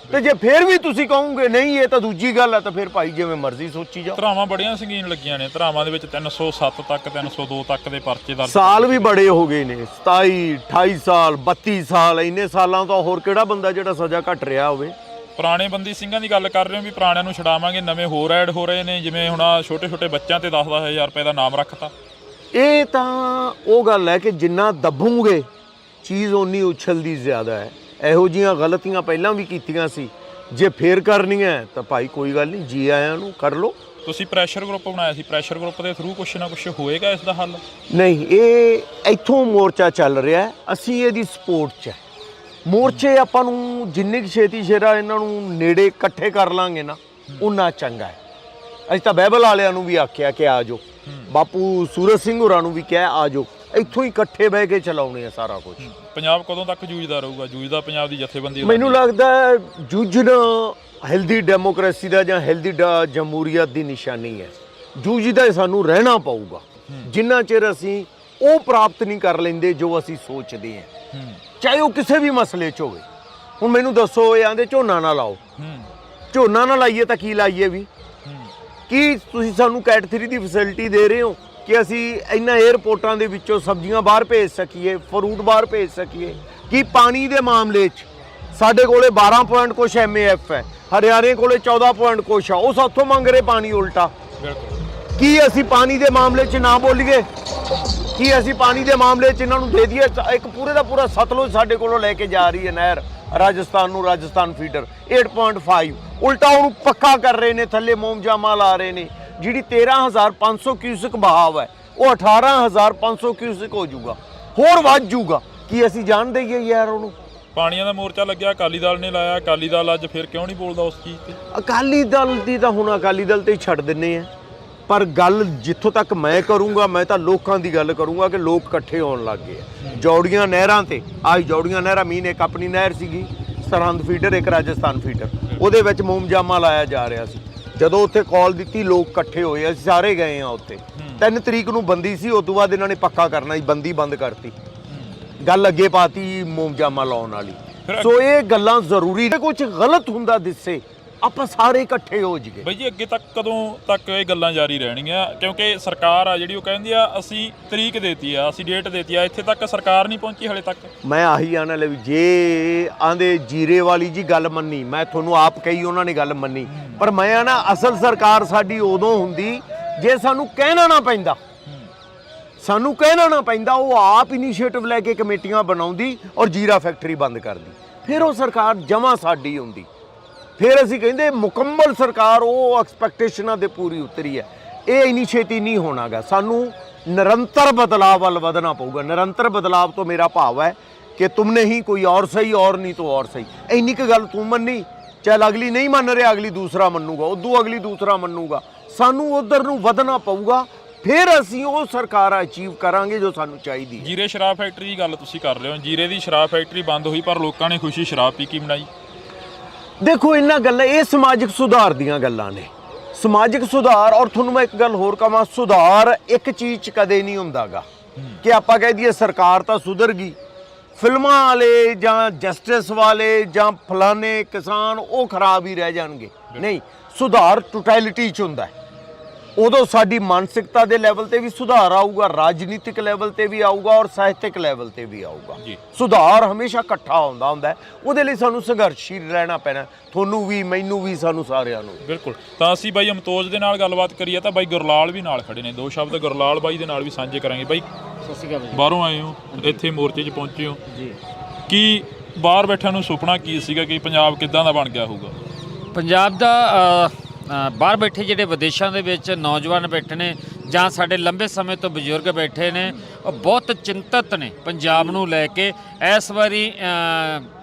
ਤੇ ਜੇ ਫਿਰ ਵੀ ਤੁਸੀਂ ਕਹੋਗੇ ਨਹੀਂ ਇਹ ਤਾਂ ਦੂਜੀ ਗੱਲ ਹੈ, ਤਾਂ ਫਿਰ ਭਾਈ ਜਿਵੇਂ ਮਰਜ਼ੀ ਸੋਚੀ ਜਾਓ। ਧਰਾਵਾਂ ਬੜੀਆਂ ਸੰਗੀਨ ਲੱਗੀਆਂ ਨੇ, ਧਰਾਵਾਂ ਦੇ ਵਿੱਚ 307 ਤੱਕ 302 ਤੱਕ ਦੇ ਪਰਚੇ ਦਰਜ। ਸਾਲ ਵੀ ਬੜੇ ਹੋ ਗਏ ਨੇ, 27 28 ਸਾਲ 32 ਸਾਲ। ਇੰਨੇ ਸਾਲਾਂ ਤੋਂ ਹੋਰ ਕਿਹੜਾ ਬੰਦਾ ਜਿਹੜਾ ਸਜ਼ਾ ਘੱਟ ਰਿਹਾ ਹੋਵੇ। ਪੁਰਾਣੇ ਬੰਦੀ ਸਿੰਘਾਂ ਦੀ ਗੱਲ ਕਰ ਰਹੇ ਹੋ ਵੀ ਪੁਰਾਣਿਆਂ ਨੂੰ ਛਡਾਵਾਂਗੇ, ਨਵੇਂ ਹੋਰ ਐਡ ਹੋ ਰਹੇ ਨੇ, ਜਿਵੇਂ ਹੁਣ ਛੋਟੇ ਛੋਟੇ ਬੱਚਿਆਂ ਤੇ 10-10 ਹਜ਼ਾਰ ਰੁਪਏ ਦਾ ਨਾਮ ਰੱਖਤਾ। ਇਹ ਤਾਂ ਉਹ ਗੱਲ ਹੈ ਕਿ ਜਿੰਨਾ ਦੱਬੂਗੇ ਚੀਜ਼ ਓਨੀ ਉਛਲਦੀ ਜ਼ਿਆਦਾ ਹੈ। ਇਹੋ ਜਿਹੀਆਂ ਗਲਤੀਆਂ ਪਹਿਲਾਂ ਵੀ ਕੀਤੀਆਂ ਸੀ, ਜੇ ਫੇਰ ਕਰਨੀਆਂ ਤਾਂ ਭਾਈ ਕੋਈ ਗੱਲ ਨਹੀਂ, ਜੀ ਆਇਆਂ ਨੂੰ ਕਰ ਲਓ। ਤੁਸੀਂ ਪ੍ਰੈਸ਼ਰ ਗਰੁੱਪ ਬਣਾਇਆ ਸੀ, ਪ੍ਰੈਸ਼ਰ ਗਰੁੱਪ ਦੇ ਥਰੂ ਕੁਛ ਨਾ ਕੁਛ ਹੋਏਗਾ ਇਸ ਦਾ ਹੱਲ? ਨਹੀਂ, ਇਹ ਇੱਥੋਂ ਮੋਰਚਾ ਚੱਲ ਰਿਹਾ, ਅਸੀਂ ਇਹਦੀ ਸਪੋਰਟ 'ਚ ਹੈ। ਮੋਰਚੇ ਆਪਾਂ ਨੂੰ ਜਿੰਨੀ ਛੇਤੀ ਸ਼ੇਰਾ ਇਹਨਾਂ ਨੂੰ ਨੇੜੇ ਇਕੱਠੇ ਕਰ ਲਾਂਗੇ ਨਾ, ਉਨਾ ਚੰਗਾ ਹੈ। ਅਸੀਂ ਤਾਂ ਬਾਈਬਲ ਵਾਲਿਆਂ ਨੂੰ ਵੀ ਆਖਿਆ ਕਿ ਆ ਜਾਓ, ਬਾਪੂ ਸੂਰਜ ਸਿੰਘ ਹੋਰਾਂ ਨੂੰ ਵੀ ਕਿਹਾ ਆ ਜਾਓ, ਇੱਥੋਂ ਹੀ ਇਕੱਠੇ ਬਹਿ ਕੇ ਚਲਾਉਣੇ ਆ ਸਾਰਾ ਕੁਝ। ਪੰਜਾਬ ਕਦੋਂ ਤੱਕ ਜੂਝਦਾ ਰਹੂਗਾ? ਜੂਝਦਾ ਪੰਜਾਬ ਦੀ ਜਥੇਬੰਦੀ? ਮੈਨੂੰ ਲੱਗਦਾ ਜੂਝਣਾ ਹੈਲਦੀ ਡੈਮੋਕ੍ਰੇਸੀ ਦਾ ਜਾਂ ਹੈਲਦੀ ਜਮਹੂਰੀਅਤ ਦੀ ਨਿਸ਼ਾਨੀ ਹੈ। ਜੂਝਦਾ ਸਾਨੂੰ ਰਹਿਣਾ ਪਊਗਾ ਜਿੰਨਾ ਚਿਰ ਅਸੀਂ ਉਹ ਪ੍ਰਾਪਤ ਨਹੀਂ ਕਰ ਲੈਂਦੇ ਜੋ ਅਸੀਂ ਸੋਚਦੇ ਹਾਂ, ਚਾਹੇ ਉਹ ਕਿਸੇ ਵੀ ਮਸਲੇ 'ਚ ਹੋਵੇ। ਹੁਣ ਮੈਨੂੰ ਦੱਸੋ, ਇਹ ਆਂਦੇ ਝੋਨਾ ਨਾ ਲਾਓ, ਝੋਨਾ ਨਾ ਲਾਈਏ ਤਾਂ ਕੀ ਲਾਈਏ ਵੀ? ਕੀ ਤੁਸੀਂ ਸਾਨੂੰ ਕੈਟ 3 ਦੀ ਫੈਸਿਲਿਟੀ ਦੇ ਰਹੇ ਹੋ ਕਿ ਅਸੀਂ ਇਹਨਾਂ 에ਅਰਪੋਰਟਾਂ ਦੇ ਵਿੱਚੋਂ ਸਬਜ਼ੀਆਂ ਬਾਹਰ ਭੇਜ ਸਕੀਏ, ਫਰੂਟ ਬਾਹਰ ਭੇਜ ਸਕੀਏ? ਕੀ ਪਾਣੀ ਦੇ ਮਾਮਲੇ 'ਚ ਸਾਡੇ ਕੋਲੇ 12 ਪੁਆਇੰਟ ਕੁਛ MAF ਹੈ, ਹਰਿਆਣੇ ਕੋਲੇ 14 ਪੁਆਇੰਟ ਕੁਛ ਆ, ਉਹ ਸਾਥੋਂ ਮੰਗ ਰਹੇ ਪਾਣੀ ਉਲਟਾ। ਕੀ ਅਸੀਂ ਪਾਣੀ ਦੇ ਮਾਮਲੇ 'ਚ ਨਾ ਬੋਲੀਏ? ਕੀ ਅਸੀਂ ਪਾਣੀ ਦੇ ਮਾਮਲੇ 'ਚ ਇਹਨਾਂ ਨੂੰ ਦੇ ਦਈਏ? ਇੱਕ ਪੂਰੇ ਦਾ ਪੂਰਾ ਸਤਲੁਜ ਸਾਡੇ ਕੋਲੋਂ ਲੈ ਕੇ ਜਾ ਰਹੀ ਹੈ ਨਹਿਰ ਰਾਜਸਥਾਨ ਨੂੰ, ਰਾਜਸਥਾਨ ਫੀਡਰ 8.5, ਉਲਟਾ ਉਹਨੂੰ ਪੱਕਾ ਕਰ ਰਹੇ ਨੇ, ਥੱਲੇ ਮੋਮਜਾਮਾ ਲਾ ਰਹੇ ਨੇ। ਜਿਹੜੀ 13,500 ਕਿਊਸਿਕ ਬਹਾਵ ਹੈ ਉਹ 18,500 ਕਿਊਸਿਕ ਹੋ ਜਾਊਗਾ, ਹੋਰ ਵੱਧ ਜਾਊਗਾ। ਕੀ ਅਸੀਂ ਜਾਣ ਦਈਏ ਯਾਰ ਉਹਨੂੰ? ਪਾਣੀਆਂ ਦਾ ਮੋਰਚਾ ਲੱਗਿਆ, ਅਕਾਲੀ ਦਲ ਨੇ ਲਾਇਆ, ਅਕਾਲੀ ਦਲ ਅੱਜ ਫਿਰ ਕਿਉਂ ਨਹੀਂ ਬੋਲਦਾ ਉਸ ਚੀਜ਼ ਤੇ? ਅਕਾਲੀ ਦਲ ਦੀ ਤਾਂ ਹੁਣ ਅਕਾਲੀ ਦਲ ਤੇ ਹੀ ਛੱਡ ਦਿੰਨੇ ਆ, ਪਰ ਗੱਲ ਜਿੱਥੋਂ ਤੱਕ ਮੈਂ ਕਰੂੰਗਾ, ਮੈਂ ਤਾਂ ਲੋਕਾਂ ਦੀ ਗੱਲ ਕਰੂੰਗਾ ਕਿ ਲੋਕ ਇਕੱਠੇ ਹੋਣ ਲੱਗ ਗਏ ਆ। ਜੌੜੀਆਂ ਨਹਿਰਾਂ ਤੇ ਆਹ ਜੌੜੀਆਂ ਨਹਿਰਾਂ ਮੀਨ ਇੱਕ ਆਪਣੀ ਨਹਿਰ ਸੀਗੀ ਸਰਹੰਦ ਫੀਡਰ, ਇੱਕ ਰਾਜਸਥਾਨ ਫੀਡਰ, ਉਹਦੇ ਵਿੱਚ ਮੋਮਜਾਮਾ ਲਾਇਆ ਜਾ ਰਿਹਾ ਸੀ। ਜਦੋਂ ਉੱਥੇ ਕਾਲ ਦਿੱਤੀ ਲੋਕ ਇਕੱਠੇ ਹੋਏ, ਅਸੀਂ ਸਾਰੇ ਗਏ ਆ ਉੱਥੇ। 3 ਤਰੀਕ ਨੂੰ ਬੰਦੀ ਸੀ, ਉਸ ਤੋਂ ਬਾਅਦ ਇਹਨਾਂ ਨੇ ਪੱਕਾ ਕਰਨਾ ਸੀ, ਬੰਦੀ ਬੰਦ ਕਰਤੀ, ਗੱਲ ਅੱਗੇ ਪਾਤੀ ਮੋਮਜਾਮਾ ਲਾਉਣ ਵਾਲੀ। ਸੋ ਇਹ ਗੱਲਾਂ ਜ਼ਰੂਰੀ, ਕੁਝ ਗਲਤ ਹੁੰਦਾ ਦਿਸੇ ਆਪਾਂ ਸਾਰੇ ਇਕੱਠੇ ਹੋ ਜਾਈਏ। ਬਈ ਜੀ ਅੱਗੇ ਤੱਕ ਕਦੋਂ ਤੱਕ ਇਹ ਗੱਲਾਂ ਜਾਰੀ ਰਹਿਣਗੀਆਂ? ਕਿਉਂਕਿ ਸਰਕਾਰ ਆ ਜਿਹੜੀ ਉਹ ਕਹਿੰਦੀ ਆ ਅਸੀਂ ਤਰੀਕ ਦੇਤੀ ਆ, ਅਸੀਂ ਡੇਟ ਦੇਤੀ ਆ, ਇੱਥੇ ਤੱਕ ਸਰਕਾਰ ਨਹੀਂ ਪਹੁੰਚੀ ਹਲੇ ਤੱਕ। ਮੈਂ ਆਹੀ ਆਣਾ ਲੈ ਵੀ ਜੇ ਆਂਦੇ ਜੀਰੇ ਵਾਲੀ ਜੀ ਗੱਲ ਮੰਨੀ, ਮੈਂ ਤੁਹਾਨੂੰ ਆਪ ਕਹੀ ਉਹਨਾਂ ਨੇ ਗੱਲ ਮੰਨੀ, ਪਰ ਮੈਂ ਆਣਾ ਅਸਲ ਸਰਕਾਰ ਸਾਡੀ ਉਦੋਂ ਹੁੰਦੀ ਜੇ ਸਾਨੂੰ ਕਹਿਣਾ ਨਾ ਪੈਂਦਾ, ਸਾਨੂੰ ਕਹਿਣਾ ਨਾ ਪੈਂਦਾ, ਉਹ ਆਪ ਇਨੀਸ਼ੀਏਟਿਵ ਲੈ ਕੇ ਕਮੇਟੀਆਂ ਬਣਾਉਂਦੀ ਔਰ ਜੀਰਾ ਫੈਕਟਰੀ ਬੰਦ ਕਰਦੀ, ਫਿਰ ਉਹ ਸਰਕਾਰ ਜਮਾਂ ਸਾਡੀ ਹੁੰਦੀ। ਫਿਰ ਅਸੀਂ ਕਹਿੰਦੇ ਮੁਕੰਮਲ ਸਰਕਾਰ ਉਹ ਐਕਸਪੈਕਟੇਸ਼ਨਾਂ ਦੇ ਪੂਰੀ ਉਤਰੀ ਹੈ। ਇਹ ਇੰਨੀ ਛੇਤੀ ਨਹੀਂ ਹੋਣਾਗਾ, ਸਾਨੂੰ ਨਿਰੰਤਰ ਬਦਲਾਅ ਵੱਲ ਵਧਣਾ ਪਊਗਾ। ਨਿਰੰਤਰ ਬਦਲਾਅ ਤੋਂ ਮੇਰਾ ਭਾਵ ਹੈ ਕਿ ਤੁਮ ਨਹੀਂ ਕੋਈ ਔਰ ਸਹੀ ਔਰ ਨਹੀਂ ਤਾਂ ਔਰ ਸਹੀ। ਇੰਨੀ ਕੁ ਗੱਲ ਤੂੰ ਮੰਨੀ, ਚੱਲ ਅਗਲੀ ਨਹੀਂ ਮੰਨ ਰਿਹਾ, ਅਗਲੀ ਦੂਸਰਾ ਮੰਨੂਗਾ, ਉਦੋਂ ਅਗਲੀ ਦੂਸਰਾ ਮੰਨੂਗਾ। ਸਾਨੂੰ ਉਧਰ ਨੂੰ ਵਧਣਾ ਪਊਗਾ, ਫਿਰ ਅਸੀਂ ਉਹ ਸਰਕਾਰ ਅਚੀਵ ਕਰਾਂਗੇ ਜੋ ਸਾਨੂੰ ਚਾਹੀਦੀ ਹੈ। ਜੀਰੇ ਸ਼ਰਾਬ ਫੈਕਟਰੀ ਦੀ ਗੱਲ ਤੁਸੀਂ ਕਰ ਰਹੇ ਹੋ, ਜੀਰੇ ਦੀ ਸ਼ਰਾਬ ਫੈਕਟਰੀ ਬੰਦ ਹੋਈ ਪਰ ਲੋਕਾਂ ਨੇ ਖੁਸ਼ੀ ਸ਼ਰਾਬ ਪੀ ਕੇ ਮਨਾਈ। ਦੇਖੋ ਇਹਨਾਂ ਗੱਲਾਂ, ਇਹ ਸਮਾਜਿਕ ਸੁਧਾਰ ਦੀਆਂ ਗੱਲਾਂ ਨੇ, ਸਮਾਜਿਕ ਸੁਧਾਰ। ਔਰ ਤੁਹਾਨੂੰ ਮੈਂ ਇੱਕ ਗੱਲ ਹੋਰ ਕਹਾਂ, ਸੁਧਾਰ ਇੱਕ ਚੀਜ਼ 'ਚ ਕਦੇ ਨਹੀਂ ਹੁੰਦਾਗਾ ਕਿ ਆਪਾਂ ਕਹਿ ਦਈਏ ਸਰਕਾਰ ਤਾਂ ਸੁਧਰ ਗਈ, ਫਿਲਮਾਂ ਵਾਲੇ ਜਾਂ ਜਸਟਿਸ ਵਾਲੇ ਜਾਂ ਫਲਾਣੇ ਕਿਸਾਨ ਉਹ ਖਰਾਬ ਹੀ ਰਹਿ ਜਾਣਗੇ। ਨਹੀਂ, ਸੁਧਾਰ ਟੋਟੈਲਿਟੀ 'ਚ ਹੁੰਦਾ ਹੈ। ਉਦੋਂ ਸਾਡੀ ਮਾਨਸਿਕਤਾ ਦੇ ਲੈਵਲ ਤੇ ਵੀ ਸੁਧਾਰ ਆਊਗਾ, ਰਾਜਨੀਤਿਕ ਲੈਵਲ ਤੇ ਵੀ ਆਊਗਾ ਔਰ ਸਾਹਿਤਕ ਲੈਵਲ ਤੇ ਵੀ ਆਊਗਾ। ਸੁਧਾਰ ਹਮੇਸ਼ਾ ਇਕੱਠਾ ਹੁੰਦਾ ਹੈ। ਉਹਦੇ ਲਈ ਸਾਨੂੰ ਸੰਘਰਸ਼ੀਲ ਰਹਿਣਾ ਪੈਣਾ, ਤੁਹਾਨੂੰ ਵੀ, ਮੈਨੂੰ ਵੀ, ਸਾਨੂੰ ਸਾਰਿਆਂ ਨੂੰ। ਬਿਲਕੁਲ। ਤਾਂ ਅਸੀਂ ਬਾਈ ਅਮਤੋਜ ਦੇ ਨਾਲ ਗੱਲਬਾਤ ਕਰੀਏ ਤਾਂ ਬਾਈ ਗੁਰਲਾਲ ਵੀ ਨਾਲ ਖੜੇ ਨੇ। ਦੋ ਸ਼ਬਦ ਗੁਰਲਾਲ ਬਾਈ ਦੇ ਨਾਲ ਵੀ ਸਾਂਝੇ ਕਰਾਂਗੇ। ਬਾਈ ਸਤਿ ਸ਼੍ਰੀ ਅਕਾਲ। ਬਾਹਰੋਂ ਆਏ ਹੋ, ਇੱਥੇ ਮੋਰਚੇ 'ਚ ਪਹੁੰਚੇ ਹੋ ਜੀ, ਕੀ ਬਾਹਰ ਬੈਠਿਆਂ ਨੂੰ ਸੁਪਨਾ ਕੀ ਸੀਗਾ ਕਿ ਪੰਜਾਬ ਕਿੱਦਾਂ ਦਾ ਬਣ ਗਿਆ ਹੋਊਗਾ? ਪੰਜਾਬ ਦਾ ਬਾਹਰ ਬੈਠੇ ਜਿਹੜੇ ਵਿਦੇਸ਼ਾਂ ਦੇ ਵਿੱਚ ਨੌਜਵਾਨ ਬੈਠੇ ਨੇ ਜਾਂ ਸਾਡੇ ਲੰਬੇ ਸਮੇਂ ਤੋਂ ਬਜ਼ੁਰਗ ਬੈਠੇ ਨੇ, ਉਹ ਬਹੁਤ ਚਿੰਤਤ ਨੇ ਪੰਜਾਬ ਨੂੰ ਲੈ ਕੇ। ਇਸ ਵਾਰੀ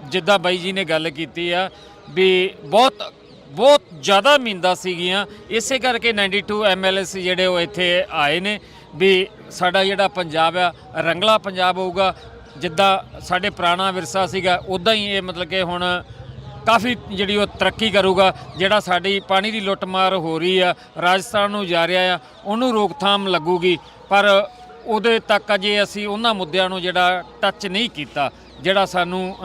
ਜਿੱਦਾਂ ਬਾਈ ਜੀ ਨੇ ਗੱਲ ਕੀਤੀ ਆ ਵੀ ਬਹੁਤ ਜ਼ਿਆਦਾ ਉਮੀਦਾਂ ਸੀਗੀਆਂ, ਇਸੇ ਕਰਕੇ 92 MLA ਜਿਹੜੇ ਉਹ ਇੱਥੇ ਆਏ ਨੇ ਵੀ ਸਾਡਾ ਜਿਹੜਾ ਪੰਜਾਬ ਆ ਰੰਗਲਾ ਪੰਜਾਬ ਹੋਊਗਾ। ਜਿੱਦਾਂ ਸਾਡੇ ਪੁਰਾਣਾ ਵਿਰਸਾ ਸੀਗਾ ਉੱਦਾਂ ਹੀ ਇਹ ਮਤਲਬ ਕਿ ਹੁਣ ਕਾਫੀ ਜਿਹੜੀ ਉਹ ਤਰੱਕੀ ਕਰੂਗਾ। ਜਿਹੜਾ ਸਾਡੀ ਪਾਣੀ ਦੀ ਲੁੱਟਮਾਰ ਹੋ ਰਹੀ ਆ, ਰਾਜਸਥਾਨ ਨੂੰ ਜਾ ਰਿਹਾ ਆ, ਉਹਨੂੰ ਰੋਕਥਾਮ ਲੱਗੂਗੀ। ਪਰ ਉਹਦੇ ਤੱਕ ਅਜੇ ਅਸੀਂ ਉਹਨਾਂ ਮੁੱਦਿਆਂ ਨੂੰ ਜਿਹੜਾ ਟੱਚ ਨਹੀਂ ਕੀਤਾ ਜਿਹੜਾ ਸਾਨੂੰ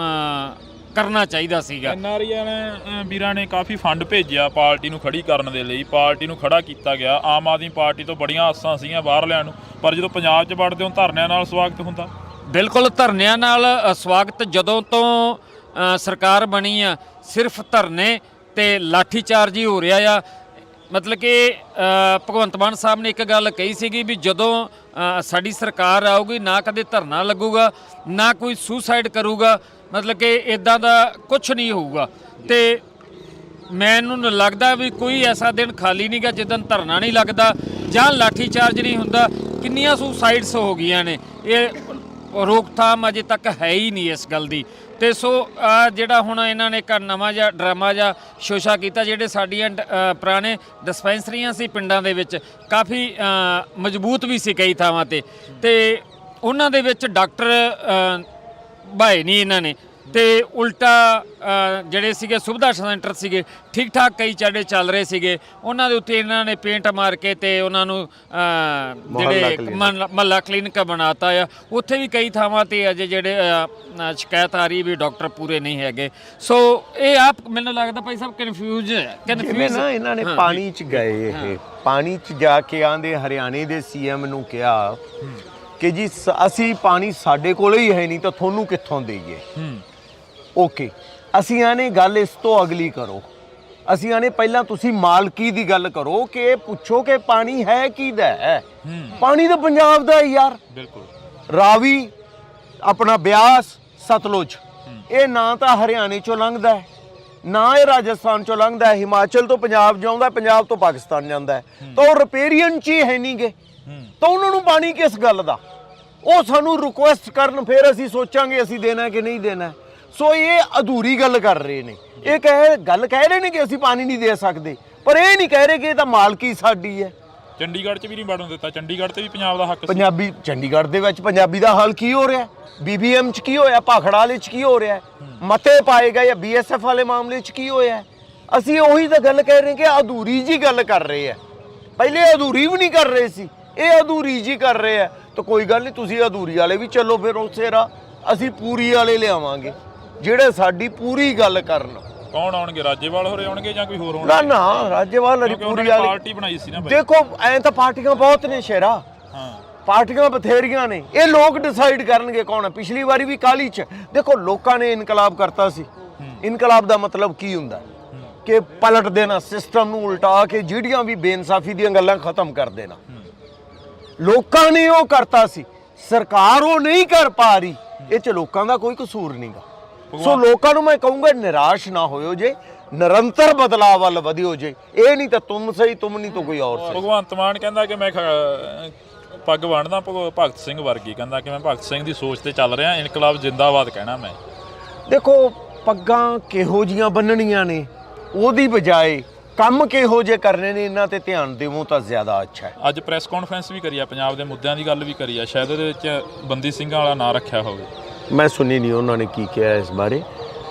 ਕਰਨਾ ਚਾਹੀਦਾ ਸੀਗਾ। NRI ਨੇ ਵੀਰਾਂ ਨੇ ਕਾਫੀ ਫੰਡ ਭੇਜਿਆ ਪਾਰਟੀ ਨੂੰ ਖੜੀ ਕਰਨ ਦੇ ਲਈ, ਪਾਰਟੀ ਨੂੰ ਖੜਾ ਕੀਤਾ ਗਿਆ। ਆਮ ਆਦਮੀ ਪਾਰਟੀ ਤੋਂ ਬੜੀਆਂ ਆਸਾਂ ਸੀਗੀਆਂ ਬਾਹਰਲਿਆਂ ਨੂੰ, ਪਰ ਜਦੋਂ ਪੰਜਾਬ 'ਚ ਵੜਦੇ ਹੋ ਧਰਨਿਆਂ ਨਾਲ ਸਵਾਗਤ ਹੁੰਦਾ। ਬਿਲਕੁਲ, ਧਰਨਿਆਂ ਨਾਲ ਸਵਾਗਤ। ਜਦੋਂ ਤੋਂ ਸਰਕਾਰ ਬਣੀ ਆ ਸਿਰਫ ਧਰਨੇ ਤੇ ਲਾਠੀਚਾਰਜ ਹੀ ਹੋ ਰਿਹਾ ਆ। ਮਤਲਬ ਕਿ ਭਗਵੰਤ ਮਾਨ ਸਾਹਿਬ ਨੇ ਇੱਕ ਗੱਲ ਕਹੀ ਸੀਗੀ ਵੀ ਜਦੋਂ ਸਾਡੀ ਸਰਕਾਰ ਆਊਗੀ ਨਾ ਕਦੇ ਧਰਨਾ ਲੱਗੂਗਾ, ਨਾ ਕੋਈ ਸੁਸਾਈਡ ਕਰੂਗਾ, ਮਤਲਬ ਕਿ ਇਦਾਂ ਦਾ ਕੁਝ ਨਹੀਂ ਹੋਊਗਾ। ਤੇ ਮੈਨੂੰ ਲੱਗਦਾ ਵੀ ਕੋਈ ਐਸਾ ਦਿਨ ਖਾਲੀ ਨਹੀਂਗਾ ਜਿੱਦਣ ਧਰਨਾ ਨਹੀਂ ਲੱਗਦਾ ਜਾਂ ਲਾਠੀਚਾਰਜ ਨਹੀਂ ਹੁੰਦਾ। ਕਿੰਨੀਆਂ ਸੁਸਾਈਡਸ ਹੋ ਗਈਆਂ ਨੇ, ਇਹ ਰੋਕਥਾਮ ਅਜੇ ਤੱਕ ਹੈ ਹੀ ਨਹੀਂ ਇਸ ਗੱਲ ਦੀ। ਤੇ ਸੋ ਜਿਹੜਾ ਹੁਣ ਇਹਨਾਂ ਨੇ ਇੱਕ ਨਵਾਂ ਜਿਹਾ ਡਰਾਮਾ ਜਿਹਾ ਸ਼ੋਸ਼ਾ ਕੀਤਾ। ਜਿਹੜੇ ਸਾਡੀਆਂ ਪੁਰਾਣੇ ਡਿਸਪੈਂਸਰੀਆਂ ਸੀ ਪਿੰਡਾਂ ਦੇ ਵਿੱਚ, ਕਾਫੀ ਮਜ਼ਬੂਤ ਵੀ ਸੀ ਕਈ ਥਾਵਾਂ ਤੇ ਉਹਨਾਂ ਦੇ ਵਿੱਚ ਡਾਕਟਰ ਭਾਏ ਨਹੀਂ ਇਹਨਾਂ ਨੇ, ਤੇ ਉਲਟਾ ਜਿਹੜੇ ਸੀਗੇ ਸੁਵਿਧਾ ਸੈਂਟਰ ਸੀਗੇ ਠੀਕ ਠਾਕ ਕਈ ਚਾੜੇ ਚੱਲ ਰਹੇ ਸੀਗੇ, ਉਹਨਾਂ ਦੇ ਉੱਤੇ ਇਹਨਾਂ ਨੇ ਪੇਂਟ ਮਾਰ ਕੇ ਤੇ ਉਹਨਾਂ ਨੂੰ ਜਿਹੜੇ ਮਹੱਲਾ ਕਲੀਨਿਕ ਬਣਾਤਾ ਆ। ਉੱਥੇ ਵੀ ਕਈ ਥਾਵਾਂ ਤੇ ਅਜੇ ਜਿਹੜੇ ਸ਼ਿਕਾਇਤ ਆ ਰਹੀ ਵੀ ਡਾਕਟਰ ਪੂਰੇ ਨਹੀਂ ਹੈਗੇ। ਸੋ ਇਹ ਆਪ ਮੈਨੂੰ ਲੱਗਦਾ ਭਾਈ ਸਾਹਿਬ ਕਨਫਿਊਜ਼ ਨਾ ਇਹਨਾਂ ਨੇ ਪਾਣੀ 'ਚ ਗਏ। ਇਹ ਪਾਣੀ 'ਚ ਜਾ ਕੇ ਆਂਦੇ ਹਰਿਆਣੇ ਦੇ CM ਨੂੰ ਕਿਹਾ ਕਿ ਜੀ ਅਸੀਂ ਪਾਣੀ ਸਾਡੇ ਕੋਲ ਹੀ ਹੈ ਨਹੀਂ ਤਾਂ ਤੁਹਾਨੂੰ ਕਿੱਥੋਂ ਦੇਈਏ। ਓਕੇ, ਅਸੀਂ ਆਨੇ ਗੱਲ ਇਸ ਤੋਂ ਅਗਲੀ ਕਰੋ। ਅਸੀਂ ਆਨੇ ਪਹਿਲਾਂ ਤੁਸੀਂ ਮਾਲਕੀ ਦੀ ਗੱਲ ਕਰੋ ਕਿ ਇਹ ਪੁੱਛੋ ਕਿ ਪਾਣੀ ਹੈ ਕਿਹਦਾ ਹੈ। ਪਾਣੀ ਤਾਂ ਪੰਜਾਬ ਦਾ ਯਾਰ। ਬਿਲਕੁਲ। ਰਾਵੀ, ਆਪਣਾ ਬਿਆਸ, ਸਤਲੁਜ, ਇਹ ਨਾ ਤਾਂ ਹਰਿਆਣੇ ਚੋਂ ਲੰਘਦਾ ਹੈ, ਨਾ ਇਹ ਰਾਜਸਥਾਨ ਚੋਂ ਲੰਘਦਾ ਹੈ। ਹਿਮਾਚਲ ਤੋਂ ਪੰਜਾਬ ਜਾਂਦਾ, ਪੰਜਾਬ ਤੋਂ ਪਾਕਿਸਤਾਨ ਜਾਂਦਾ ਹੈ। ਤਾਂ ਉਹ ਰਿਪੇਰੀਅਨ 'ਚ ਹੀ ਹੈ ਨਹੀਂ ਗੇ, ਤਾਂ ਉਹਨਾਂ ਨੂੰ ਪਾਣੀ ਕਿਸ ਗੱਲ ਦਾ? ਉਹ ਸਾਨੂੰ ਰਿਕੁਐਸਟ ਕਰਨ, ਫਿਰ ਅਸੀਂ ਸੋਚਾਂਗੇ ਅਸੀਂ ਦੇਣਾ ਕਿ ਨਹੀਂ ਦੇਣਾ। ਸੋ ਇਹ ਅਧੂਰੀ ਗੱਲ ਕਰ ਰਹੇ ਨੇ। ਇਹ ਗੱਲ ਕਹਿ ਰਹੇ ਨੇ ਕਿ ਅਸੀਂ ਪਾਣੀ ਨਹੀਂ ਦੇ ਸਕਦੇ, ਪਰ ਇਹ ਨਹੀਂ ਕਹਿ ਰਹੇ ਕਿ ਇਹ ਤਾਂ ਮਾਲਕੀ ਸਾਡੀ ਹੈ। ਚੰਡੀਗੜ੍ਹ 'ਚ ਵੀ ਨਹੀਂ ਵੜਨ ਦਿੱਤਾ, ਚੰਡੀਗੜ੍ਹ ਤੇ ਵੀ ਪੰਜਾਬ ਦਾ ਹੱਕ। ਪੰਜਾਬੀ ਚੰਡੀਗੜ੍ਹ ਦੇ ਵਿੱਚ ਪੰਜਾਬੀ ਦਾ ਹਾਲ ਕੀ ਹੋ ਰਿਹਾ? BBM 'ਚ ਕੀ ਹੋਇਆ? ਭਾਖੜਾ ਵਾਲੇ 'ਚ ਕੀ ਹੋ ਰਿਹਾ? ਮਤੇ ਪਾਏ ਗਏ ਜਾਂ BSF ਵਾਲੇ ਮਾਮਲੇ 'ਚ ਕੀ ਹੋਇਆ? ਅਸੀਂ ਉਹੀ ਤਾਂ ਗੱਲ ਕਹਿ ਰਹੇ ਕਿ ਅਧੂਰੀ ਜੀ ਗੱਲ ਕਰ ਰਹੇ ਆ। ਪਹਿਲੇ ਅਧੂਰੀ ਵੀ ਨਹੀਂ ਕਰ ਰਹੇ ਸੀ, ਇਹ ਅਧੂਰੀ ਜੀ ਕਰ ਰਹੇ ਆ। ਤਾਂ ਕੋਈ ਗੱਲ ਨਹੀਂ, ਤੁਸੀਂ ਅਧੂਰੀ ਵਾਲੇ ਵੀ ਚੱਲੋ, ਫਿਰ ਉਸੇ ਰਾਹ ਅਸੀਂ ਪੂਰੀ ਵਾਲੇ ਲਿਆਵਾਂਗੇ ਜਿਹੜੇ ਸਾਡੀ ਪੂਰੀ ਗੱਲ ਕਰਨ। ਕੌਣ ਆਉਣਗੇ? ਰਾਜੇਵਾਲ ਹੋਰੇ ਆਉਣਗੇ ਜਾਂ ਕੋਈ ਹੋਰ ਨਾ ਆਉਣਗੇ? ਰਾਜੇਵਾਲ ਪੂਰੀ ਵਾਲੀ ਪਾਰਟੀ ਬਣਾਈ ਸੀ ਨਾ ਬਾਈ। ਦੇਖੋ ਐਂ ਤਾਂ ਪਾਰਟੀਆਂ ਬਹੁਤ ਨੇ ਸ਼ੇਰਾ, ਪਾਰਟੀਆਂ ਬਥੇਰੀਆਂ ਨੇ। ਇਹ ਲੋਕ ਡਿਸਾਈਡ ਕਰਨਗੇ ਕੌਣ ਹੈ। ਪਿਛਲੀ ਵਾਰੀ ਵੀ ਕਾਲੀ 'ਚ ਦੇਖੋ ਲੋਕਾਂ ਨੇ ਇਨਕਲਾਬ ਕਰਤਾ ਸੀ। ਇਨਕਲਾਬ ਦਾ ਮਤਲਬ ਕੀ ਹੁੰਦਾ? ਕਿ ਪਲਟ ਦੇਣਾ, ਸਿਸਟਮ ਨੂੰ ਉਲਟਾ ਕੇ ਜਿਹੜੀਆਂ ਵੀ ਬੇਇਨਸਾਫੀ ਦੀਆਂ ਗੱਲਾਂ ਖਤਮ ਕਰ ਦੇਣਾ। ਲੋਕਾਂ ਨੇ ਉਹ ਕਰਤਾ ਸੀ, ਸਰਕਾਰ ਉਹ ਨਹੀਂ ਕਰ ਪਾ ਰਹੀ। ਇਹ 'ਚ ਲੋਕਾਂ ਦਾ ਕੋਈ ਕਸੂਰ ਨਹੀਂਗਾ। ਸੋ ਲੋਕਾਂ ਨੂੰ ਮੈਂ ਕਹੂੰਗਾ ਨਿਰਾਸ਼ ਨਾ ਹੋਇਓ ਜੇ, ਨਿਰੰਤਰ ਬਦਲਾਅ ਵੱਲ ਵਧਿਓ ਜੇ। ਇਹ ਨਹੀਂ ਤਾਂ ਤੁਮ ਸਹੀ, ਤੁਮ ਨਹੀਂ ਤਾਂ ਕੋਈ ਹੋਰ ਸਹੀ। ਭਗਵੰਤ ਮਾਨ ਕਹਿੰਦਾ ਕਿ ਮੈਂ ਪੱਗ ਬੰਨ੍ਹਦਾ ਭਗਤ ਸਿੰਘ ਵਰਗੀ, ਕਹਿੰਦਾ ਕਿ ਮੈਂ ਭਗਤ ਸਿੰਘ ਦੀ ਸੋਚ ਤੇ ਚੱਲ ਰਿਹਾ, ਇਨਕਲਾਬ ਜਿੰਦਾਬਾਦ ਕਹਿਣਾ ਮੈਂ। ਦੇਖੋ ਪੱਗਾਂ ਕਿਹੋ ਜੀਆਂ ਬੰਨਣੀਆਂ ਨੇ, ਉਹਦੀ ਬਜਾਏ ਕੰਮ ਕਿਹੋ ਜਿਹੇ ਕਰਨੇ ਨੇ, ਇਹਨਾਂ ਤੇ ਧਿਆਨ ਦੇਵੋ ਤਾਂ ਜ਼ਿਆਦਾ ਅੱਛਾ ਹੈ। ਅੱਜ ਪ੍ਰੈਸ ਕਾਨਫਰੰਸ ਵੀ ਕਰੀ ਆ, ਪੰਜਾਬ ਦੇ ਮੁੱਦਿਆਂ ਦੀ ਗੱਲ ਵੀ ਕਰੀ ਆ, ਸ਼ਾਇਦ ਉਹਦੇ ਵਿੱਚ ਬੰਦੀ ਸਿੰਘਾਂ ਵਾਲਾ ਨਾਂ ਰੱਖਿਆ ਹੋਵੇ। ਮੈਂ ਸੁਣੀ ਨਹੀਂ ਉਹਨਾਂ ਨੇ ਕੀ ਕਿਹਾ ਇਸ ਬਾਰੇ।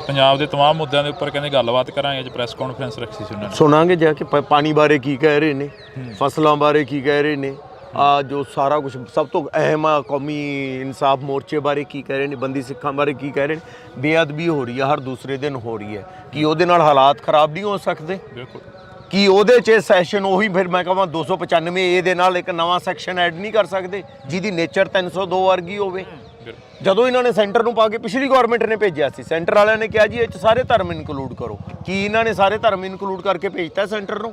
ਪੰਜਾਬ ਦੇ तमाम ਮੁੱਦਿਆਂ ਦੇ ਉੱਪਰ ਕਹਿੰਦੇ ਗੱਲਬਾਤ ਕਰਾਂਗੇ। ਅੱਜ ਪ੍ਰੈਸ ਕਾਨਫਰੰਸ ਰੱਖੀ ਸੀ ਉਹਨਾਂ ਨੇ। ਸੁਣਾਂਗੇ ਜਾ ਕੇ ਪਾਣੀ ਬਾਰੇ ਕੀ ਕਹਿ ਰਹੇ ਨੇ, ਫਸਲਾਂ ਬਾਰੇ ਕੀ ਕਹਿ ਰਹੇ ਨੇ, ਆ ਜੋ ਸਾਰਾ ਕੁਝ ਸਭ ਤੋਂ ਅਹਿਮ ਆ ਕੌਮੀ ਇਨਸਾਫ ਮੋਰਚੇ ਬਾਰੇ ਕੀ ਕਹਿ ਰਹੇ ਨੇ, ਬੰਦੀ ਸਿੱਖਾਂ ਬਾਰੇ ਕੀ ਕਹਿ ਰਹੇ ਨੇ। ਬੇਅਦਬੀ ਹੋ ਰਹੀ ਆ, ਹਰ ਦੂਸਰੇ ਦਿਨ ਹੋ ਰਹੀ ਹੈ। ਕੀ ਉਹਦੇ ਨਾਲ ਹਾਲਾਤ ਖਰਾਬ ਨਹੀਂ ਹੋ ਸਕਦੇ? ਬਿਲਕੁਲ। ਕੀ ਉਹਦੇ 'ਚ ਸੈਸ਼ਨ ਉਹੀ ਫਿਰ ਮੈਂ ਕਹਾਂ 295 ਏ ਦੇ ਨਾਲ ਇੱਕ ਨਵਾਂ ਸੈਕਸ਼ਨ ਐਡ ਨਹੀਂ ਕਰ ਸਕਦੇ ਜਿਹਦੀ ਨੇਚਰ 302 ਵਰਗੀ ਹੋਵੇ? ਜਦੋਂ ਇਹਨਾਂ ਨੇ ਸੈਂਟਰ ਨੂੰ ਪਾ ਕੇ ਪਿਛਲੀ ਗਵਰਨਮੈਂਟ ਨੇ ਭੇਜਿਆ ਸੀ, ਸੈਂਟਰ ਵਾਲਿਆਂ ਨੇ ਕਿਹਾ ਜੀ ਇਹ 'ਚ ਸਾਰੇ ਧਰਮ ਇਨਕਲੂਡ ਕਰੋ। ਕੀ ਇਹਨਾਂ ਨੇ ਸਾਰੇ ਧਰਮ ਇਨਕਲੂਡ ਕਰਕੇ ਭੇਜਤਾ ਸੈਂਟਰ ਨੂੰ?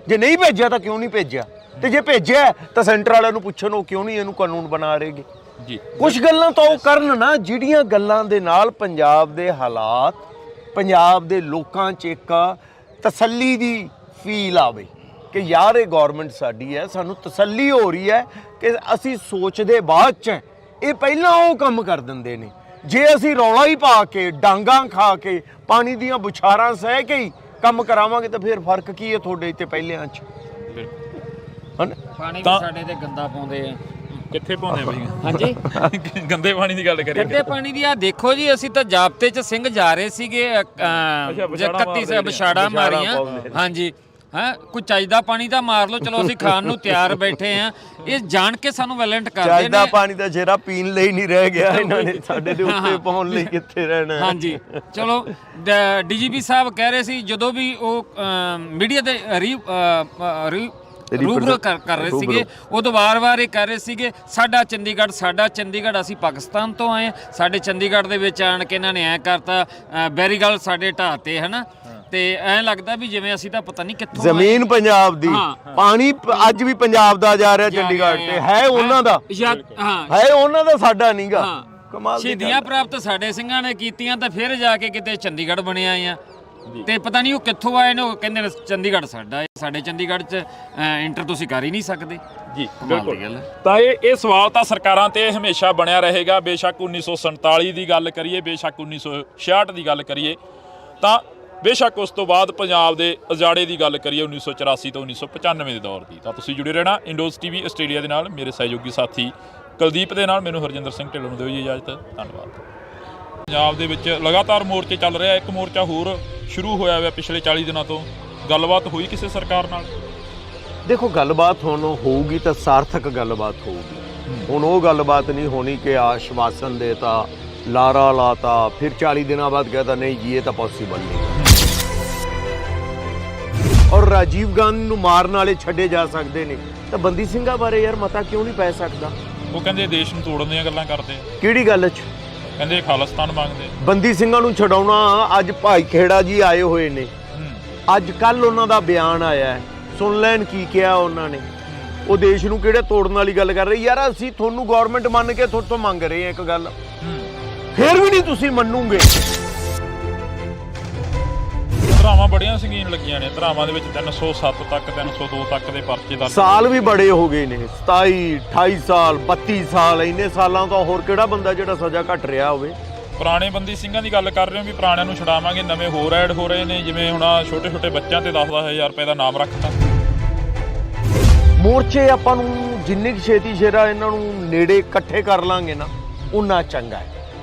ਜੇ ਨਹੀਂ ਭੇਜਿਆ ਤਾਂ ਕਿਉਂ ਨਹੀਂ ਭੇਜਿਆ? ਤੇ ਜੇ ਭੇਜਿਆ ਤਾਂ ਸੈਂਟਰ ਵਾਲਿਆਂ ਨੂੰ ਪੁੱਛਣ ਉਹ ਕਿਉਂ ਨਹੀਂ ਇਹਨੂੰ ਕਾਨੂੰਨ ਬਣਾ ਰਹੇਗੇ? ਜੀ ਕੁਝ ਗੱਲਾਂ ਤਾਂ ਉਹ ਕਰਨ ਨਾ ਜਿਹੜੀਆਂ ਗੱਲਾਂ ਦੇ ਨਾਲ ਪੰਜਾਬ ਦੇ ਹਾਲਾਤ, ਪੰਜਾਬ ਦੇ ਲੋਕਾਂ 'ਚ ਇੱਕ ਤਸੱਲੀ ਦੀ ਫੀਲ ਆਵੇ ਕਿ ਯਾਰ ਇਹ ਗਵਰਨਮੈਂਟ ਸਾਡੀ ਹੈ, ਸਾਨੂੰ ਤਸੱਲੀ ਹੋ ਰਹੀ ਹੈ ਕਿ ਅਸੀਂ ਸੋਚਦੇ ਬਾਅਦ 'ਚ ਇਹ ਪਹਿਲਾਂ ਉਹ ਕੰਮ ਕਰ ਦਿੰਦੇ ਨੇ। ਜੇ ਅਸੀਂ ਰੌਲਾ ਹੀ ਪਾ ਕੇ ਡਾਂਗਾਂ ਖਾ ਕੇ ਪਾਣੀ ਦੀਆਂ ਬੁਛਾਰਾਂ ਸਹਿ ਕੇ ਹੀ ਕੰਮ ਕਰਾਵਾਂਗੇ ਤਾਂ ਫਿਰ ਫਰਕ ਕੀ ਹੈ ਤੁਹਾਡੇ ਤੇ ਪਹਿਲਿਆਂ 'ਚ? ਹਨ ਪਾਣੀ ਵੀ ਤਾਂ- ਸਾਡੇ ਤੇ ਗੰਦਾ ਪਾਉਂਦੇ ਆ। ਕਿੱਥੇ ਪਾਉਂਦੇ ਆ ਬਾਈ? ਹਾਂਜੀ ਗੰਦੇ ਪਾਣੀ ਦੀ ਗੱਲ ਕਰੀਏ। ਗੰਦੇ ਪਾਣੀ ਦੀ ਆ ਦੇਖੋ ਜੀ, ਅਸੀਂ ਤਾਂ ਜਾਬਤੇ 'ਚ ਸਿੰਘ ਜਾ ਰਹੇ ਸੀਗੇ ਵਿਛਾੜਾਂ 31 ਵਿਛਾੜਾਂ ਮਾਰੀਆਂ। ਪਾਉਂਦੇ। ਹਾਂਜੀ ਕੋਈ ਚਾਹੀਦਾ ਪਾਣੀ ਤਾਂ ਮਾਰ ਲਓ, ਚਲੋ ਅਸੀਂ ਖਾਣ ਨੂੰ ਤਿਆਰ ਬੈਠੇ ਆ। ਇਹ ਜਾਣ ਕੇ ਸਾਨੂੰ ਵੈਲੈਂਟ ਕਰਦੇ ਚਾਹੀਦਾ ਨੇ। ਪਾਣੀ ਦਾ ਜੇਰਾ ਪੀਣ ਲਈ ਨਹੀਂ ਰਹਿ ਗਿਆ, ਇਹਨਾਂ ਨੇ ਸਾਡੇ ਦੇ ਉੱਤੇ ਪਾਉਣ ਲਈ ਕਿੱਥੇ ਰਹਿਣਾ ਹੈ। ਹਾਂਜੀ ਚਲੋ ਡੀਜੀਪੀ ਸਾਹਿਬ ਕਹਿ ਰਹੇ ਸੀ ਜਦੋਂ ਵੀ ਉਹ ਮੀਡੀਆ ਦੇ ਰੂਬਰੂ ਕਰ ਰਹੇ ਸੀਗੇ, ਉਦੋਂ ਵਾਰ-ਵਾਰ ਇਹ ਕਹਿ ਰਹੇ ਸੀਗੇ ਸਾਡਾ ਚੰਡੀਗੜ੍ਹ, ਅਸੀਂ ਪਾਕਿਸਤਾਨ ਤੋਂ ਆਏ, ਸਾਡੇ ਚੰਡੀਗੜ੍ਹ ਦੇ ਵਿੱਚ ਆਣ ਕੇ ਇਹਨਾਂ ਨੇ ਐ ਕਰਤਾ, ਬੈਰੀਗਲ ਸਾਡੇ ਢਾਹ ਤੇ ਹਨਾ। ਤੇ ਐਂ ਲੱਗਦਾ ਵੀ ਜਿਵੇਂ ਅਸੀਂ ਤਾਂ ਪਤਾ ਨਹੀਂ ਕਿੱਥੋਂ ਜ਼ਮੀਨ ਪੰਜਾਬ ਦੀ, ਪਾਣੀ ਅੱਜ ਵੀ ਪੰਜਾਬ ਦਾ ਜਾ ਰਿਹਾ ਚੰਡੀਗੜ੍ਹ ਤੇ, ਹੈ ਉਹਨਾਂ ਦਾ, ਹੈ ਉਹਨਾਂ ਦਾ, ਸਾਡਾ ਨਹੀਂਗਾ। ਕਮਾਲ ਦੀ ਸ਼ਹੀਦੀਆਂ ਪ੍ਰਾਪਤ ਸਾਡੇ ਸਿੰਘਾਂ ਨੇ ਕੀਤੀਆਂ ਤਾਂ ਫਿਰ ਜਾ ਕੇ ਕਿਤੇ ਚੰਡੀਗੜ੍ਹ ਬਣਿਆ ਆ। ਤੇ ਪਤਾ ਨਹੀਂ ਉਹ ਕਿੱਥੋਂ ਆਏ ਨੇ, ਉਹ ਕਹਿੰਦੇ ਨੇ ਚੰਡੀਗੜ੍ਹ ਸਾਡਾ ਹੈ। ਸਾਡੇ ਚੰਡੀਗੜ੍ਹ 'ਚ ਇੰਟਰ ਤੁਸੀਂ ਕਰ ਹੀ ਨਹੀਂ ਸਕਦੇ ਜੀ। ਬਿਲਕੁਲ ਗੱਲ। ਤਾਂ ਇਹ ਸਵਾਲ ਤਾਂ ਸਰਕਾਰਾਂ ਤੇ ਹਮੇਸ਼ਾ ਬਣਿਆ ਰਹੇਗਾ। ਬੇਸ਼ੱਕ 1947 ਦੀ ਗੱਲ ਕਰੀਏ, ਬੇਸ਼ੱਕ 1966 ਦੀ ਗੱਲ ਕਰੀਏ, ਤਾਂ ਬੇਸ਼ੱਕ ਉਸ ਤੋਂ ਬਾਅਦ ਪੰਜਾਬ ਦੇ ਉਜਾੜੇ ਦੀ ਗੱਲ ਕਰੀਏ 1984 ਤੋਂ 1995 ਦੇ ਦੌਰ ਦੀ। ਤਾਂ ਤੁਸੀਂ ਜੁੜੇ ਰਹਿਣਾ ਇੰਡੋਜ਼ ਟੀਵੀ ਆਸਟ੍ਰੇਲੀਆ ਦੇ ਨਾਲ, ਮੇਰੇ ਸਹਿਯੋਗੀ ਸਾਥੀ ਕੁਲਦੀਪ ਦੇ ਨਾਲ। ਮੈਨੂੰ ਹਰਜਿੰਦਰ ਸਿੰਘ ਢਿੱਲੋਂ ਨੂੰ ਦਿਓ ਜੀ ਇਜਾਜ਼ਤ। ਧੰਨਵਾਦ। ਪੰਜਾਬ ਦੇ ਵਿੱਚ ਲਗਾਤਾਰ ਮੋਰਚੇ ਚੱਲ ਰਿਹਾ, ਇੱਕ ਮੋਰਚਾ ਹੋਰ ਸ਼ੁਰੂ ਹੋਇਆ ਹੋਇਆ ਪਿਛਲੇ 40 ਦਿਨਾਂ ਤੋਂ। ਗੱਲਬਾਤ ਹੋਈ ਕਿਸੇ ਸਰਕਾਰ ਨਾਲ? ਦੇਖੋ ਗੱਲਬਾਤ ਹੁਣ ਹੋਊਗੀ ਤਾਂ ਸਾਰਥਕ ਗੱਲਬਾਤ ਹੋਊਗੀ। ਹੁਣ ਉਹ ਗੱਲਬਾਤ ਨਹੀਂ ਹੋਣੀ ਕਿ ਆਸ਼ਵਾਸਨ ਦੇਤਾ, ਲਾਰਾ ਲਾਤਾ, ਫਿਰ 40 ਦਿਨਾਂ ਬਾਅਦ कहता नहीं जी ये तो पॉसिबल नहीं। ਔਰ ਰਾਜੀਵ ਗਾਂਧੀ ਨੂੰ ਮਾਰਨ ਵਾਲੇ ਛੱਡੇ ਜਾ ਸਕਦੇ ਨੇ ਤਾਂ ਬੰਦੀ ਸਿੰਘਾਂ ਬਾਰੇ ਯਾਰ ਮਤਾ ਕਿਉਂ ਨਹੀਂ ਪੈ ਸਕਦਾ? ਉਹ ਕਹਿੰਦੇ ਦੇਸ਼ ਨੂੰ ਤੋੜਨ ਦੀਆਂ ਗੱਲਾਂ ਕਰਦੇ, ਕਿਹੜੀ ਗੱਲ 'ਚ? ਕਹਿੰਦੇ ਖਾਲਿਸਤਾਨ ਮੰਗਦੇ। ਬੰਦੀ ਸਿੰਘਾਂ ਨੂੰ ਛਡਾਉਣਾ, ਅੱਜ ਭਾਈ ਖੇੜਾ ਜੀ ਆਏ ਹੋਏ ਨੇ, ਅੱਜ ਕੱਲ ਉਹਨਾਂ ਦਾ ਬਿਆਨ ਆਇਆ ਹੈ, ਸੁਣ ਲੈਣ ਕੀ ਕਿਹਾ ਉਹਨਾਂ ਨੇ। ਉਹ ਦੇਸ਼ ਨੂੰ ਕਿਹੜੇ ਤੋੜਨ ਵਾਲੀ ਗੱਲ ਕਰ ਰਹੇ ਯਾਰ। ਅਸੀਂ ਤੁਹਾਨੂੰ ਗਵਰਨਮੈਂਟ ਮੰਨ ਕੇ ਤੁਹਾਡੇ ਤੋਂ ਮੰਗ ਰਹੇ ਹਾਂ ਇੱਕ ਗੱਲ, ਫਿਰ ਵੀ ਨਹੀਂ ਤੁਸੀਂ ਮੰਨੂਗੇ। ਧਰਾਵਾਂ ਬੜੀਆਂ ਸੰਗੀਨ ਲੱਗੀਆਂ ਨੇ, ਧਰਾਵਾਂ ਦੇ ਵਿੱਚ 307 ਤੱਕ 302 ਤੱਕ ਦੇ ਪਰਚੇ ਦਰਜ। ਸਾਲ ਵੀ ਬੜੇ ਹੋ ਗਏ ਨੇ, 27 28 ਸਾਲ 32 ਸਾਲ, ਇੰਨੇ ਸਾਲਾਂ ਤੋਂ ਹੋਰ ਕਿਹੜਾ ਬੰਦਾ ਜਿਹੜਾ ਸਜ਼ਾ ਘੱਟ ਰਿਹਾ ਹੋਵੇ। ਪੁਰਾਣੇ ਬੰਦੀ ਸਿੰਘਾਂ ਦੀ ਗੱਲ ਕਰ ਰਹੇ ਹੋ ਵੀ ਪੁਰਾਣਿਆਂ ਨੂੰ ਛਡਾਵਾਂਗੇ, ਨਵੇਂ ਹੋਰ ਐਡ ਹੋ ਰਹੇ ਨੇ, ਜਿਵੇਂ ਹੁਣ ਛੋਟੇ ਛੋਟੇ ਬੱਚਿਆਂ ਤੇ 10-10 ਰੁਪਏ ਦਾ ਨਾਮ ਰੱਖਤਾ। ਮੋਰਚੇ ਆਪਾਂ ਨੂੰ ਜਿੰਨੀ ਕੁ ਛੇਤੀ ਸ਼ੇਰਾ ਇਹਨਾਂ ਨੂੰ ਨੇੜੇ ਇਕੱਠੇ ਕਰ ਲਾਂਗੇ ਨਾ ਉਨਾ ਚੰਗਾ ਹੈ।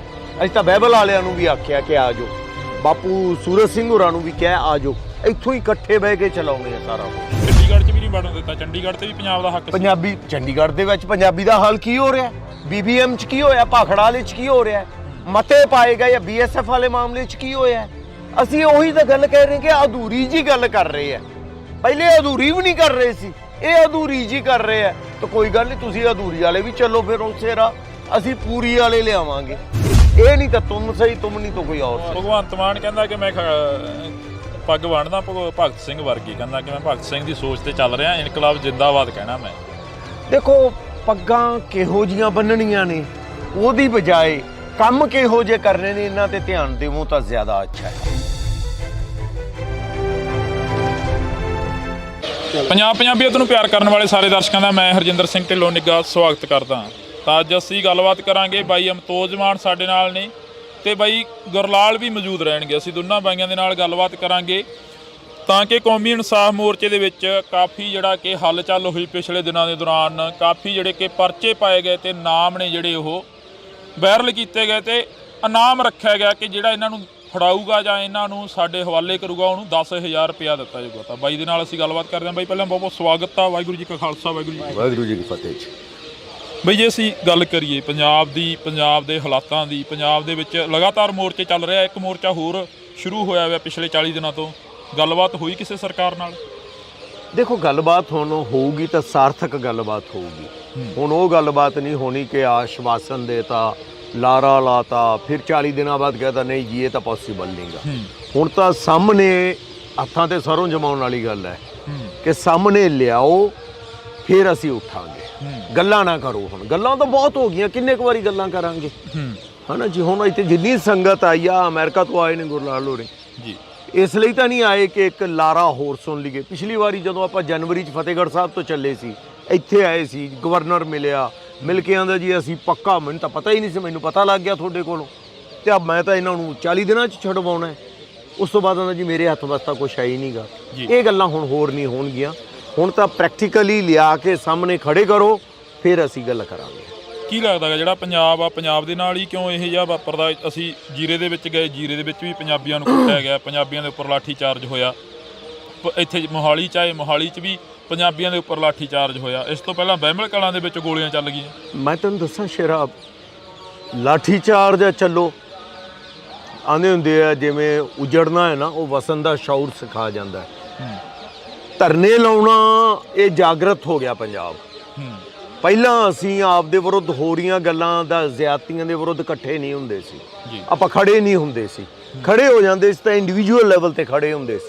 ਅਸੀਂ ਤਾਂ ਬਾਈਬਲ ਵਾਲਿਆਂ ਨੂੰ ਵੀ ਆਖਿਆ ਕਿ ਆ ਜਾਓ, ਬਾਪੂ ਸੂਰਜ ਸਿੰਘ ਹੋਰਾਂ ਨੂੰ ਵੀ ਕਿਹਾ ਆ ਜਾਓ, ਇੱਥੋਂ ਹੀ ਇਕੱਠੇ ਬਹਿ ਕੇ ਚਲਾਉਂਦੇ ਆ ਸਾਰਾ ਕੁਝ। ਚੰਡੀਗੜ੍ਹ 'ਚ ਵੀ ਨਹੀਂ ਵੜਨ ਦਿੱਤਾ, ਚੰਡੀਗੜ੍ਹ ਤੇ ਵੀ ਪੰਜਾਬ ਦਾ ਹੱਕ ਸੀ। ਪੰਜਾਬੀ ਚੰਡੀਗੜ੍ਹ ਦੇ ਵਿੱਚ ਪੰਜਾਬੀ ਦਾ ਹਾਲ ਕੀ ਹੋ ਰਿਹਾ? BBM 'ਚ ਕੀ ਹੋਇਆ? ਭਾਖੜਾ ਵਾਲੇ 'ਚ ਕੀ ਹੋ ਰਿਹਾ? ਮਤੇ ਪਾਏ ਗਏ ਜਾਂ BSF ਵਾਲੇ ਮਾਮਲੇ 'ਚ ਕੀ ਹੋਇਆ? ਅਸੀਂ ਉਹੀ ਤਾਂ ਗੱਲ ਕਹਿ ਰਹੇ ਕਿ ਅਧੂਰੀ ਜੀ ਗੱਲ ਕਰ ਰਹੇ ਆ। ਪਹਿਲੇ ਅਧੂਰੀ ਵੀ ਨਹੀਂ ਕਰ ਰਹੇ ਸੀ, ਇਹ ਅਧੂਰੀ ਜੀ ਕਰ ਰਹੇ ਆ। ਤਾਂ ਕੋਈ ਗੱਲ ਨਹੀਂ, ਤੁਸੀਂ ਅਧੂਰੀ ਵਾਲੇ ਵੀ ਚੱਲੋ, ਫਿਰ ਉਸੇ ਰਾਹ ਅਸੀਂ ਪੂਰੀ ਵਾਲੇ ਲਿਆਵਾਂਗੇ। ਇਹ ਨਹੀਂ ਤਾਂ ਤੁਮ ਸਹੀ, ਤੁਮ ਨਹੀਂ ਤਾਂ ਕੋਈ ਹੋਰ। ਭਗਵੰਤ ਮਾਨ ਕਹਿੰਦਾ ਕਿ ਮੈਂ ਪੱਗ ਬੰਨ੍ਹਦਾ ਭਗਤ ਸਿੰਘ ਵਰਗੀ, ਕਹਿੰਦਾ ਕਿ ਮੈਂ ਭਗਤ ਸਿੰਘ ਦੀ ਸੋਚ ਤੇ ਚੱਲ ਰਿਹਾ, ਇਨਕਲਾਬ ਜਿੰਦਾਬਾਦ ਕਹਿਣਾ ਮੈਂ। ਦੇਖੋ ਪੱਗਾਂ ਕਿਹੋ ਜੀਆਂ ਬੰਨਣੀਆਂ ਨੇ, ਉਹਦੀ ਬਜਾਏ ਕੰਮ ਕਿਹੋ ਜਿਹੇ ਕਰਨੇ ਨੇ, ਇਹਨਾਂ ਤੇ ਧਿਆਨ ਦੇਵੋ ਤਾਂ ਜ਼ਿਆਦਾ ਅੱਛਾ ਹੈ। ਪੰਜਾਬੀਅਤ ਨੂੰ ਪਿਆਰ ਕਰਨ ਵਾਲੇ ਸਾਰੇ ਦਰਸ਼ਕਾਂ ਦਾ ਮੈਂ ਹਰਜਿੰਦਰ ਸਿੰਘ ਢਿੱਲੋਂ ਨਿੱਘਾ ਸਵਾਗਤ ਕਰਦਾ। ਤਾਂ ਅੱਜ ਅਸੀਂ ਗੱਲਬਾਤ ਕਰਾਂਗੇ, ਬਾਈ ਅਮਤੋਜ ਮਾਨ ਸਾਡੇ ਨਾਲ ਨੇ ਤੇ ਬਾਈ ਗੁਰਲਾਲ ਵੀ ਮੌਜੂਦ ਰਹਿਣਗੇ। ਅਸੀਂ ਦੋਨਾਂ ਬਾਈਆਂ ਦੇ ਨਾਲ ਗੱਲਬਾਤ ਕਰਾਂਗੇ ਤਾਂ ਕਿ ਕੌਮੀ ਇਨਸਾਫ ਮੋਰਚੇ ਦੇ ਵਿੱਚ ਕਾਫੀ ਜਿਹੜਾ ਕਿ ਹਲਚਲ ਹੋਈ ਪਿਛਲੇ ਦਿਨਾਂ ਦੇ ਦੌਰਾਨ, ਕਾਫੀ ਜਿਹੜੇ ਕਿ ਪਰਚੇ ਪਾਏ ਗਏ ਤੇ ਨਾਮ ਨੇ ਜਿਹੜੇ ਉਹ ਵਾਇਰਲ ਕੀਤੇ ਗਏ ਤੇ ਇਨਾਮ ਰੱਖਿਆ ਗਿਆ ਕਿ ਜਿਹੜਾ ਇਹਨਾਂ ਨੂੰ ਫੜਾਊਗਾ ਜਾਂ ਇਹਨਾਂ ਨੂੰ ਸਾਡੇ ਹਵਾਲੇ ਕਰੂਗਾ ਉਹਨੂੰ 10,000 ਰੁਪਇਆ ਦਿੱਤਾ ਜਾਊਗਾ। ਤਾਂ ਬਾਈ ਦੇ ਨਾਲ ਅਸੀਂ ਗੱਲਬਾਤ ਕਰਦੇ ਹਾਂ। ਬਾਈ ਪਹਿਲਾਂ ਬਹੁਤ ਬਹੁਤ ਸਵਾਗਤ ਆ। ਵਾਹਿਗੁਰੂ ਜੀ ਕਾ ਖਾਲਸਾ ਵਾਹਿਗੁਰੂ ਜੀ ਕੀ ਫਤਿਹ ਜੀ। ਬਈ ਜੇ ਅਸੀਂ ਗੱਲ ਕਰੀਏ ਪੰਜਾਬ ਦੇ ਹਾਲਾਤਾਂ ਦੀ, ਪੰਜਾਬ ਦੇ ਵਿੱਚ ਲਗਾਤਾਰ ਮੋਰਚੇ ਚੱਲ ਰਿਹਾ। ਇੱਕ ਮੋਰਚਾ ਹੋਰ ਸ਼ੁਰੂ ਹੋਇਆ ਹੋਇਆ ਪਿਛਲੇ 40 ਦਿਨਾਂ ਤੋਂ। ਗੱਲਬਾਤ ਹੋਈ ਕਿਸੇ ਸਰਕਾਰ ਨਾਲ? ਦੇਖੋ, ਗੱਲਬਾਤ ਹੁਣ ਹੋਊਗੀ ਤਾਂ ਸਾਰਥਕ ਗੱਲਬਾਤ ਹੋਊਗੀ। ਹੁਣ ਉਹ ਗੱਲਬਾਤ ਨਹੀਂ ਹੋਣੀ ਕਿ ਆਸ਼ਵਾਸਨ ਦੇਤਾ, ਲਾਰਾ ਲਾਤਾ, ਫਿਰ 40 ਦਿਨਾਂ ਬਾਅਦ ਕਹਿੰਦਾ ਨਹੀਂ ਜੀ ਇਹ ਤਾਂ ਪੋਸੀਬਲ ਨਹੀਂਗਾ। ਹੁਣ ਤਾਂ ਸਾਹਮਣੇ ਹੱਥਾਂ ਤੇ ਸਰੋਂ ਜਮਾਉਣ ਵਾਲੀ ਗੱਲ ਹੈ ਕਿ ਸਾਹਮਣੇ ਲਿਆਓ, ਫਿਰ ਅਸੀਂ ਉੱਠਾਂਗੇ। ਗੱਲਾਂ ਨਾ ਕਰੋ। ਹੁਣ ਗੱਲਾਂ ਤਾਂ ਬਹੁਤ ਹੋ ਗਈਆਂ, ਕਿੰਨੇ ਕੁ ਵਾਰੀ ਗੱਲਾਂ ਕਰਾਂਗੇ, ਹਨਾ ਜੀ। ਹੁਣ ਇੱਥੇ ਜਿੰਨੀ ਸੰਗਤ ਆਈ ਆ, ਅਮਰੀਕਾ ਤੋਂ ਆਏ ਨੇ ਗੁਰਲਾਲ ਹੋਰੀ ਜੀ, ਇਸ ਲਈ ਤਾਂ ਨਹੀਂ ਆਏ ਕਿ ਇੱਕ ਲਾਰਾ ਹੋਰ ਸੁਣ ਲਈਏ। ਪਿਛਲੀ ਵਾਰੀ ਜਦੋਂ ਆਪਾਂ ਜਨਵਰੀ 'ਚ ਫਤਿਹਗੜ੍ਹ ਸਾਹਿਬ ਤੋਂ ਚੱਲੇ ਸੀ, ਇੱਥੇ ਆਏ ਸੀ, ਗਵਰਨਰ ਮਿਲਿਆ, ਮਿਲ ਕੇ ਆਂਦਾ ਜੀ ਅਸੀਂ ਪੱਕਾ, ਮੈਨੂੰ ਤਾਂ ਪਤਾ ਹੀ ਨਹੀਂ ਸੀ, ਮੈਨੂੰ ਪਤਾ ਲੱਗ ਗਿਆ ਤੁਹਾਡੇ ਕੋਲੋਂ, ਤੇ ਮੈਂ ਤਾਂ ਇਹਨਾਂ ਨੂੰ 40 ਦਿਨਾਂ 'ਚ ਛਡਵਾਉਣਾ ਹੈ। ਉਸ ਤੋਂ ਬਾਅਦ ਆਂਦਾ ਜੀ ਮੇਰੇ ਹੱਥ ਬਸ ਤਾਂ ਕੁਛ ਹੈ ਹੀ ਨਹੀਂਗਾ। ਇਹ ਗੱਲਾਂ ਹੁਣ ਹੋਰ ਨਹੀਂ ਹੋਣਗੀਆਂ। ਹੁਣ ਤਾਂ ਪ੍ਰੈਕਟੀਕਲੀ ਲਿਆ ਕੇ ਸਾਹਮਣੇ ਖੜੇ ਕਰੋ, ਫਿਰ ਅਸੀਂ ਗੱਲ ਕਰਾਂਗੇ। ਕੀ ਲੱਗਦਾ ਹੈ ਜਿਹੜਾ ਪੰਜਾਬ ਆ, ਪੰਜਾਬ ਦੇ ਨਾਲ ਹੀ ਕਿਉਂ ਇਹ ਜਿਹਾ ਵਾਪਰਦਾ? ਅਸੀਂ ਜੀਰੇ ਦੇ ਵਿੱਚ ਗਏ, ਜੀਰੇ ਦੇ ਵਿੱਚ ਵੀ ਪੰਜਾਬੀਆਂ ਨੂੰ ਕੁੱਟਿਆ ਗਿਆ, ਪੰਜਾਬੀਆਂ ਦੇ ਉੱਪਰ ਲਾਠੀ ਚਾਰਜ ਹੋਇਆ। ਇੱਥੇ ਮੋਹਾਲੀ 'ਚ ਆਏ, ਮੋਹਾਲੀ 'ਚ ਵੀ ਪੰਜਾਬੀਆਂ ਦੇ ਉੱਪਰ ਲਾਠੀ ਚਾਰਜ ਹੋਇਆ। ਇਸ ਤੋਂ ਪਹਿਲਾਂ ਬਹਿਮਲ ਕਲਾਂ ਦੇ ਵਿੱਚ ਗੋਲੀਆਂ ਚੱਲ ਗਈਆਂ। ਮੈਂ ਤੁਹਾਨੂੰ ਦੱਸਾਂ ਸ਼ਰਾਬ ਲਾਠੀ ਚਾਰਜ ਚੱਲੋ ਆਉਂਦੇ ਹੁੰਦੇ ਆ, ਜਿਵੇਂ ਉਜੜਨਾ ਹੈ ਨਾ, ਉਹ ਵਸਣ ਦਾ ਸ਼ੌਰ ਸਿਖਾ ਜਾਂਦਾ ਹੈ। ਧਰਨੇ ਲਾਉਣਾ ਇਹ ਜਾਗਰਤ ਹੋ ਗਿਆ ਪੰਜਾਬ। ਪਹਿਲਾਂ ਅਸੀਂ ਆਪ ਦੇ ਵਿਰੁੱਧ ਹੋ ਰਹੀਆਂ ਗੱਲਾਂ ਦਾ, ਜ਼ਿਆਦਤੀਆਂ ਦੇ ਵਿਰੁੱਧ ਇਕੱਠੇ ਨਹੀਂ ਹੁੰਦੇ ਸੀ, ਆਪਾਂ ਖੜੇ ਨਹੀਂ ਹੁੰਦੇ ਸੀ। ਖੜੇ ਹੋ ਜਾਂਦੇ ਸੀ ਤਾਂ ਇੰਡੀਵਿਜੂਅਲ ਲੈਵਲ ਤੇ ਖੜੇ ਹੁੰਦੇ ਸੀ।